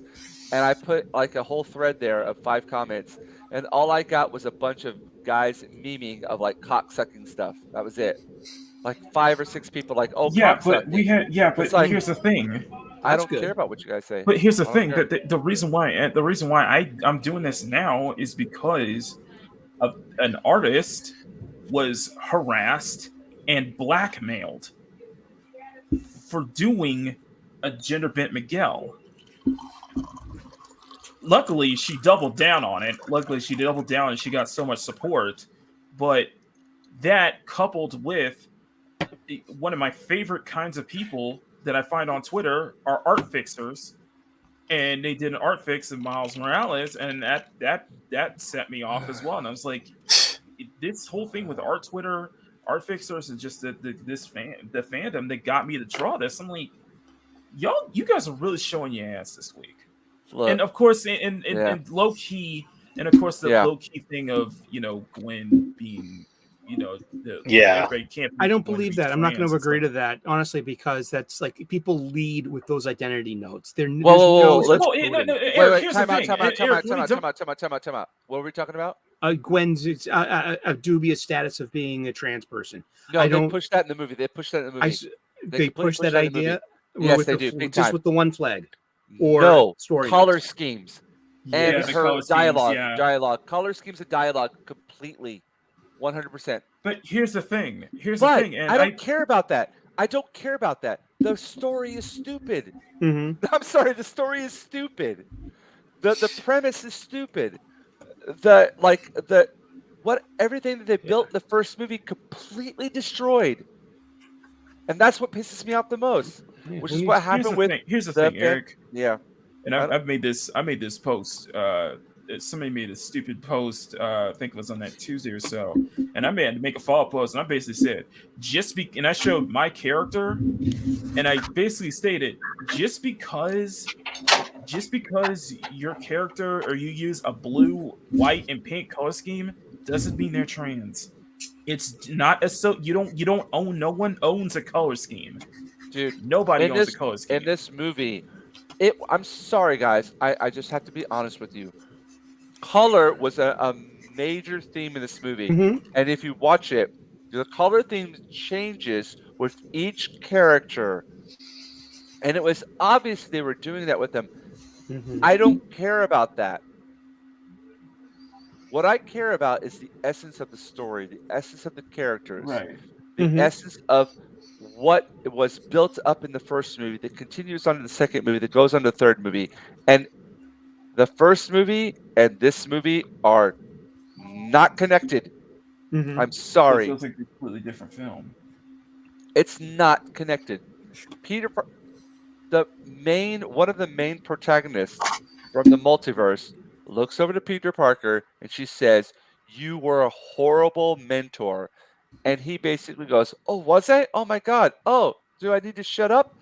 Speaker 1: and I put like a whole thread there of 5 comments, and all I got was a bunch of guys memeing of like cock sucking stuff. That was it. Like 5 or 6 people like, oh,
Speaker 6: yeah,
Speaker 1: cock
Speaker 6: but we
Speaker 1: sucking.
Speaker 6: had
Speaker 1: It's like,
Speaker 6: here's the thing.
Speaker 1: I
Speaker 4: That's
Speaker 1: don't
Speaker 4: good.
Speaker 1: care about what you guys say.
Speaker 6: But here's the
Speaker 1: I don't
Speaker 6: thing
Speaker 1: care.
Speaker 6: that the reason why I'm doing this now is because of an artist was harassed and blackmailed for doing a gender bent Miguel. Luckily, she doubled down on it. Luckily, she doubled down and she got so much support. But that coupled with one of my favorite kinds of people that I find on Twitter are art fixers, and they did an art fix of Miles Morales, and that set me off as well. And I was like, this whole thing with art Twitter, art fixers, and just the fandom that got me to draw this. I'm like, you guys are really showing your ass this week.
Speaker 1: Look,
Speaker 6: And of course, in low key, and of course the low key thing of Gwen being everybody can't.
Speaker 4: I don't believe that. I'm not going to agree to that, honestly, because that's like people lead with those identity notes.
Speaker 1: Whoa,
Speaker 6: Wait,
Speaker 1: wait, time out. What were we talking about?
Speaker 4: Gwen's a dubious status of being a trans person.
Speaker 1: No, they pushed that in the movie. They pushed that idea. Yes, they do. Big
Speaker 4: just
Speaker 1: time.
Speaker 4: with the one flag. Or
Speaker 1: no
Speaker 4: story
Speaker 1: color
Speaker 4: notes.
Speaker 1: schemes
Speaker 6: Yeah,
Speaker 1: and
Speaker 6: the
Speaker 1: her
Speaker 6: color
Speaker 1: dialogue,
Speaker 6: schemes,
Speaker 1: color schemes and dialogue completely, 100%.
Speaker 6: But here's the thing.
Speaker 1: And I don't care about that. The story is stupid.
Speaker 4: Mm-hmm.
Speaker 1: I'm sorry, the story is stupid. The premise is stupid. Everything that they built in the first movie completely destroyed. And that's what pisses me off the most. Which is what happened with
Speaker 6: here's the thing, Eric.
Speaker 1: Yeah.
Speaker 6: And I made this post. Somebody made a stupid post. I think it was on that Tuesday or so. And I made to make a follow-up post, and I basically said, and I showed my character, and I basically stated, just because your character or you use a blue, white, and pink color scheme doesn't mean they're trans. It's not no one owns a color scheme.
Speaker 1: Dude,
Speaker 6: nobody owns a color scheme.
Speaker 1: In this movie, I'm sorry, guys. I just have to be honest with you. Color was a major theme in this movie.
Speaker 4: Mm-hmm.
Speaker 1: And if you watch it, the color theme changes with each character. And it was obvious they were doing that with them. I don't care about that. What I care about is the essence of the story, the essence of the characters,
Speaker 6: Right.
Speaker 1: the essence of what was built up in the first movie that continues on in the second movie, that goes on to the third movie. And the first movie and this movie are not connected. I'm
Speaker 6: It
Speaker 1: sorry.
Speaker 6: feels like a completely different film.
Speaker 1: It's not connected. One of the main protagonists from the multiverse looks over to Peter Parker and she says, "You were a horrible mentor." And he basically goes, "Oh, was I? Oh my God. Oh, do I need to shut up?"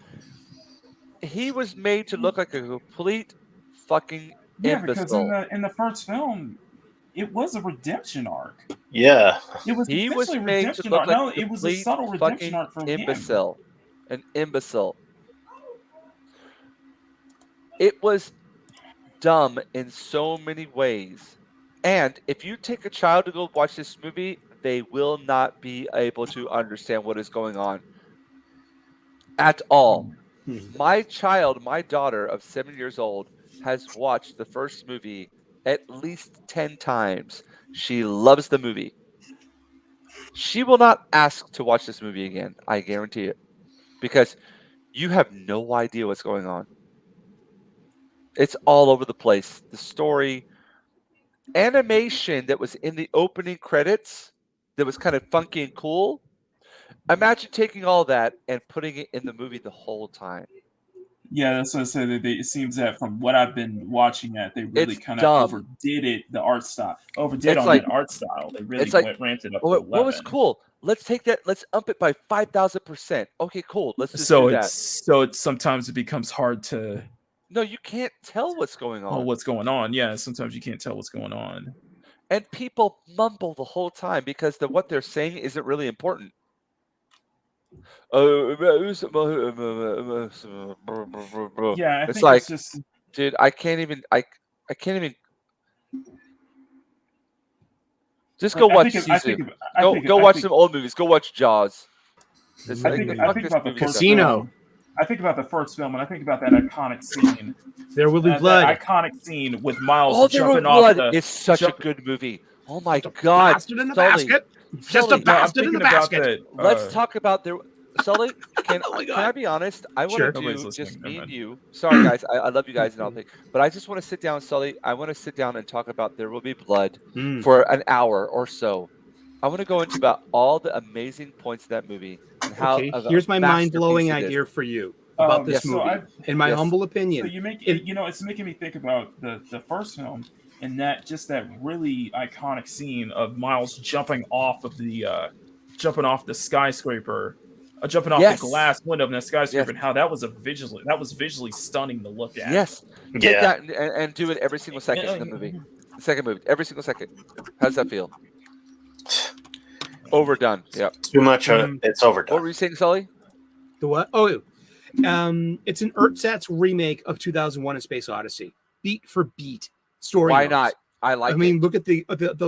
Speaker 1: He was made to look like a complete fucking
Speaker 6: Yeah, because in
Speaker 1: imbecile.
Speaker 6: the first film, it was a redemption arc.
Speaker 5: Yeah.
Speaker 6: It was
Speaker 1: He was
Speaker 6: essentially a
Speaker 1: made to
Speaker 6: redemption
Speaker 1: look
Speaker 6: arc.
Speaker 1: like
Speaker 6: No,
Speaker 1: a
Speaker 6: it was a
Speaker 1: complete
Speaker 6: subtle redemption
Speaker 1: fucking
Speaker 6: arc for him.
Speaker 1: imbecile. An imbecile. It was dumb in so many ways. And if you take a child to go watch this movie, they will not be able to understand what is going on at all. My child, my daughter of 7 years old, has watched the first movie at least 10 times. She loves the movie. She will not ask to watch this movie again. I guarantee it. Because you have no idea what's going on. It's all over the place. The story, animation that was in the opening credits that was kind of funky and cool. Imagine taking all that and putting it in the movie the whole time.
Speaker 6: Yeah, that's what I said. It seems that from what I've been watching, that they really
Speaker 1: It's
Speaker 6: kind of
Speaker 1: dumb.
Speaker 6: overdid it. The art style, overdid
Speaker 1: It's
Speaker 6: on
Speaker 1: like
Speaker 6: that art style. They really
Speaker 1: it's like
Speaker 6: ramped it up to
Speaker 1: what was
Speaker 6: 11.
Speaker 1: cool? Let's take that. Let's up it by 5,000%. Okay, cool. Let's just
Speaker 6: So
Speaker 1: do that.
Speaker 6: it's sometimes it becomes hard to
Speaker 1: No, you can't tell what's going on.
Speaker 6: what's going on. Yeah, sometimes you can't tell what's going on.
Speaker 1: And people mumble the whole time because what they're saying isn't really important.
Speaker 6: Yeah, I
Speaker 1: It's
Speaker 6: think
Speaker 1: like,
Speaker 6: it's just
Speaker 1: dude, I can't even. Just go
Speaker 6: like
Speaker 1: watch Sisu. Go watch some old movies. Go watch Jaws.
Speaker 6: I think about the first
Speaker 4: Casino.
Speaker 6: I think about the first film, and I think about that iconic scene.
Speaker 4: There Will Be
Speaker 6: That
Speaker 4: Blood.
Speaker 6: iconic scene with Miles
Speaker 1: Oh, There Will Be
Speaker 6: jumping off
Speaker 1: Blood
Speaker 6: the.
Speaker 1: is such a good movie. Oh my God,
Speaker 4: Bastard in the
Speaker 1: Sully.
Speaker 4: basket. Just
Speaker 1: Sully,
Speaker 4: a bastard in the basket.
Speaker 1: Let's talk about Sully. Can
Speaker 4: Oh my
Speaker 1: can I
Speaker 4: God.
Speaker 1: be honest? I want
Speaker 4: Sure.
Speaker 1: to
Speaker 6: Nobody's
Speaker 1: do
Speaker 6: listening.
Speaker 1: just
Speaker 6: Never
Speaker 1: me and
Speaker 6: mind.
Speaker 1: you. Sorry, guys. I love you guys and all things, but I just want to sit down, Sully. I want to sit down and talk about There Will Be Blood for an hour or so. I want to go into about all the amazing points of that movie and how.
Speaker 4: Okay, here's my mind-blowing idea for you about this movie. In my humble opinion,
Speaker 6: So it's making me think about the first film, and that really iconic scene of Miles jumping off the skyscraper, jumping off the glass window of the skyscraper, and how that was visually stunning to look at.
Speaker 1: Yes, take that and do it every single second in the movie. The second movie, every single second. How does that feel? Overdone. Yeah.
Speaker 5: Too much. It's overdone.
Speaker 1: What were you saying, Sully?
Speaker 4: The what? Oh, it's an Ertzatz remake of 2001: A Space Odyssey, beat for beat. Story.
Speaker 1: Why not? I mean,
Speaker 4: look at the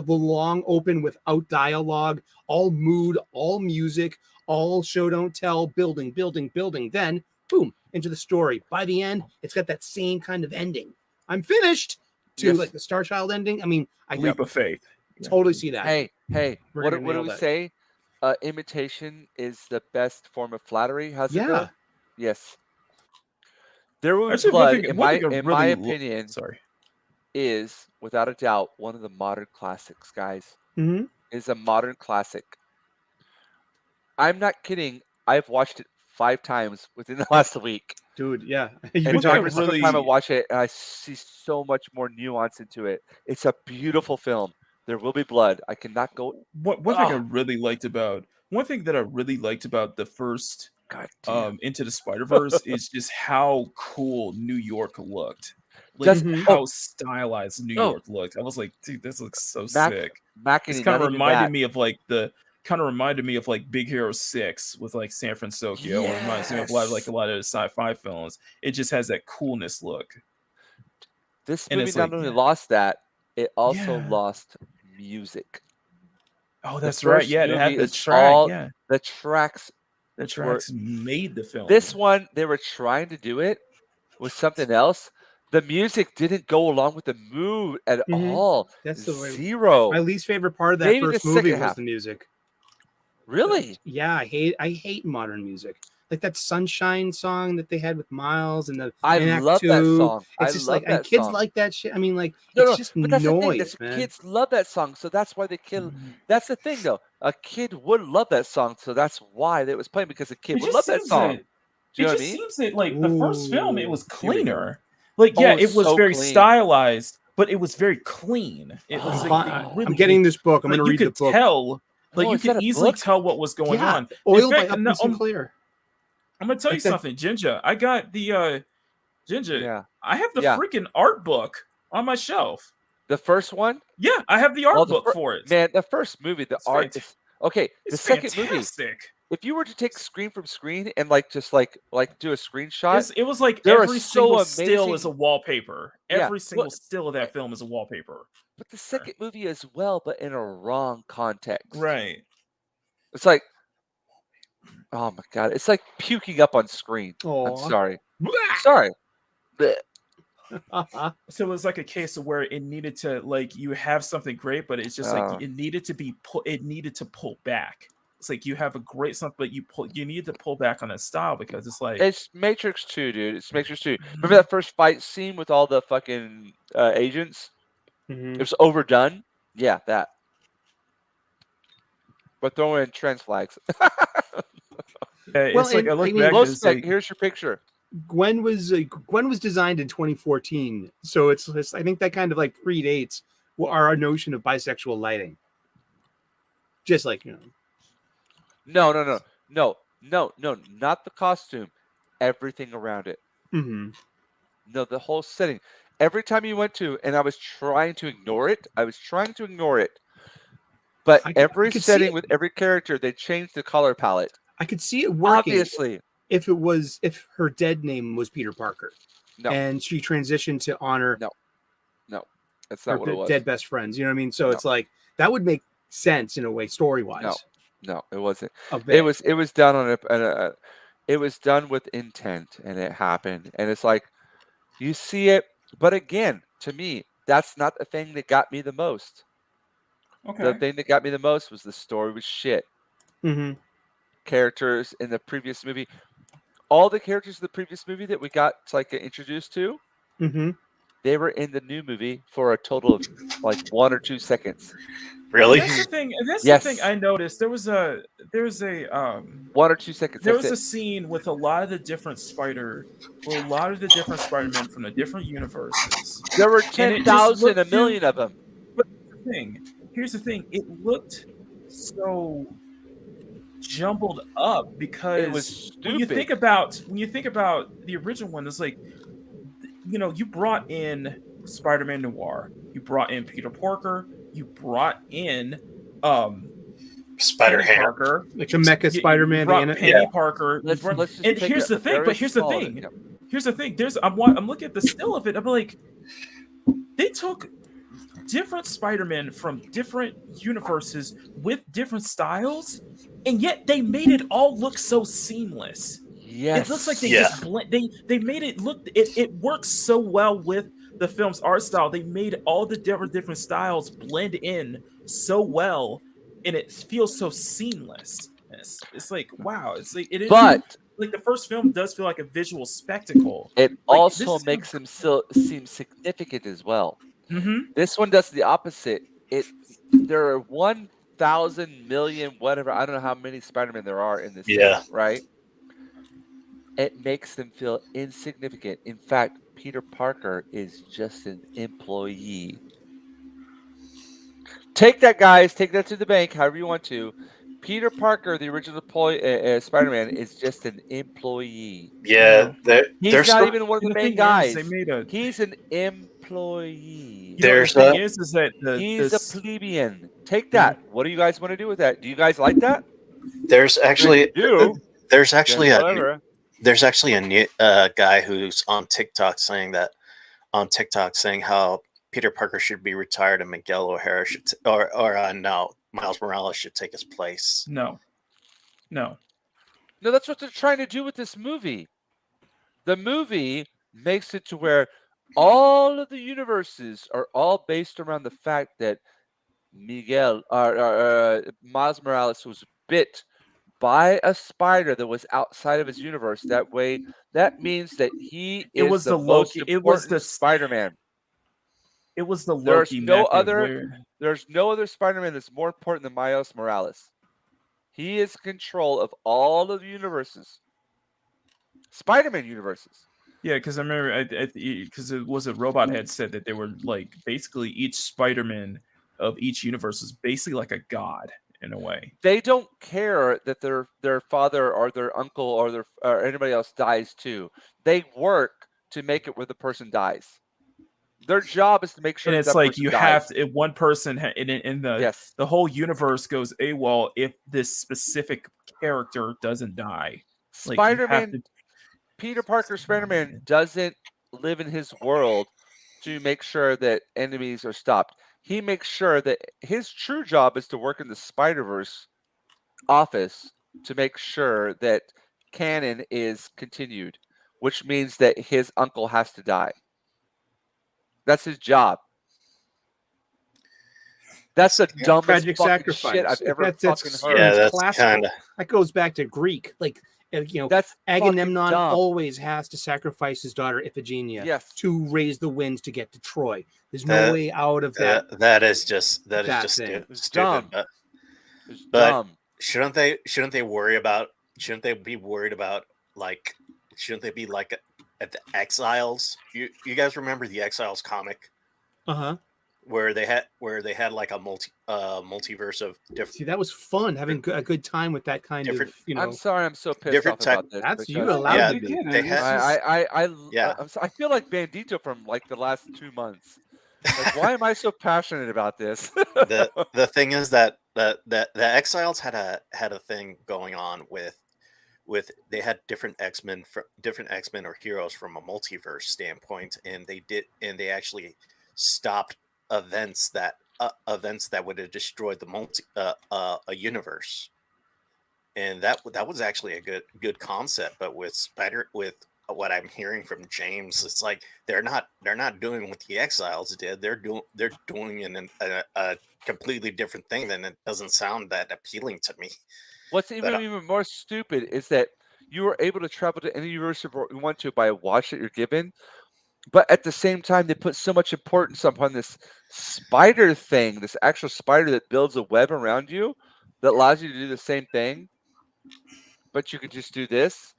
Speaker 4: long open without dialogue, all mood, all music, all show don't tell, building. Then boom, into the story. By the end, it's got that same kind of ending. I'm finished. Like the Star Child ending. I mean,
Speaker 6: leap of faith.
Speaker 4: Totally see that.
Speaker 1: Hey, what do we say? Imitation is the best form of flattery. How's it go? Yes. There Will Be Blood, in my opinion, is without a doubt one of the modern classics, guys. Is a modern classic. I'm not kidding. I've watched it 5 times within the last week.
Speaker 4: Dude, yeah.
Speaker 1: And every single time I watch it, I see so much more nuance into it. It's a beautiful film. There Will Be Blood. I cannot go.
Speaker 6: One thing that I really liked about the first Into the Spider-Verse is just how cool New York looked. Like how stylized New York looked. I was like, dude, this looks so sick. It kind of reminded me of like Big Hero 6 with like San Francisco. It reminds me of a lot of the sci-fi films. It just has that coolness look.
Speaker 1: This movie not only lost that, it also lost music.
Speaker 6: Oh, that's right. Yeah, it had the track.
Speaker 1: The tracks.
Speaker 6: The tracks made the film.
Speaker 1: This one, they were trying to do it with something else. The music didn't go along with the mood at all.
Speaker 4: That's the way.
Speaker 1: Zero.
Speaker 4: My least favorite part of that
Speaker 1: Maybe
Speaker 4: first
Speaker 1: the
Speaker 4: movie
Speaker 1: second
Speaker 4: was
Speaker 1: half.
Speaker 4: the music.
Speaker 1: Really?
Speaker 4: Yeah, I hate modern music. Like that Sunshine song that they had with Miles and
Speaker 1: I
Speaker 4: in Act
Speaker 1: love that
Speaker 4: 2.
Speaker 1: song.
Speaker 4: It's
Speaker 1: I
Speaker 4: just
Speaker 1: love
Speaker 4: like, and
Speaker 1: that
Speaker 4: kids
Speaker 1: song.
Speaker 4: like that shit. I mean, like,
Speaker 1: No,
Speaker 4: it's just
Speaker 1: but that's the thing.
Speaker 4: noise, man.
Speaker 1: Kids love that song, so that's why they kill. That's the thing, though. A kid would love that song, so that's why it was playing, because a kid
Speaker 6: It
Speaker 1: would
Speaker 6: just
Speaker 1: love that
Speaker 6: seems
Speaker 1: song.
Speaker 6: that
Speaker 1: Do you know
Speaker 6: it
Speaker 1: what I
Speaker 6: just
Speaker 1: mean?
Speaker 6: seems that like the first film, it was
Speaker 4: Ooh, here we go.
Speaker 6: cleaner. Like, yeah,
Speaker 1: Oh,
Speaker 6: it was
Speaker 1: so
Speaker 6: very
Speaker 1: clean.
Speaker 6: stylized, but it was very clean. It was
Speaker 4: I'm,
Speaker 6: like
Speaker 4: I'm
Speaker 6: really
Speaker 4: getting this book. I'm
Speaker 6: like
Speaker 4: going to
Speaker 6: you
Speaker 4: read the
Speaker 6: could
Speaker 4: book.
Speaker 6: tell, like
Speaker 1: Oh,
Speaker 6: you
Speaker 1: is that
Speaker 6: could
Speaker 1: a
Speaker 6: easily
Speaker 1: book?
Speaker 6: tell what was going
Speaker 4: Yeah,
Speaker 6: on.
Speaker 4: Oil
Speaker 6: In fact,
Speaker 4: by Upton Sinclair.
Speaker 6: I'm gonna tell you
Speaker 4: Like that-
Speaker 6: something, Jinja. I got the Jinja.
Speaker 1: Yeah.
Speaker 6: I have the
Speaker 1: Yeah.
Speaker 6: freaking art book on my shelf.
Speaker 1: The first one?
Speaker 6: Yeah, I have the art
Speaker 1: Well,
Speaker 6: book for it.
Speaker 1: Man, the first movie, the
Speaker 6: It's
Speaker 1: art
Speaker 6: fant-
Speaker 1: is okay. The
Speaker 6: It's
Speaker 1: second movie,
Speaker 6: fantastic.
Speaker 1: if you were to take screen from screen and like just like do a screenshot,
Speaker 6: It was like
Speaker 1: there are
Speaker 6: every
Speaker 1: so
Speaker 6: single still
Speaker 1: amazing-
Speaker 6: is a wallpaper.
Speaker 1: Yeah,
Speaker 6: Every single
Speaker 1: well,
Speaker 6: still of that film is a wallpaper.
Speaker 1: but the second movie as well, but in a wrong context.
Speaker 6: Right.
Speaker 1: It's like, oh my god, it's like puking up on screen. I'm
Speaker 4: Aw.
Speaker 1: sorry. Sorry. Blech.
Speaker 6: So it was like a case of where it needed to, like, you have something great, but it's just like it needed to be it needed to pull back. It's like you have a great something, but you need to pull back on that style because it's like
Speaker 1: It's Matrix 2, dude. It's Matrix 2. Remember that first fight scene with all the fucking agents? It was overdone. Yeah, that. But throwing in trans flags.
Speaker 6: it's like I look back.
Speaker 1: Low
Speaker 6: It's
Speaker 1: spec,
Speaker 6: like,
Speaker 1: here's your picture.
Speaker 4: Gwen was designed in 2014, so it's I think that kind of like predates our notion of bisexual lighting. Just like, you know.
Speaker 1: No, not the costume. Everything around it.
Speaker 4: Mm-hmm.
Speaker 1: No, the whole setting. Every time you went to, and I was trying to ignore it. But every
Speaker 4: could see
Speaker 1: setting
Speaker 4: it.
Speaker 1: with every character, they changed the color palette.
Speaker 4: I could see it working.
Speaker 1: Obviously.
Speaker 4: If her dead name was Peter Parker.
Speaker 1: No.
Speaker 4: And she transitioned to honor
Speaker 1: No. That's not what it was.
Speaker 4: dead best friends. You know what I mean? So it's like that would make sense in a way, story-wise.
Speaker 1: No, it wasn't.
Speaker 4: A bit.
Speaker 1: It was done on it was done with intent, and it happened. And it's like you see it, but again, to me, that's not the thing that got me the most.
Speaker 6: okay.
Speaker 1: The thing that got me the most was the story was shit.
Speaker 4: Mm-hmm.
Speaker 1: Characters in the previous movie, all the characters in the previous movie that we got like introduced to,
Speaker 4: Mm-hmm.
Speaker 1: they were in the new movie for a total of like 1 or 2 seconds.
Speaker 5: Really?
Speaker 6: That's the thing. That's
Speaker 1: Yes.
Speaker 6: the thing I noticed. There was a
Speaker 1: 1 or 2 seconds.
Speaker 6: there
Speaker 1: That's
Speaker 6: was a
Speaker 1: it.
Speaker 6: scene with a lot of the different Spider-Men from the different universes.
Speaker 1: There were
Speaker 6: And it just
Speaker 1: 10,000, a
Speaker 6: looked
Speaker 1: million of them.
Speaker 6: Here's the thing. It looked so jumbled up because
Speaker 1: It was
Speaker 6: when you
Speaker 1: stupid.
Speaker 6: think about the original one, it's like, you know, you brought in Spider-Man Noir, you brought in Peter Parker, you brought in
Speaker 5: Spider
Speaker 6: Penny
Speaker 5: Ham.
Speaker 6: Parker,
Speaker 4: Like the Mecha
Speaker 6: you
Speaker 4: Spider-Man.
Speaker 6: brought
Speaker 4: the
Speaker 6: Penny Parker.
Speaker 1: Let's just
Speaker 6: And
Speaker 1: take
Speaker 6: here's
Speaker 1: a
Speaker 6: the thing.
Speaker 1: very
Speaker 6: But here's the
Speaker 1: small-
Speaker 6: thing.
Speaker 1: Yep.
Speaker 6: Here's the thing. I'm looking at the still of it. I'm like, they took different Spider-Men from different universes with different styles, and yet they made it all look so seamless.
Speaker 1: Yes.
Speaker 6: It looks like they
Speaker 5: Yeah.
Speaker 6: just blend. They made it look. It works so well with the film's art style. They made all the different styles blend in so well, and it feels so seamless. It's like, wow. It's like it is.
Speaker 1: But
Speaker 6: Like the first film does feel like a visual spectacle.
Speaker 1: it
Speaker 6: Like,
Speaker 1: also
Speaker 6: this-
Speaker 1: makes him seem significant as well.
Speaker 6: Mm-hmm.
Speaker 1: This one does the opposite. There are 1,000 million, whatever. I don't know how many Spider-Man there are in this
Speaker 5: Yeah.
Speaker 1: film, right? It makes them feel insignificant. In fact, Peter Parker is just an employee. Take that, guys. Take that to the bank, however you want to. Peter Parker, the original Spider-Man, is just an employee.
Speaker 5: Yeah,
Speaker 1: He's
Speaker 5: there's
Speaker 1: not
Speaker 5: some-
Speaker 1: even one of the
Speaker 6: The
Speaker 1: main
Speaker 6: thing is,
Speaker 1: guys.
Speaker 6: they made a.
Speaker 1: He's an employee.
Speaker 6: You know,
Speaker 5: There's
Speaker 6: the thing
Speaker 5: a-
Speaker 6: is that
Speaker 1: He's a plebeian. Take that. What do you guys want to do with that? Do you guys like that?
Speaker 5: there's actually
Speaker 1: You.
Speaker 5: there's actually a
Speaker 1: Whatever.
Speaker 5: there's actually a new guy who's on TikTok saying how Peter Parker should be retired and Miguel O'Hara should no, Miles Morales should take his place.
Speaker 6: No.
Speaker 1: No, that's what they're trying to do with this movie. The movie makes it to where, all of the universes are all based around the fact that Miles Morales was bit by a spider that was outside of his universe. That way, that means that he
Speaker 6: It
Speaker 1: is
Speaker 6: was
Speaker 1: the
Speaker 6: the
Speaker 1: most
Speaker 6: Loki.
Speaker 1: important Spider-Man.
Speaker 6: It was the
Speaker 1: There's
Speaker 6: Loki
Speaker 1: no
Speaker 6: method
Speaker 1: other.
Speaker 6: where
Speaker 1: There's no other Spider-Man that's more important than Miles Morales. He is in control of all of the universes, Spider-Man universes.
Speaker 6: yeah, because I remember because it was a robot had said that they were like basically each Spider-Man of each universe is basically like a god in a way.
Speaker 1: They don't care that their father or their uncle or anybody else dies too. They work to make it where the person dies. Their job is to make sure
Speaker 6: And
Speaker 1: that
Speaker 6: it's
Speaker 1: that
Speaker 6: like
Speaker 1: person
Speaker 6: you
Speaker 1: dies.
Speaker 6: have to, if one person in
Speaker 1: Yes.
Speaker 6: the whole universe goes AWOL if this specific character doesn't die. Like you have
Speaker 1: Spider-Man,
Speaker 6: to.
Speaker 1: Peter Parker Spider-Man doesn't live in his world to make sure that enemies are stopped. He makes sure that his true job is to work in the Spider-Verse office to make sure that canon is continued, which means that his uncle has to die. That's his job. That's the dumbest
Speaker 4: Tragic
Speaker 1: fucking
Speaker 4: sacrifice.
Speaker 1: shit I've ever
Speaker 4: That's
Speaker 1: fucking heard.
Speaker 5: Yeah, that's
Speaker 4: classical.
Speaker 5: kinda-
Speaker 4: That goes back to Greek. Like,
Speaker 1: That's
Speaker 4: Agamemnon
Speaker 1: dumb.
Speaker 4: always has to sacrifice his daughter Iphigenia
Speaker 1: Yes.
Speaker 4: to raise the winds to get to Troy. There's no way out of that.
Speaker 5: that is just
Speaker 4: that
Speaker 5: stupid.
Speaker 1: It's dumb.
Speaker 5: But,
Speaker 1: It's
Speaker 5: but
Speaker 1: dumb.
Speaker 5: shouldn't they be worried about like shouldn't they be like at the Exiles? You guys remember the Exiles comic where they had like a multiverse of different.
Speaker 4: See, that was fun having a good time with that kind of
Speaker 1: I'm sorry, I'm so pissed
Speaker 5: different
Speaker 1: off
Speaker 5: type-
Speaker 1: about this.
Speaker 4: That's you
Speaker 1: because
Speaker 4: allowed
Speaker 5: Yeah,
Speaker 4: to be.
Speaker 5: they had
Speaker 1: I feel like Bandito from like the last 2 months. Like, why am I so passionate about this?
Speaker 5: the thing is that the Exiles had a thing going on with they had different X-Men or heroes from a multiverse standpoint, and they actually stopped events that would have destroyed the a universe, and that was actually a good concept. But with what I'm hearing from James, it's like they're not doing what the Exiles did. They're doing a completely different thing. Then it doesn't sound that appealing to me.
Speaker 1: What's even more stupid is that you were able to travel to any universe you want to by a watch that you're given, but at the same time, they put so much importance upon this spider thing, this actual spider that builds a web around you that allows you to do the same thing, but you could just do this.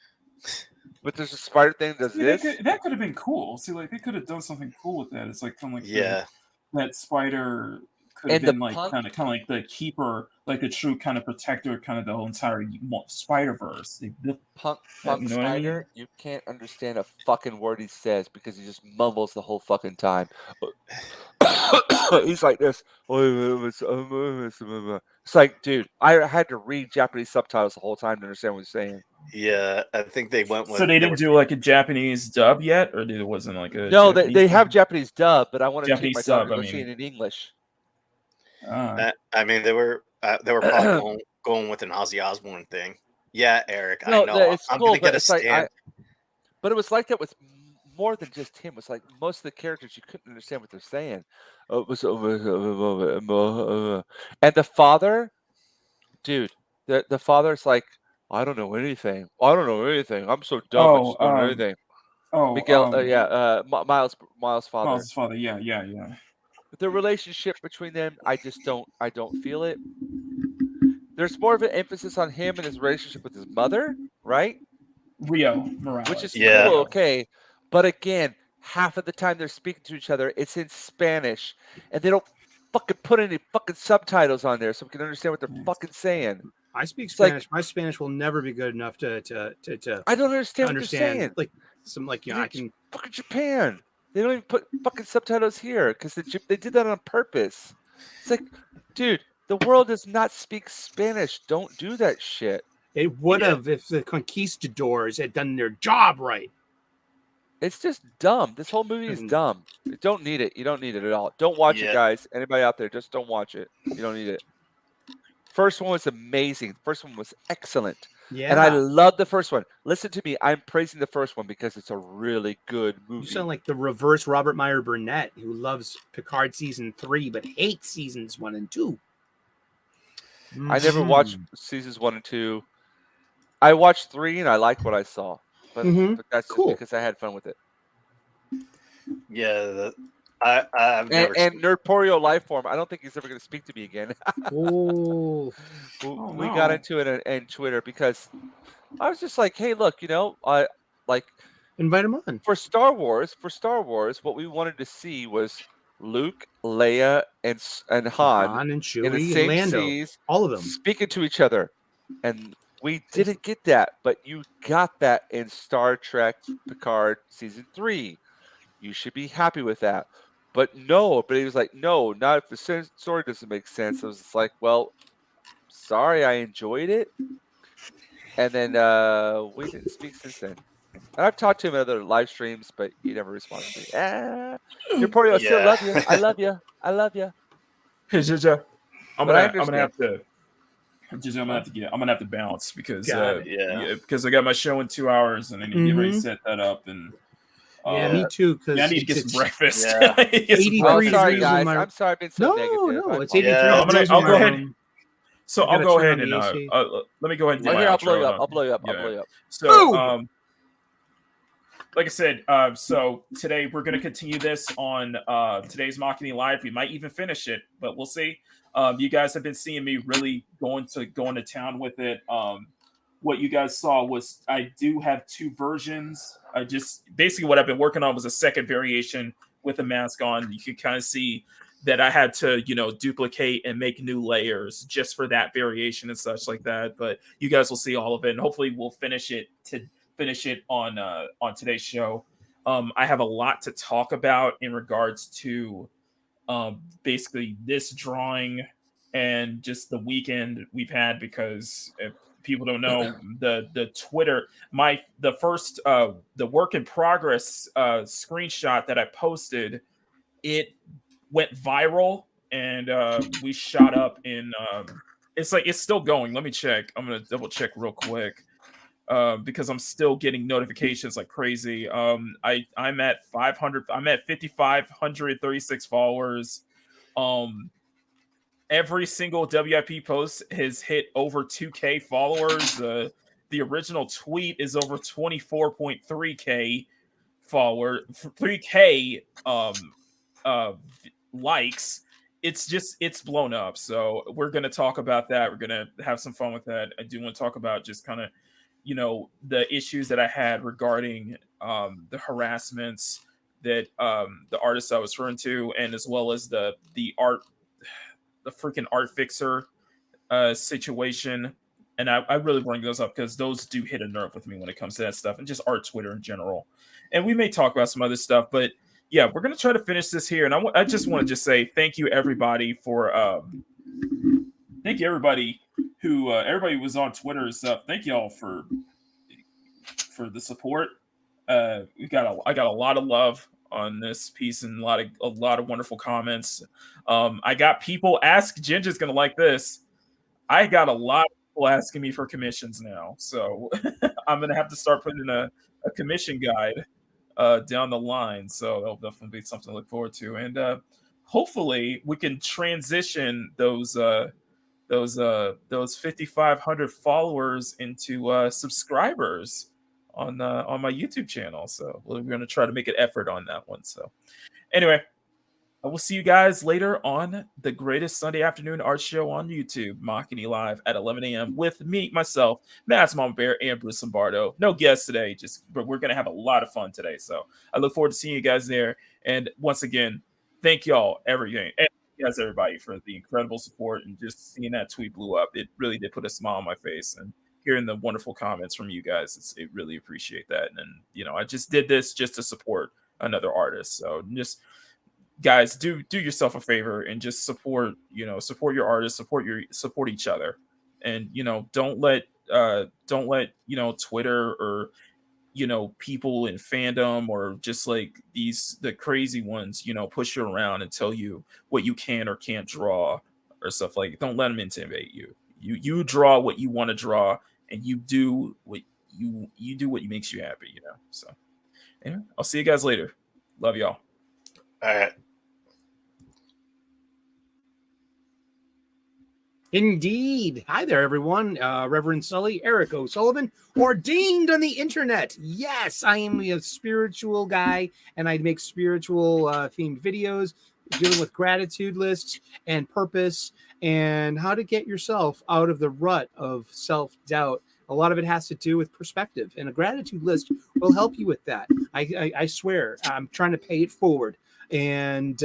Speaker 1: But there's a spider thing that does this.
Speaker 6: That could have been cool. See, like they could have done something cool with that. It's like kind of like that spider could have been like kind of like the keeper, like the true kind of protector, kind of the whole entire Spider-Verse.
Speaker 1: Punk
Speaker 6: you know
Speaker 1: Spider,
Speaker 6: what I mean?
Speaker 1: you can't understand a fucking word he says because he just mumbles the whole fucking time. He's like this. It's like, dude, I had to read Japanese subtitles the whole time to understand what he's saying.
Speaker 5: Yeah, I think they went with.
Speaker 6: So they didn't do like a Japanese dub yet, or it wasn't like a.
Speaker 1: No,
Speaker 6: Japanese
Speaker 1: they have Japanese dub, but I want to take
Speaker 6: Japanese
Speaker 1: my daughter
Speaker 6: sub,
Speaker 1: to go see it in English.
Speaker 5: I mean, they were probably going with an Ozzy Osbourne thing. Yeah, Eric,
Speaker 1: No,
Speaker 5: I know.
Speaker 1: it's
Speaker 5: I'm
Speaker 1: cool,
Speaker 5: gonna
Speaker 1: but
Speaker 5: get a
Speaker 1: it's like
Speaker 5: stand.
Speaker 1: but it was like that with more than just him. It was like most of the characters you couldn't understand what they're saying. It was and the father, dude, the father's like, I don't know anything. I don't know anything. I'm so dumb. I just don't know anything. Miguel, Miles' father.
Speaker 6: Miles' father, yeah.
Speaker 1: The relationship between them, I don't feel it. There's more of an emphasis on him and his relationship with his mother, right?
Speaker 6: Rio Morales,
Speaker 1: which is cool, okay. But again, half of the time they're speaking to each other, it's in Spanish, and they don't fucking put any fucking subtitles on there so we can understand what they're fucking saying.
Speaker 4: I speak Spanish. Like, my Spanish will never be good enough to
Speaker 1: I don't understand what they're saying.
Speaker 4: Like I can
Speaker 1: fucking Japan. They don't even put fucking subtitles here because they did that on purpose. It's like, dude, the world does not speak Spanish. Don't do that shit.
Speaker 4: It would have if the conquistadors had done their job right.
Speaker 1: It's just dumb. This whole movie is dumb. You don't need it. You don't need it at all. Don't watch it, guys. Anybody out there, just don't watch it. You don't need it. first one was amazing. The first one was excellent.
Speaker 4: Yeah.
Speaker 1: And I love the first one. Listen to me. I'm praising the first one because it's a really good movie.
Speaker 4: You sound like the reverse Robert Meyer Burnett, who loves Picard season 3 but hates seasons 1 and 2.
Speaker 1: I never watched seasons 1 and 2. I watched 3 and I liked what I saw. But that's just because I had fun with it.
Speaker 5: Yeah, I've never
Speaker 1: and Nerdporio Lifeform. I don't think he's ever going to speak to me again. We got into it in Twitter because I was just like, hey, look, I like
Speaker 4: invite him on
Speaker 1: for Star Wars. What we wanted to see was Luke, Leia, and Han
Speaker 4: and Chewie
Speaker 1: in the
Speaker 4: and
Speaker 1: same
Speaker 4: Lando,
Speaker 1: seas,
Speaker 4: all of them
Speaker 1: speaking to each other, and we didn't get that, but you got that in Star Trek Picard season 3. You should be happy with that. But he was like, no, not if the story doesn't make sense. I was just like, well, sorry, I enjoyed it. And then we didn't speak since then. And I've talked to him in other live streams, but he never responds to me. Nerdporio, I still love you. I love you. I love you.
Speaker 6: Hey, Jinja, I'm gonna have to bounce because because I got my show in 2 hours and I need to get ready to set that up and.
Speaker 4: Me too. Because
Speaker 6: I need to get some breakfast.
Speaker 4: Yeah. 83
Speaker 1: sorry, guys. I'm sorry I've been so negative.
Speaker 4: No, it's 83
Speaker 6: degrees. I'll go ahead. So I'll go ahead and let me go ahead and do my
Speaker 1: I'll blow you up. I'll blow you up.
Speaker 6: So, like I said, so today we're going to continue this on today's Mocking Live. We might even finish it, but we'll see. You guys have been seeing me really going to town with it. What you guys saw was I do have 2 versions. Basically what I've been working on was a second variation with a mask on. You can kind of see that I had to, duplicate and make new layers just for that variation and such like that. But you guys will see all of it, and hopefully we'll finish it on today's show. I have a lot to talk about in regards to basically this drawing and just the weekend we've had, because if people don't know, the Twitter, the work in progress screenshot that I posted, it went viral and we shot up in it's still going. Let me check. I'm gonna double check real quick because I'm still getting notifications like crazy. I'm at 500. I'm at 5,536 followers. Every single WIP post has hit over 2K followers. The original tweet is over 24.3K followers, 3K likes. It's blown up. So we're going to talk about that. We're going to have some fun with that. I do want to talk about just kind of, the issues that I had regarding the harassments that the artists I was referring to, and as well as the freaking art fixer situation. And I really bring those up because those do hit a nerve with me when it comes to that stuff, and just art Twitter in general. And we may talk about some other stuff, but yeah, we're going to try to finish this here. And I just want to just say thank you everybody for thank you everybody who everybody was on Twitter and stuff. Thank you all for the support. I got a lot of love on this piece and a lot of wonderful comments. I got people ask, Jinja's gonna like this. I got a lot of people asking me for commissions now, so I'm gonna have to start putting in a commission guide down the line. So that'll definitely be something to look forward to, and hopefully we can transition those 5,500 followers into subscribers on my YouTube channel. So we're going to try to make an effort on that one. So anyway, I will see you guys later on the greatest Sunday afternoon art show on YouTube, Mocking Live at 11 a.m. with me, myself, Matt's Mama Bear, and Bruce Lombardo. No guests today, but we're going to have a lot of fun today. So I look forward to seeing you guys there. And once again, thank y'all, everybody, for the incredible support, and just seeing that tweet blew up. It really did put a smile on my face, and hearing the wonderful comments from you guys, it really appreciate that. And I just did this just to support another artist. So just guys, do yourself a favor and just support your artists, support each other, and don't let Twitter or people in fandom or just like the crazy ones push you around and tell you what you can or can't draw or stuff. Like, don't let them intimidate you. You draw what you want to draw, and you do what makes you happy. So anyway, I'll see you guys later. Love y'all.
Speaker 5: All right.
Speaker 4: Indeed. Hi there, everyone. Reverend Sully, Eric O'Sullivan, ordained on the internet. Yes, I am a spiritual guy, and I make spiritual themed videos dealing with gratitude lists and purpose and how to get yourself out of the rut of self-doubt. A lot of it has to do with perspective, and a gratitude list will help you with that. I swear, I'm trying to pay it forward. And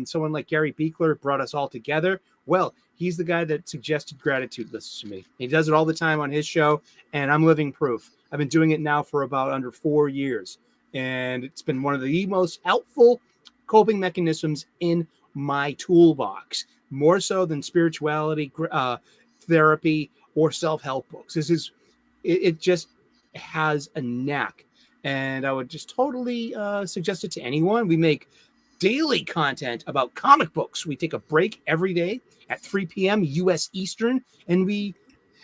Speaker 4: someone like Gary Beekler brought us all together. Well, he's the guy that suggested gratitude lists to me. He does it all the time on his show, and I'm living proof. I've been doing it now for about under 4 years, and it's been one of the most helpful coping mechanisms in my toolbox, more so than spirituality, therapy, or self-help books. It just has a knack, and I would just totally suggest it to anyone. We make daily content about comic books. We take a break every day at 3 p.m. U.S. Eastern, and we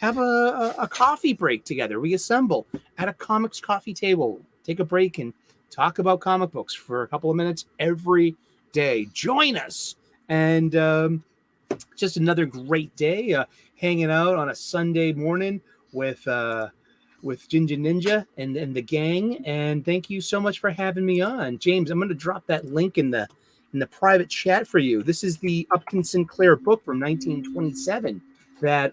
Speaker 4: have a coffee break together. We assemble at a comics coffee table, take a break, and talk about comic books for a couple of minutes every day. Join us. And just another great day hanging out on a Sunday morning with Jinja Ninja and the gang. And thank you so much for having me on. James, I'm going to drop that link in the private chat for you. This is the Upton Sinclair book from 1927 that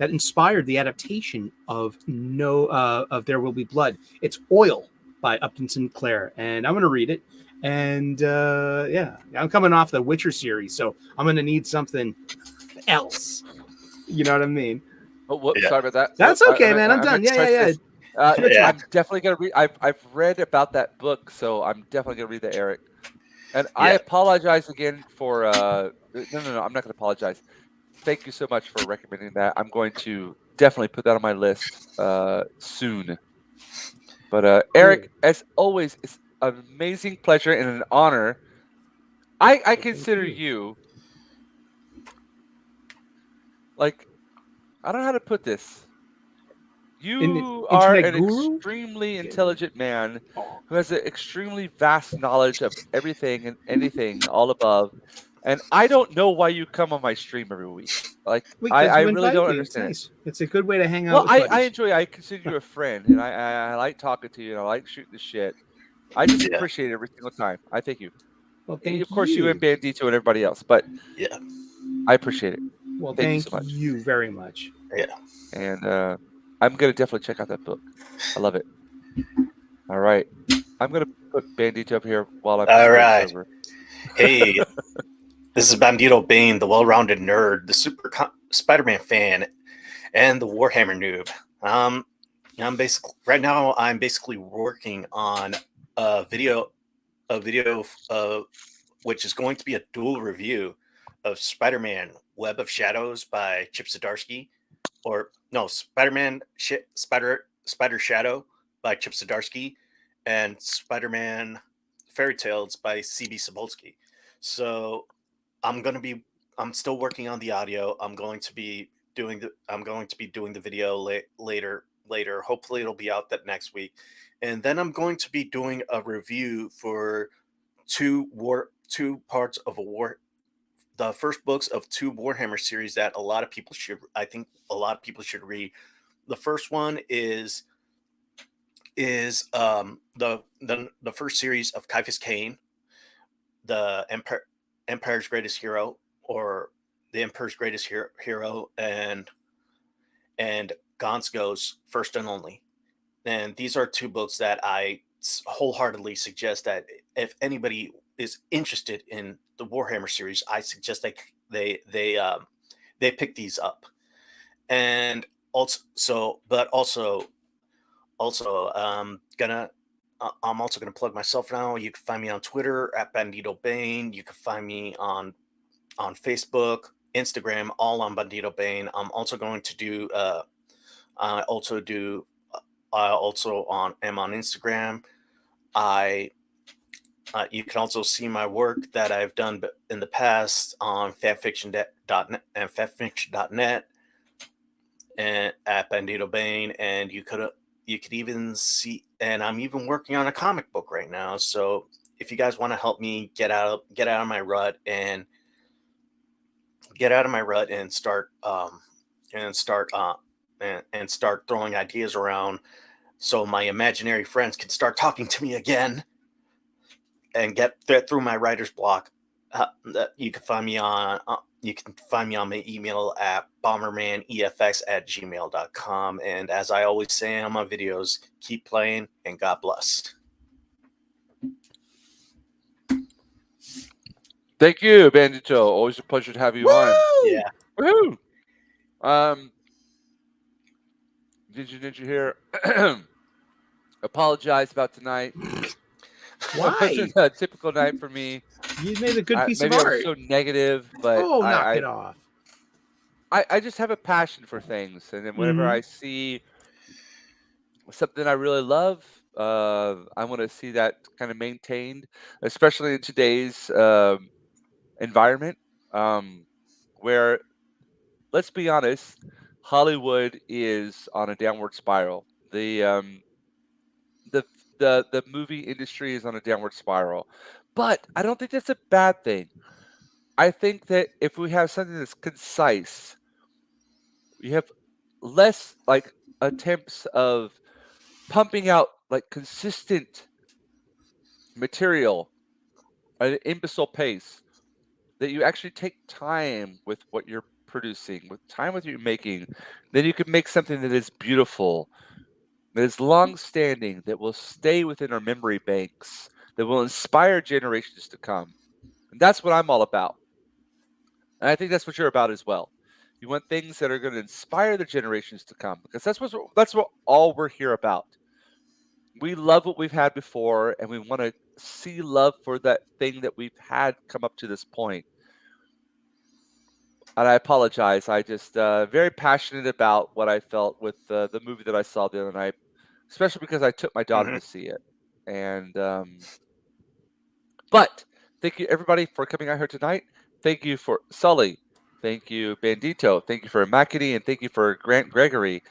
Speaker 4: inspired the adaptation of There Will Be Blood. It's Oil by Upton Sinclair, and I'm going to read it. And I'm coming off the Witcher series, so I'm going to need something else. You know what I mean?
Speaker 1: Oh, whoops, sorry about that.
Speaker 4: That's okay, man. I'm done. Yeah.
Speaker 1: I'm definitely gonna read. I've read about that book, so I'm definitely gonna read the Eric. And I apologize again for. No. I'm not gonna apologize. Thank you so much for recommending that. I'm going to definitely put that on my list soon. But Eric, as always, it's an amazing pleasure and an honor. I consider you like, I don't know how to put this. You are an extremely intelligent man who has an extremely vast knowledge of everything and anything all above. And I don't know why you come on my stream every week. Like, I really don't understand.
Speaker 4: It's nice. It's a good way to hang out.
Speaker 1: Well, I consider you a friend, and I like talking to you, and I like shooting the shit. I just appreciate it every single time. I thank you.
Speaker 4: Well, thank
Speaker 1: of course, you and Bandito and everybody else, but I appreciate it.
Speaker 4: Well, thank you so much. You very much.
Speaker 5: Yeah.
Speaker 1: And I'm going to definitely check out that book. I love it. All right. I'm going to put Bandito up here while I'm
Speaker 5: all right. Over. Hey, this is Bandito Bane, the well-rounded nerd, the super Spider-Man fan, and the Warhammer noob. I'm basically working on a video which is going to be a dual review of Spider-Man Web of Shadows by Chip Zdarsky, or no, Spider-Man Spider Shadow by Chip Zdarsky, and Spider-Man Fairy Tales by C.B. Cebulski. So I'm still working on the audio. I'm going to be doing the video later. Hopefully it'll be out that next week. And then I'm going to be doing a review for two parts of the first books of 2 Warhammer series that I think a lot of people should read. The first one is the first series of Caiaphas Cain, the Empire's Greatest Hero, or the Emperor's Greatest Hero, and Gonsko's First and Only. And these are 2 books that I wholeheartedly suggest that if anybody is interested in the Warhammer series, I suggest they pick these up. And also I'm also gonna plug myself now. You can find me on Twitter at Bandito Bane. You can find me on Facebook, Instagram, all on Bandito Bane. I'm also going to do am on Instagram. I You can also see my work that I've done in the past on fanfiction.net and fanfiction.net and at Bandito Bane, and you could even see, and I'm even working on a comic book right now. So if you guys want to help me get out of my rut and start and start throwing ideas around, so my imaginary friends can start talking to me again and get through my writer's block, you can find me on my email at bombermanefx@gmail.com. And as I always say on my videos, keep playing and God bless.
Speaker 1: Thank you, Bandito. Always a pleasure to have you on.
Speaker 5: Yeah.
Speaker 1: Woo! Jinja Ninja here. Apologize about tonight.
Speaker 4: Why?
Speaker 1: It wasn't a typical night for me.
Speaker 4: You made a good piece of
Speaker 1: maybe
Speaker 4: art.
Speaker 1: I was so negative, but
Speaker 4: knock it off.
Speaker 1: I just have a passion for things, and then whenever I see something I really love, I want to see that kind of maintained, especially in today's environment, where, let's be honest, Hollywood is on a downward spiral. The movie industry is on a downward spiral, but I don't think that's a bad thing. I think that if we have something that's concise, we have less like attempts of pumping out like consistent material at an imbecile pace, that you actually take time with what you're producing, with time with what you're making, then you can make something that is beautiful, that is long-standing, that will stay within our memory banks, that will inspire generations to come. And that's what I'm all about. And I think that's what you're about as well. You want things that are going to inspire the generations to come, because that's what all we're here about. We love what we've had before, and we want to see love for that thing that we've had come up to this point. And I apologize. I just very passionate about what I felt with the movie that I saw the other night, especially because I took my daughter to see it. And but thank you everybody for coming out here tonight. Thank you for Sully. Thank you, Bandito. Thank you for Macady, and thank you for Grant Gregory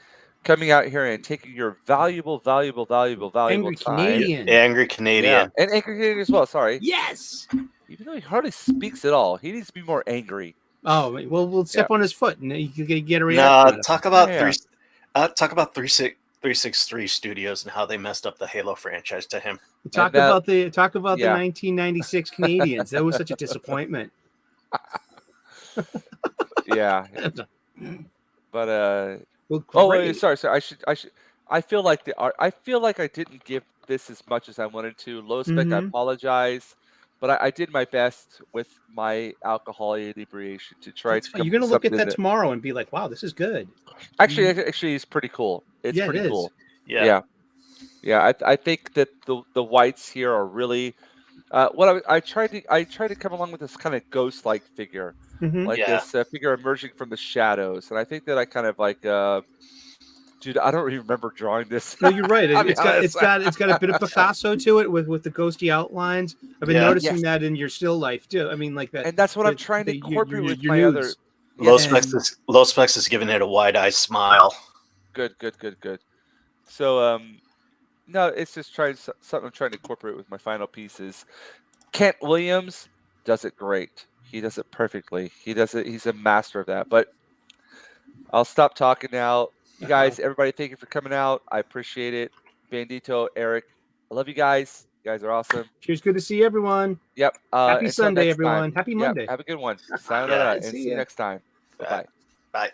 Speaker 1: coming out here and taking your valuable
Speaker 4: Angry
Speaker 1: time.
Speaker 4: Canadian.
Speaker 5: Angry Canadian.
Speaker 1: Yeah, and Angry Canadian as well. Sorry.
Speaker 4: Yes.
Speaker 1: Even though he hardly speaks at all, he needs to be more angry.
Speaker 4: Oh well, we'll step on his foot and you can get a reaction.
Speaker 5: No,
Speaker 4: out of
Speaker 5: talk about 363 Studios and how they messed up the Halo franchise to him.
Speaker 4: Talk about the 1996 Canadians. That was such a disappointment.
Speaker 1: Yeah. But
Speaker 4: well,
Speaker 1: oh wait, sorry. I feel like the art. I feel like I didn't give this as much as I wanted to. Low spec. I apologize, but I did my best with my alcohol inebriation to try to.
Speaker 4: You're gonna look at that tomorrow and be like, "Wow, this is good."
Speaker 1: Actually, it's pretty cool. It's pretty cool.
Speaker 5: Yeah.
Speaker 1: I think that the whites here are really. What I tried to come along with this kind of ghost-like figure, like this figure emerging from the shadows, and I think that I kind of like. Dude, I don't even remember drawing this.
Speaker 4: No, you're right. It's got a bit of Picasso to it with the ghosty outlines. I've been noticing that in your still life too. I mean, like that.
Speaker 1: And that's what I'm trying to incorporate with my
Speaker 4: nudes.
Speaker 1: other.
Speaker 5: Low Specs is giving it a wide-eyed smile.
Speaker 1: Good. So no, it's just something I'm trying to incorporate with my final pieces. Kent Williams does it great. He does it perfectly. He's a master of that. But I'll stop talking now. You guys, everybody, thank you for coming out. I appreciate it. Bandito, Eric, I love you guys. You guys are awesome.
Speaker 4: Cheers. Good to see everyone.
Speaker 1: Yep.
Speaker 4: Happy Sunday, everyone. Happy Monday.
Speaker 1: Have a good one. Sayonara, and see you next time. Bye.
Speaker 5: Bye.